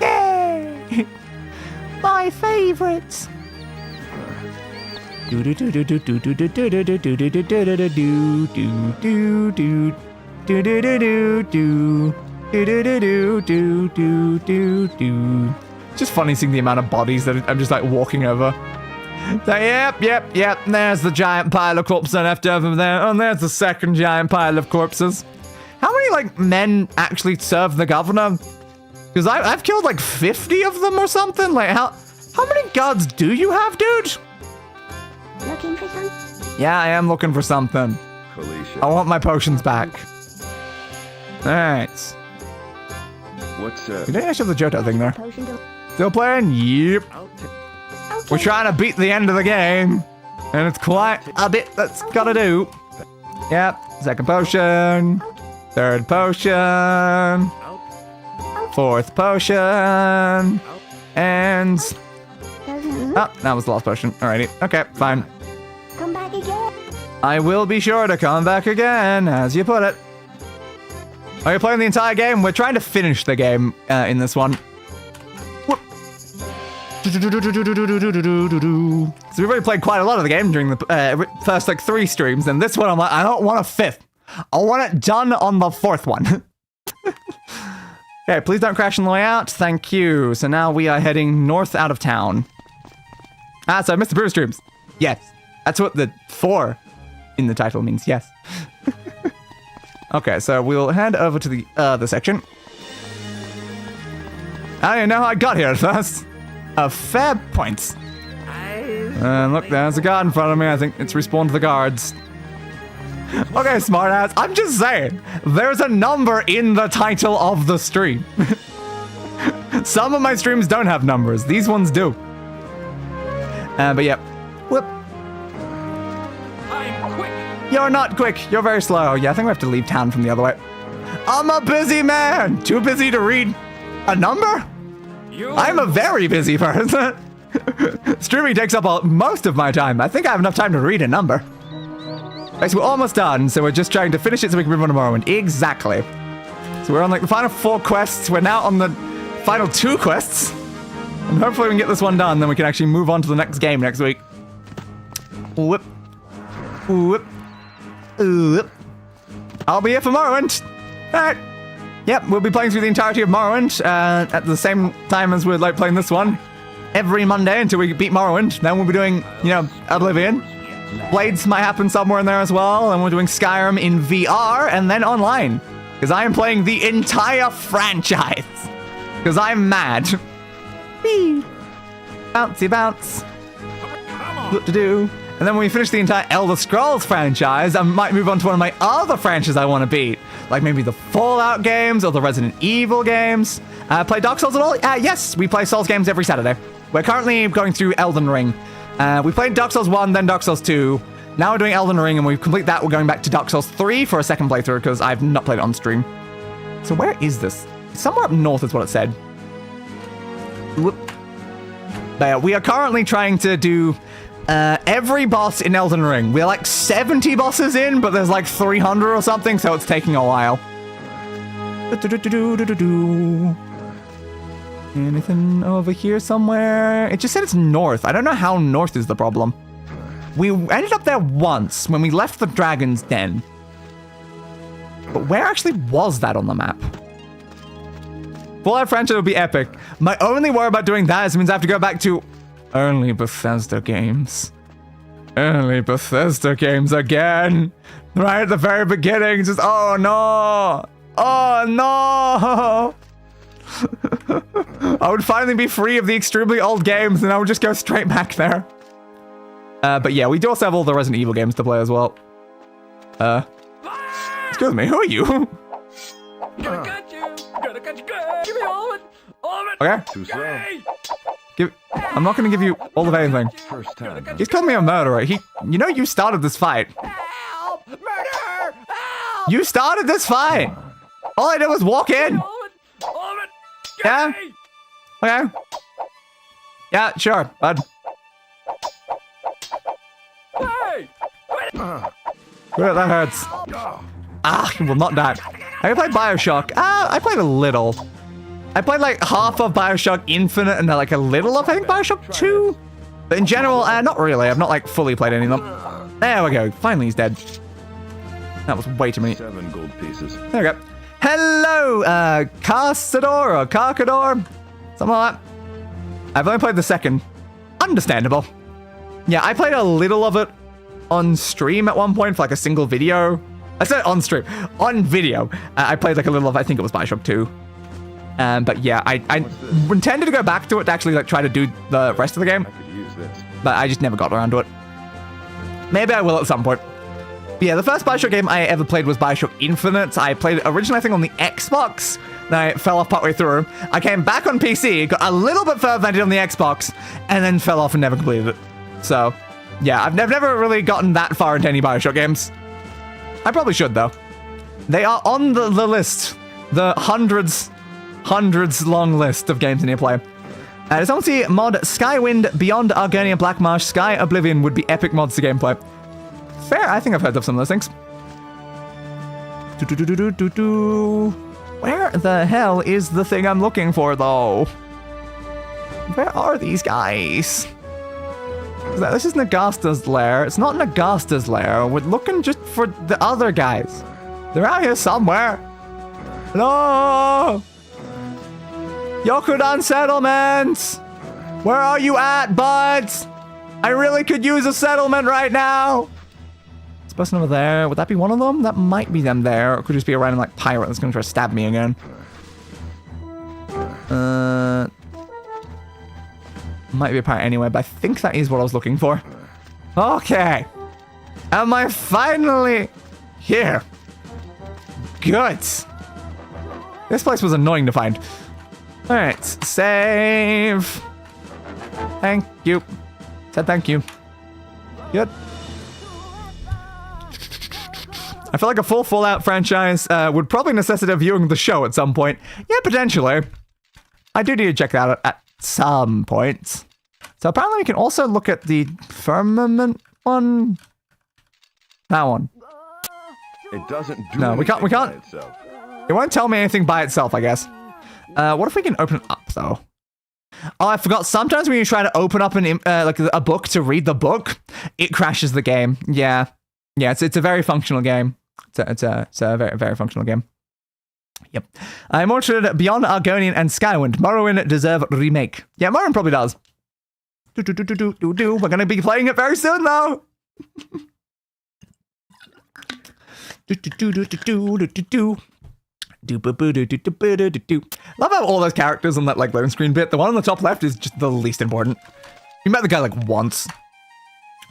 Yay! My favorites. Just funny seeing the amount of bodies that I'm just like walking over. So, yep. There's the giant pile of corpses left over there. And there's the second giant pile of corpses. How many, like, men actually serve the governor? Because I've killed, like, 50 of them or something. Like, how many guards do you have, dude? Looking for some? Yeah, I am looking for something. Felicia. I want my potions back. Alright. What's We didn't actually have the Johto thing there. Potion to... Still playing? Yep. Okay. We're trying to beat the end of the game. And it's quite a bit that's gotta do. Yep. Second potion. Third potion. Fourth potion. And... Doesn't Oh, that was the last potion. Alrighty. Okay, fine. come back again. I will be sure to come back again, as you put it. Are you playing the entire game? We're trying to finish the game in this one. Whoop. So we've already played quite a lot of the game during the first like 3 streams, and this one I'm like, I don't want a 5th. I want it done on the 4th one. Okay, please don't crash on the way out. Thank you. So now we are heading north out of town. So I missed the previous streams. Yes. That's what the 4 in the title means. Yes. Okay, so we'll head over to the other section. I don't even know how I got here at first. Fair points. And look, there's a guard in front of me. I think it's respawned the guards. Okay, smartass. I'm just saying, there's a number in the title of the stream. Some of my streams don't have numbers. These ones do. But yeah. Whoop. I'm quick. You're not quick. You're very slow. Yeah, I think we have to leave town from the other way. I'm a busy man. Too busy to read a number? I'm a very busy person. Streaming takes up most of my time. I think I have enough time to read a number. Okay, so we're almost done, so we're just trying to finish it so we can move on to Morrowind. Exactly. So we're on like the final 4 quests. We're now on the final 2 quests. And hopefully we can get this one done, then we can actually move on to the next game next week. Whoop. Whoop. Whoop. I'll be here for Morrowind. Alright. Yep, we'll be playing through the entirety of Morrowind at the same time as we're like playing this one. Every Monday until we beat Morrowind. Then we'll be doing, you know, Oblivion. Blades might happen somewhere in there as well. And we're doing Skyrim in VR and then online. Because I am playing the entire franchise. Because I'm mad. Whee! Bouncy bounce. What to do? And then when we finish the entire Elder Scrolls franchise, I might move on to one of my other franchises I want to beat. Like maybe the Fallout games or the Resident Evil games. Play Dark Souls at all? Yes, we play Souls games every Saturday. We're currently going through Elden Ring. We played Dark Souls 1, then Dark Souls 2. Now we're doing Elden Ring, and we complete that. We're going back to Dark Souls 3 for a second playthrough, because I've not played it on stream. So where is this? Somewhere up north is what it said. Whoop. But yeah, we are currently trying to do every boss in Elden Ring. We're like 70 bosses in, but there's like 300 or something, so it's taking a while. Anything over here somewhere? It just said it's north. I don't know how north is the problem. We ended up there once when we left the Dragon's Den. But where actually was that on the map? Fallout franchise would be epic. My only worry about doing that is it means I have to go back to early Bethesda games. Early Bethesda games again. Right at the very beginning. Just, oh no. Oh no. I would finally be free of the extremely old games and I would just go straight back there. But yeah, we do also have all the Resident Evil games to play as well. Excuse me, who are you? Gonna cut you. Gonna cut you. Give me all of it. All of it. Okay. Too slow. I'm not gonna give you all of anything. First time. He's calling me a murderer. You know you started this fight. Help! Murder! Help! You started this fight. All I did was walk in. All of it. Yeah? Okay. Yeah, sure, bud. Hey! Good, that hurts. Ah, you will not die. I played Bioshock. I played a little. I played like half of Bioshock Infinite and like a little of, I think, Bioshock 2. But in general, not really. I've not like fully played any of them. There we go. Finally he's dead. That was way too many. 7 gold pieces. There we go. Hello, Carsador or Carcador. Something like that. I've only played the second. Understandable. Yeah, I played a little of it on stream at one point for like a single video. I said on stream. On video. I played like a little of, I think it was Bioshock 2. But yeah, I intended to go back to it to actually like try to do the rest of the game. I could use this. But I just never got around to it. Maybe I will at some point. But yeah, the first Bioshock game I ever played was Bioshock Infinite. I played it originally, I think, on the Xbox. Then I fell off partway through. I came back on PC, got a little bit further than I did on the Xbox, and then fell off and never completed it. So, yeah, I've never really gotten that far into any Bioshock games. I probably should, though. They are on the list. The hundreds long list of games I need to play. There's obviously mod Skywind, Beyond Argonia, Blackmarsh, Sky, Oblivion would be epic mods to gameplay. Fair, I think I've heard of some of those things. Where the hell is the thing I'm looking for, though? Where are these guys? This is Nagasta's lair. It's not Nagasta's lair. We're looking just for the other guys. They're out here somewhere. Hello? Yokudan settlements! Where are you at, buds? I really could use a settlement right now. This person over there, would that be one of them? That might be them there. Or it could just be a random like pirate that's gonna try to stab me again. Might be a pirate anyway, but I think that is what I was looking for. Okay. Am I finally here? Good. This place was annoying to find. Alright, save. Thank you. Said thank you. Good. I feel like a full Fallout franchise would probably necessitate viewing the show at some point. Yeah, potentially. I do need to check that out at some point. So apparently we can also look at the firmament one. That one. It doesn't do No, we can't. by itself. It won't tell me anything by itself, I guess. What if we can open it up, though? Oh, I forgot. Sometimes when you try to open up like a book to read the book, it crashes the game. Yeah. Yeah, it's a very functional game. It's a very, very functional game. Yep. I'm more interested Beyond Argonian and Skywind. Morrowind deserve remake. Yeah, Morrowind probably does. We're going to be playing it very soon, though. Love how all those characters on that like loading screen bit. The one on the top left is just the least important. You met the guy like once.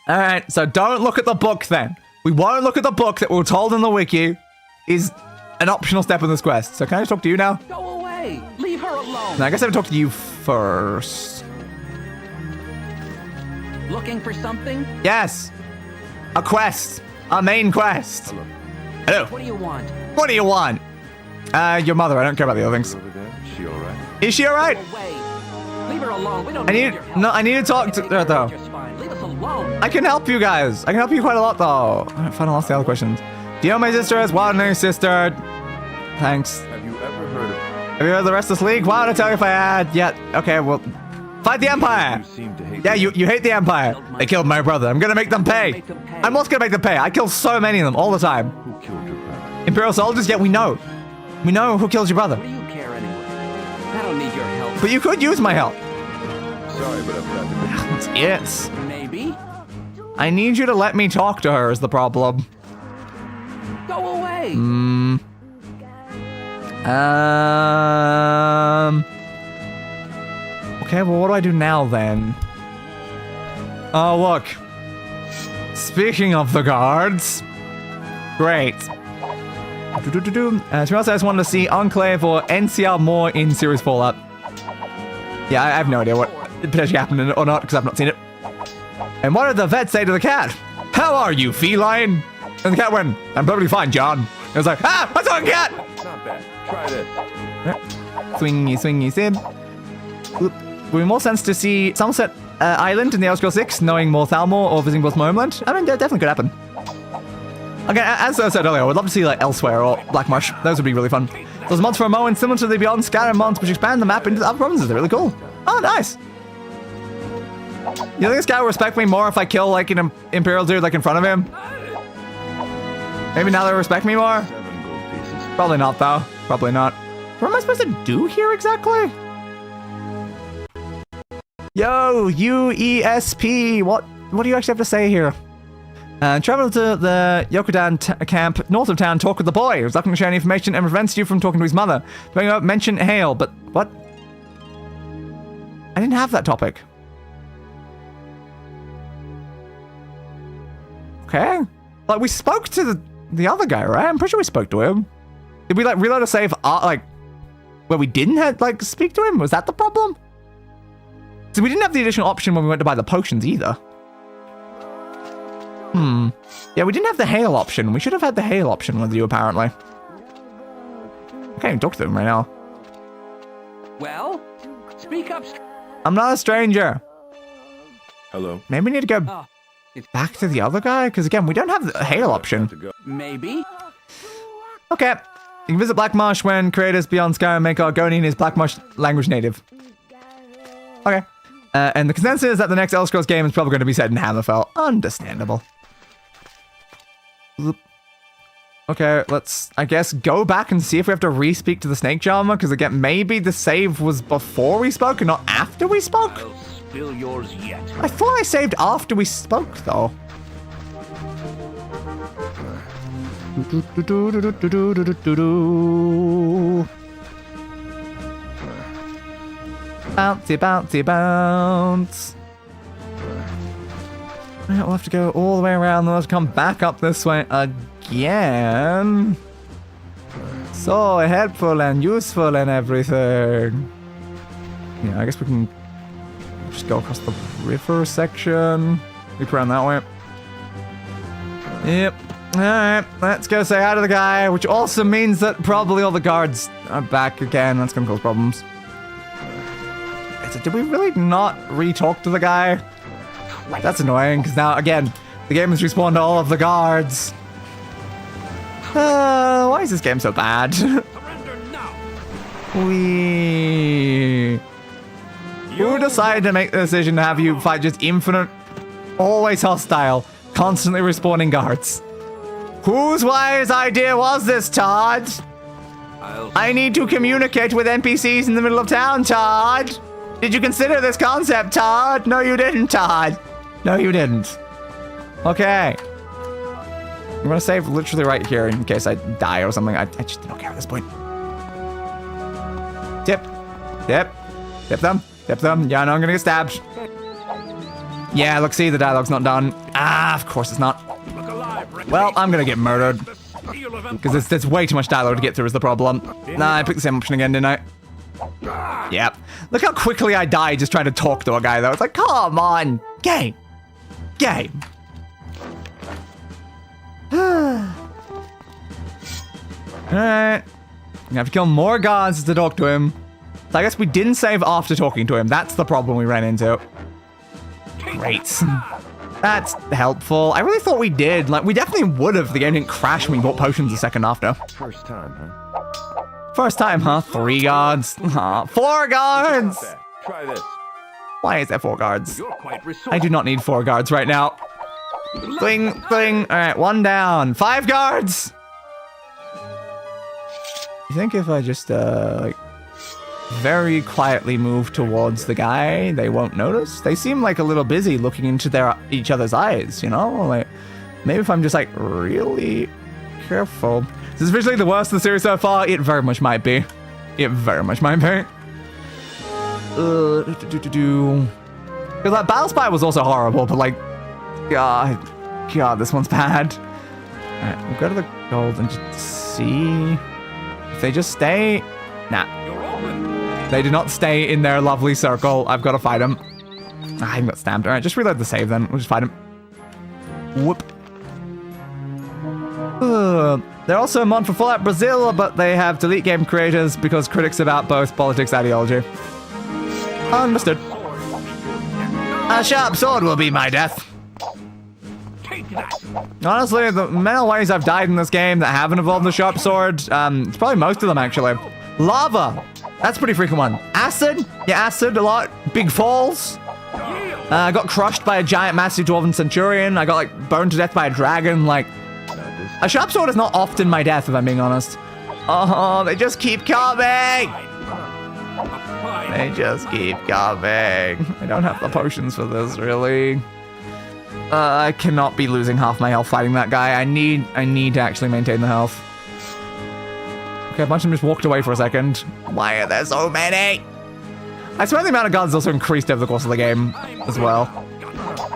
All right, so don't look at the book then. We won't look at the book that we were told in the wiki is an optional step in this quest. So can I talk to you now? Go away. Leave her alone. No, I guess I would talk to you first. Looking for something? Yes. A quest. A main quest. Hello. What do you want? What do you want? Your mother. I don't care about the other things. Over there, is she all right? Is she all right? Go away. Leave her alone. We don't I need need your help. no. I need to talk to her though. Leave us alone. I can help you guys. I can help you quite a lot though. Alright, fine. I'll ask the other questions. Do you know my sister is one name sister? Thanks. Have you ever heard of... Have you heard of the Restless League? Why would I tell you if I had? Yeah. Okay. Well, fight the Empire. You seem to hate Yeah, you hate the Empire. They killed my brother. I'm gonna make them pay. I'm also gonna make them pay. I kill so many of them all the time. Who killed your brother? Imperial soldiers? Yeah, we know. We know who kills your brother. What do you care anyway? I don't need your help. But you could use my help. Sorry, but I've got to go. Yes. Maybe. I need you to let me talk to her is the problem. Go away. Okay, well, what do I do now then? Oh, look. Speaking of the guards. Great. To be honest, I just wanted to see Enclave or NCR more in Series Fallout. Yeah, I have no idea what potentially happened or not because I've not seen it. And what did the vet say to the cat? How are you, feline? And the cat went, I'm perfectly fine, John. It was like, ah, I saw a cat! Not bad. Try this. Swingy, swingy, sib. Oop. Would be more sense to see Somerset Island in the Elder Scrolls 6, knowing more Thalmor or visiting both Morrowind. I mean, that definitely could happen. Okay, as I said earlier, I would love to see like Elsewhere or Blackmarsh. Those would be really fun. Those mods for Morrowind, similar to the Beyond Skyrim mods, which expand the map into other provinces. They're really cool. Oh, nice. You think this guy will respect me more if I kill like an Imperial dude like in front of him? Maybe now they'll respect me more? 7 gold pieces. Probably not, though. Probably not. What am I supposed to do here exactly? Yo, UESP. What do you actually have to say here? Travel to the Yokudan camp north of town, talk with the boy who's looking to share any information and prevents you from talking to his mother. Bring up, mention Hale, but what? I didn't have that topic. Okay. Like, we spoke to the other guy, right? I'm pretty sure we spoke to him. Did we, like, reload a save, like, where we didn't have, like, speak to him? Was that the problem? So we didn't have the additional option when we went to buy the potions either. Yeah, we didn't have the hail option. We should have had the hail option with you, apparently. I can't even talk to him right now. Well, speak up. I'm not a stranger. Hello. Maybe we need to go Oh, back to the other guy? Because, again, we don't have the hail option. To go. maybe. Okay. You can visit Blackmarsh when creators beyond Skyrim make Argonian his Blackmarsh language native. Okay. And the consensus is that the next Elder Scrolls game is probably going to be set in Hammerfell. Understandable. Okay, let's, I guess, go back and see if we have to re-speak to the Snake Charmer, because again, maybe the save was before we spoke and not after we spoke? I'll spill yours yet. I thought I saved after we spoke, though. Bouncy, bouncy, bounce. Right, we'll have to go all the way around, then we'll have to come back up this way again. So helpful and useful and everything. Yeah, I guess we can just go across the river section. Loop around that way. Yep. Alright, let's go say hi to the guy, which also means that probably all the guards are back again. That's gonna cause problems. So did we really not re-talk to the guy? That's annoying, because now, again, the game has respawned all of the guards. Why is this game so bad? Surrender now. Who decided to make the decision to have you fight just infinite, always hostile, constantly respawning guards? Whose wise idea was this, Todd? I need to communicate with NPCs in the middle of town, Todd. Did you consider this concept, Todd? No, you didn't, Todd. No, you didn't. Okay. I'm gonna save literally right here in case I die or something. I just don't care at this point. Tip. Tip. Tip them. Tip them. Yeah, no, I'm gonna get stabbed. Yeah, look, see, the dialogue's not done. Ah, of course it's not. Look alive, Well, I'm gonna get murdered. Seal of Because there's way too much dialogue to get through is the problem. Nah, I picked the same option again, didn't I? Yep. Look how quickly I died just trying to talk to a guy, though. It's like, come on. Game. Game. Alright. We have to kill more guards to talk to him. So I guess we didn't save after talking to him. That's the problem we ran into. Great. That's helpful. I really thought we did. Like, we definitely would have if the game didn't crash when we bought potions a second after. First time, huh? First time, huh? 3 guards. Aw, 4 guards! Not bad. Try this. Why is there 4 guards? You're quite resourceful. I do not need 4 guards right now. Bling, bling. Alright, 1 down. 5 guards! You think if I just, like, very quietly move towards the guy, they won't notice? They seem like a little busy looking into each other's eyes, you know? Like, maybe if I'm just, like, really careful. This is visually the worst of the series so far. It very much might be. It very much might be. Because, like, Battlespire was also horrible, but, like, God, this one's bad. Alright, we'll go to the gold and just see if they just stay. Nah. You're open. They do not stay in their lovely circle. I've got to fight them. I haven't got stamped. Alright, just reload the save then. We'll just fight him. Whoop. They're also a mod for Fallout Brazil, but they have delete game creators because critics about both politics and ideology. Understood. A sharp sword will be my death. Honestly, the many ways I've died in this game that haven't involved the sharp sword, it's probably most of them actually. Lava, that's a pretty frequent one. Acid, yeah, acid a lot. Big falls. I got crushed by a giant massive dwarven centurion. I got like burned to death by a dragon. Like, a sharp sword is not often my death, if I'm being honest. Oh, they just keep coming. They just keep coming. I don't have the potions for this, really. I cannot be losing half my health fighting that guy. I need to actually maintain the health. Okay, a bunch of them just walked away for a second. Why are there so many? I swear the amount of guards also increased over the course of the game as well.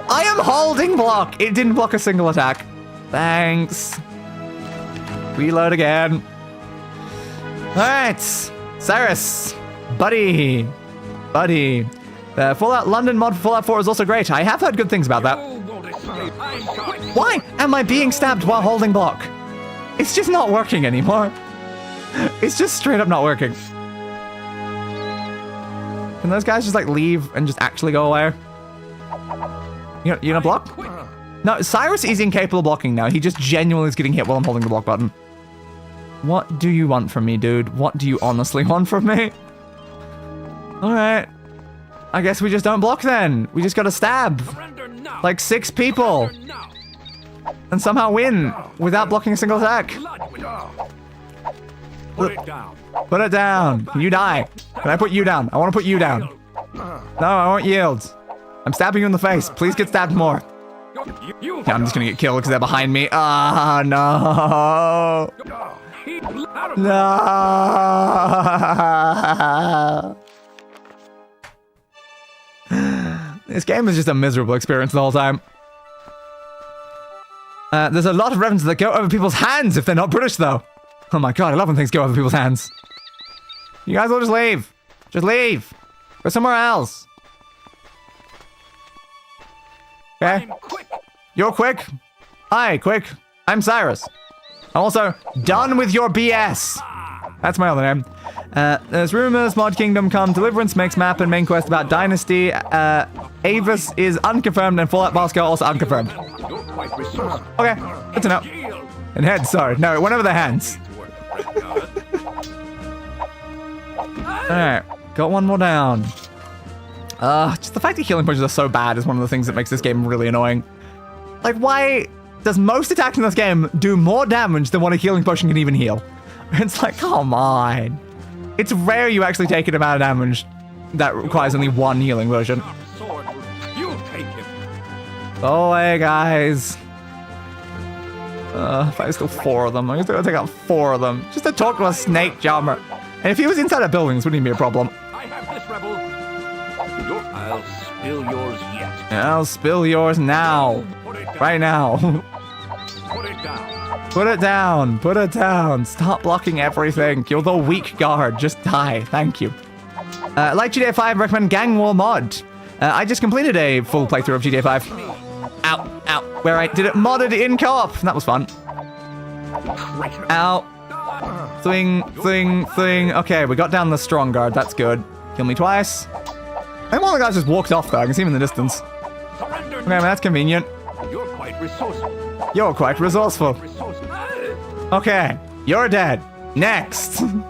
I am holding block. It didn't block a single attack. Thanks. Reload again. All right, Cyrus, buddy. The Fallout London mod for Fallout 4 is also great. I have heard good things about that. Why am I being stabbed while holding block? It's just not working anymore. It's just straight up not working. Can those guys just like leave and just actually go away? You gonna block? No, Cyrus is incapable of blocking now. He just genuinely is getting hit while I'm holding the block button. What do you want from me, dude? What do you honestly want from me? Alright. I guess we just don't block then. We just gotta stab like 6 people and somehow win without blocking a single attack. Put it down. Can you die? Can I put you down? I want to put you down. No, I won't yield. I'm stabbing you in the face. Please get stabbed more. Yeah, I'm just gonna get killed because they're behind me. Ah, no. No. This game is just a miserable experience the whole time. There's a lot of references that go over people's hands if they're not British, though. Oh my god, I love when things go over people's hands. You guys will just leave. Just leave. Go somewhere else. Okay? You're Quick. Hi, Quick. I'm Cyrus. I'm also done with your BS. That's my other name. There's rumors, Mod Kingdom come, Deliverance makes map and main quest about Dynasty. Avis is unconfirmed and Fallout Basket also unconfirmed. Okay, good to know. And heads, sorry. No, it went over the hands. Alright, got one more down. Just the fact that healing potions are so bad is one of the things that makes this game really annoying. Like, why does most attacks in this game do more damage than what a healing potion can even heal? It's like, come on. It's rare you actually take an amount of damage that requires only one healing version. Go away, guys. If I still 4 of them, I'm just gonna take out 4 of them. Just to talk to a snake charmer. And if he was inside a building, this wouldn't even be a problem. I have this, rebel. I'll spill yours yet. I'll spill yours now. Right now. Put it down. Put it down. Put it down. Stop blocking everything. You're the weak guard. Just die. Thank you. Like GTA 5, recommend Gang War mod. I just completed a full playthrough of GTA 5. Ow. Ow. Where I did it modded in co-op. That was fun. Ow. Thing. Okay, we got down the strong guard. That's good. Kill me twice. I think one of the guys just walked off though. I can see him in the distance. Okay, well, that's convenient. You're quite resourceful. You're quite resourceful. Okay, you're dead. Next. Too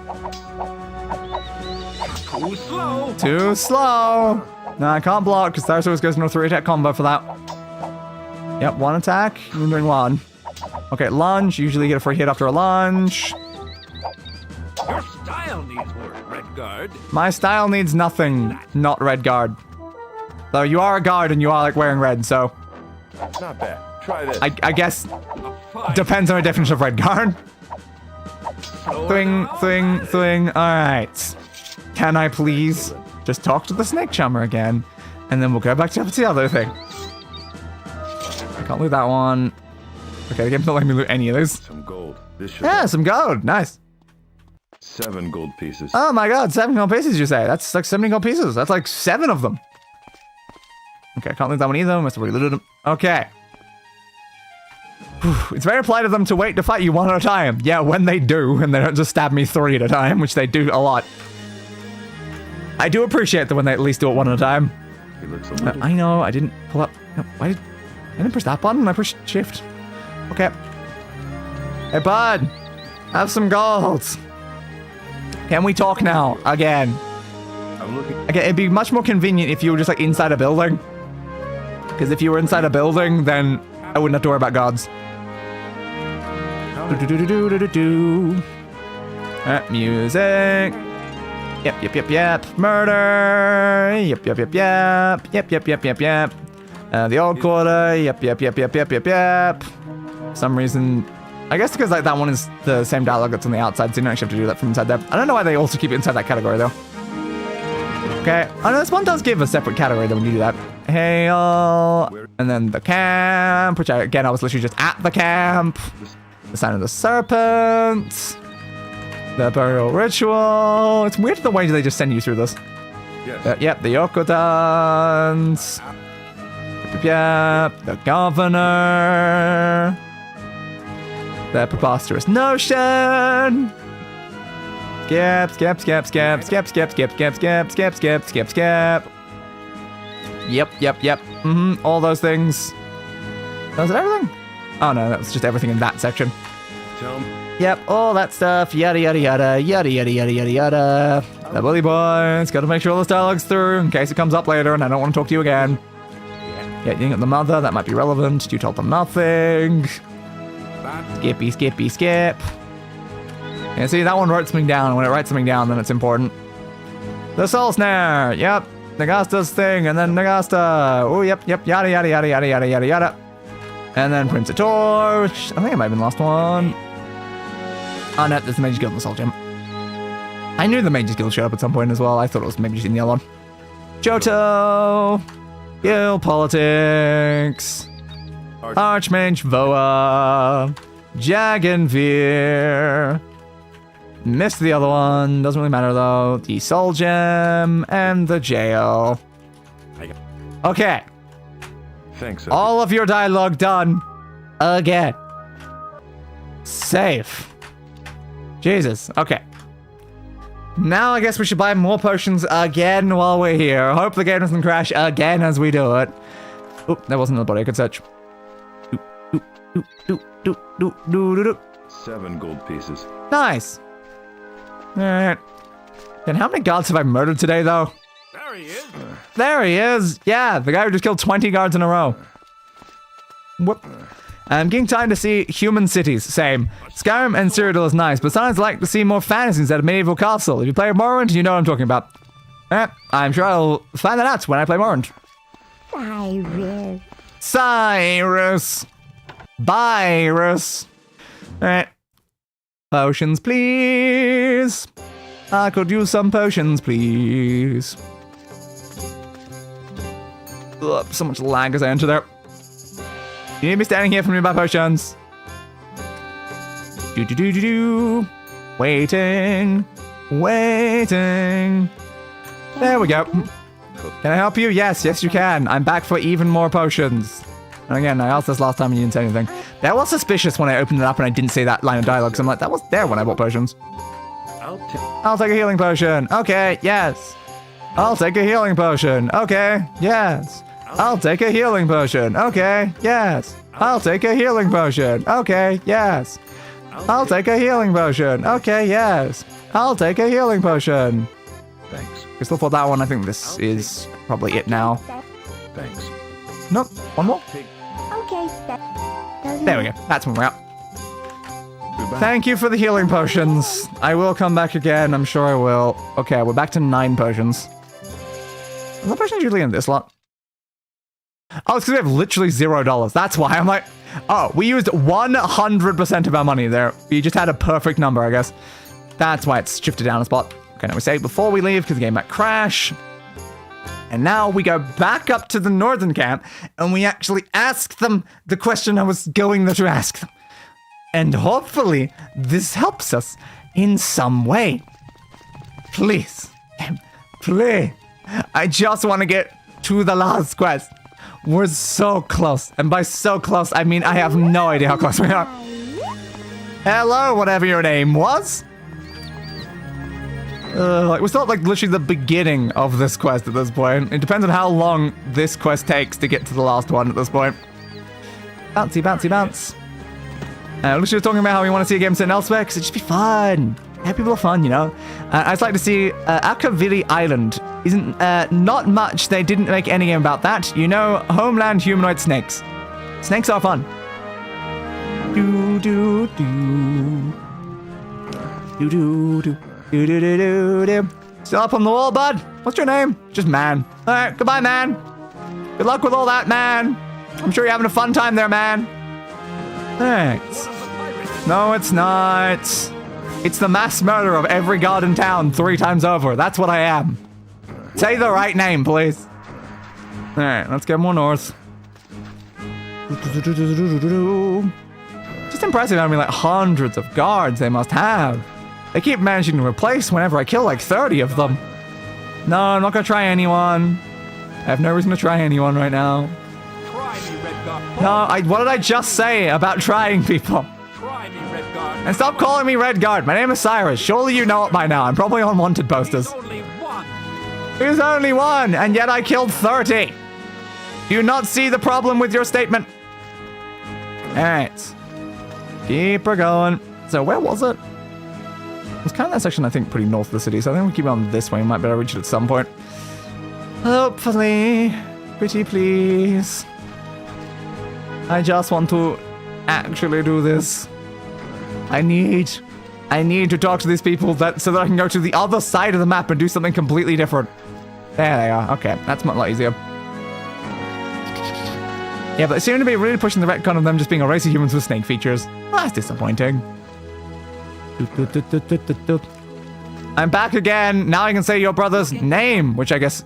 slow. Too slow. No, I can't block because Cyrus always goes into a 3-attack combo for that. Yep, 1 attack. You're doing 1. Okay, lunge. Usually get a free hit after a lunge. Your style needs work, Redguard. My style needs nothing. Not Redguard. Though you are a guard and you are like wearing red, so Not bad. Try this. I guess depends on the definition of Redguard. Thing. Alright. Can I please just talk to the snake chummer again? And then we'll go back to the other thing. I can't loot that one. Okay, the game's not letting me loot any of those. Some gold. This should Yeah, some gold. Nice. 7 gold pieces. Oh my god, 7 gold pieces you say? That's like 70 gold pieces. That's like 7 of them. Okay, I can't loot that one either. Must have already looted them. Okay. It's very polite of them to wait to fight you one at a time. Yeah, when they do, and they don't just stab me 3 at a time, which they do a lot. I do appreciate that when they at least do it 1 at a time. He looks a little... I know, I didn't pull up. No, I didn't push that button, I pushed shift. Okay. Hey, bud. Have some gold. Can we talk now? Again. I'm looking... Okay, it'd be much more convenient if you were just like inside a building. Because if you were inside a building, then I wouldn't have to worry about gods. Music. Yep. Murder. Yep. The old quarter. Yep. For some reason, I guess because like that one is the same dialogue that's on the outside, so you don't actually have to do that from inside there. I don't know why they also keep it inside that category though. Okay. Oh no, this one does give a separate category though when you do that. Hail. And then the camp, which I was literally just at the camp. The sign of the serpent. The burial ritual. It's weird the way they just send you through this. Yes. Yep, the Yoko dance. Yep, the governor. The preposterous notion. Skip. Yep. All those things. Was it everything? Oh no, that was just everything in that section. Tell me. Yep, all that stuff. Yada. The bully boys. Gotta make sure all this dialogue's through in case it comes up later and I don't want to talk to you again. Yeah, you got the mother. That might be relevant. You told them nothing. Skip. Yeah, see, that one wrote something down. When it writes something down, then it's important. The soul snare. Yep. Nagasta's thing, and then Nagasta. Oh, yep. Yada. And then Prince of Torch. I think it might have been the last one. Oh, no, there's the Mage's Guild in the Soul Gem. I knew the Mage's Guild showed up at some point as well. I thought it was maybe just in the other one. Johto. Guild Politics. Archmage Voa. Jaganveer. Missed the other one. Doesn't really matter though. The Soul Gem and the jail. Okay. Thanks. All of your dialogue done. Again. Safe. Jesus. Okay. Now I guess we should buy more potions again while we're here. Hope the game doesn't crash again as we do it. Oop, there wasn't another body I could search. 7 gold pieces. Nice. Alright. Then how many guards have I murdered today, though? There he is. There he is. Yeah, the guy who just killed 20 guards in a row. Whoop. I'm getting tired to see human cities. Same. Skyrim and Cyrodiil is nice, but sometimes I like to see more fantasy instead of medieval castle. If you play Morrowind, you know what I'm talking about. I'm sure I'll find that out when I play Morrowind. Cyrus. Virus. Alright. Potions, please. I could use some potions, please. Ugh, so much lag as I enter there. You need me standing here for me to buy potions. Waiting. There we go. Can I help you? Yes, you can. I'm back for even more potions. And again, I asked this last time and you didn't say anything. That was suspicious when I opened it up and I didn't say that line of dialogue. So I'm like, that was there when I bought potions. I'll take a healing potion. Okay, yes. I'll take a healing potion. Okay, yes. I'll take a healing potion. Okay, yes. I'll take a healing potion. Okay, yes. I'll take a healing potion. Okay, yes. I'll take a healing potion. Thanks. I still for that one. I think this is probably it now. Thanks. Nope, one more. Okay. There we go. That's when we're out. Goodbye. Thank you for the healing potions. I will come back again. I'm sure I will. Okay, we're back to 9 potions. Are the potions usually in this lot? Oh, it's because we have literally $0. That's why I'm like, oh, we used 100% of our money there. We just had a perfect number, I guess. That's why it's shifted down a spot. Okay, now we save before we leave because the game might crash. And now we go back up to the northern camp and we actually ask them the question I was going to ask them. And hopefully this helps us in some way. Please. Please. I just want to get to the last quest. We're so close. And by so close, I mean I have no idea how close we are. Hello, whatever your name was. Like, we're still at, like, literally the beginning of this quest at this point. It depends on how long this quest takes to get to the last one at this point. Bouncy, bouncy, bounce. Literally talking about how we want to see a game set elsewhere, because it'd just be fun. Yeah, people are fun, you know. I'd just like to see Akaviri Island. Isn't not much. They didn't make any game about that. You know, homeland humanoid snakes. Snakes are fun. Do do do. Do do do. Do do do do do. Still up on the wall, bud? What's your name? Just man. Alright, goodbye, man. Good luck with all that, man. I'm sure you're having a fun time there, man. Thanks. No, it's not. It's the mass murder of every god in town 3 times over. That's what I am. Say the right name, please. Alright, let's get more north. Just impressive how many, like, hundreds of guards they must have. They keep managing to replace whenever I kill like 30 of them. No, I'm not gonna try anyone. I have no reason to try anyone right now. Try me, Redguard. No, what did I just say about trying people? Try me, Redguard. And stop calling me Redguard. My name is Cyrus. Surely you know it by now. I'm probably on wanted posters. There's only one. There's only one, and yet I killed 30. Do you not see the problem with your statement? Alright. Keep her going. So where was it? It's kind of that section, I think, pretty north of the city, so I think we keep on this way. We might be able to reach it at some point. Hopefully. Pretty please. I just want to actually do this. I need to talk to these people so that I can go to the other side of the map and do something completely different. There they are. Okay, that's a lot easier. Yeah, but they seem to be really pushing the retcon of them just being a race of humans with snake features. Well, that's disappointing. I'm back again. Now I can say your brother's name, which I guess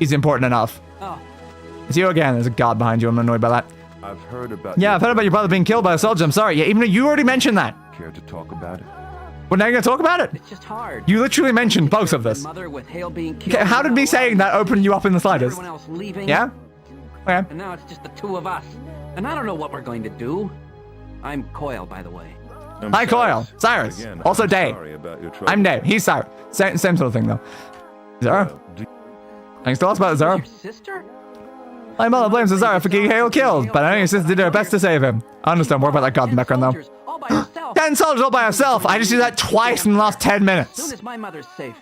is important enough. Oh. It's you again. There's a god behind you. I'm annoyed by that. I've heard about. Yeah, I've heard about your brother being killed by a soldier. I'm sorry. Yeah, even though you already mentioned that. Care to talk about it? We're not going to talk about it. It's just hard. You literally mentioned both of this. Mother with Hale being killed. Okay, how did me saying that open you up in the slightest? Everyone else leaving. Yeah? Okay. And now it's just the 2 of us. And I don't know what we're going to do. I'm Coil, by the way. Hi, Coil. Cyrus. Again, Also I'm Dave. sorry about your trouble. I'm Dave. He's Cyrus. Same sort of thing, though. Zara? I can still ask about Zara. Your sister? My mother blames Zara for getting Hale killed, but I know your sister did her best to save him. I understand more about that god in the background, though. All by herself. 10 soldiers all by herself. I just did that twice in the last 10 As soon minutes. as my mother's safe.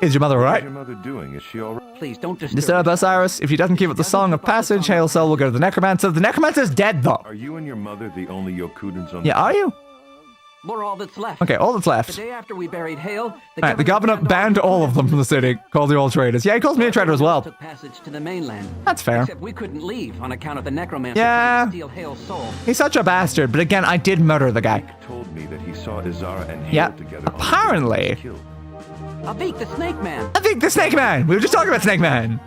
Is your mother What's alright? your mother doing? Is she alright? Please don't Disturb her, Cyrus. If he doesn't keep up the song of passage, Hale's soul will go to the necromancer. The necromancer's dead, though. Are you and your mother the only Yokudans on? Yeah, are you? We're all that's left. Okay, all that's The left. day after we buried Hale, Alright, the governor banned all of them from the city. Called the all traitors. Yeah, he calls me a traitor as well. Took passage to the mainland. That's fair. Except we couldn't leave on account of the necromancer Yeah. trying to steal Hale's soul. He's such a bastard, but again, I did murder the guy. Told me that he saw Izara and Hale Yeah, together. on the day apparently. he was killed. Avik, the snake man. I think the Snake Man. We were just talking about Snake Man.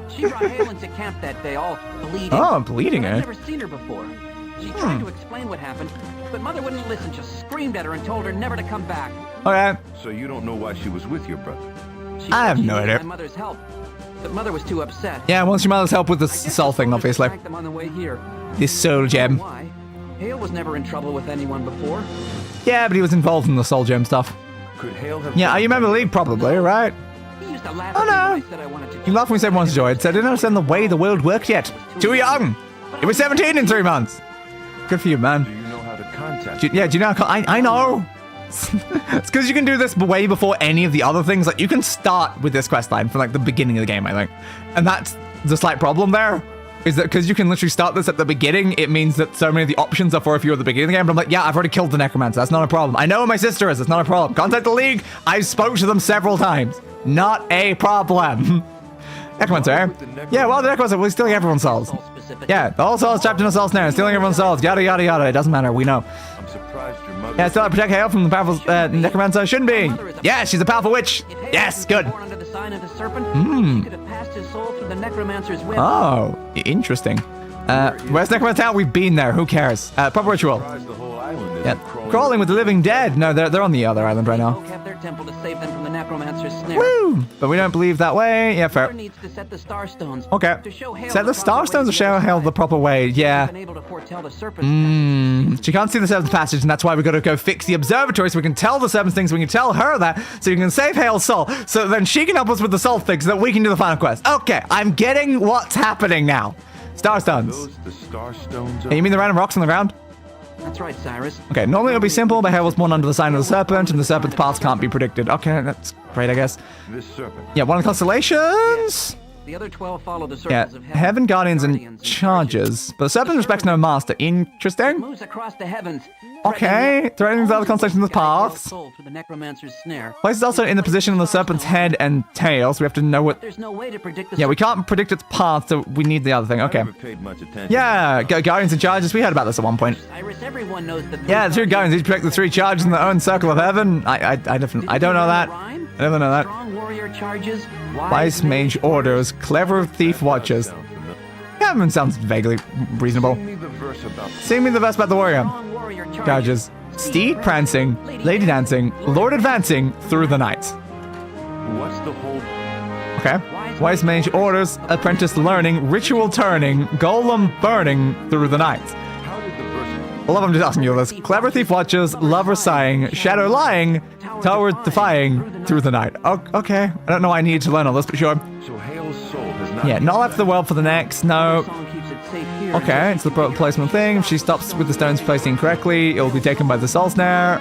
She brought Hale into camp that day, all bleeding. Oh, bleeding, But eh? I've never seen her before. She tried to explain what happened, but Mother wouldn't listen, just screamed at her and told her never to come back. Okay. So you don't know why she was with your brother? She I said have she no needed idea. My mother's help, but Mother was too upset. Yeah, once your mother's help with the I guess soul the thing, soldiers obviously. attacked them on the way here. This soul gem. Why? Hale was never in trouble with anyone before. Yeah, but he was involved in the soul gem stuff. Could Hale have? Yeah, you remember the league probably, right? He used to laugh Oh, at me when no. I said I wanted to. You laughed when we said once joined. Said I didn't understand the way the world worked yet. Too young. He was 17 in 3 months. Good for you, man. Do you know how to contact? Do you know? I know. It's because you can do this way before any of the other things. Like, you can start with this quest line from, like, the beginning of the game, I think. And that's the slight problem there. Is that because you can literally start this at the beginning, it means that so many of the options are for if you're at the beginning of the game. But I'm like, yeah, I've already killed the necromancer. That's not a problem. I know who my sister is. It's not a problem. Contact the League. I spoke to them several times. Not a problem. Necromancer, eh? Yeah, well, the necromancer was stealing everyone's souls. Yeah, the whole soul is trapped in a soul snare and stealing everyone's souls. Yada, yada, yada. It doesn't matter. We know. I'm surprised your mother. Yeah, still protect Hale from the powerful necromancer. Shouldn't be. Yeah, she's a powerful witch. If Hale Yes, was good. born under the sign of the serpent, she could have passed his soul through the necromancer's whip. Oh, interesting. Where's Necromancer Town? We've been there. Who cares? Proper ritual. Surprised the whole island is Yeah, crawling with the living dead. No, they're on the other island right now. Folk have their temple to save them from the necromancer's snare. Woo! But we don't believe that way. Yeah, fair. Whoever needs to set the starstones. Okay. To show Hale Set the starstones to show Hale the proper way. Yeah. Been able to foretell the serpent's She can't see the seventh passage, and that's why we gotta go fix the observatory so we can tell the seventh things. We can tell her that, so we can save Hale's soul. So then she can help us with the soul fix, so that we can do the final quest. Okay, I'm getting what's happening now. Starstones. those the star stones. Hey, you mean the random rocks on the ground? That's right, Cyrus. Okay, normally it would be simple, but Hale was born under the sign of the serpent, and the serpent's paths can't be predicted. Okay, that's great, I guess. This serpent. Yeah, one of the constellations. The other 12 follow the Yeah, circles of heaven, guardians, and charges. But the serpent respects no master. Interesting. Moves across the heavens. Okay, threatening the other constellations with paths. Soul through the necromancer's snare. Place is also in the position of the serpent's head and tail, so we have to know what... There's no way to predict the Yeah, we can't predict its path, so we need the other thing. Okay. I never paid much attention. Yeah, guardians and charges. We heard about this at one point. Cyrus, everyone knows that. Yeah, the two guardians each protect the three charges in their own circle of heaven. I don't know that. I never know that. Strong warrior charges. Wise mage orders, clever thief watches. Yeah, sounds vaguely reasonable. Sing me the verse about Sing me the verse about the warrior. Strong warrior Charges. Steed prancing, lady dancing, lord advancing through the night. what's the whole. Okay. Wise mage orders, apprentice learning, ritual turning, golem burning through the night. How did the verse. I love I'm just asking you this. Clever thief watches, lover sighing, shadow lying, tower defying through the night. Oh, okay. I don't know why I need to learn all this, but sure. So Hale's soul has not. Yeah, not left the world for the next. No. Song keeps it safe here. Okay, it's the placement thing. If she stops with the stones placed incorrectly, it will be taken by the soul snare.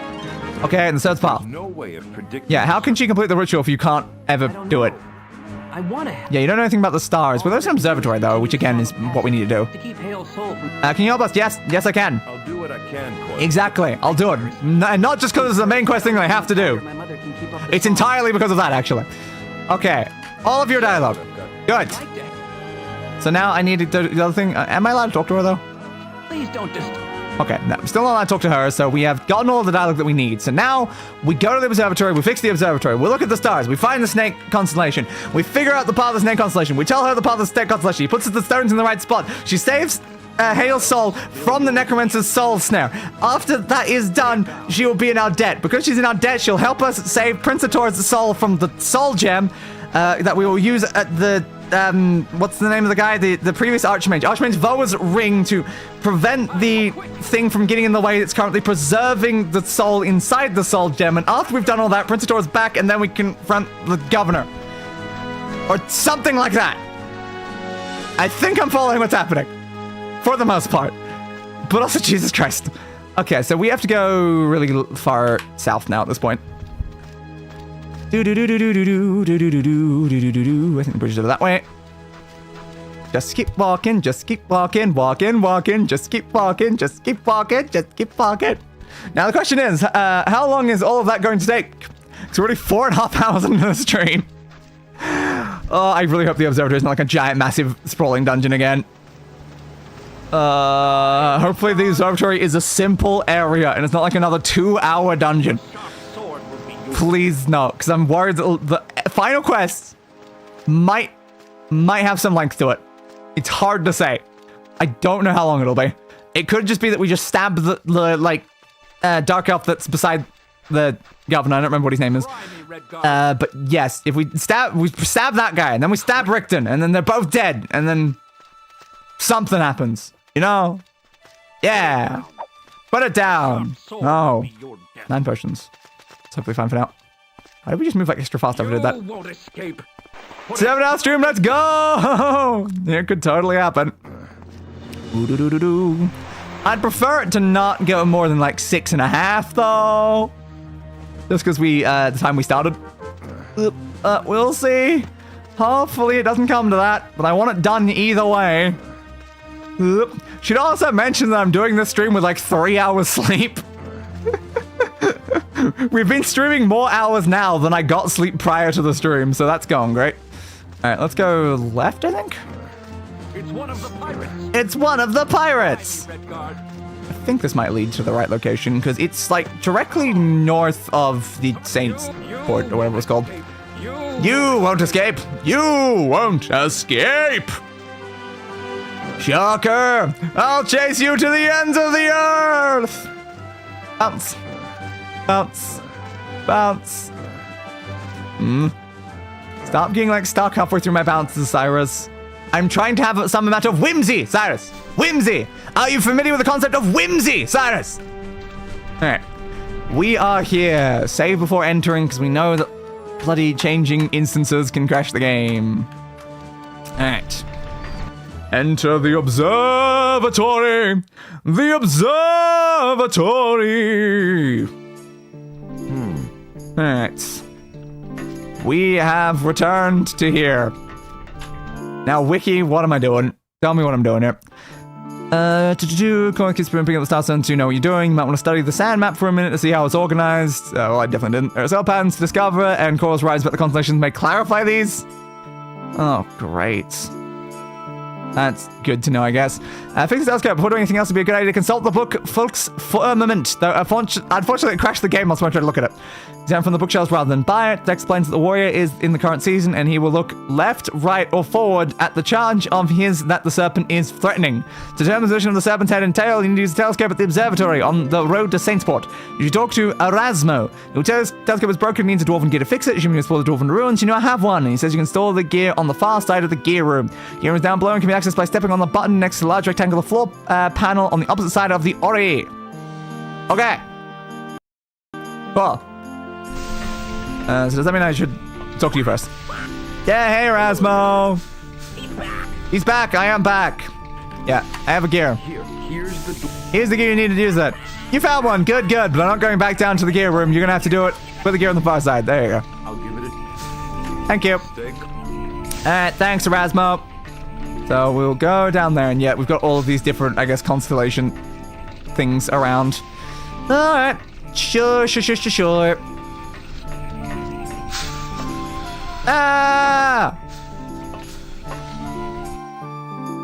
Okay, and the third path. No way of predicting. Yeah, how can she complete the ritual if you can't ever do it? I want to have Yeah, you don't know anything about the stars. Well, there's an observatory, though, which again is what we need to do. to keep Hale's soul from. Can you help us? Yes, yes, I can. I'll do what I can, Coy. Exactly, I'll do it. And not just because it's the main quest thing that I have to do. My mother can keep up the It's song. entirely because of that, actually. Okay, all of your dialogue. Good. So now I need to do the other thing. Am I allowed to talk to her, though? Please don't just. Okay, no, I'm still not allowed to talk to her, so we have gotten all of the dialogue that we need. So now we go to the observatory, we fix the observatory, we look at the stars, we find the snake constellation, we figure out the path of the snake constellation, we tell her the path of the snake constellation, she puts the stones in the right spot, she saves Hale's soul from the necromancer's soul snare. After that is done, she will be in our debt. Because she's in our debt, she'll help us save Prince Ator's soul from the soul gem that we will use at the what's the name of the guy? The previous Archmage. Archmage Voa's ring to prevent the thing from getting in the way that's currently preserving the soul inside the soul gem. And after we've done all that, Prince Ator's back, and then we confront the governor. Or something like that. I think I'm following what's happening. For the most part. But also, Jesus Christ. Okay, so we have to go really far south now at this point. I think the bridge is over that way. Just keep walking, just keep walking, walking, just keep walking, just keep walking, just keep walking. Now the question is, how long is all of that going to take? It's already 4.5 hours into the stream. Oh, I really hope the observatory isn't like a giant, massive, sprawling dungeon again. Hopefully the observatory is a simple area and it's not like another 2-hour dungeon. Please no, because I'm worried that the final quest might have some length to it. It's hard to say. I don't know how long it'll be. It could just be that we just stab the Dark Elf that's beside the governor. I don't remember what his name is. But yes, if we stab that guy, and then we stab Richton, and then they're both dead, and then something happens. You know? Yeah. Put it down. Oh. 9 potions. It's hopefully fine for now. Why did we just move like extra fast after we did that? Won't escape. 7-hour stream, let's go! It could totally happen. Ooh-doo-doo-doo-doo. I'd prefer it to not go more than like 6.5 though. Just because the time we started. We'll see. Hopefully it doesn't come to that, but I want it done either way. Should also mention that I'm doing this stream with like 3 hours sleep. We've been streaming more hours now than I got sleep prior to the stream, so that's going great. All right, let's go left, I think. It's one of the pirates. It's one of the pirates. Redguard. I think this might lead to the right location because it's like directly north of the Saints Port or whatever it's called. You won't escape. You won't escape. Shocker! I'll chase you to the ends of the earth. Bounce. Bounce. Bounce. Stop getting like stuck halfway through my bounces, Cyrus. I'm trying to have some amount of whimsy, Cyrus. Whimsy. Are you familiar with the concept of whimsy, Cyrus? Alright. We are here. Save before entering, because we know that bloody changing instances can crash the game. Alright. Enter the observatory. The observatory. Alright. We have returned to here. Now, Wiki, what am I doing? Tell me what I'm doing here. Coin keeps pumping up the star zone to know what you're doing. You might want to study the sand map for a minute to see how it's organized. Well, I definitely didn't. There are cell patterns to discover, and Coral's writes about the constellations may clarify these. Oh, great. That's good to know, I guess. Fix the telescope. Before doing anything else, it would be a good idea to consult the book Fulk's Firmament. Though, unfortunately, it crashed the game whilst I tried to look at it. Examine from the bookshelves rather than buy it. Text explains that the warrior is in the current season, and he will look left, right, or forward at the charge of his that the serpent is threatening. To determine the position of the serpent's head and tail, you need to use the telescope at the observatory on the road to Saintsport. You should talk to Erasmo, who tells the telescope is broken, needs a dwarven gear to fix it. You should explore the dwarven ruins. You know I have one. And he says you can store the gear on the far side of the gear room. Gear room is down below and can be accessed by stepping on the button next to the large rectangular floor panel on the opposite side of the Ori. Okay. Cool. So does that mean I should talk to you first? Yeah, hey Erasmo. He's back. I am back. Yeah, I have a gear. Here's the gear you need to use it. You found one. Good, good. But I'm not going back down to the gear room. You're going to have to do it with the gear on the far side. There you go. I'll give it a Thank you. Alright, thanks Erasmo. So we'll go down there, and yet we've got all of these different, I guess, constellation things around. Alright. Sure. Ah!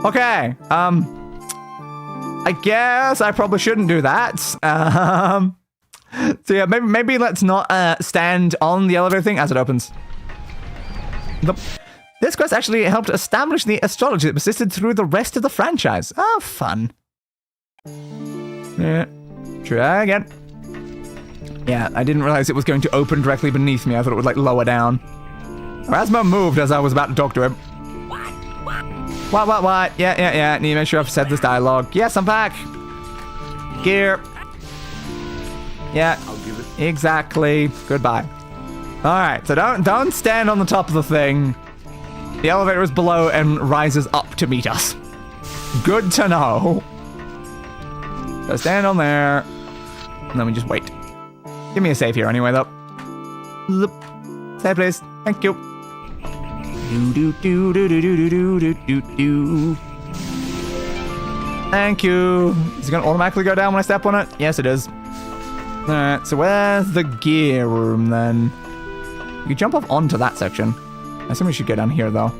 Okay. I guess I probably shouldn't do that. So yeah, maybe let's not stand on the elevator thing as it opens. This quest actually helped establish the astrology that persisted through the rest of the franchise. Oh, fun. Yeah. Try again. Yeah, I didn't realize it was going to open directly beneath me. I thought it would, like, lower down. Erasmo moved as I was about to talk to him. What? Yeah. Need to make sure I've said this dialogue. Yes, I'm back. Gear. Yeah, exactly. Goodbye. Alright, so don't stand on the top of the thing. The elevator is below and rises up to meet us. Good to know. So stand on there. And then we just wait. Give me a save here anyway, though. Save, please. Thank you. Thank you. Is it going to automatically go down when I step on it? Yes, it is. Alright, so where's the gear room, then? You can jump off onto that section. I assume we should go down here, though.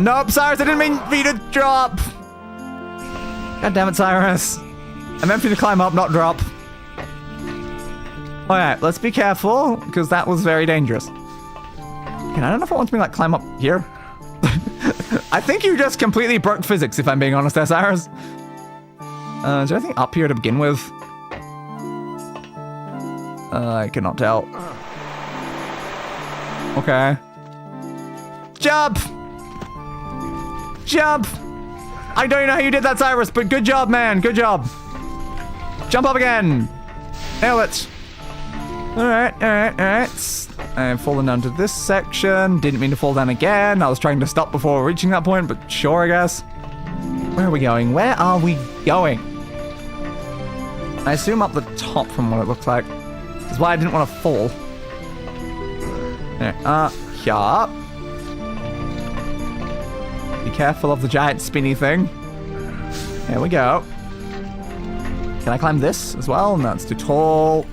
Nope, Cyrus, I didn't mean for you to drop. God damn it, Cyrus. I meant for you to climb up, not drop. Alright, let's be careful, because that was very dangerous. And I don't know if it wants me to, like, climb up here. I think you just completely broke physics, if I'm being honest there, Cyrus. Is there anything up here to begin with? I cannot tell. Okay. Jump! Jump! I don't know how you did that, Cyrus, but good job, man. Good job. Jump up again. Nail it. Alright. I've fallen down to this section. Didn't mean to fall down again. I was trying to stop before reaching that point, but sure, I guess. Where are we going? Where are we going? I assume up the top from what it looks like. That's why I didn't want to fall. Here. Here. Be careful of the giant spinny thing. There we go. Can I climb this as well? No, it's too tall.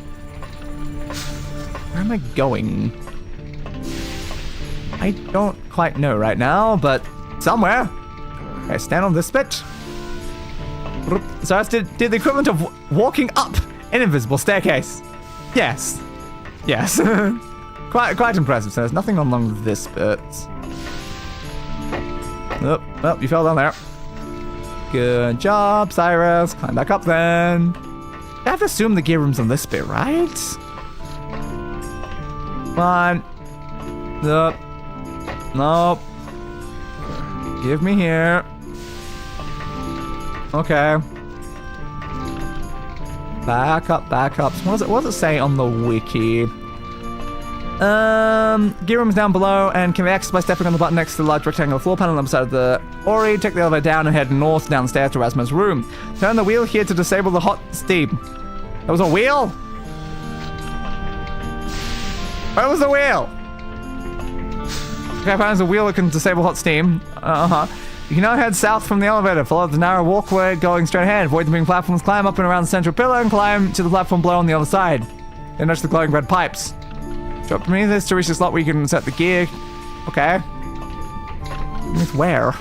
Where am I going? I don't quite know right now, but somewhere. Okay, stand on this bit. So I did the equivalent of walking up an invisible staircase. Yes. Quite impressive. So there's nothing along this bit. Oh, well, you fell down there. Good job, Cyrus. Climb back up then. I have to assume the gear room's on this bit, right? Come on. Nope. Nope. Give me here. Okay. Back up, back up. So what does it say on the wiki? Gear room is down below and can be accessed by stepping on the button next to the large rectangular floor panel on the side of the Ori. Take the elevator down and head north down the stairs to Rasma's room. Turn the wheel here to disable the hot steam. There was a wheel? Where was the wheel? Okay, apparently there's a wheel that can disable hot steam. You can now head south from the elevator. Follow the narrow walkway going straight ahead. Avoid the moving platforms. Climb up and around the central pillar and climb to the platform below on the other side. Then touch the glowing red pipes. Drop beneath this to reach the slot where you can set the gear. Okay. With where?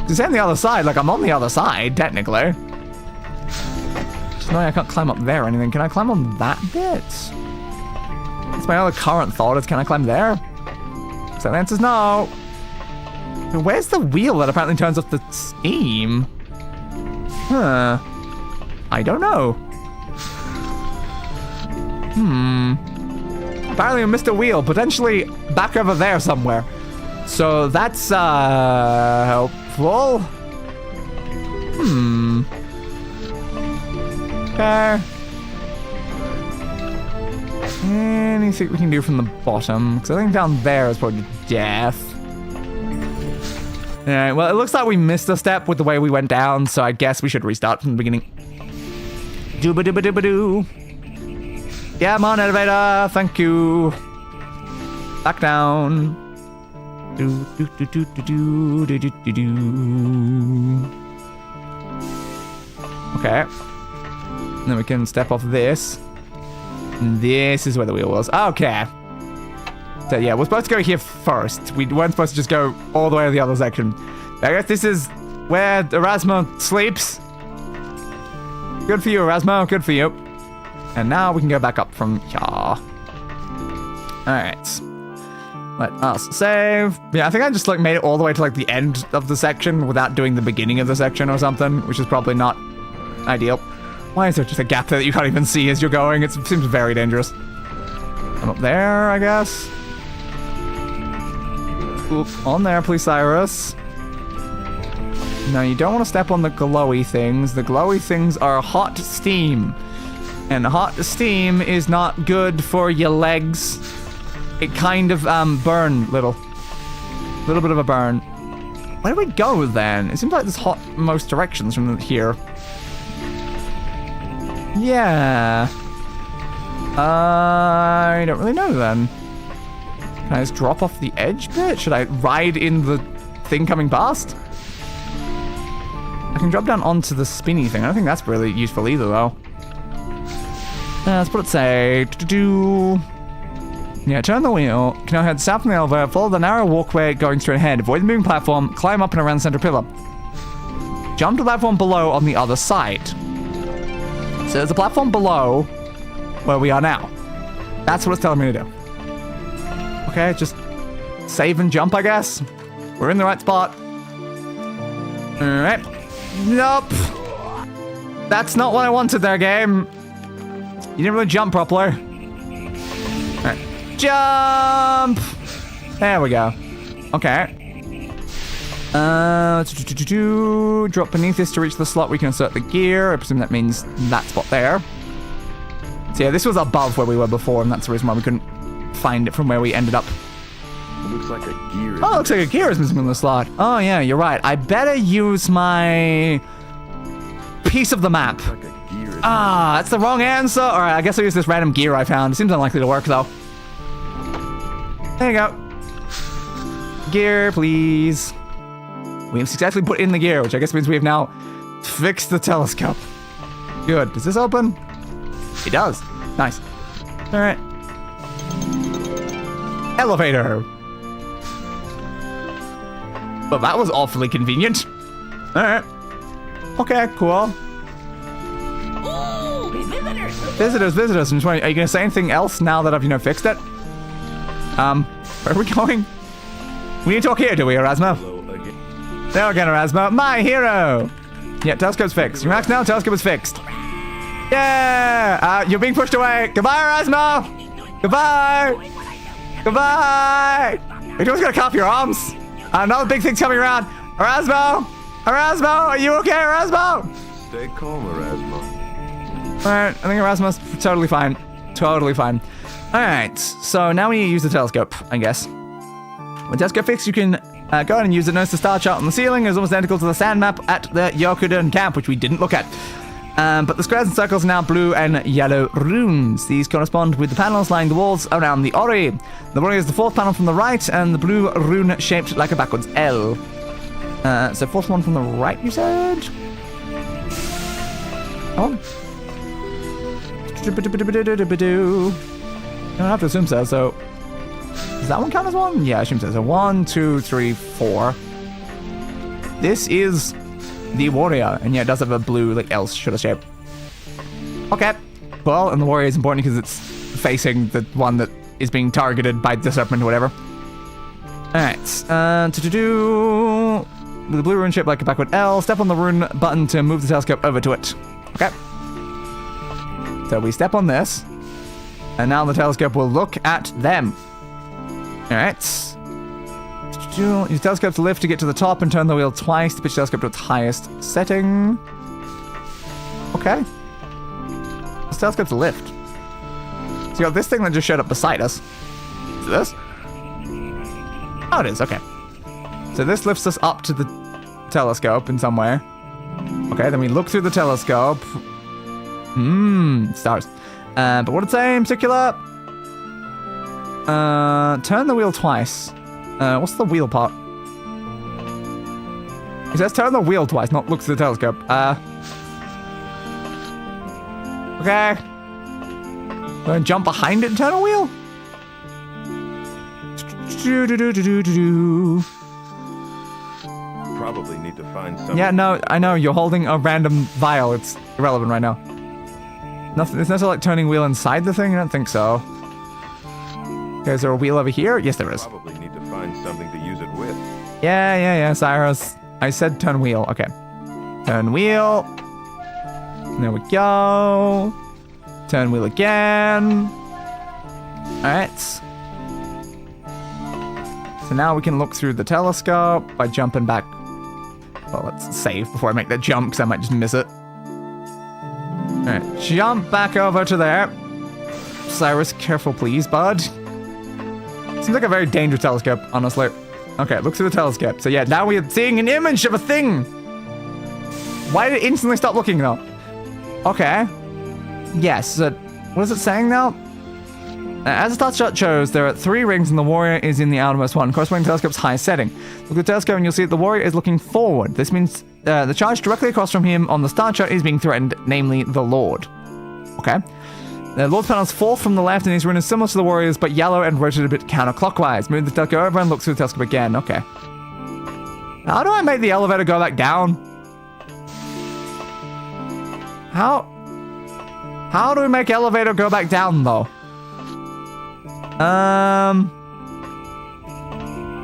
It's on the other side. Like, I'm on the other side, technically. Just knowing I can't climb up there or anything. Can I climb on that bit? That's my other current thought is, can I climb there? So the answer's no. Where's the wheel that apparently turns off the steam? Huh. I don't know. Apparently I missed a wheel, potentially back over there somewhere. So that's helpful. Okay. Anything we can do from the bottom? Because I think down there is probably death. Alright, well, it looks like we missed a step with the way we went down, so I guess we should restart from the beginning. Dooba-dooba-dooba-doo. Yeah, I'm on, elevator. Thank you. Back down. Okay. And then we can step off this. And this is where the wheel was. Okay. So yeah, we're supposed to go here first. We weren't supposed to just go all the way to the other section. I guess this is where Erasmo sleeps. Good for you, Erasmo. Good for you. And now we can go back up from here. Alright. Let us save. Yeah, I think I just like made it all the way to like the end of the section without doing the beginning of the section or something, which is probably not ideal. Why is there just a gap there that you can't even see as you're going? It seems very dangerous. I'm up there, I guess. Oop, on there, please, Cyrus. No, you don't want to step on the glowy things. The glowy things are hot steam. And hot steam is not good for your legs. It kind of, burn, little bit of a burn. Where do we go, then? It seems like there's hot in most directions from here. Yeah. I don't really know, then. Can I just drop off the edge bit? Should I ride in the thing coming past? I can drop down onto the spinny thing. I don't think that's really useful either, though. That's what it say. Yeah, turn the wheel. Can now head south from the elevator, follow the narrow walkway going straight ahead, avoid the moving platform, climb up and around the center pillar. Jump to the platform below on the other side. So there's a platform below where we are now. That's what it's telling me to do. Okay, just save and jump, I guess. We're in the right spot. Alright. Nope. That's not what I wanted there, game. You didn't really jump properly. Alright. Jump! There we go. Okay. Drop beneath this to reach the slot where we can insert the gear. I presume that means that spot there. So yeah, this was above where we were before, and that's the reason why we couldn't find it from where we ended up. It looks like a gear. Oh, it looks like a gear is missing in the slot. Oh yeah, you're right. I better use my piece of the map. Like a gear. Ah, that's the wrong answer. All right, I guess I'll use this random gear I found. It seems unlikely to work though. There you go. Gear, please. We have successfully put in the gear, which I guess means we have now fixed the telescope. Good. Does this open? It does. Nice. All right. Elevator. Well, that was awfully convenient. All right. Okay, cool. Ooh, visitors! Visitors. I'm just wondering, are you going to say anything else now that I've, fixed it? Where are we going? We need to talk here, do we, Erasmo? Hello again. There again, Erasmo. My hero! Yeah, telescope's fixed. You're maxed now, telescope is fixed. Yeah! You're being pushed away. Goodbye, Erasmo! Goodbye! Goodbye! You're just gonna cut off your arms. Another big thing's coming around. Erasmo! Erasmo! Are you okay, Erasmo? Stay calm, Erasmo. Alright, I think Erasmo's totally fine. Totally fine. Alright, so now we need to use the telescope, I guess. When telescope fixed, you can go ahead and use it. Notice the star chart on the ceiling is almost identical to the sand map at the Yokuden camp, which we didn't look at. But the squares and circles are now blue and yellow runes. These correspond with the panels lining the walls around the Ori. The Ori is the fourth panel from the right, and the blue rune shaped like a backwards L. So fourth one from the right, you said? Oh. I don't have to assume so, does that one count as one? Yeah, I assume so. So 1, 2, 3, 4. This is the warrior, and yeah, it does have a blue, like, L sort of shape. Okay. Well, and the warrior is important because it's facing the one that is being targeted by the serpent or whatever. Alright. With the blue rune shape like a backward L, step on the rune button to move the telescope over to it. Okay. So we step on this, and now the telescope will look at them. Alright. Use the telescope to lift to get to the top and turn the wheel twice to pitch the telescope to its highest setting. Okay. This telescope's a lift. So you got this thing that just showed up beside us. Is it this? Oh, it is. Okay. So this lifts us up to the telescope in some way. Okay, then we look through the telescope. Stars. But what did it say in particular? Turn the wheel twice. What's the wheel part? It says turn the wheel twice, not look through the telescope. Okay. Go and jump behind it and turn a wheel? Probably need to find something. Yeah, no, I know. You're holding a random vial. It's irrelevant right now. Nothing. There's no like turning wheel inside the thing? I don't think so. Okay, is there a wheel over here? Yes, there is. Probably need to find something to use it with. Yeah, Cyrus. I said turn wheel. Okay. Turn wheel. There we go. Turn wheel again. Alright. So now we can look through the telescope by jumping back. Well, let's save before I make that jump, because I might just miss it. Alright, jump back over to there. Cyrus, careful please, bud. Seems like a very dangerous telescope, honestly. Okay, look through the telescope. So yeah, now we are seeing an image of a thing. Why did it instantly stop looking though? Okay. Yes, what is it saying now? As the start shot shows, there are 3 rings and the warrior is in the outermost one, corresponding to the telescope's highest setting. Look at the telescope and you'll see that the warrior is looking forward. This means the charge directly across from him on the star chart is being threatened, namely the Lord. Okay. The Lord's panel is fourth from the left and his rune is similar to the warrior's, but yellow and rotated a bit counterclockwise. Move the telescope over and look through the telescope again. Okay. How do I make the elevator go back down? How do we make elevator go back down though?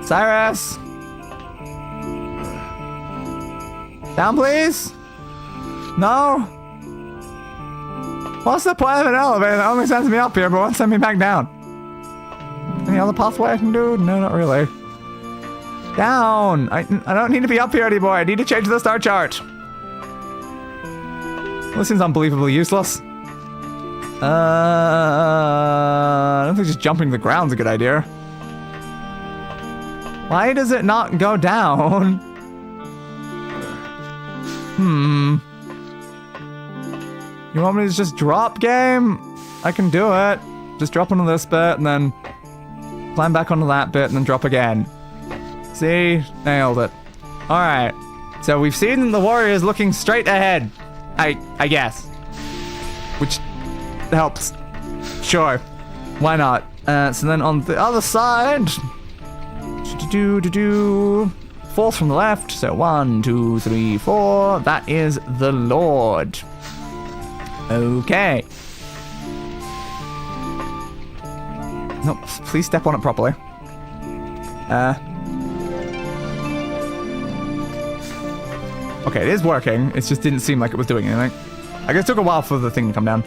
Cyrus? Down, please? No? What's the point of an elevator? It only sends me up here, but won't send me back down. Any other pathway I can do? No, not really. Down! I don't need to be up here anymore. I need to change the star chart. This seems unbelievably useless. I don't think just jumping to the ground's a good idea. Why does it not go down? You want me to just drop, game? I can do it. Just drop onto this bit and then climb back onto that bit and then drop again. See? Nailed it. Alright. So we've seen the warriors looking straight ahead. I guess. Which helps. Sure. Why not? So then on the other side. Fourth from the left. So 1, 2, 3, 4. That is the Lord. Okay. Nope. Please step on it properly. Okay, it is working. It just didn't seem like it was doing anything. I guess it took a while for the thing to come down.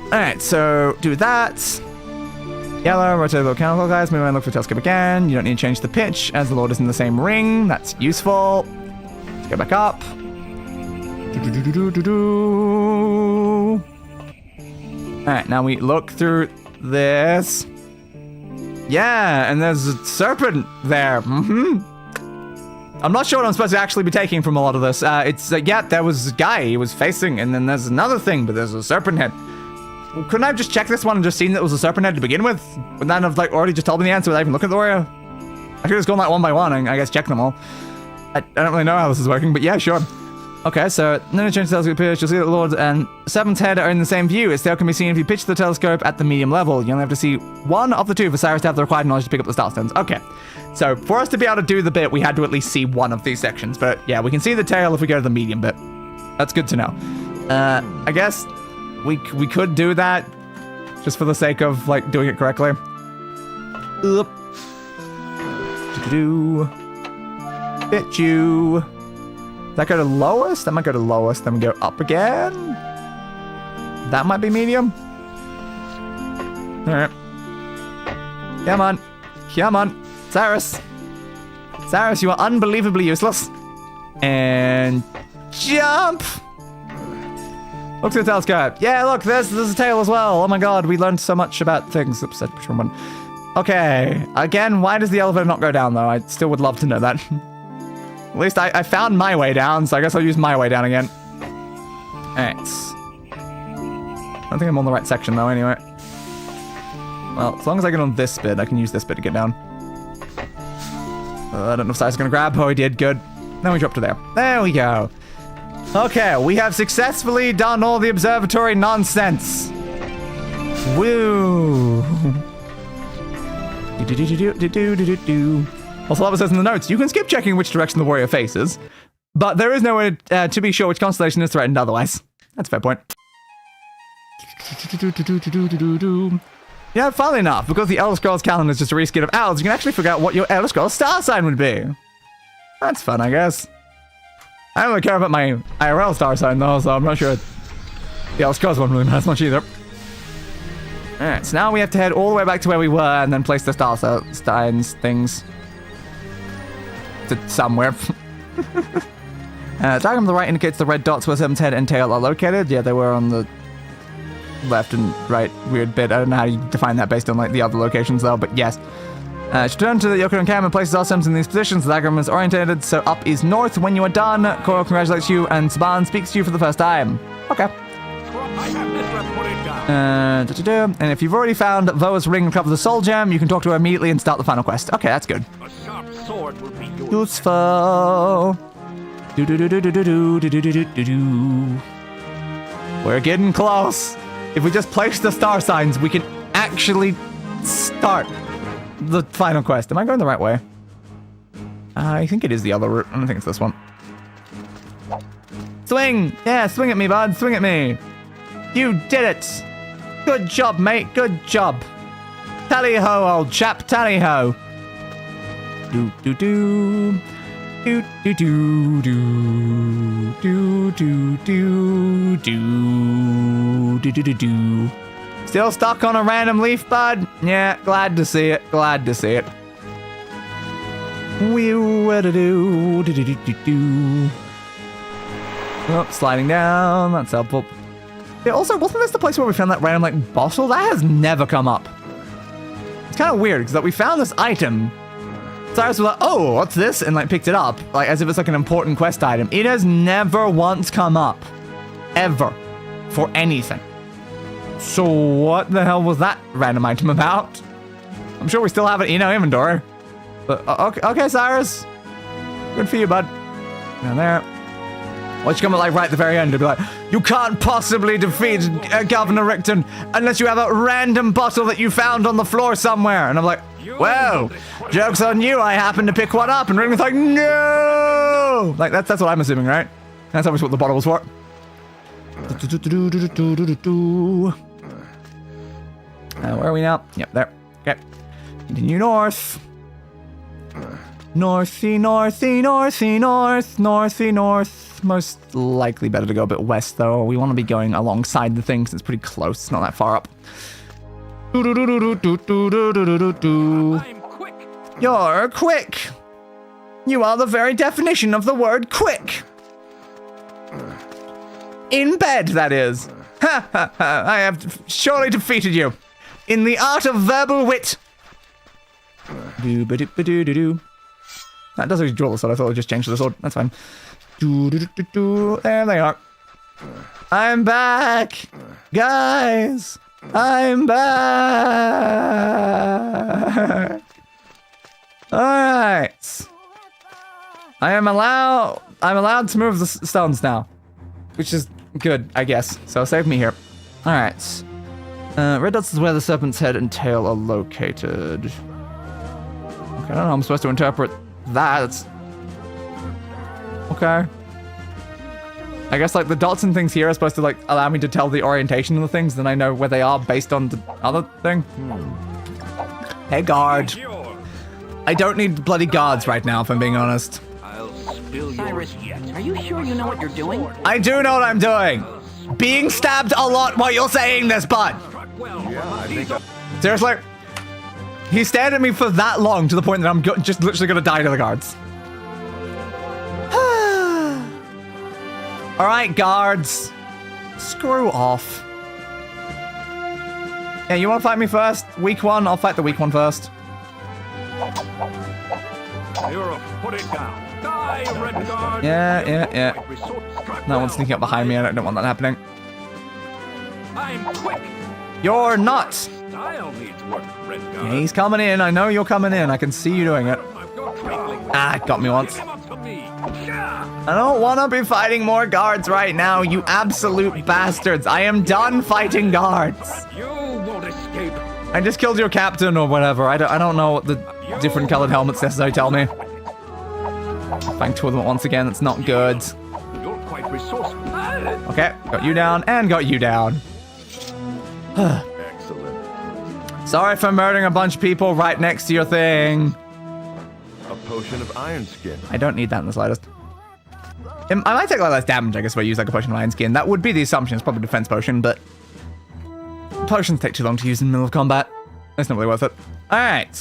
Alright, so do that. Yellow, rotate the mechanical guys. Move and look for telescope again. You don't need to change the pitch as the Lord is in the same ring. That's useful. Let's go back up. Alright, now we look through this. Yeah, and there's a serpent there. I'm not sure what I'm supposed to actually be taking from a lot of this. Yeah, there was a guy he was facing, and then there's another thing, but there's a serpent head. Well, couldn't I have just checked this one and just seen that it was a serpent head to begin with? Wouldn't that have, like, already just told me the answer without even looking at the warrior? I could have just gone, like, one by one and, I guess, check them all. I don't really know how this is working, but yeah, sure. Okay, so, no change to telescope pitch. You'll see that the Lord and Seventh Head are in the same view. Its tail can be seen if you pitch the telescope at the medium level. You only have to see one of the two for Cyrus to have the required knowledge to pick up the star stones. Okay. So, for us to be able to do the bit, we had to at least see one of these sections. But, yeah, we can see the tail if we go to the medium bit. That's good to know. I guess we could do that just for the sake of, like, doing it correctly. Oop. Bit you. Does that go to lowest? That might go to lowest. Then we go up again. That might be medium. Alright. Come on. Come on. Cyrus. Cyrus, you are unbelievably useless. And jump. Look to the telescope. Yeah, look, there's a tail as well. Oh my god, we learned so much about things. Oops, I pushed one. Okay. Again, why does the elevator not go down, though? I still would love to know that. At least I found my way down, so I guess I'll use my way down again. Alright. I don't think I'm on the right section, though, anyway. Well, as long as I get on this bit, I can use this bit to get down. I don't know if Cyrus is going to grab. Oh, he did. Good. Then we drop to there. There we go. Okay, we have successfully done all the observatory nonsense. Woo. Also, like it says in the notes, you can skip checking which direction the warrior faces, but there is no way to be sure which constellation is threatened otherwise. That's a fair point. Yeah, funnily enough, because the Elder Scrolls calendar is just a reskin of Owls, you can actually figure out what your Elder Scrolls star sign would be. That's fun, I guess. I don't really care about my IRL star sign, though, so I'm not sure the Elder Scrolls one really matters much either. Alright, so now we have to head all the way back to where we were and then place the star signs things to somewhere. Diagram on the right indicates the red dots where Seven's head and tail are located. Yeah, they were on the left and right weird bit. I don't know how you define that based on like the other locations though, but yes. Should turn to the Yoko and Cam and places our stems in these positions. The diagram is orientated, so up is north. When you are done, Coral congratulates you and Saban speaks to you for the first time. Okay. And if you've already found Voa's ring and cover the soul gem, you can talk to her immediately and start the final quest. Okay, that's good. A sharp sword will be yours. Useful. We're getting close. If we just place the star signs, we can actually start the final quest. Am I going the right way? I think it is the other route. I don't think it's this one. Swing! Yeah, swing at me, bud. Swing at me. You did it. Good job, mate. Good job. Tally-ho, old chap. Tally-ho. Do-do-do. Do-do-do-do-do-do-do-do-do-do-do-do. Still stuck on a random leaf, bud? Yeah, glad to see it. Glad to see it. Do-do-do-do-do-do-do. Oh, sliding down. That's helpful. Yeah, also, wasn't this the place where we found that random, like, bottle? That has never come up. It's kind of weird, because we found this item. Cyrus was like, oh, what's this? And, like, picked it up, like, as if it's, like, an important quest item. It has never once come up. Ever. For anything. So what the hell was that random item about? I'm sure we still have it in our inventory. But, okay, Cyrus. Good for you, bud. Down there. Why don't you come at, like, right at the very end and be like, you can't possibly defeat Governor Richton unless you have a random bottle that you found on the floor somewhere. And I'm like, well, joke's on you. I happened to pick one up. And Ring was like, no! Like, that's what I'm assuming, right? That's obviously what the bottle was for. Where are we now? Yep, there. Okay. Continue north. Northy, northy, northy, north, northy, north. Most likely better to go a bit west, though. We want to be going alongside the thing, 'cause it's pretty close. It's not that far up. I'm quick. You're quick. You are the very definition of the word quick. In bed, that is. Ha ha ha. I have surely defeated you. In the art of verbal wit. Do-ba-do-ba-do-do-do. That does actually draw the sword. I thought it would just change to the sword. That's fine. Do-do-do-do-do. There they are. I'm back. Guys. I'm back. Alright. I'm allowed to move the stones now. Which is good, I guess. So save me here. Alright. Red dots is where the serpent's head and tail are located. Okay, I don't know how I'm supposed to interpret that. It's... Okay. I guess like the dots and things here are supposed to like allow me to tell the orientation of the things, then I know where they are based on the other thing. Hey guard. I don't need bloody guards right now, if I'm being honest. Cyrus, are you sure you know what you're doing? I do know what I'm doing. Being stabbed a lot while you're saying this, bud. Seriously? He stared at me for that long to the point that I'm just literally gonna die to the guards. Alright, guards. Screw off. Yeah, you wanna fight me first? Weak one? I'll fight the weak one first. Put it down. Die, Redguard. Yeah. That one's sneaking up behind me. I don't want that happening. I'm quick. You're not. Style needs work, Redguard. Yeah, he's coming in. I know you're coming in. I can see you doing it. Ah, got me once. Come up to me. I don't want to be fighting more guards right now, you absolute bastards. I am done fighting guards. You won't escape. I just killed your captain or whatever. I don't know what the different colored helmets necessarily tell me. Bang two of them once again. That's not good. You're quite resourceful. Okay, got you down and got you down. Excellent. Sorry for murdering a bunch of people right next to your thing. A potion of iron skin. I don't need that in the slightest. I might take a lot less damage, I guess, if I use like a potion of iron skin. That would be the assumption. It's probably a defense potion, but potions take too long to use in the middle of combat. It's not really worth it. Alright.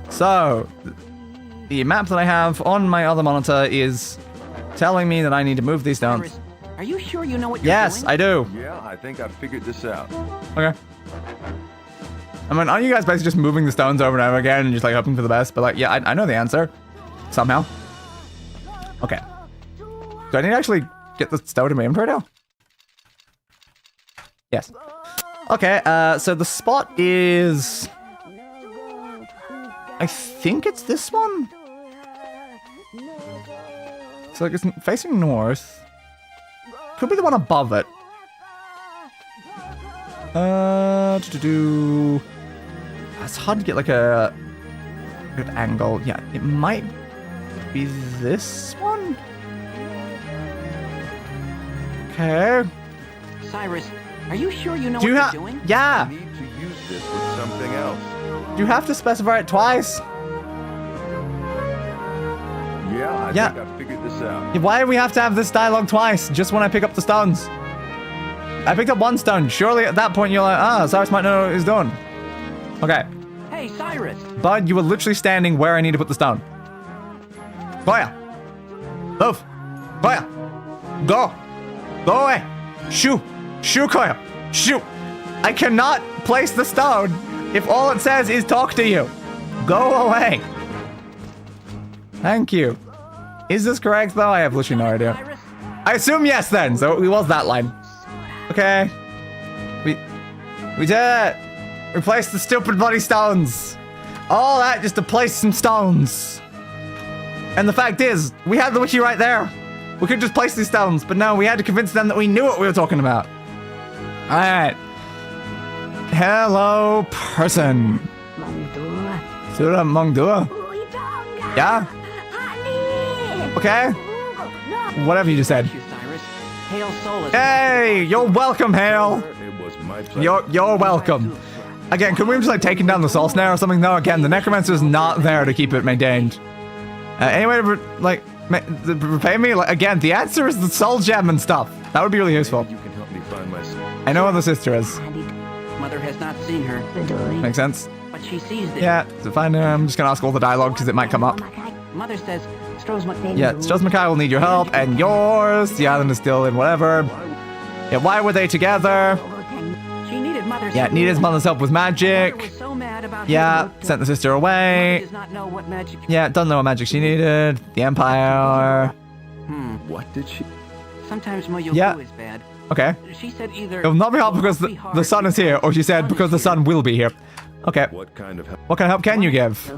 So, the map that I have on my other monitor is telling me that I need to move these stones. Cyrus, are you sure you know what you're Yes, doing? I do. Yeah, I think I figured this out. Okay. I mean, aren't you guys basically just moving the stones over and over again and just like hoping for the best? But like, yeah, I know the answer. Somehow. Okay. Do I need to actually get the stone in my inventory now? Yes. Okay, so the spot is... I think it's this one? So like it's facing north. Could be the one above it. It's hard to get like a good angle. Yeah, it might be this one. Okay. Cyrus, are you sure you know Do you what have? you're doing? Yeah. I need to use this with something else. Do you have to specify it twice? Yeah, I Yeah. think I figured this out. Why do we have to have this dialogue twice? Just when I pick up the stones. I picked up one stone. Surely at that point you're like, Cyrus might know what he's doing. Okay. Hey, Cyrus. Bud, you were literally standing where I need to put the stone. Goya. Move. Goya. Go. Go away. Shoo. Shoo, Koya. Shoo. I cannot place the stone if all it says is talk to you. Go away. Thank you. Is this correct, though? I have literally no idea. Cyrus? I assume yes, then. So it was that line. Okay. We did it. Replace the stupid bloody stones. All that just to place some stones. And the fact is, we had the witchy right there. We could just place these stones, but no, we had to convince them that we knew what we were talking about. All right. Hello, person. Sura Mongdua. Yeah? Okay. Whatever you just said. Thank you, Cyrus. Hail Solus. Hey, you're welcome, Hale. It was my pleasure. You're welcome. Again, could we have just like taken down the soul snare or something? No, again, the necromancer is not there to keep it maintained. Any way to, like, repay me? Like, again, the answer is the soul gem and stuff. That would be really useful. You can help me find my son. I know where the sister is. Mother has not seen her, Makes sense. but she sees this. Yeah, so fine. I'm just gonna ask all the dialogue because it might come up. Mother says Stros M'kai. Yeah, Stros M'kai will need your help and yours. The island is still in whatever. Yeah, why were they together? She needed Mother's Yeah, help. needed mother's help with Mother magic. was so mad about Yeah, his sent the sister Mother away. does not know what magic. Yeah, doesn't know what magic she needed. The Empire. What did she? Sometimes Moyoku Yeah. is bad. Okay. She said either. It will not be helpful because the sun is here, or she said because the sun will be here. Okay. What kind of help? What kind of help can you give?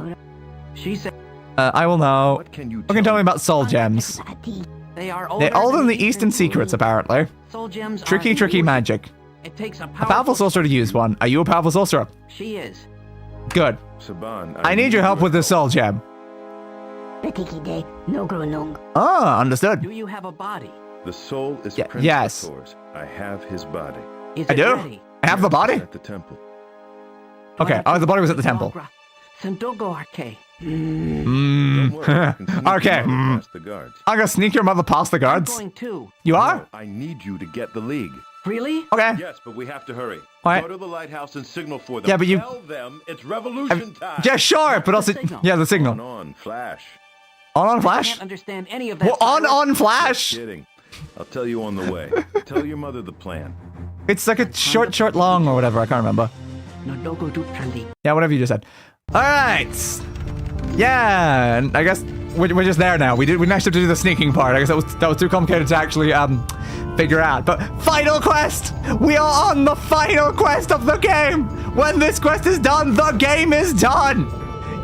She said I will know. What can you? What can you tell me about soul gems? they are older They're older than the Eastern Eastern secrets, apparently. Soul gems. Tricky, are tricky magic. It takes a A powerful powerful. sorcerer to use one. Are you a powerful sorcerer? She is. Good. Saban, I need your help with this soul gem. Ah, understood. Do you have a body? The soul is Yeah, Prince yes. Hathor's. I have his body. Is I it do. ready? I have the body? At the temple. Okay. Oh, the body was at the temple. Sandogo Arke. Don't worry, I can sneak Okay. you out past the guards. I'm gonna sneak your mother past the I'm guards. going too. You No, are? I need you to get the league. Really? Okay. Yes, but we have to hurry. What? Go to the lighthouse and signal for them. Yeah, but you- Tell them it's revolution time. Yeah, sure, but also... signal? Yeah, the signal. On, Flash. On I Flash? can't understand any of that. Well, on Flash? Kidding. I'll tell you on the way. Tell your mother the plan. It's like a short, long, or whatever. I can't remember. Nodogo Duprandi. Yeah, whatever you just said. All right. Yeah, and I guess we're just there now. We didn't actually have to do the sneaking part. I guess that was too complicated to actually figure out. But final quest. We are on the final quest of the game. When this quest is done, the game is done.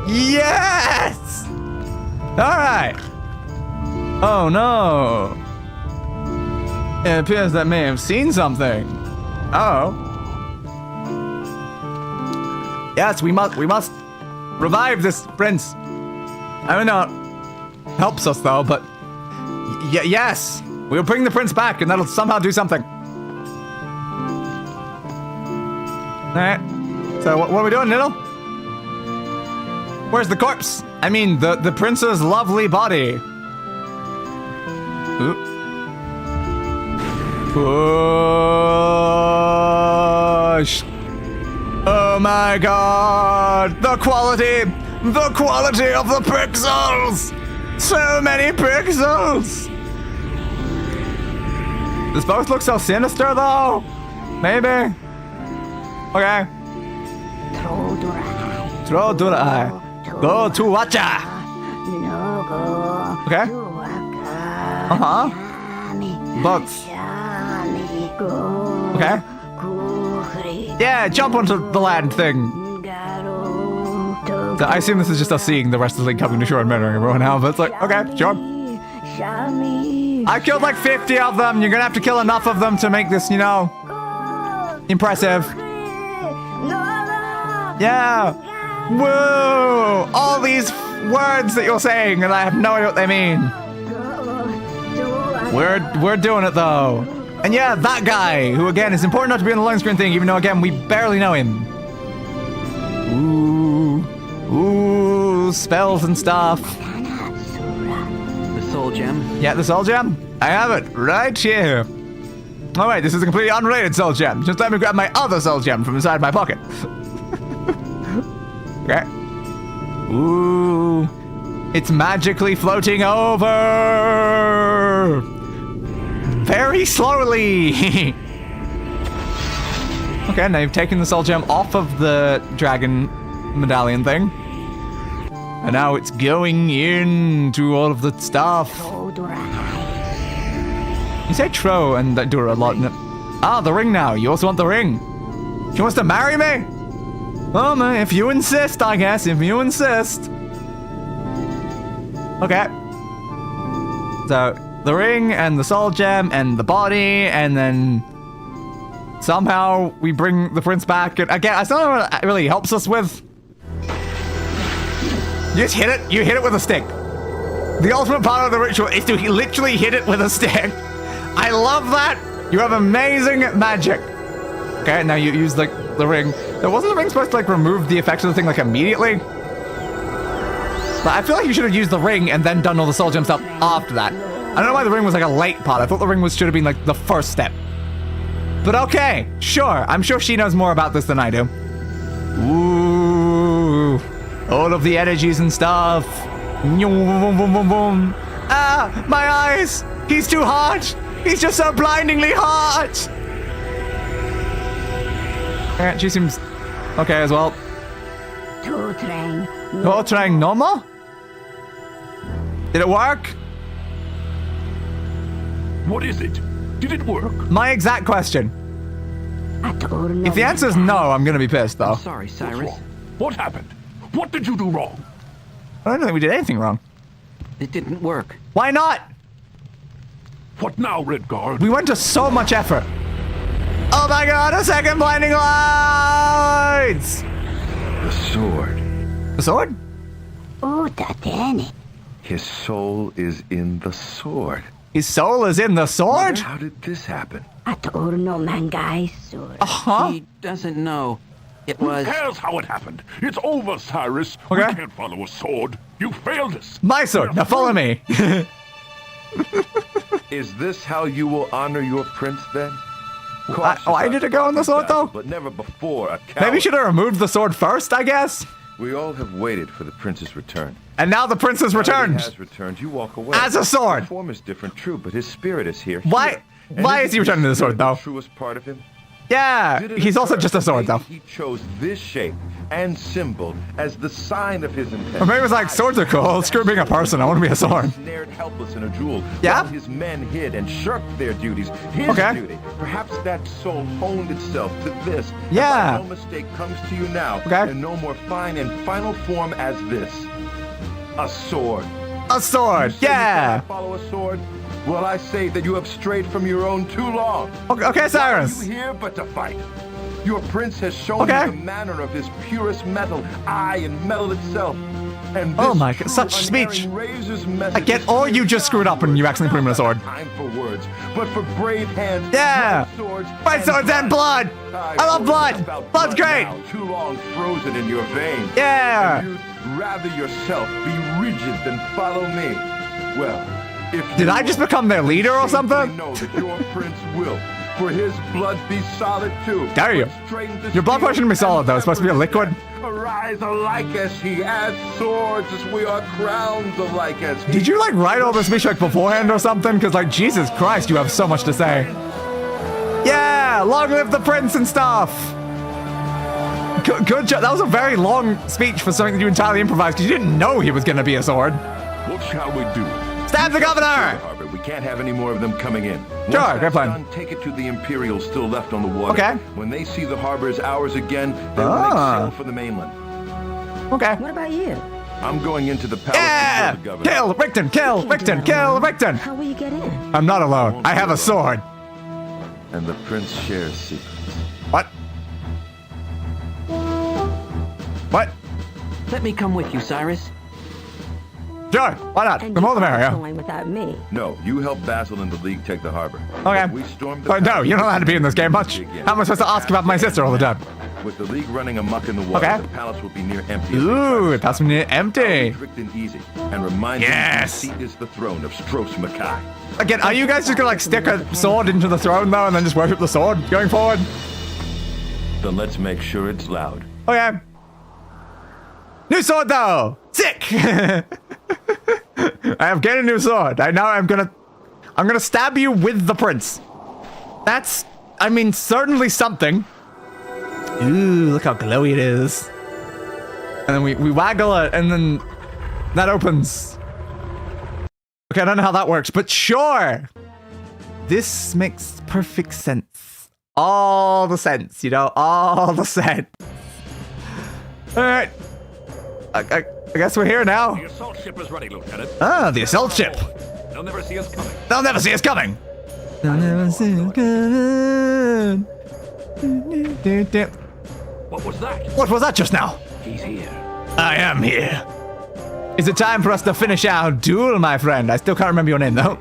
Yes. All right. Oh no. It appears that may have seen something. Oh. Yes, we must revive this prince. I mean, helps us though, but yes, we'll bring the prince back, and that'll somehow do something. All right. So what are we doing, Niddle? Where's the corpse? I mean, the prince's lovely body. Ooh. Push. Oh my god! The quality of the pixels! So many pixels! Does both look so sinister though? Maybe? Okay. Throw to the eye. Go to Watcha! Okay. Uh-huh. But... Okay. Yeah, jump onto the land thing. So I assume this is just us seeing the Restless League coming to shore and murdering everyone now, but it's like, okay, sure. I killed like 50 of them. You're gonna have to kill enough of them to make this, you know, impressive. Yeah. Woo! All these words that you're saying, and I have no idea what they mean. We're doing it though. And yeah, that guy, who again is important not to be on the loan screen thing, even though again we barely know him. Ooh, spells and stuff. The soul gem. Yeah, the soul gem. I have it right here. Oh wait, this is a completely unrelated soul gem. Just let me grab my other soul gem from inside my pocket. Okay. Ooh, it's magically floating over. Very slowly. Okay, now you've taken the soul gem off of the dragon medallion thing. And now it's going into all of the stuff. You say Tro and Dura a lot. Ah, the ring now. You also want the ring. She wants to marry me? Oh, man, if you insist, I guess. If you insist. Okay. So... the ring and the soul gem and the body, and then somehow we bring the prince back. And again, I still don't know what it really helps us with. You just hit it. You hit it with a stick. The ultimate part of the ritual is to literally hit it with a stick. I love that. You have amazing magic. Okay, now you use like the ring. So wasn't the ring supposed to like remove the effects of the thing like immediately? But I feel like you should have used the ring and then done all the soul gem stuff after that. I don't know why the ring was like a late part. I thought the ring should have been like the first step. But okay, sure. I'm sure she knows more about this than I do. Ooh, all of the energies and stuff. Ah, my eyes. He's too hot. He's just so blindingly hot. Alright, she seems okay as well. Trying normal? Did it work? What is it? Did it work? My exact question. If the answer is no, I'm gonna be pissed though. Sorry, Cyrus. What happened? What did you do wrong? I don't think we did anything wrong. It didn't work. Why not? What now, Redguard? We went to so much effort. Oh my god, a second blinding lights! The sword. The sword? Oh, Tatene. His soul is in the sword. His soul is in the sword? How did this happen? Atorno Mangai Sur. Uh-huh. He doesn't know. It Who was... cares how it happened? It's over, Cyrus. Okay. We can't follow a sword. You failed us. My sword, now follow me. Is this how you will honor your prince then? Why did it go on the sword though? But never before a coward. Maybe you should have removed the sword first, I guess? We all have waited for the prince's return. And now the prince has Now that returned. He has returned. You walk away. As a sword. The form is different, true, but his spirit is here. Why- here. And why isn't is he returning to the sword, though? The truest part of him. Yeah, Did it he's also occur just a sword that though. He chose this shape and symbol as the sign of his intent. Or maybe it was like, swords are cool, screw being a person, I want to be a sword. Snared helpless in a jewel. Yeah? While his men hid and shirked their duties. His Okay. duty. Perhaps that soul honed itself to this. And Yeah. by no mistake comes to you now. Okay. In no more fine and final form as this. A sword. A sword, You say you yeah. cannot follow a sword? Well, I say that you have strayed from your own too long. Okay, Why Cyrus. are you here but to fight? Your prince has shown Okay. you the manner of his purest metal, aye, and metal itself. And Oh this my true God, such unerring speech. razor's I message get is all clear you just screwed up and you accidentally put him in a sword. Time for words, but for brave hands. Yeah. bright swords, Bright swords and blood. Aye, I love words blood. about Blood's blood great. now, too long frozen in your veins. Yeah. And you'd rather yourself be rigid than follow me. Well, if Did you I just will, become their leader or simply something? know that your prince will, for his blood be solid too. Dare you. But straighten the Your blood steel shouldn't be solid, and though. It's supposed to be a liquid. Arise alike as he, as swords as we are, crowns alike as he. Did you like write all this speech like beforehand or something? Because like, Jesus Christ, you have so much to say. Yeah, long live the prince and stuff. Good job. That was a very long speech for something that you entirely improvised because you didn't know he was going to be a sword. What shall we do? Stab the governor! Harbor. We can't have any more of them coming in. Once Sure, that's great plan. done, take it to the Imperial still left on the water. Okay. When they see the harbor is ours again, they will Ah. make sail for the mainland. Okay. What about you? I'm going into the palace Yeah! to kill the governor. Kill Richton! Kill Richton! Kill Richton! How will you get in? I'm not alone. I have a sword. And the prince shares secrets. What? What? Let me come with you, Cyrus. Sure. Why not? The more the merrier. Going without me. No, you help Basil and the League take the harbor. Okay. If we storm the Oh, no, palace, you're not allowed to be in this game much. How am I supposed to ask about my sister all the time? With the League running amok in the water, Okay. the palace will be near empty. Ooh, it passed me near empty. Strict and easy, and remind Yes. him the seat is the throne of Stros M'kai. Again, are you guys just gonna like stick a sword into the throne though and then just worship the sword going forward? Then let's make sure it's loud. Okay. New sword though! Sick! I have gained a new sword. I'm gonna stab you with the prince. That's, I mean, certainly something. Ooh, look how glowy it is. And then we waggle it and then that opens. Okay, I don't know how that works, but sure. This makes perfect sense. All the sense, you know, all the sense. All right. I guess we're here now. The assault ship is ready, Lieutenant. Ah, the assault ship. They'll never see us coming. They'll never see us coming. They'll never see us coming. What was that? What was that just now? He's here. I am here. Is it time for us to finish our duel, my friend? I still can't remember your name, though.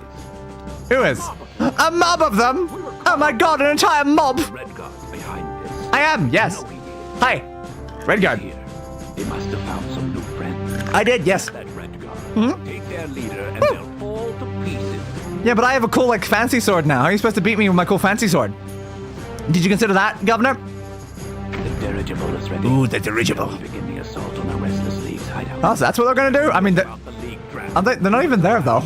Who is? A mob of them? Oh my god, an entire mob! Redguards behind this. I am, yes. No, he is. Hi. Redguard. Here. He must have found some new friends. I did, yes. That Take their leader and they'll fall to pieces. Yeah, but I have a cool, like, fancy sword now. How are you supposed to beat me with my cool fancy sword? Did you consider that, Governor? The dirigible is ready. Ooh, the dirigible. We begin the assault on the Restless League's hideout. Oh, so that's what they're gonna do? I mean, they're not even there, though.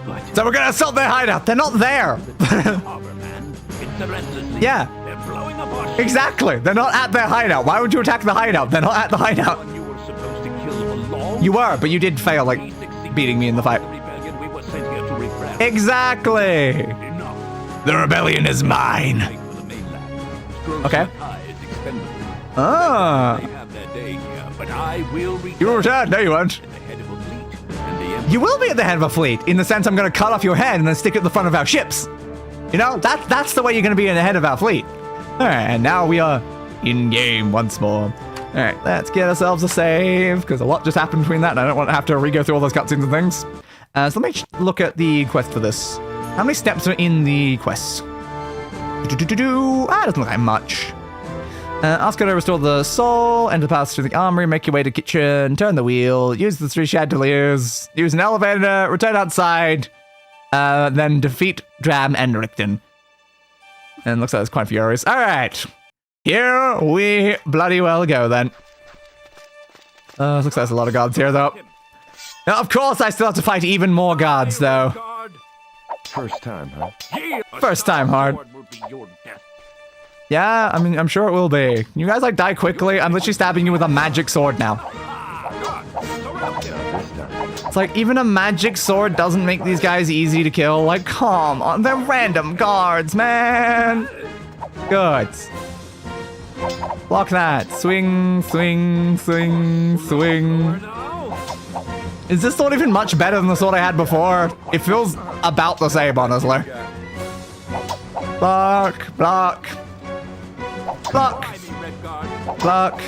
But So we're gonna assault their hideout. They're not there. Harbor, man. It's the Restless League. Yeah, They're blowing up our ship. exactly. They're not at their hideout. Why would you attack the hideout? They're not at the hideout. You were supposed to kill along. You were, but you did fail, like, beating me in the fight. The rebellion we were sent here to repress. Exactly. Enough. The rebellion is mine. Fight for the mainland. Stros Okay. M'kai is expendable. Ah. They have their day here, but I will return. You will return. No, you won't. at the head of a fleet, and the Empire You will be at the head of a fleet, in the sense I'm going to cut off your head and then stick it at the front of our ships. You know, that's the way you're going to be in the head of our fleet. All right, and now we are in game once more. All right, let's get ourselves a save, because a lot just happened between that, and I don't want to have to re-go through all those cutscenes and things. So let me look at the quest for this. How many steps are in the quest? Doesn't look like much. Ask her to restore the soul, enter the path through the armory, make your way to kitchen, turn the wheel, use the 3 chandeliers, use an elevator, return outside, then defeat Dram and Richton. And looks like there's quite a few areas. Alright, here we bloody well go then. Looks like there's a lot of guards here though. Now, of course I still have to fight even more guards though. First time, huh? First time hard. will be your death. Yeah, I mean, I'm sure it will be. You guys like die quickly? I'm literally stabbing you with a magic sword now. It's like, even a magic sword doesn't make these guys easy to kill. Like, come on, they're random guards, man. Good. Block that. Swing, swing, swing, swing. Is this sword even much better than the sword I had before? It feels about the same, honestly. Block, block. Block. Block.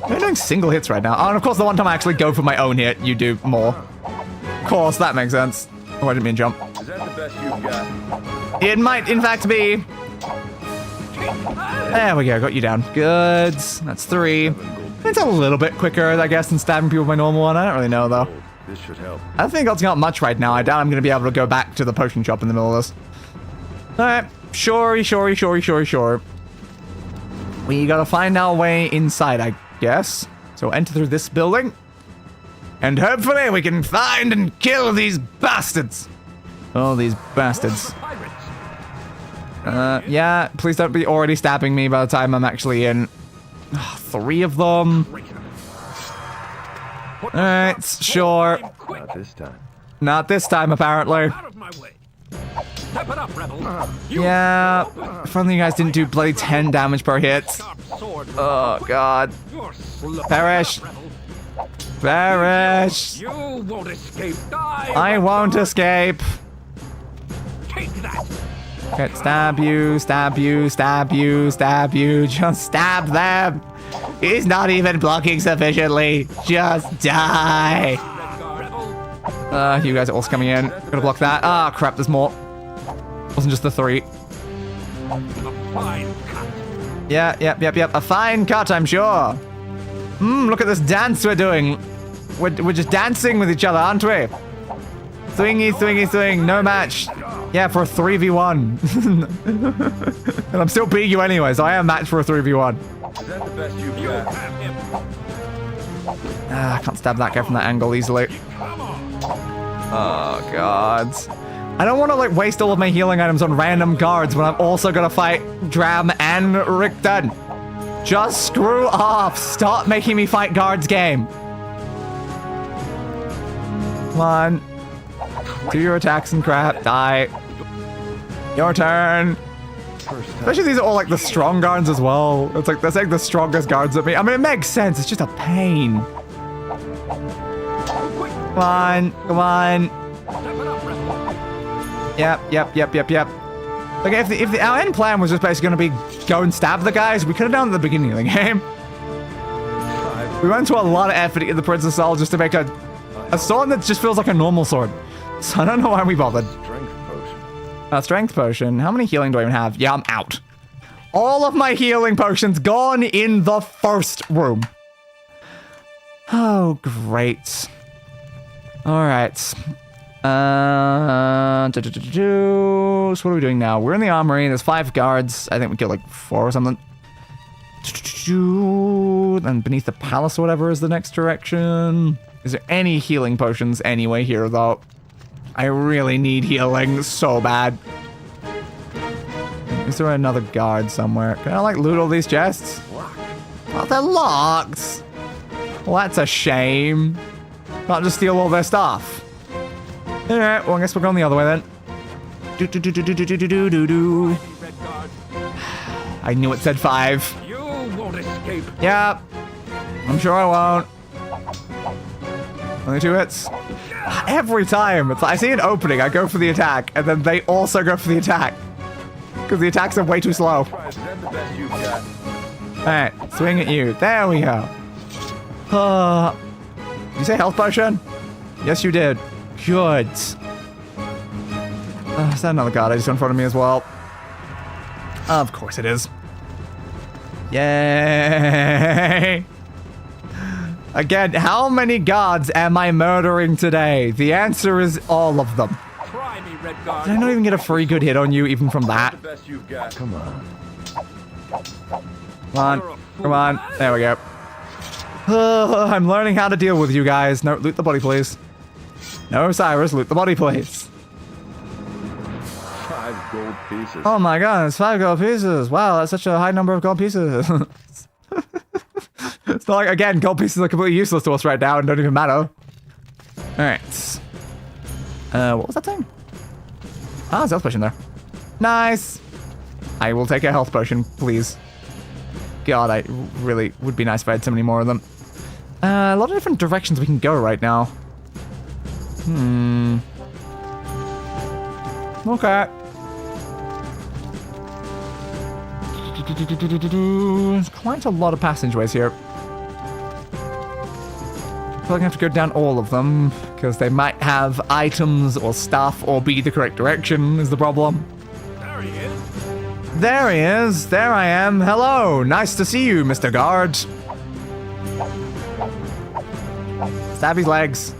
You're doing single hits right now. Oh, and of course, the one time I actually go for my own hit, you do more. Of course, that makes sense. Oh, I didn't mean jump. Is that the best you've got? It might, in fact, be. There we go, got you down. Good. That's 3. It's a little bit quicker, I guess, than stabbing people with my normal one. I don't really know, though. This should help. I don't think it's got much right now. I doubt I'm going to be able to go back to the potion shop in the middle of this. Alright. Sure. We gotta find our way inside, I guess. So enter through this building. And hopefully we can find and kill these bastards. Oh, these bastards. Yeah, please don't be already stabbing me by the time I'm actually in. 3 of them. Alright, sure. Not this time. Not this time, apparently. Out of my way. Step it up, rebel. Yeah, if only you guys didn't do bloody 10 damage per hit. Sharp sword. Oh, God. You're slow. Perish. Rebel. Perish. You won't escape. Die. I won't escape. Take that. Okay, stab you, stab you, stab you, stab you. Just stab them. He's not even blocking sufficiently. Just die. Rebel. You guys are also coming in. Gotta block that. Ah, crap, there's more. Wasn't just the 3. A fine cut. Yep. A fine cut, I'm sure. Look at this dance we're doing. We're just dancing with each other, aren't we? Swing. No match. Yeah, for a 3v1. And I'm still beating you anyway, so I am matched for a 3v1. Is that the best you've You got? have him. I can't stab that guy from that angle easily. Come on. Oh, God. I don't want to, like, waste all of my healing items on random guards when I'm also going to fight Dram and Richton. Just screw off. Stop making me fight guards, game. Come on. Do your attacks and crap. Die. Your turn. Especially these are all, like, the strong guards as well. It's like, that's like the strongest guards at me. I mean, it makes sense. It's just a pain. Come on. Yep. Like, if our end plan was just basically going to be go and stab the guys, we could have done it at the beginning of the game. We went to a lot of effort to get the Princess Soul just to make a sword that just feels like a normal sword. So I don't know why we bothered. Strength potion. Strength potion. How many healing do I even have? Yeah, I'm out. All of my healing potions gone in the first room. Oh, great. Alright. So what are we doing now? We're in the armory. There's 5 guards. I think we killed like 4 or something. And beneath the palace or whatever is the next direction. Is there any healing potions anyway here, though? I really need healing so bad. Is there another guard somewhere? Can I, like, loot all these chests? Oh, they're locked. Well, that's a shame. Can't just steal all their stuff. Alright, well, I guess we're going the other way then. Do. I knew it said 5. You won't escape. Yeah. I'm sure I won't. Only 2 hits. Every time. It's like, I see an opening, I go for the attack, and then they also go for the attack. Because the attacks are way too slow. Is that the best you've got? Alright, swing at you. There we go. Did you say health potion? Yes, you did. Good. Is that another guard I just in front of me as well? Of course it is. Yay! Again, how many guards am I murdering today? The answer is all of them. Try me, Redguard. Did I not even get a free good hit on you even from that? The best you've got. Come on. Come on. Come on. There we go. I'm learning how to deal with you guys. No, loot the body, please. No, Cyrus, loot the body, please. 5 gold pieces. Oh my god, it's 5 gold pieces. Wow, that's such a high number of gold pieces. It's not like, again, gold pieces are completely useless to us right now and don't even matter. Alright. What was that thing? Ah, there's a health potion there. Nice. I will take a health potion, please. God, I really would be nice if I had so many more of them. A lot of different directions we can go right now. Okay. There's quite a lot of passageways here. Probably gonna have to go down all of them, because they might have items or stuff or be the correct direction is the problem. There he is. There he is. There I am. Hello. Nice to see you, Mr. Guard. Stab his legs.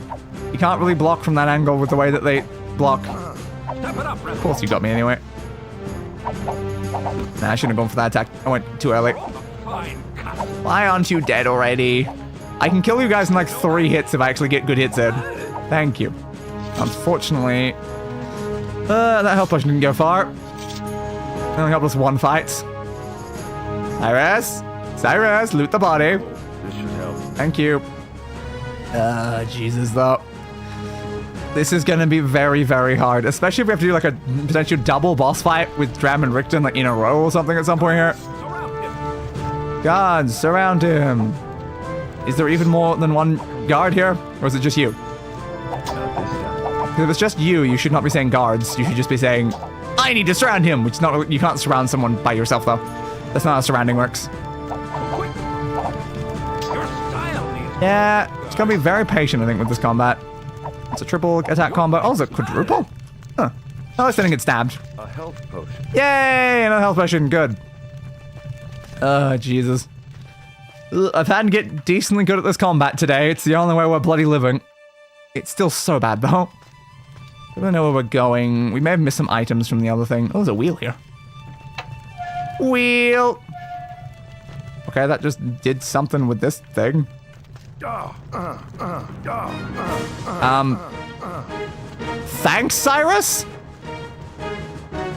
You can't really block from that angle with the way that they block. Step it up, Rebel. Of course you got me anyway. Nah, I shouldn't have gone for that attack. I went too early. Fine cut. Why aren't you dead already? I can kill you guys in like 3 hits if I actually get good hits in. Thank you. Unfortunately, that health potion didn't go far. It only helped us 1 fight. Cyrus? Cyrus, loot the body. This should help. Thank you. Jesus, though. This is gonna be very, very hard. Especially if we have to do like a potential double boss fight with Dram and Richton like in a row or something at some point here. Surround him. Guards, surround him. Is there even more than 1 guard here? Or is it just you? If it's just you, you should not be saying guards. You should just be saying, I need to surround him, which is not, you can't surround someone by yourself though. That's not how surrounding works. Quick. Your style needs. Yeah, it's gonna be very patient, I think, with this combat. It's a triple attack combo. Oh, it's a quadruple? Huh. Oh, I didn't get stabbed. A health potion. Yay! Another health potion. Good. Jesus. I've had to get decently good at this combat today. It's the only way we're bloody living. It's still so bad, though. I don't know where we're going. We may have missed some items from the other thing. Oh, there's a wheel here. Wheel! Okay, that just did something with this thing. Thanks, Cyrus?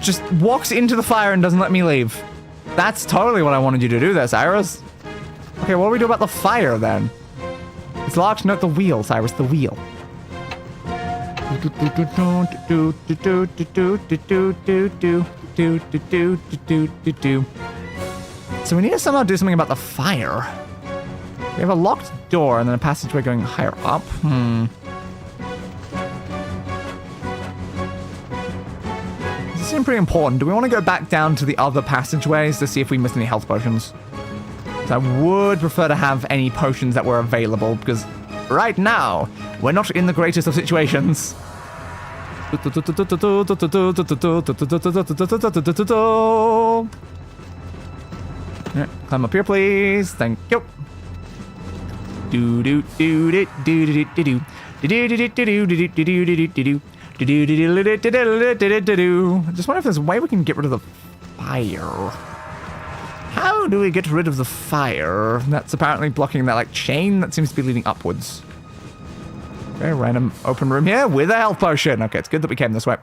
Just walks into the fire and doesn't let me leave. That's totally what I wanted you to do there, Cyrus. Okay, what do we do about the fire, then? It's locked. Note the wheel, Cyrus, the wheel. So we need to somehow do something about the fire. We have a locked door and then a passageway going higher up. This seems pretty important. Do we want to go back down to the other passageways to see if we missed any health potions? So I would prefer to have any potions that were available, because right now, we're not in the greatest of situations. Alright, climb up here, please. Thank you. Do do do do do do do do just wonder if there's a way we can get rid of the fire. How do we get rid of the fire? That's apparently blocking that like chain that seems to be leading upwards. Okay, random open room here with a health potion. Okay, it's good that we came this way.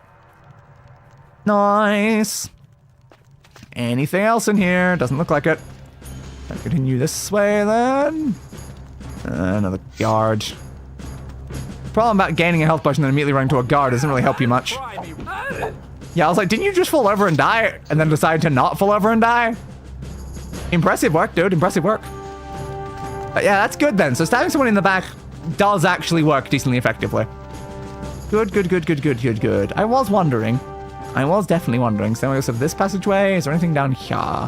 Nice. Anything else in here? Doesn't look like it. I'll continue this way then. Another guard. Problem about gaining a health potion and then immediately running to a guard doesn't really help you much. Yeah, I was like, didn't you just fall over and die and then decide to not fall over and die? Impressive work, dude. Impressive work. But yeah, that's good then. So stabbing someone in the back does actually work decently effectively. Good, good, good, good, good, good, good. I was wondering. I was definitely wondering. So we also have this passageway. Is there anything down here?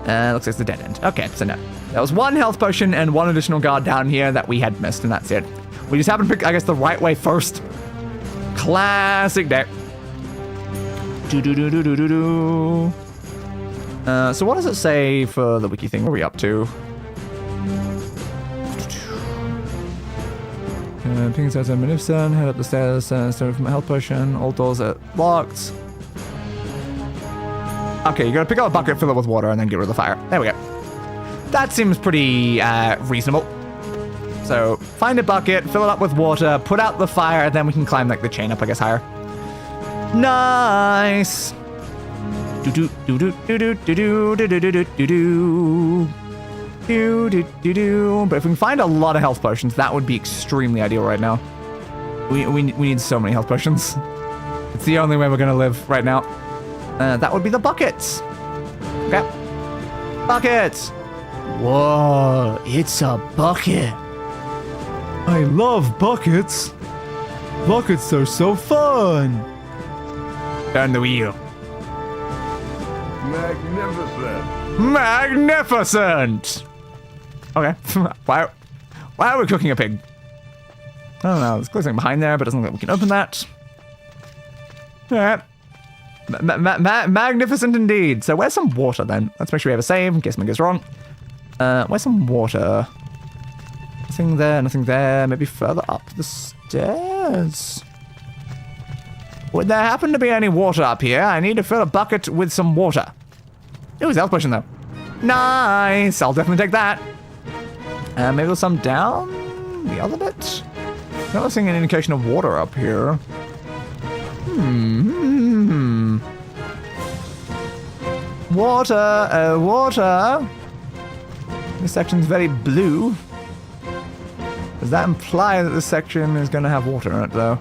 Looks like it's the dead end. Okay, so no. There was one health potion and one additional guard down here that we had missed, and that's it. We just happened to pick, I guess, the right way first. Classic day. Do-do-do-do-do-do-do. So what does it say for the wiki thing? What are we up to? Ping says magnificent, head up the stairs, start from a health potion, all doors are locked. Okay, you gotta pick up a bucket, fill it with water, and then get rid of the fire. There we go. That seems pretty reasonable. So, find a bucket, fill it up with water, put out the fire, then we can climb like the chain up, I guess, higher. Nice! But if we can find a lot of health potions, that would be extremely ideal right now. We need so many health potions. It's the only way we're gonna live right now. That would be the buckets. Okay. Buckets! Whoa, it's a bucket. I love buckets. Buckets are so fun. Turn the wheel. Magnificent. Magnificent! Okay. Why are we cooking a pig? I don't know. There's clearly something behind there, but it doesn't look like we can open that. Alright. Magnificent indeed. So where's some water then? Let's make sure we have a save in case something goes wrong. Where's some water? Nothing there, nothing there. Maybe further up the stairs. Would there happen to be any water up here? I need to fill a bucket with some water. It was health potion though. Nice. I'll definitely take that. Maybe there's some down the other bit. Not seeing an indication of water up here. Water, water. This section's very blue. Does that imply that this section is going to have water in it, though?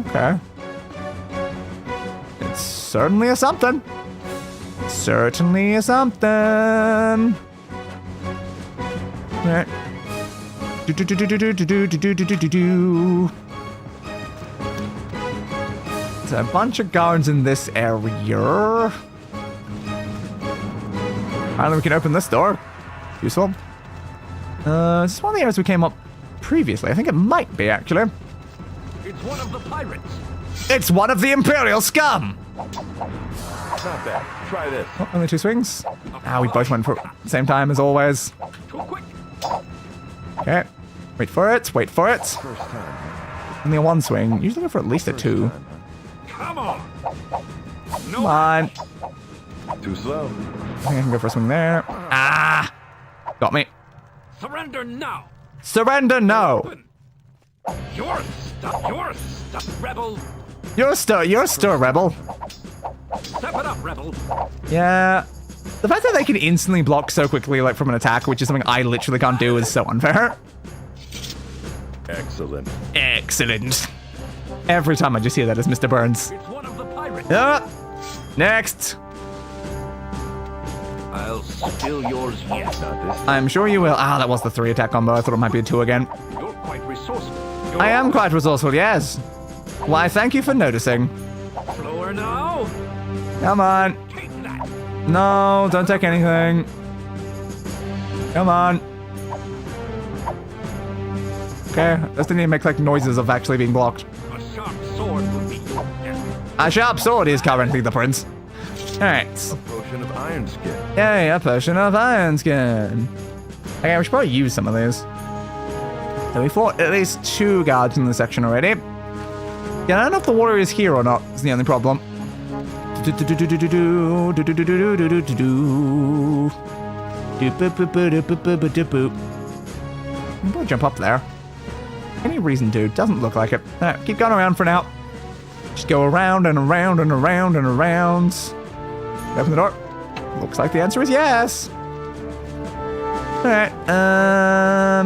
Okay. It's certainly a something. Certainly a something. Alright. There's a bunch of guards in this area. Finally, we can open this door. Useful. Is this one of the areas we came up previously? I think it might be, actually. It's one of the pirates. It's one of the Imperial scum! Not bad. Try this. Oh, only two swings. Ah, we both went for the same time, as always. Too quick. Okay. Wait for it, wait for it. First time. Only a one swing. Usually go for at least a two. Come on. No. Come on. Too slow. I think I can go for a swing there. Ah! Got me. Surrender now. Surrender, no! You're stuck, rebel. You're still a rebel. Step it up, rebel. Yeah. The fact that they can instantly block so quickly, like from an attack, which is something I literally can't do, is so unfair. Excellent. Excellent. Every time I just hear that as Mr. Burns. It's one of the pirates. Next. I'll steal yours yet. Not this. I'm sure you will. Ah, that was the 3 attack combo. I thought it might be a 2 again. You're quite resourceful. I am quite resourceful, yes. Why, thank you for noticing. Slower now. Come on. Take that. No, don't take anything. Come on. Okay, this didn't even make like noises of actually being blocked. A sharp sword will be your death. A sharp sword is currently the prince. Alright. Potion of iron skin. Yay, a potion of iron skin. Okay, we should probably use some of these. So we fought at least 2 guards in this section already. Yeah, I don't know if the water is here or not. Is the only problem. I'm gonna jump up there. Any reason to? Doesn't look like it. Alright, keep going around for now. Just go around and around and around and around. Open the door. Looks like the answer is yes. Alright,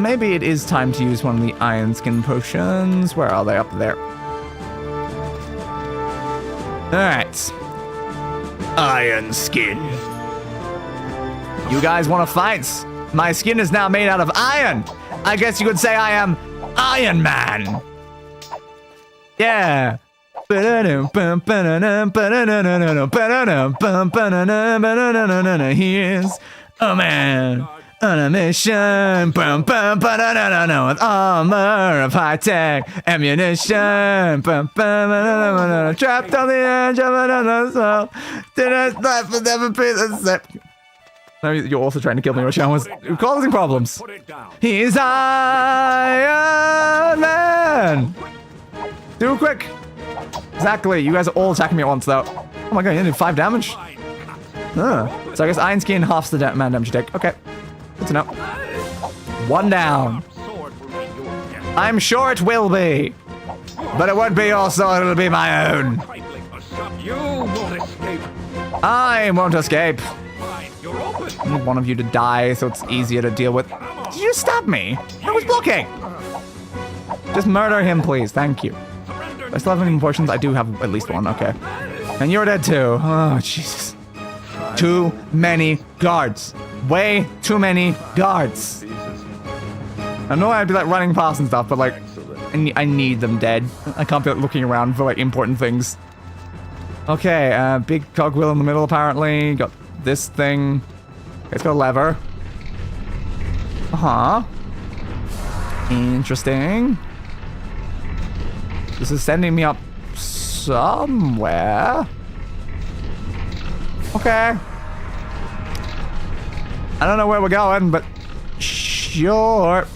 maybe it is time to use one of the iron skin potions. Where are they? Up there. Alright. Iron skin. You guys want to fight? My skin is now made out of iron. I guess you could say I am Iron Man. Yeah. He is a man on a mission. With armor of high tech ammunition. Trapped on the edge of another soul. Didn't life will never be the same. No, you're also trying to kill me, Rochelle. We're causing problems. Put it down. He's Iron Man. Do it quick. Exactly. You guys are all attacking me at once, though. Oh my god, you did 5 damage. So I guess Iron Skin halves the man damage you take. Okay. Good to know. 1 down. Sword will be yours. Yes. I'm sure it will be. But it won't be your sword, it'll be my own. Tightly or something. You won't escape. I won't escape. Fine, you're open. I need one of you to die so it's easier to deal with. Did you stab me? I was blocking. Just murder him, please. Thank you. I still have any more potions? I do have at least 1. Okay. And you're dead too. Oh, Jesus. Too many guards. Way too many guards. I know I'd be like running past and stuff, but like, I need them dead. I can't be like, looking around for like important things. Okay, big cogwheel in the middle apparently. Got this thing. It's got a lever. Uh-huh. Interesting. This is sending me up somewhere. Okay. I don't know where we're going, but sure.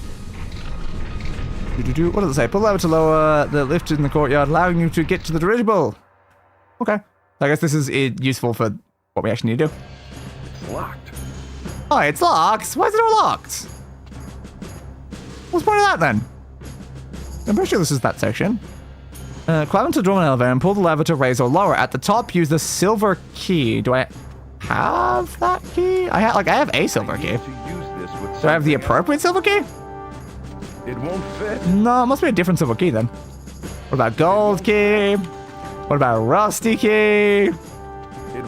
What does it say? Pull lever to lower the lift in the courtyard, allowing you to get to the dirigible. Okay. I guess this is useful for what we actually need to do. It's locked. Oh, it's locked? Why is it all locked? What's the point of that then? I'm pretty sure this is that section. Climb into the dormant elevator and pull the lever to raise or lower. At the top, use the silver key. Do I have that key? I have a silver key. To use this with Do I have the something appropriate silver key? else. It won't fit. No, it must be a different silver key then. What about gold key? What about rusty key? It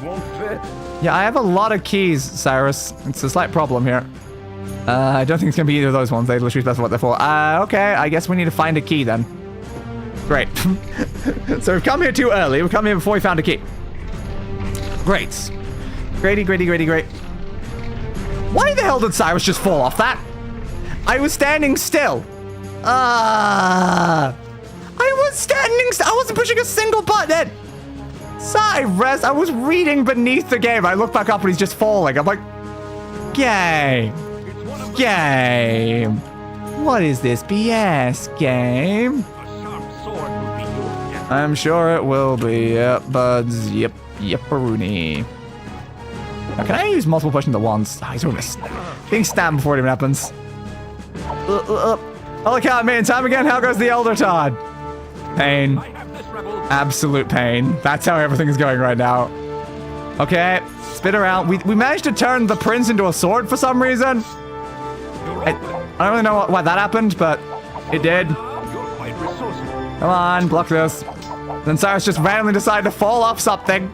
won't fit. Yeah, I have a lot of keys, Cyrus. It's a slight problem here. I don't think it's gonna be either of those ones. They literally specify what they're for. Okay, I guess we need to find a key then. Great. So we've come here too early. We've come here before we found a key. Great. Great. Why the hell did Cyrus just fall off that? I was standing still. I was standing still. I wasn't pushing a single button. Cyrus, I was reading beneath the game. I look back up and he's just falling. I'm like, game. Game. What is this BS game? A sharp sword will be yours. Yes. I'm sure it will be. Yep, buds. Yep-a-rooney. Now, can I use multiple potions at once? Oh, he's doing this. Being stabbed before it even happens. Holy cow, man, time again. How goes the Elder Todd? Pain. I have this, rebel. Absolute pain. That's how everything is going right now. Okay, spit around. We managed to turn the prince into a sword for some reason. I don't really know why that happened, but it did. You're quite resourceful. Come on, block this. Then Cyrus just randomly decided to fall off something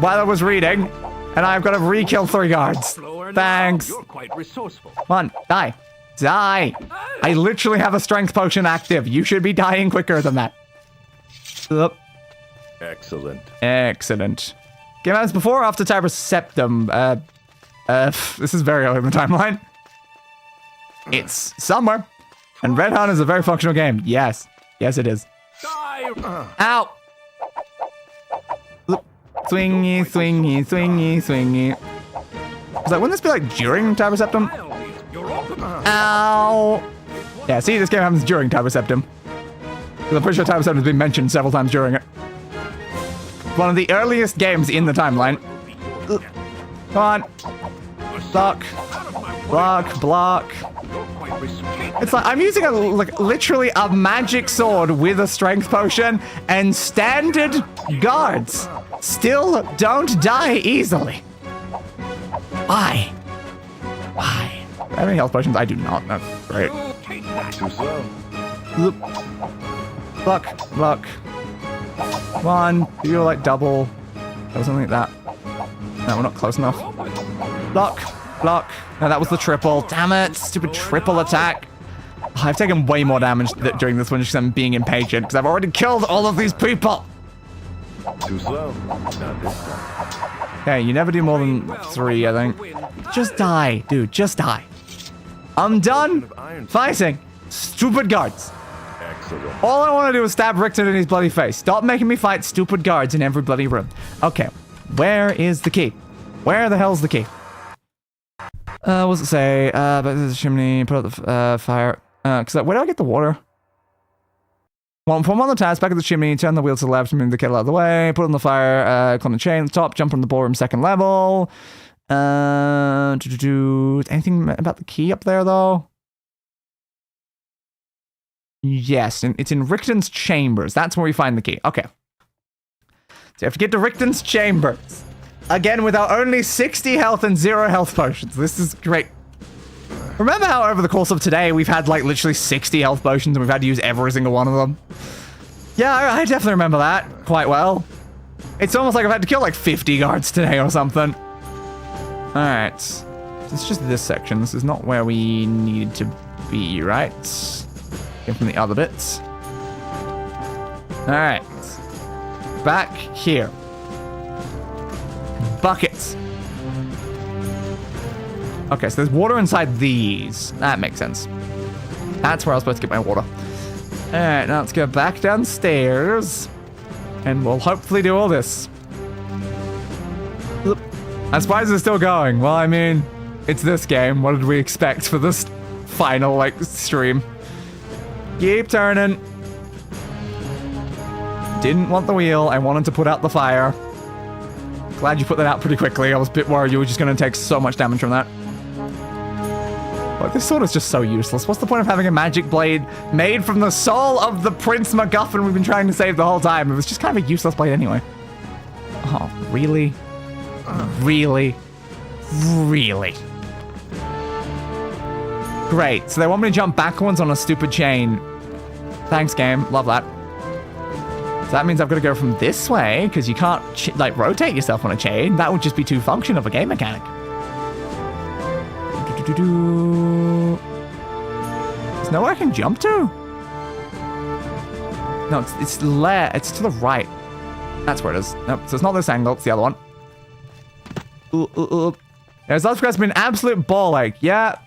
while I was reading, and I've got to re-kill 3 guards. Slower now. Thanks. You're quite resourceful. Come on, die. Die. I literally have a strength potion active. You should be dying quicker than that. Up. Excellent. Excellent. Game ends before or after Tiber Septim? This is very early in the timeline. It's somewhere. And Red Hunt is a very functional game. Yes. Yes, it is. Die. Ow! Oop. Swingy, swingy, swingy, swingy. Wouldn't this be like during Tiber Septim? You're open. Ow! Yeah, see, this game happens during Tiber Septim. Because I'm pretty sure Tiber Septim has been mentioned several times during it. One of the earliest games in the timeline. Come on. Block. Block, block. It's like I'm using literally a magic sword with a strength potion, and standard guards still don't die easily. Why? Why? Do I have any health potions? I do not. That's great. Too slow. Block, block. Come on, you're like double. Or something like that. No, we're not close enough. Block, block. No, that was the triple. Damn it, stupid triple attack. I've taken way more damage during this one just because I'm being impatient, because I've already killed all of these people. Too slow. Not this time. Okay, you never do more than 3, I think. Just die, dude, just die. I'm done fighting stupid guards. Excellent. All I want to do is stab Richton in his bloody face. Stop making me fight stupid guards in every bloody room. Okay, where is the key? Where the hell's the key? What does it say? Back to the chimney, put out the fire. Where do I get the water? Well, from one of the tabs, back at the chimney, turn the wheel to the left, move the kettle out of the way, put on the fire, climb the chain at the top, jump from the ballroom 2nd level. Anything about the key up there, though? Yes, it's in Richton's chambers. That's where we find the key. Okay. So you have to get to Richton's chambers. Again, with our only 60 health and 0 health potions. This is great. Remember how over the course of today, we've had like literally 60 health potions and we've had to use every single one of them? Yeah, I definitely remember that quite well. It's almost like I've had to kill like 50 guards today or something. Alright. It's just this section. This is not where we needed to be, right? Get from the other bits. Alright. Back here. Buckets. Okay, so there's water inside these. That makes sense. That's where I was supposed to get my water. Alright, now let's go back downstairs. And we'll hopefully do all this. I'm surprised it's still going. Well, I mean, it's this game. What did we expect for this final, like, stream? Keep turning. Didn't want the wheel. I wanted to put out the fire. Glad you put that out pretty quickly. I was a bit worried you were just going to take so much damage from that. But this sword is just so useless. What's the point of having a magic blade made from the soul of the Prince MacGuffin we've been trying to save the whole time? It was just kind of a useless blade anyway. Oh, really? Really? Really? Great. So they want me to jump backwards on a stupid chain. Thanks, game. Love that. So that means I've got to go from this way, because you can't, like, rotate yourself on a chain. That would just be too function of a game mechanic. There's nowhere I can jump to? No, it's to the right. That's where it is. Nope, so it's not this angle, it's the other one. There's lots of been an absolute ball ache. Yeah,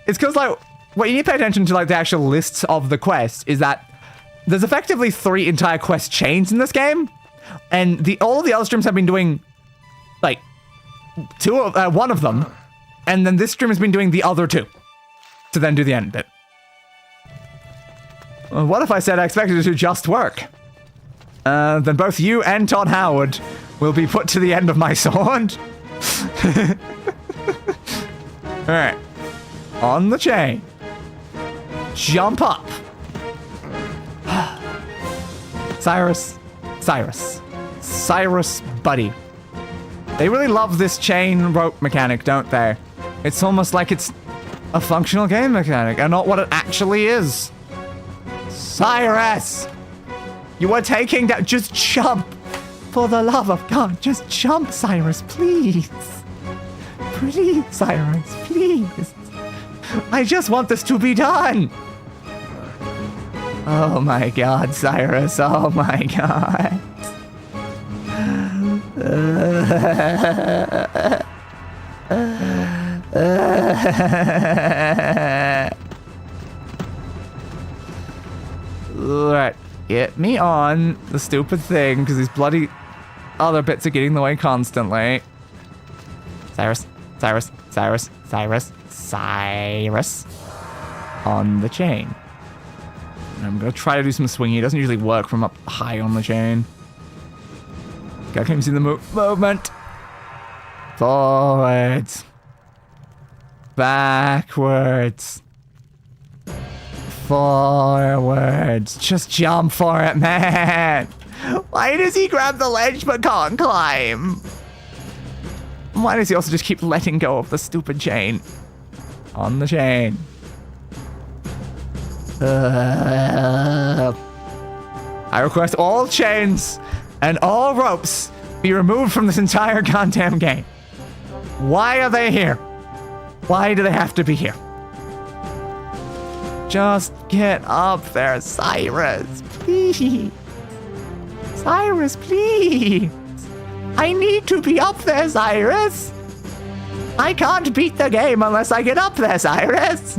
it's because, like, what you need to pay attention to, like, the actual lists of the quest is that there's effectively 3 entire quest chains in this game, and all of the other streams have been doing, like, one of them, and then this stream has been doing the other 2 to then do the end bit. What if I said I expected it to just work? Then both you and Todd Howard will be put to the end of my sword. Alright. On the chain. Jump up. Cyrus, buddy. They really love this chain rope mechanic, don't they? It's almost like it's a functional game mechanic and not what it actually is. Cyrus! You are taking that. Just jump. For the love of God, just jump, Cyrus, please. Please, Cyrus, please. I just want this to be done. Oh my God, Cyrus, oh my God. Alright, get me on the stupid thing, because these bloody other bits are getting in the way constantly. Cyrus. On the chain. I'm gonna try to do some swinging. It doesn't usually work from up high on the chain. Okay, I can't even see the movement. Forwards. Backwards. Forwards. Just jump for it, man. Why does he grab the ledge but can't climb? Why does he also just keep letting go of the stupid chain? On the chain. I request all chains and all ropes be removed from this entire goddamn game. Why are they here? Why do they have to be here? Just get up there, Cyrus, please. Cyrus, please. I need to be up there, Cyrus. I can't beat the game unless I get up there, Cyrus.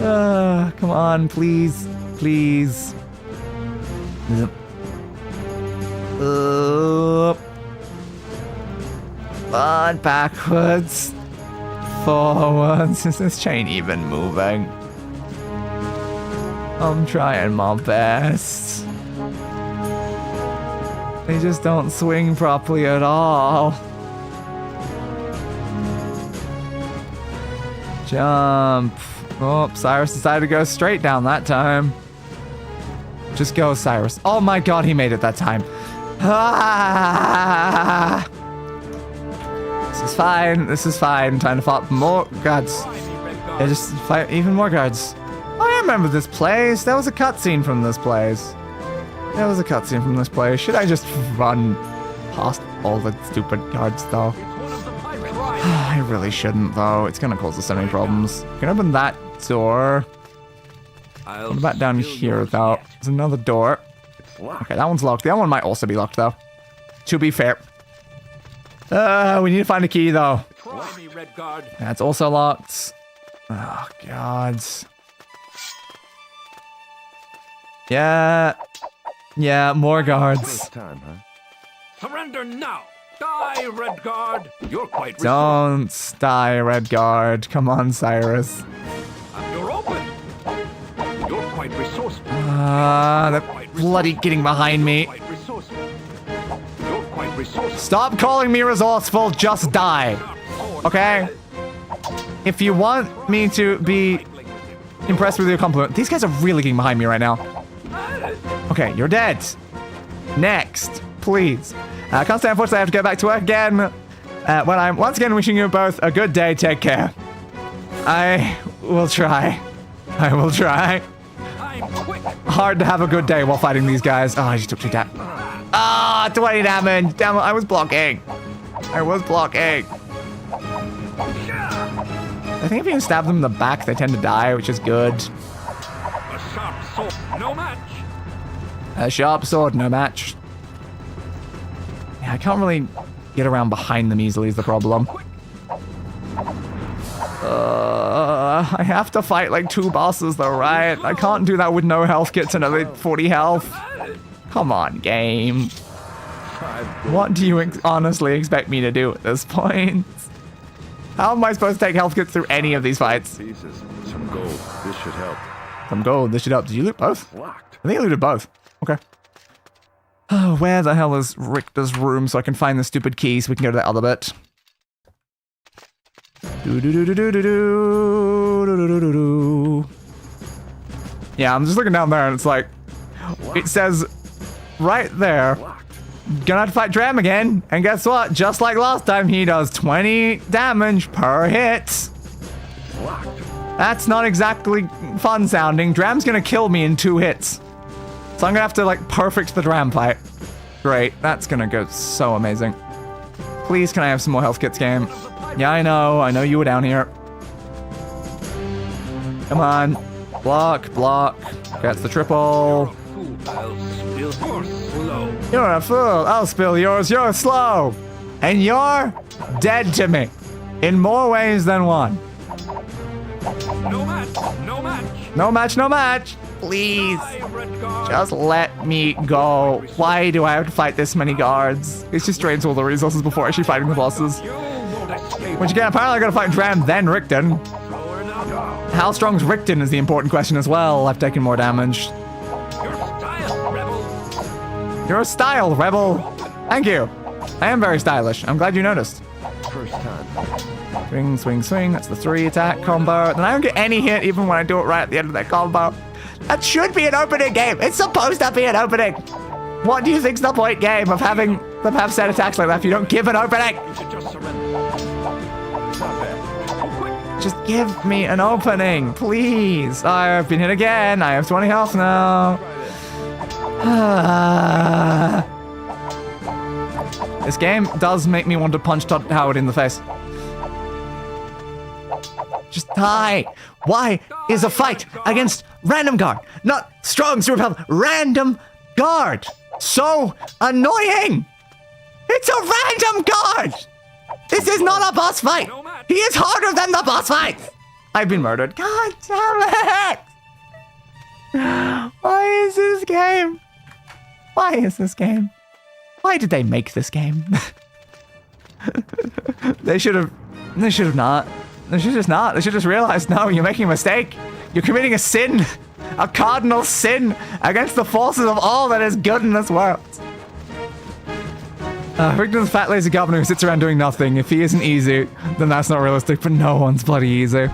Come on, please. Please. On, backwards. Forwards. Is this chain even moving? I'm trying my best. They just don't swing properly at all. Jump. Oh, Cyrus decided to go straight down that time. Just go, Cyrus. Oh my god, he made it that time. Ah! This is fine. This is fine. Time to fight more guards. Yeah, just fight even more guards. Oh, I remember this place. There was a cutscene from this place. There was a cutscene from this place. Should I just run past all the stupid guards, though? I really shouldn't, though. It's gonna cause us so many problems. Can I open that door? What about down here, though? There's another door. Okay, that one's locked. The other one might also be locked, though. To be fair. We need to find a key, though. That's also locked. Oh, God. Yeah. Yeah, more guards. Surrender now! Die, Redguard! You're quite Don't die, Redguard. Come on, Cyrus. You're open! You're quite resourceful. They're bloody getting behind me. Quite resourceful. You're quite resourceful. Stop calling me resourceful, just die. Okay? If you want me to be impressed with your compliment, these guys are really getting behind me right now. Okay, you're dead. Next, please. I can't stay, unfortunately, I have to go back to work again. Well, I'm once again wishing you both a good day. Take care. I will try. I will try. Hard to have a good day while fighting these guys. Oh, I just took 2 damage. Ah, 20 damage. Damn it, I was blocking. I was blocking. I think if you can stab them in the back, they tend to die, which is good. A sharp sword, no match. A sharp sword, no match. Yeah, I can't really get around behind them easily is the problem. I have to fight like 2 bosses though, right? I can't do that with no health kits and another 40 health. Come on, game. What do you honestly expect me to do at this point? How am I supposed to take health kits through any of these fights? Some gold. This should help. Some gold, this should help. Did you loot both? Locked. I think I looted both. Okay. Oh, where the hell is Richter's room so I can find the stupid key so we can go to the other bit? Yeah, I'm just looking down there and it's like, it says right there, gonna have to fight Dram again. And guess what? Just like last time, he does 20 damage per hit. That's not exactly fun sounding. Dram's gonna kill me in 2 hits. So I'm gonna have to like perfect the Dram fight. Great, that's gonna go so amazing. Please, can I have some more health kits, game? Yeah, I know you were down here. Come on, block, block. That's the triple. You're a fool, I'll spill yours, you're slow. And you're dead to me. In more ways than one. No match, no match. No match, no match. Please. Just let me go. Why do I have to fight this many guards? It just drains all the resources before actually fighting the bosses. Which again, apparently I gotta fight Dram, then Richton. how strong's Richton is the important question as well. I've taken more damage. Your style, rebel. You're a style, rebel. Thank you. I am very stylish. I'm glad you noticed. First time. Swing, swing, swing. That's the 3 attack combo. And I don't get any hit even when I do it right at the end of that combo. That should be an opening game. It's supposed to be an opening. What do you think's the point, game, of having them have set attacks like that if you don't give an opening? You should just surrender. It's not bad. Too quick. Just give me an opening, please. I've been hit again. I have 20 health now. This game does make me want to punch Todd Howard in the face. Just die. Why is a fight against random guard, not strong to repel random guard? So annoying. It's a random guard. This is not a boss fight. He is harder than the boss fight. I've been murdered. God damn it. Why is this game? Why is this game? Why did they make this game? They should have not. They should just not. They should just realize, no, you're making a mistake. You're committing a sin. A cardinal sin against the forces of all that is good in this world. Richton's fat lazy governor who sits around doing nothing. If he isn't easy, then that's not realistic, but no one's bloody easy.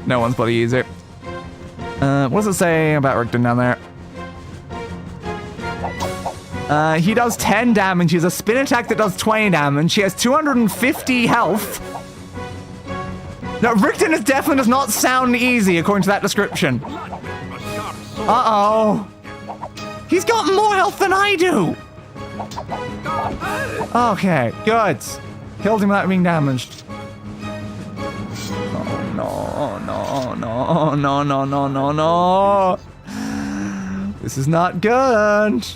No one's bloody easy. What does it say about Richton down there? He does 10 damage. He has a spin attack that does 20 damage. He has 250 health. Now, Richton definitely does not sound easy, according to that description. Uh-oh. He's got more health than I do. Okay, good. Killed him without being damaged. Oh, no, no, no, no, no, no, no, no. This is not good.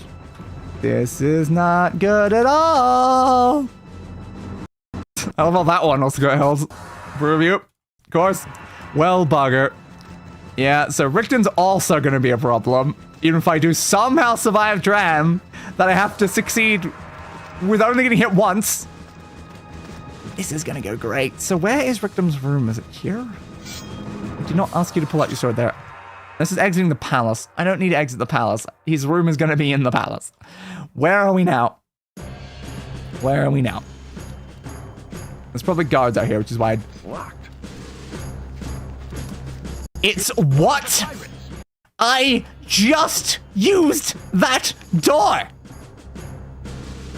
This is not good at all. I love how that one also got held for review. Of course. Well, bugger. Yeah, so Richton's also going to be a problem. Even if I do somehow survive Dram, that I have to succeed with only getting hit once. This is going to go great. So where is Richton's room? Is it here? I did not ask you to pull out your sword there. This is exiting the palace. I don't need to exit the palace. His room is going to be in the palace. Where are we now? Where are we now? There's probably guards out here, which is why I... Locked. It's what? I just used that door.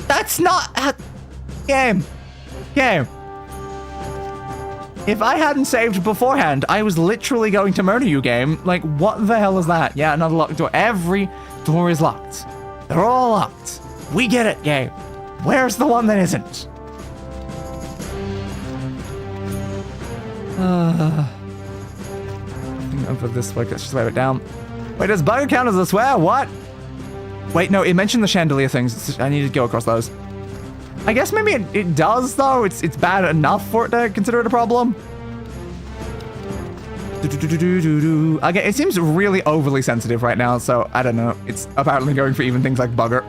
That's not a... Game. If I hadn't saved beforehand, I was literally going to murder you, game. Like, what the hell is that? Yeah, another locked door. Every door is locked. They're all locked. We get it, game. Where's the one that isn't? Over this way, let's just write it down. Wait, does bugger count as a swear? What? Wait, no, it mentioned the chandelier things. I need to go across those. I guess maybe it does, though. It's bad enough for it to consider it a problem. Again, it seems really overly sensitive right now, so I don't know. It's apparently going for even things like bugger.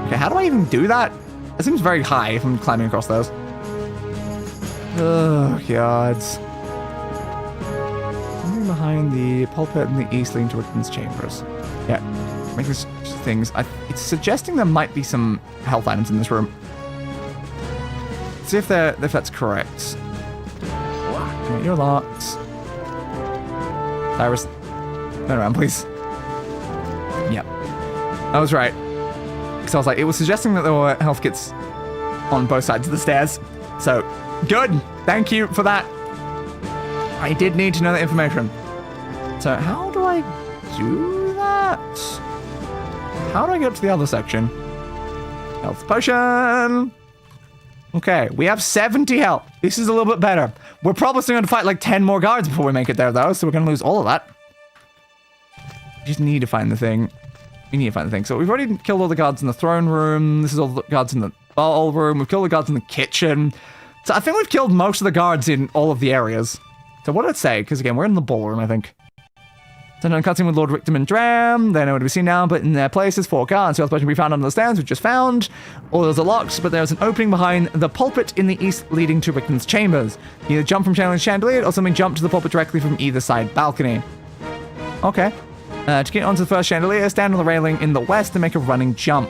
Okay, how do I even do that? It seems very high if I'm climbing across those. Oh, God. Something behind the pulpit in the east leading to Richton's chambers. Yeah, make these things. It's suggesting there might be some health items in this room. Let's see if that's correct. Okay, you're locked. Cyrus, turn around, please. Yep. I was right. Because I was like, it was suggesting that there were health kits on both sides of the stairs. So, good. Thank you for that. I did need to know that information. So, how do I do that? How do I get up to the other section? Health potion. Okay, we have 70 health. This is a little bit better. We're probably still going to fight like 10 more guards before we make it there, though, so we're going to lose all of that. We just need to find the thing. We need to find the thing. So we've already killed all the guards in the throne room. This is all the guards in the ballroom. We've killed the guards in the kitchen. So I think we've killed most of the guards in all of the areas. So what did it say? Because again, we're in the ballroom, I think. Sent on a cutscene with Lord Richton and Dram. They're nowhere to be seen now, but in their places, 4 guards. Health potion we found under the stairs, we just found. All those are locked, but there's an opening behind the pulpit in the east leading to Richton's chambers. Either jump from chandelier or something jump to the pulpit directly from either side balcony. Okay. To get onto the first chandelier, stand on the railing in the west and make a running jump.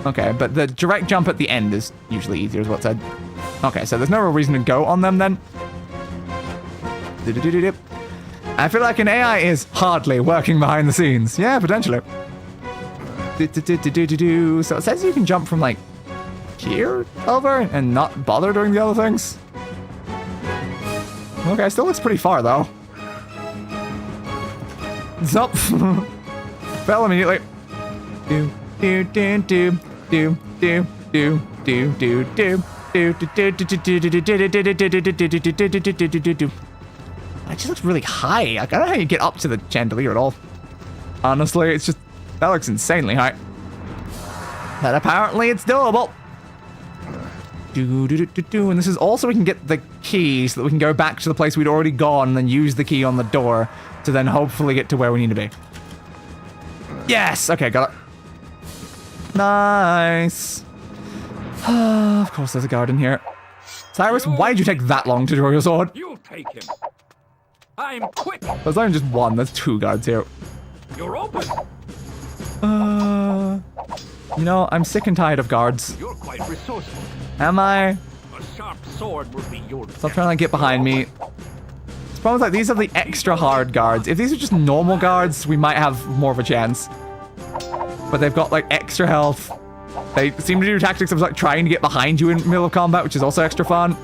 Okay, but the direct jump at the end is usually easier, is what it said. Okay, so there's no real reason to go on them then. I feel like an AI is hardly working behind the scenes. Yeah, potentially. So it says you can jump from, like, here over and not bother doing the other things. Okay, still looks pretty far, though. Zup. Fell immediately. It just looks really high. I don't know how you get up to the chandelier at all. Honestly, it's just... That looks insanely high. But apparently it's doable. And this is also we can get the key so that we can go back to the place we'd already gone and then use the key on the door to then hopefully get to where we need to be. Yes! Okay, got it. Nice. Of course there's a guard in here. Cyrus, why did you take that long to draw your sword? You take him. I'm quick. There's not even just one, there's 2 guards here. You're open. You know, I'm sick and tired of guards. You're quite resourceful. Am I? A sharp sword will be your Stop trying to get behind me. The problem is, like, these are the extra hard guards. If these are just normal guards, we might have more of a chance. But they've got, like, extra health. They seem to do tactics of, like, trying to get behind you in the middle of combat, which is also extra fun.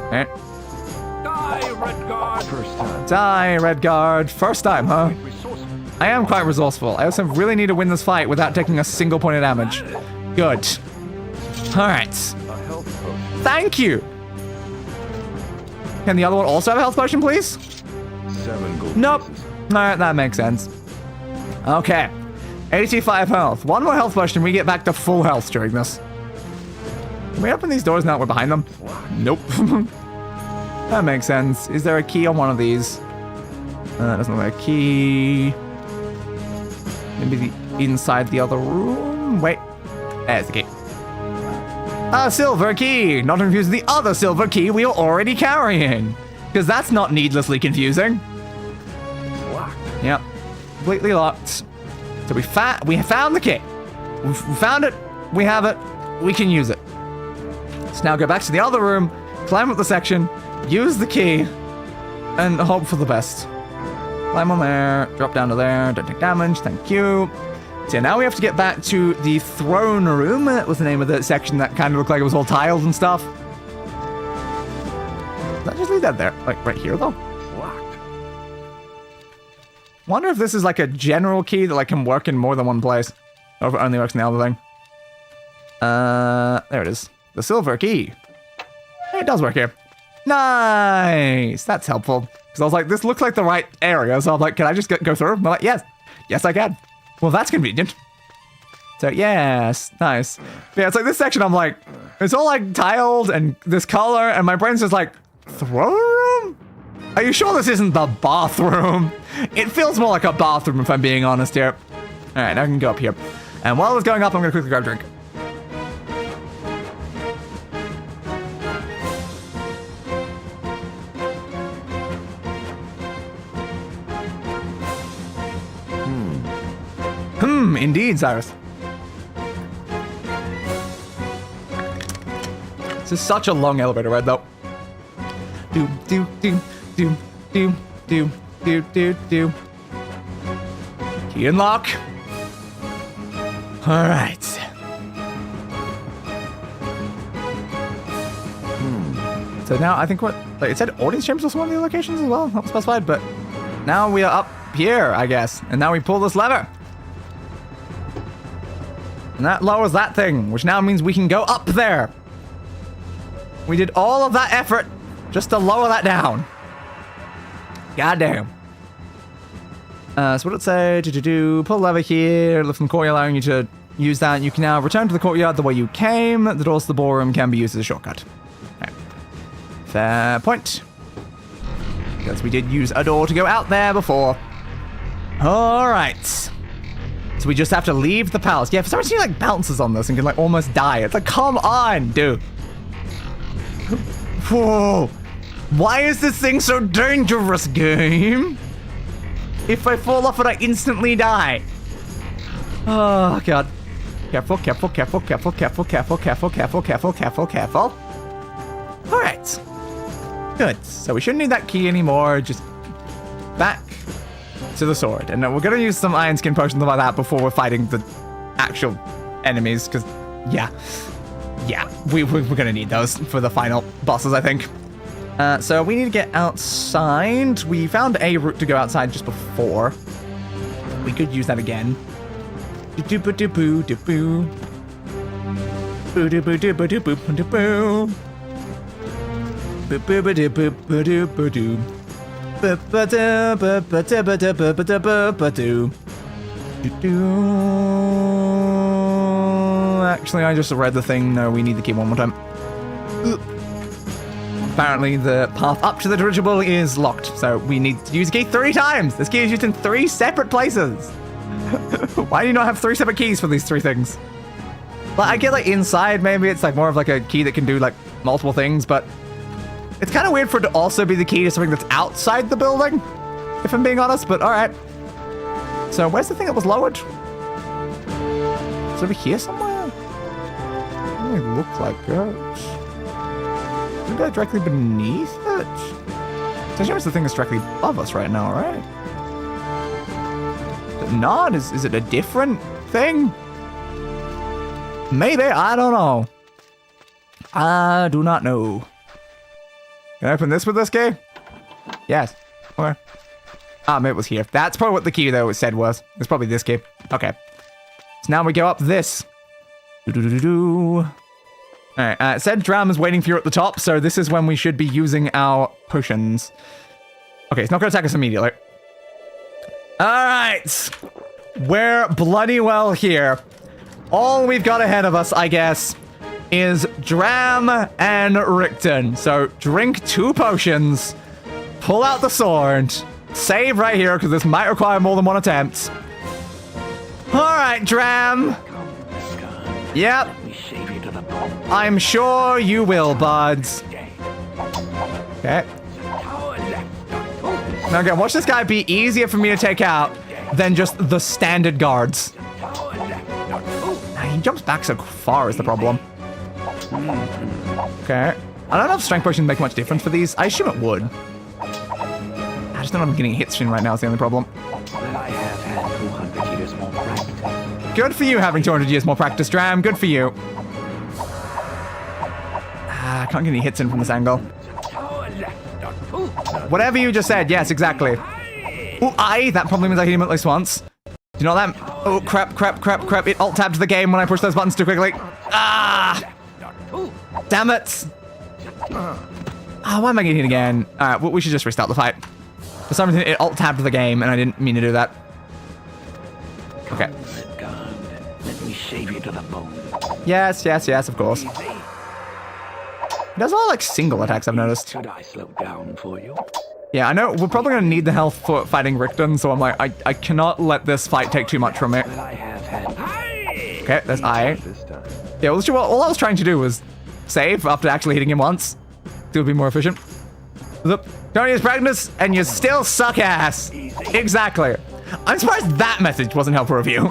Alright. Die, Redguard. First time. Die, Redguard. First time, huh? I am quite resourceful. I also really need to win this fight without taking a single point of damage. Good. Alright. A health potion. Thank you. Can the other one also have a health potion, please? 7 gold Nope. pieces. Alright, that makes sense. Okay. 85 health. 1 more health potion, we get back to full health during this. Can we open these doors now that we're behind them? Nope. That makes sense. Is there a key on one of these? That doesn't look like a key. Maybe the inside the other room? Wait. There's the key. A silver key! Not confused with the other silver key we are already carrying. Because that's not needlessly confusing. Locked. Yep. Completely locked. So we found the key. We found it. We have it. We can use it. So now go back to the other room, climb up the section, use the key, and hope for the best. Climb on there, drop down to there, don't take damage, thank you. So now we have to get back to the throne room. That was the name of the section that kind of looked like it was all tiles and stuff. Did that just leave that there? Like right here though? Locked. Wonder if this is like a general key that like can work in more than one place. Or if it only works in the other thing. There it is. The silver key. It does work here. Nice! That's helpful. Because I was like, this looks like the right area. So I'm like, can I just go through? I'm like, yes. Yes, I can. Well, that's convenient. So, yes. Nice. Yeah, it's like this section, I'm like, it's all like tiled and this color. And my brain's just like, throne room? Are you sure this isn't the bathroom? It feels more like a bathroom if I'm being honest here. All right, now I can go up here. And while it's going up, I'm going to quickly grab a drink. Indeed, Cyrus. This is such a long elevator ride, though. Do do do do do do do do do. Key and lock. All right. So now I think it said audience chambers was one of the locations as well, not specified, but now we are up here, I guess, and now we pull this lever. And that lowers that thing, which now means we can go up there. We did all of that effort just to lower that down. Goddamn. So what did it say? Pull the lever here, lift from the courtyard, allowing you to use that. You can now return to the courtyard the way you came. The doors to the ballroom can be used as a shortcut. Okay. Fair point. because we did use a door to go out there before. All right. So we just have to leave the palace. Yeah, for some reason he like bounces on this and can like almost die. It's like, come on, dude. Whoa. Why is this thing so dangerous, game? If I fall off it, I instantly die. Oh, God. Careful, careful, careful, careful, careful, careful, careful, careful, careful, careful, careful. All right. Good. So we shouldn't need that key anymore. Just back to the sword. And we're going to use some iron skin potions like that before we're fighting the actual enemies. Because, yeah, we're going to need those for the final bosses, I think. So we need to get outside. We found a route to go outside just before. We could use that again. Do-boo-do-boo-do-boo. Boo-do-boo-do-boo-do-boo-do-boo. Boo-boo-ba-do-boo-ba-do-ba-do. Ba-ba-da-ba-ba-da-ba-da-ba-da-ba-ba-do. Actually, I just read the thing. No, we need the key one more time. Apparently, the path up to the dirigible is locked, so we need to use the key 3 times. This key is used in 3 separate places. Why do you not have 3 separate keys for these 3 things? Like, I get like inside, maybe it's like more of like a key that can do like multiple things, but it's kind of weird for it to also be the key to something that's outside the building, if I'm being honest, but all right. So where's the thing that was lowered? Is it over here somewhere? It doesn't really look like it. Maybe directly beneath it? So it's the thing that's directly above us right now, right? Is it not? Is it a different thing? Maybe, I don't know. I do not know. Can I open this with this key? Yes. Okay. Maybe it was here. That's probably what the key, though, said was. It's probably this key. Okay. So now we go up this. Do-do-do-do-do. Alright, it said Dram is waiting for you at the top, so this is when we should be using our potions. Okay, it's not going to attack us immediately. Alright. We're bloody well here. All we've got ahead of us, I guess, is Dram and Richton. So drink 2 potions, pull out the sword, save right here because this might require more than 1 attempt. Alright, Dram. Yep. I'm sure you will, buds. Okay. Now again, watch this guy be easier for me to take out than just the standard guards. He jumps back so far is the problem. Okay. I don't know if strength potions make much difference for these. I assume it would. I just don't know if I'm getting a hit stream right now is the only problem. I have had 200 years more practice. Good for you having 200 years more practice, Dram. Good for you. I can't get any hits in from this angle. Whatever you just said. Yes, exactly. Ooh, that probably means I hit him at least once. Do you know that? Oh, crap, crap, crap, crap. It alt-tabbed the game when I pushed those buttons too quickly. Ah! Damn it! Why am I getting hit again? Alright, we should just restart the fight. For some reason, it alt-tabbed the game, and I didn't mean to do that. Okay. Let me shave you to the bone. Yes, yes, yes, of course. It does a lot of, like, single attacks, I've noticed. Should I slow down for you? Yeah, I know we're probably going to need the health for fighting Richton, so I'm like, I cannot let this fight take too much from me. I have had. Okay, there's I. Yeah, well, all I was trying to do was save after actually hitting him once. It would be more efficient. Look, don't use practice, and you still suck ass. Exactly. I'm surprised that message wasn't helpful review.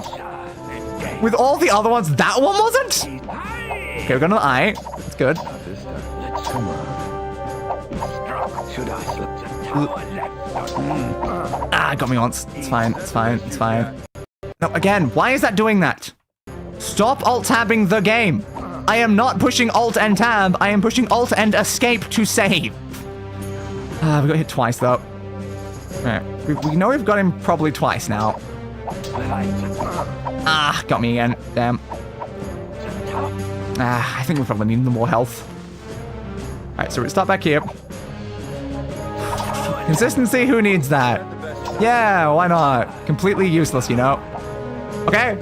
With all the other ones, that one wasn't? Okay, we're going to the I. That's good. Should I slip? Got me once. It's fine, it's fine, it's fine. No, again, why is that doing that? Stop alt-tabbing the game. I am not pushing alt and tab. I am pushing alt and escape to save. We got hit twice, though. Alright, we know we've got him probably twice now. Got me again. Damn. I think we probably need more health. Alright, so we start back here. Consistency, who needs that? Yeah, why not? Completely useless, you know? Okay.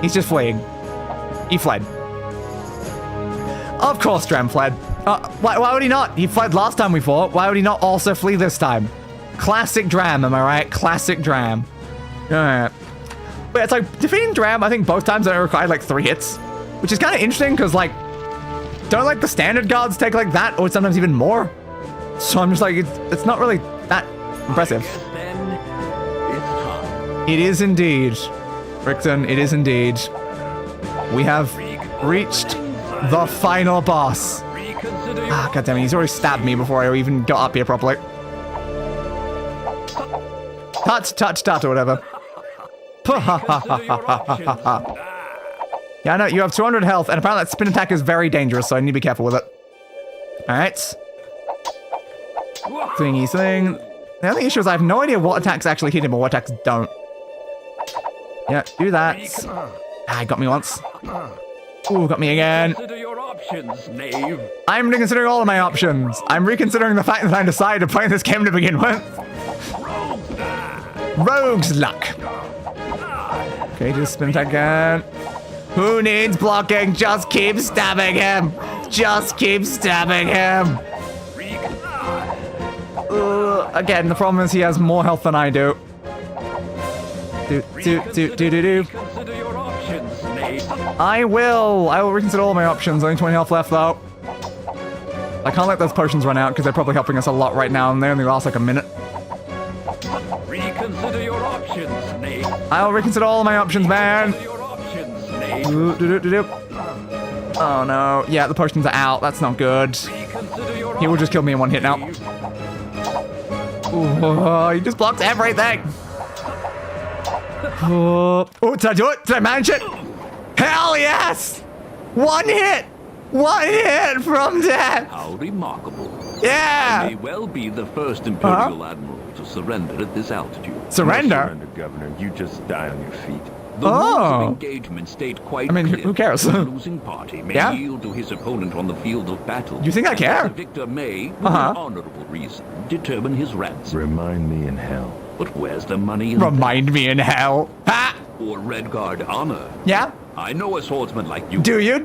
He's just fleeing. He fled. Of course Dram fled. Why would he not? He fled last time we fought. Why would he not also flee this time? Classic Dram, am I right? Classic Dram. Alright. But it's like, defeating Dram, I think both times I required like 3 hits. Which is kind of interesting, because like, don't like the standard guards take like that, or sometimes even more? So I'm just like, it's not really that impressive. Then it's time. It is indeed. Richton, it is indeed. We have reached the final boss. Ah, goddammit, he's already stabbed me before I even got up here properly. Touch, or whatever. Yeah, I know, you have 200 health, and apparently that spin attack is very dangerous, so I need to be careful with it. Alright. Thingy thing. The only issue is I have no idea what attacks actually hit him or what attacks don't. Yeah, do that. Ah, got me once. Ooh, got me again. Consider your options, knave. I'm reconsidering all of my options. I'm reconsidering the fact that I decided to play this game to begin with. Rogue's luck. Okay, just spin attack again. Who needs blocking? Just keep stabbing him. Just keep stabbing him. Again, the problem is he has more health than I do. Do. I will reconsider all my options. Only 20 health left though. I can't let those potions run out because they're probably helping us a lot right now, and they only last like a minute. Reconsider your options, knave. I'll reconsider all my options, man. Oh no. Yeah, the potions are out. That's not good. He will just kill me in 1 hit now. Ooh, he just blocks everything. Oh, did I do it? Did I manage it? Hell yes! 1 hit! 1 hit from death! How remarkable. Yeah! You may well be the first Imperial Admiral to surrender at this altitude. Surrender? Governor. You just die on your feet. The rules of engagement state quite clear. who cares? The losing party may yield to his opponent on the field of battle. You think I care? The victor may, with an honorable reason, determine his ransom. Remind me in hell. But where's the money in Remind me in hell. Ha! or Redguard honor? Yeah? I know a swordsman like you. Do you?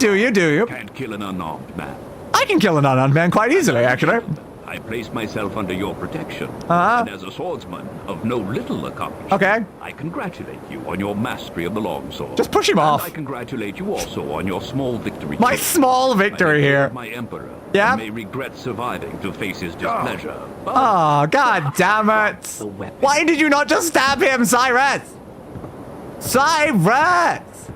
Can't kill an unarmed man. I can kill an unarmed man quite easily, actually. I place myself under your protection. And as a swordsman of no little accomplishment, I congratulate you on your mastery of the longsword. Just push him off. I congratulate you also on your small victory. My small victory here. My emperor. Yeah? May regret surviving to face his displeasure. Oh, god damn it. Why did you not just stab him, Cyrus? Cyrus!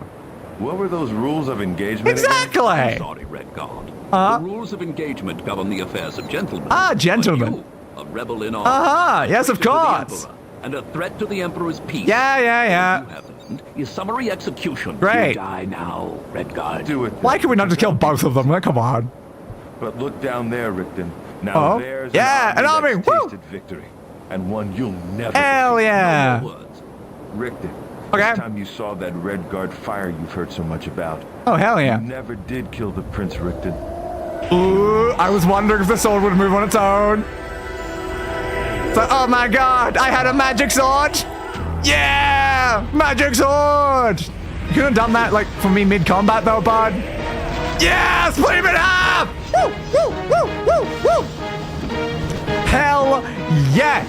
What were those rules of engagement? Exactly! I'm sorry, Redguard. The rules of engagement govern the affairs of gentlemen. Ah, gentlemen. You, a rebel in arms. Yes, of course. And a threat to the Emperor's peace. Yeah. What you have earned is summary execution. Great. You die now, Redguard. Do it. Why can we not just kill both of them? Like, come on. But look down there, Richton. Now there's an army. that's Woo! tasted victory, and one you'll never. Hell yeah. No more words. Richton. Okay. Last time you saw that Redguard fire you've heard so much about. Oh, hell yeah. You never did kill the Prince, Richton. Ooh, I was wondering if the sword would move on its own. So, oh my god, I had a magic sword! Yeah! Magic sword! You could have done that, like, for me mid-combat, though, bud. Yes! Flame it up! Woo! Woo! Woo! Woo! Woo! Hell yes!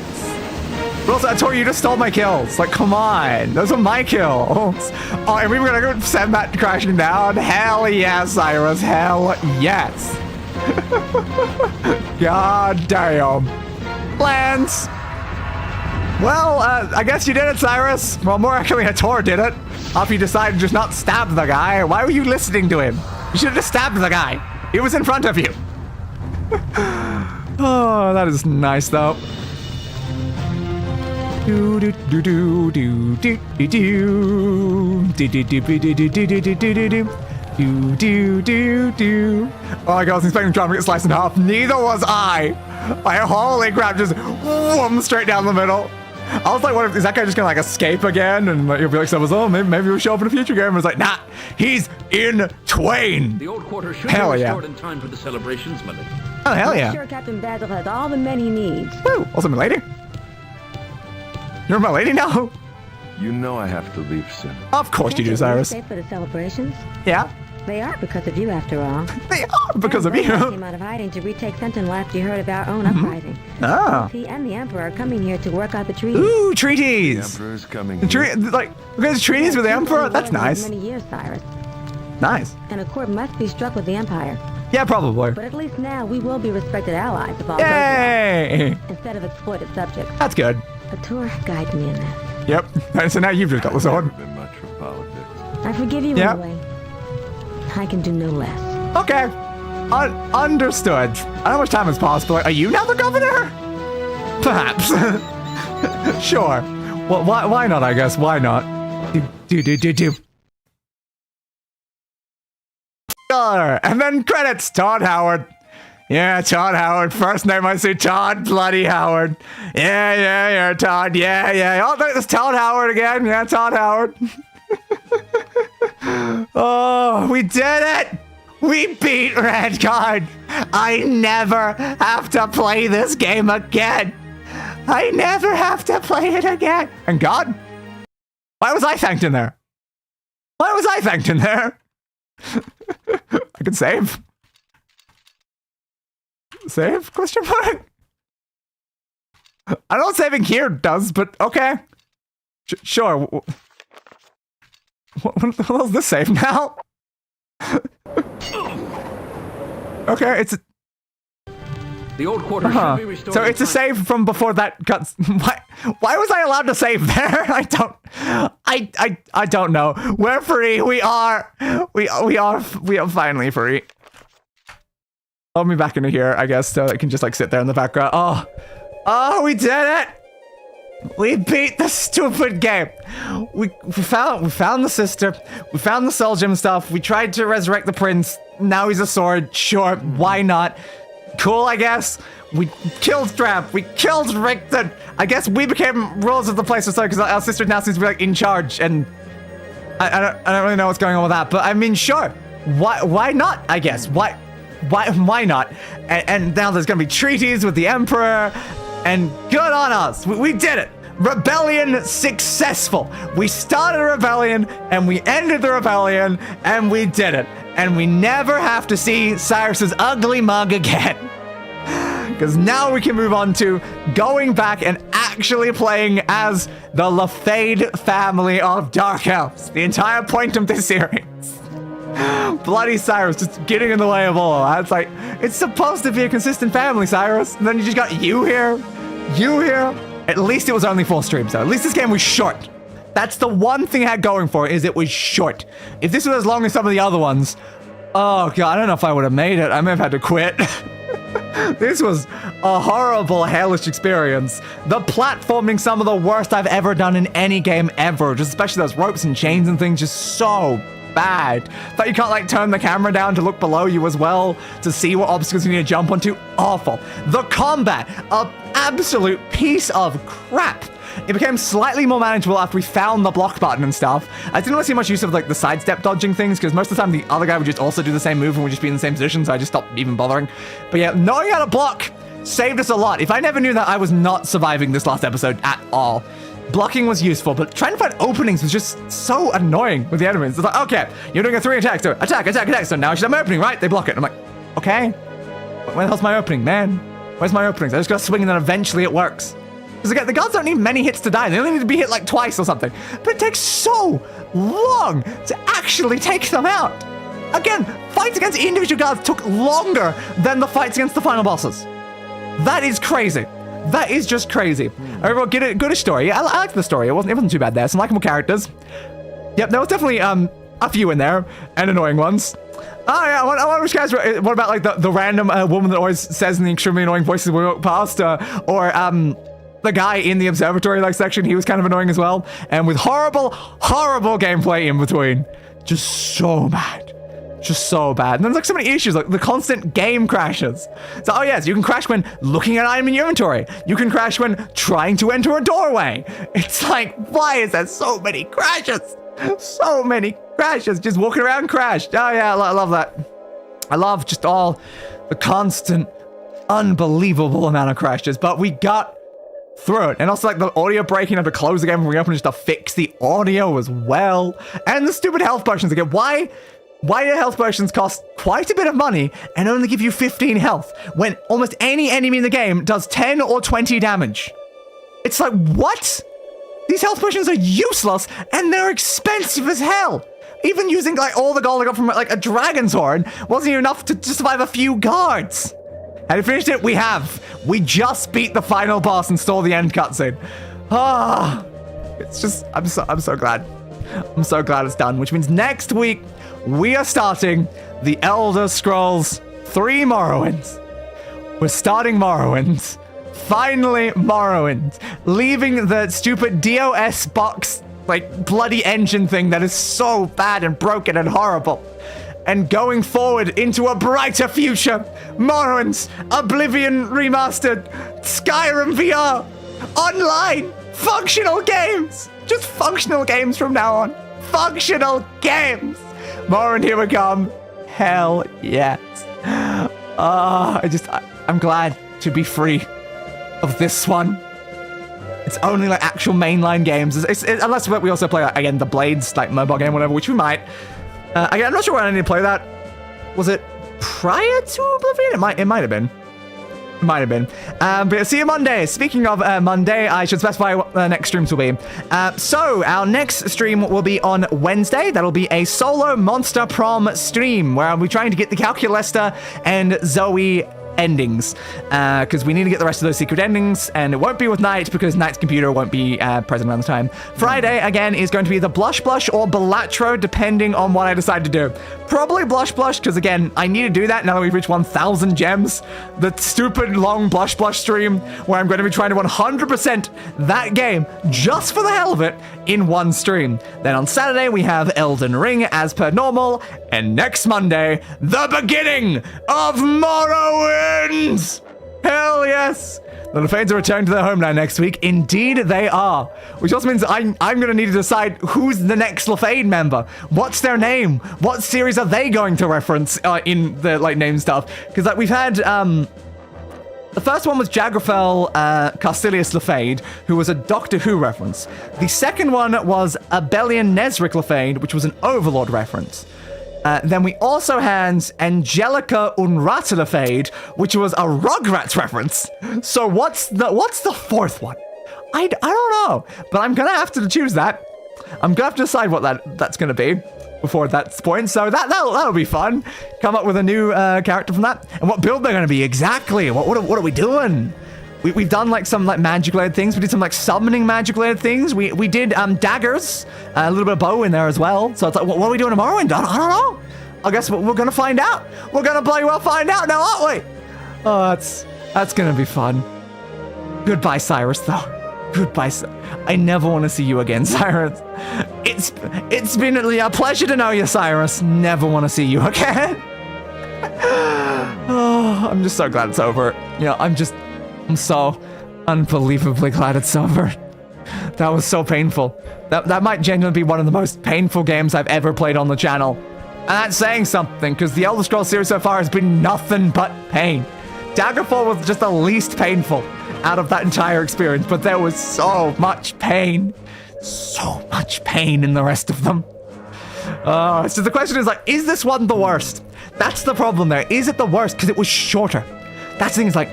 But also, I told you just stole my kills. Like, come on. Those are my kills. Oh, and we were gonna go send that crashing down? Hell yes, Cyrus. Hell yes. God damn. Lance. Well, I guess you did it, Cyrus. Well, more actually, Hator did it. After you decided to just not stab the guy. Why were you listening to him? You should have just stabbed the guy. He was in front of you. Oh, that is nice, though. Do do do do do do do do do do do do. Oh my god, I was expecting John to get sliced in half. Neither was I. My holy crap, just whoom, straight down the middle. I was like, what if, is that guy just gonna like escape again? And like, he'll be like, so oh, maybe he'll show up in a future game. I was like, nah, he's in twain. The old quarter should hell be yeah. restored in time for the celebrations, my lady. Oh, hell yeah. I'm sure Captain Basil has all the men he needs. Woo, also my lady. You're my lady now? You know I have to leave soon. Of course you do, Cyrus. Stay for the celebrations? Yeah. They are because of you, after all. They are because of you. Came out of hiding to retake Sentinel after you heard of our own uprising. Oh. He and the Emperor are coming here to work out the treaty. Ooh, treaties. The Emperor's coming. There's treaties with the Emperor. That's nice. Many years, Cyrus. Nice. And a court must be struck with the Empire. Yeah, probably. But at least now we will be respected allies of all Yay! instead of exploited subjects. That's good. A tour guide me in that. Yep. And so now you've just got the sword. Never been much for politics. I forgive you anyway. I can do no less. Okay. Understood. I don't know how much time has passed, but are you now the governor? Perhaps. Sure. Well, why not, I guess? Why not? Do. And then credits, Todd Howard. Yeah, Todd Howard. First name I see, Todd bloody Howard. Yeah, Todd. Yeah. Oh, there's Todd Howard again. Yeah, Todd Howard. Oh, we did it! We beat Redguard. I never have to play this game again. I never have to play it again. And God, why was I thanked in there? Why was I thanked in there? I can save. Save? Question mark? I don't know what saving here does, but okay. Sure. What the hell is this save now? Okay, it's The old quarters should be restored. So it's a save from before that cuts. Why was I allowed to save there? I don't know. We're free. We are finally free. I'll be back into here, I guess, so I can just like sit there in the background. Oh, we did it! We beat the stupid game. We found the sister. We found the soul gem stuff. We tried to resurrect the prince. Now he's a sword. Sure, why not? Cool, I guess. We killed Strap. We killed Richton. I guess we became rulers of the place or so because our sister now seems to be like in charge, and I don't really know what's going on with that. But I mean, sure. Why not? I guess. Why not? And now there's gonna be treaties with the Emperor. And good on us. We did it. Rebellion successful. We started a rebellion and we ended the rebellion and we did it. And we never have to see Cyrus's ugly mug again. Because now we can move on to going back and actually playing as the Lafade family of Dark Elves. The entire point of this series. Bloody Cyrus just getting in the way of all. It's like, it's supposed to be a consistent family, Cyrus. And then you just got you here. At least it was only 4 streams, though. At least this game was short. That's the one thing it had going for it, is it was short. If this was as long as some of the other ones, oh god, I don't know if I would have made it. I may have had to quit. This was a horrible, hellish experience. The platforming, some of the worst I've ever done in any game ever. Just especially those ropes and chains and things, just so bad. That you can't like turn the camera down to look below you as well to see what obstacles you need to jump onto. Awful. The combat, an absolute piece of crap. It became slightly more manageable after we found the block button and stuff. I didn't really see much use of like the sidestep dodging things because most of the time the other guy would just also do the same move and would just be in the same position, so I just stopped even bothering. But yeah, knowing how to block saved us a lot. If I never knew that, I was not surviving this last episode at all. Blocking was useful, but trying to find openings was just so annoying with the enemies. It's like, okay, you're doing a 3 attack, so attack, so now I should have my opening, right? They block it. I'm like, okay, where the hell's my opening, man? Where's my openings? I just gotta swing and then eventually it works. Because again, the gods don't need many hits to die. They only need to be hit like twice or something. But it takes so long to actually take them out. Again, fights against individual gods took longer than the fights against the final bosses. That is crazy. That is just crazy. Overall, good story. I liked the story. It wasn't too bad there. Some likable characters. Yep, there was definitely a few in there, and annoying ones. Oh yeah, I wonder which guys. What about like the random woman that always says in the extremely annoying voices we walk past, or the guy in the observatory like section? He was kind of annoying as well, and with horrible gameplay in between. Just so bad. Just so bad. And then there's like so many issues, like the constant game crashes. So, oh yes, you can crash when looking at an item in your inventory. You can crash when trying to enter a doorway. It's like, why is there so many crashes? So many crashes. Just walking around crashed. Oh yeah, I love that. I love just all the constant, unbelievable amount of crashes. But we got through it. And also like the audio breaking, have to close the game and reopen just to fix the audio as well. And the stupid health potions again. Why Why do health potions cost quite a bit of money and only give you 15 health when almost any enemy in the game does 10 or 20 damage? It's like, what? These health potions are useless and they're expensive as hell. Even using like all the gold I got from like a dragon's horn wasn't enough to survive a few guards. Have you finished it? We have. We just beat the final boss and stole the end cutscene. Ah, it's just, I'm so glad. I'm so glad it's done, which means next week we are starting the Elder Scrolls 3 Morrowind. We're starting Morrowind. Finally, Morrowind. Leaving the stupid DOS box, like, bloody engine thing that is so bad and broken and horrible. And going forward into a brighter future. Morrowind, Oblivion Remastered, Skyrim VR, online, functional games. Just functional games from now on. Functional games. Morrowind, here we come. Hell yes. I'm glad to be free of this one. It's only like actual mainline games. Unless we also play, like, again, the Blades, like mobile game, whatever, which we might. Again, I'm not sure when I need to play that. Was it prior to Oblivion? It might have been. Might have been. But see you Monday. Speaking of Monday, I should specify what the next streams will be. So our next stream will be on Wednesday. That'll be a solo Monster Prom stream where I'll be trying to get the Calculista and Zoe endings, because we need to get the rest of those secret endings, and it won't be with Knight because Knight's computer won't be present around the time. Friday, again, is going to be the Blush Blush or Balatro, depending on what I decide to do. Probably Blush Blush, because again, I need to do that now that we've reached 1,000 gems. The stupid long Blush Blush stream, where I'm going to be trying to 100% that game, just for the hell of it, in one stream. Then on Saturday, we have Elden Ring, as per normal, and next Monday, the beginning of Morrowind! Hell yes! The Lefades are returning to their homeland next week. Indeed they are. Which also means I'm going to need to decide who's the next Lefade member. What's their name? What series are they going to reference in the like name stuff? Because like we've had the first one was Daggerfall Castilius Lefade, who was a Doctor Who reference. The second one was Abelian Nesric Lefade, which was an Overlord reference. Then we also had Angelica Unrata Lefade, which was a Rugrats reference. So what's the fourth one? I don't know, but I'm gonna have to choose that. I'm gonna have to decide what that's gonna be before that point. So that'll be fun. Come up with a new character from that, and what build they're gonna be exactly. What are we doing? We've done like some like magic related things. We did some like summoning magic related things. We did daggers, a little bit of bow in there as well. So it's like, what are we doing tomorrow? I don't know. I guess we're gonna find out. We're gonna bloody well find out now, aren't we? Oh, that's gonna be fun. Goodbye, Cyrus, though. Goodbye. I never want to see you again, Cyrus. It's been a pleasure to know you, Cyrus. Never want to see you again. Oh, I'm just so glad it's over. You know, I'm so unbelievably glad it's over. That was so painful. That might genuinely be one of the most painful games I've ever played on the channel. And that's saying something, because the Elder Scrolls series so far has been nothing but pain. Daggerfall was just the least painful out of that entire experience, but there was so much pain. So much pain in the rest of them. So the question is like, is this one the worst? That's the problem there. Is it the worst? Because it was shorter. That's the thing, is like,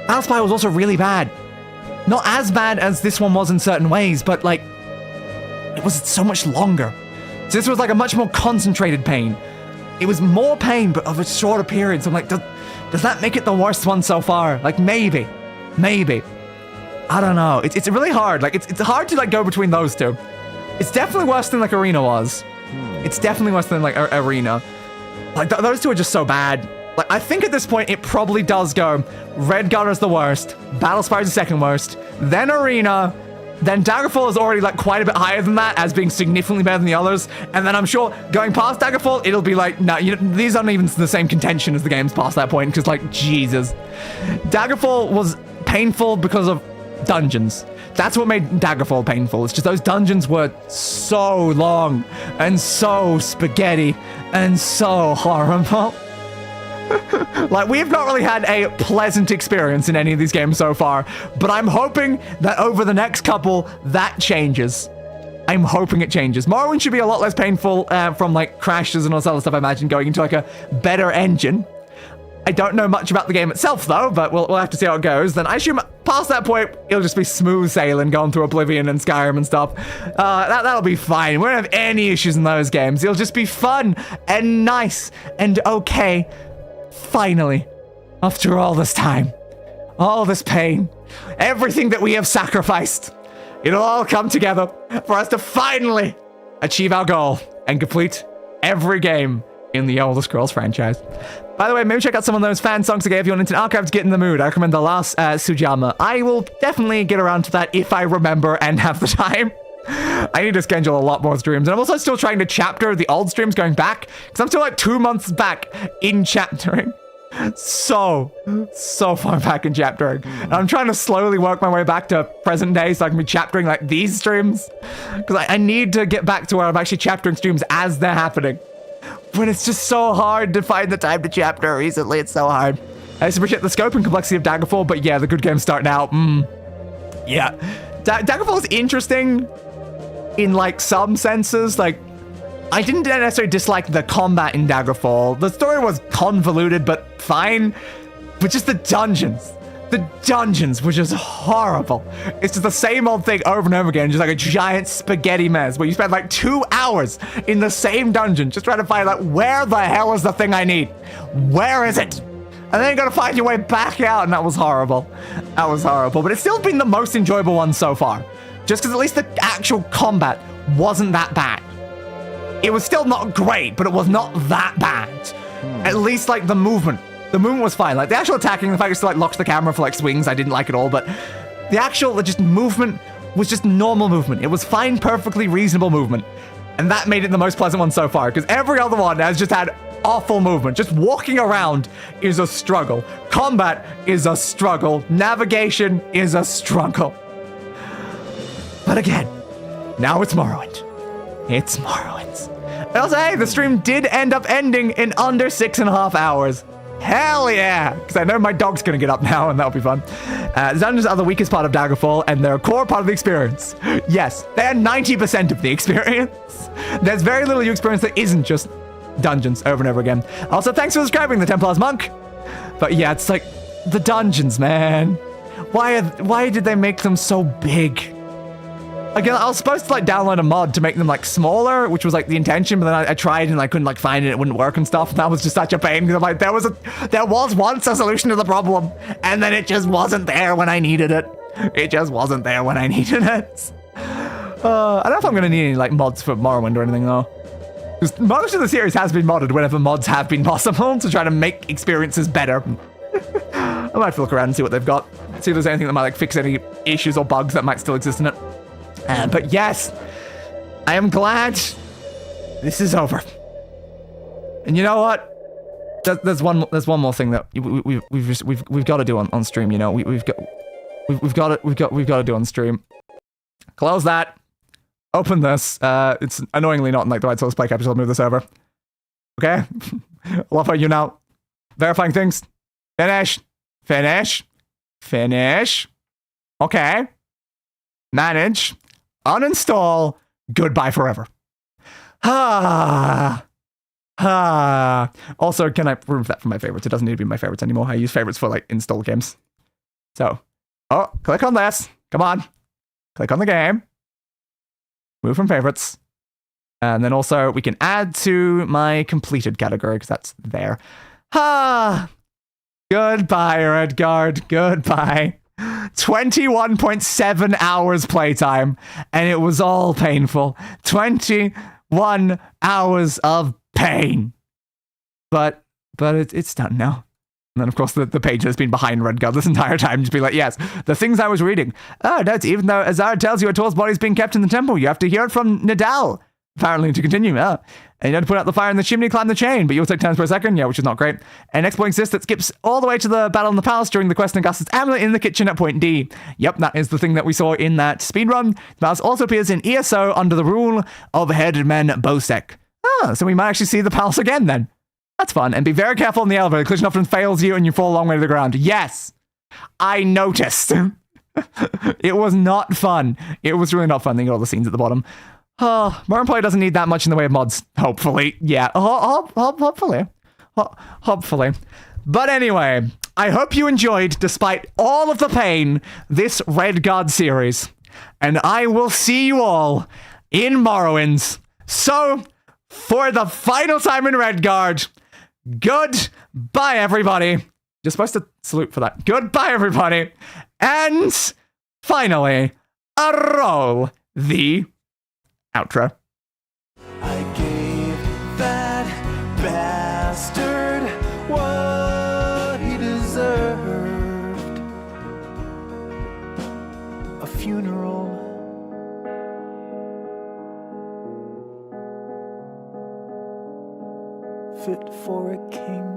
Battlespire was also really bad. Not as bad as this one was in certain ways, but like, it was so much longer. So this was like a much more concentrated pain. It was more pain, but of a shorter period. So I'm like, does that make it the worst one so far? Like, maybe. I don't know. It's really hard. Like, it's hard to like go between those two. It's definitely worse than like Arena was. It's definitely worse than like Arena. Like, those two are just so bad. Like, I think at this point, it probably does go Redguard is the worst, Battlespire is the second worst, then Arena, then Daggerfall is already, like, quite a bit higher than that, as being significantly better than the others, and then I'm sure going past Daggerfall, it'll be like, no, these aren't even the same contention as the games past that point, because, like, Jesus. Daggerfall was painful because of dungeons. That's what made Daggerfall painful. It's just those dungeons were so long, and so spaghetti, and so horrible. Like, we've not really had a pleasant experience in any of these games so far, but I'm hoping that over the next couple, that changes. I'm hoping it changes. Morrowind should be a lot less painful from like crashes and all this other stuff, I imagine, going into like a better engine. I don't know much about the game itself, though, but we'll have to see how it goes. Then I assume past that point, it'll just be smooth sailing, going through Oblivion and Skyrim and stuff. That'll be fine. We won't have any issues in those games. It'll just be fun and nice and okay. Finally, after all this time, all this pain, everything that we have sacrificed, it'll all come together for us to finally achieve our goal and complete every game in the Elder Scrolls franchise. By the way, maybe check out some of those fan songs I gave you on Internet Archive to get in the mood. I recommend the last Sujama. I will definitely get around to that if I remember and have the time. I need to schedule a lot more streams. And I'm also still trying to chapter the old streams going back, because I'm still like 2 months back in chaptering. So far back in chaptering. And I'm trying to slowly work my way back to present day so I can be chaptering like these streams. Because I need to get back to where I'm actually chaptering streams as they're happening. But it's just so hard to find the time to chapter recently. It's so hard. I just appreciate the scope and complexity of Daggerfall, but yeah, the good games start now. Yeah. Daggerfall is interesting in like some senses. Like, I didn't necessarily dislike the combat in Daggerfall. The story was convoluted, but fine. But just the dungeons. The dungeons were just horrible. It's just the same old thing over and over again, just like a giant spaghetti mess where you spend like 2 hours in the same dungeon just trying to find like, where the hell is the thing I need? Where is it? And then you gotta find your way back out, and that was horrible. That was horrible, but it's still been the most enjoyable one so far. Just because at least the actual combat wasn't that bad. It was still not great, but it was not that bad. At least like the movement. The movement was fine. Like the actual attacking, the fact it still like locks the camera for like swings, I didn't like at all, but the actual just movement was just normal movement. It was fine, perfectly reasonable movement. And that made it the most pleasant one so far, because every other one has just had awful movement. Just walking around is a struggle. Combat is a struggle. Navigation is a struggle. But again, now it's Morrowind. It's Morrowind. And also, hey, the stream did end up ending in under 6.5 hours. Hell yeah! Because I know my dog's going to get up now, and that'll be fun. The dungeons are the weakest part of Daggerfall, and they're a core part of the experience. Yes, they're 90% of the experience. There's very little you experience that isn't just dungeons over and over again. Also, thanks for subscribing, the Templar's Monk. But yeah, it's like, the dungeons, man. Why did they make them so big? Again, I was supposed to like download a mod to make them like smaller, which was like the intention, but then I tried and I couldn't like find it, it wouldn't work and stuff, and that was just such a pain, because I'm like, there was once a solution to the problem, and then it just wasn't there when I needed it. It just wasn't there when I needed it. I don't know if I'm gonna need any like mods for Morrowind or anything though. Because most of the series has been modded whenever mods have been possible to try to make experiences better. I might have to look around and see what they've got. See if there's anything that might like fix any issues or bugs that might still exist in it. But yes, I am glad this is over. And you know what? There's one more thing that we've got to do on stream. You know, we've got to do on stream. Close that. Open this. It's annoyingly not in like the right sort of play capture. I'll move this over. Okay. Love how you now verifying things. Finish. Finish. Finish. Okay. Manage. Uninstall. Goodbye forever. Also, can I remove that from my favorites? It doesn't need to be my favorites anymore. I use favorites for like install games. So, click on this. Come on. Click on the game. Move from favorites. And then also we can add to my completed category because that's there. Goodbye, Redguard. Goodbye. 21.7 hours playtime, and it was all painful. 21 hours of pain. But it's done now. And then, of course, the page has been behind Redguard this entire time. Just be like, yes, the things I was reading. Oh, no, even though Azar tells you a Tor's body is being kept in the temple, you have to hear it from Nidal, apparently, to continue. And you have to put out the fire in the chimney, climb the chain, but you'll take turns per second, which is not great. An exploit exists that skips all the way to the battle in the palace during the quest in Augustus amulet in the kitchen at point D. Yep, that is the thing that we saw in that speedrun. The palace also appears in ESO under the rule of Headman Bosek. So we might actually see the palace again then. That's fun. And be very careful in the elevator. Collision often fails you and you fall a long way to the ground. Yes, I noticed. It was not fun. It was really not fun. Think of all the scenes at the bottom. Morrowind doesn't need that much in the way of mods. Hopefully. Yeah. Hopefully. Hopefully. But anyway, I hope you enjoyed, despite all of the pain, this Redguard series. And I will see you all in Morrowind. So, for the final time in Redguard, goodbye, everybody. You're supposed to salute for that. Goodbye, everybody. And finally, roll the outro. I gave that bastard what he deserved. A funeral. Fit for a king.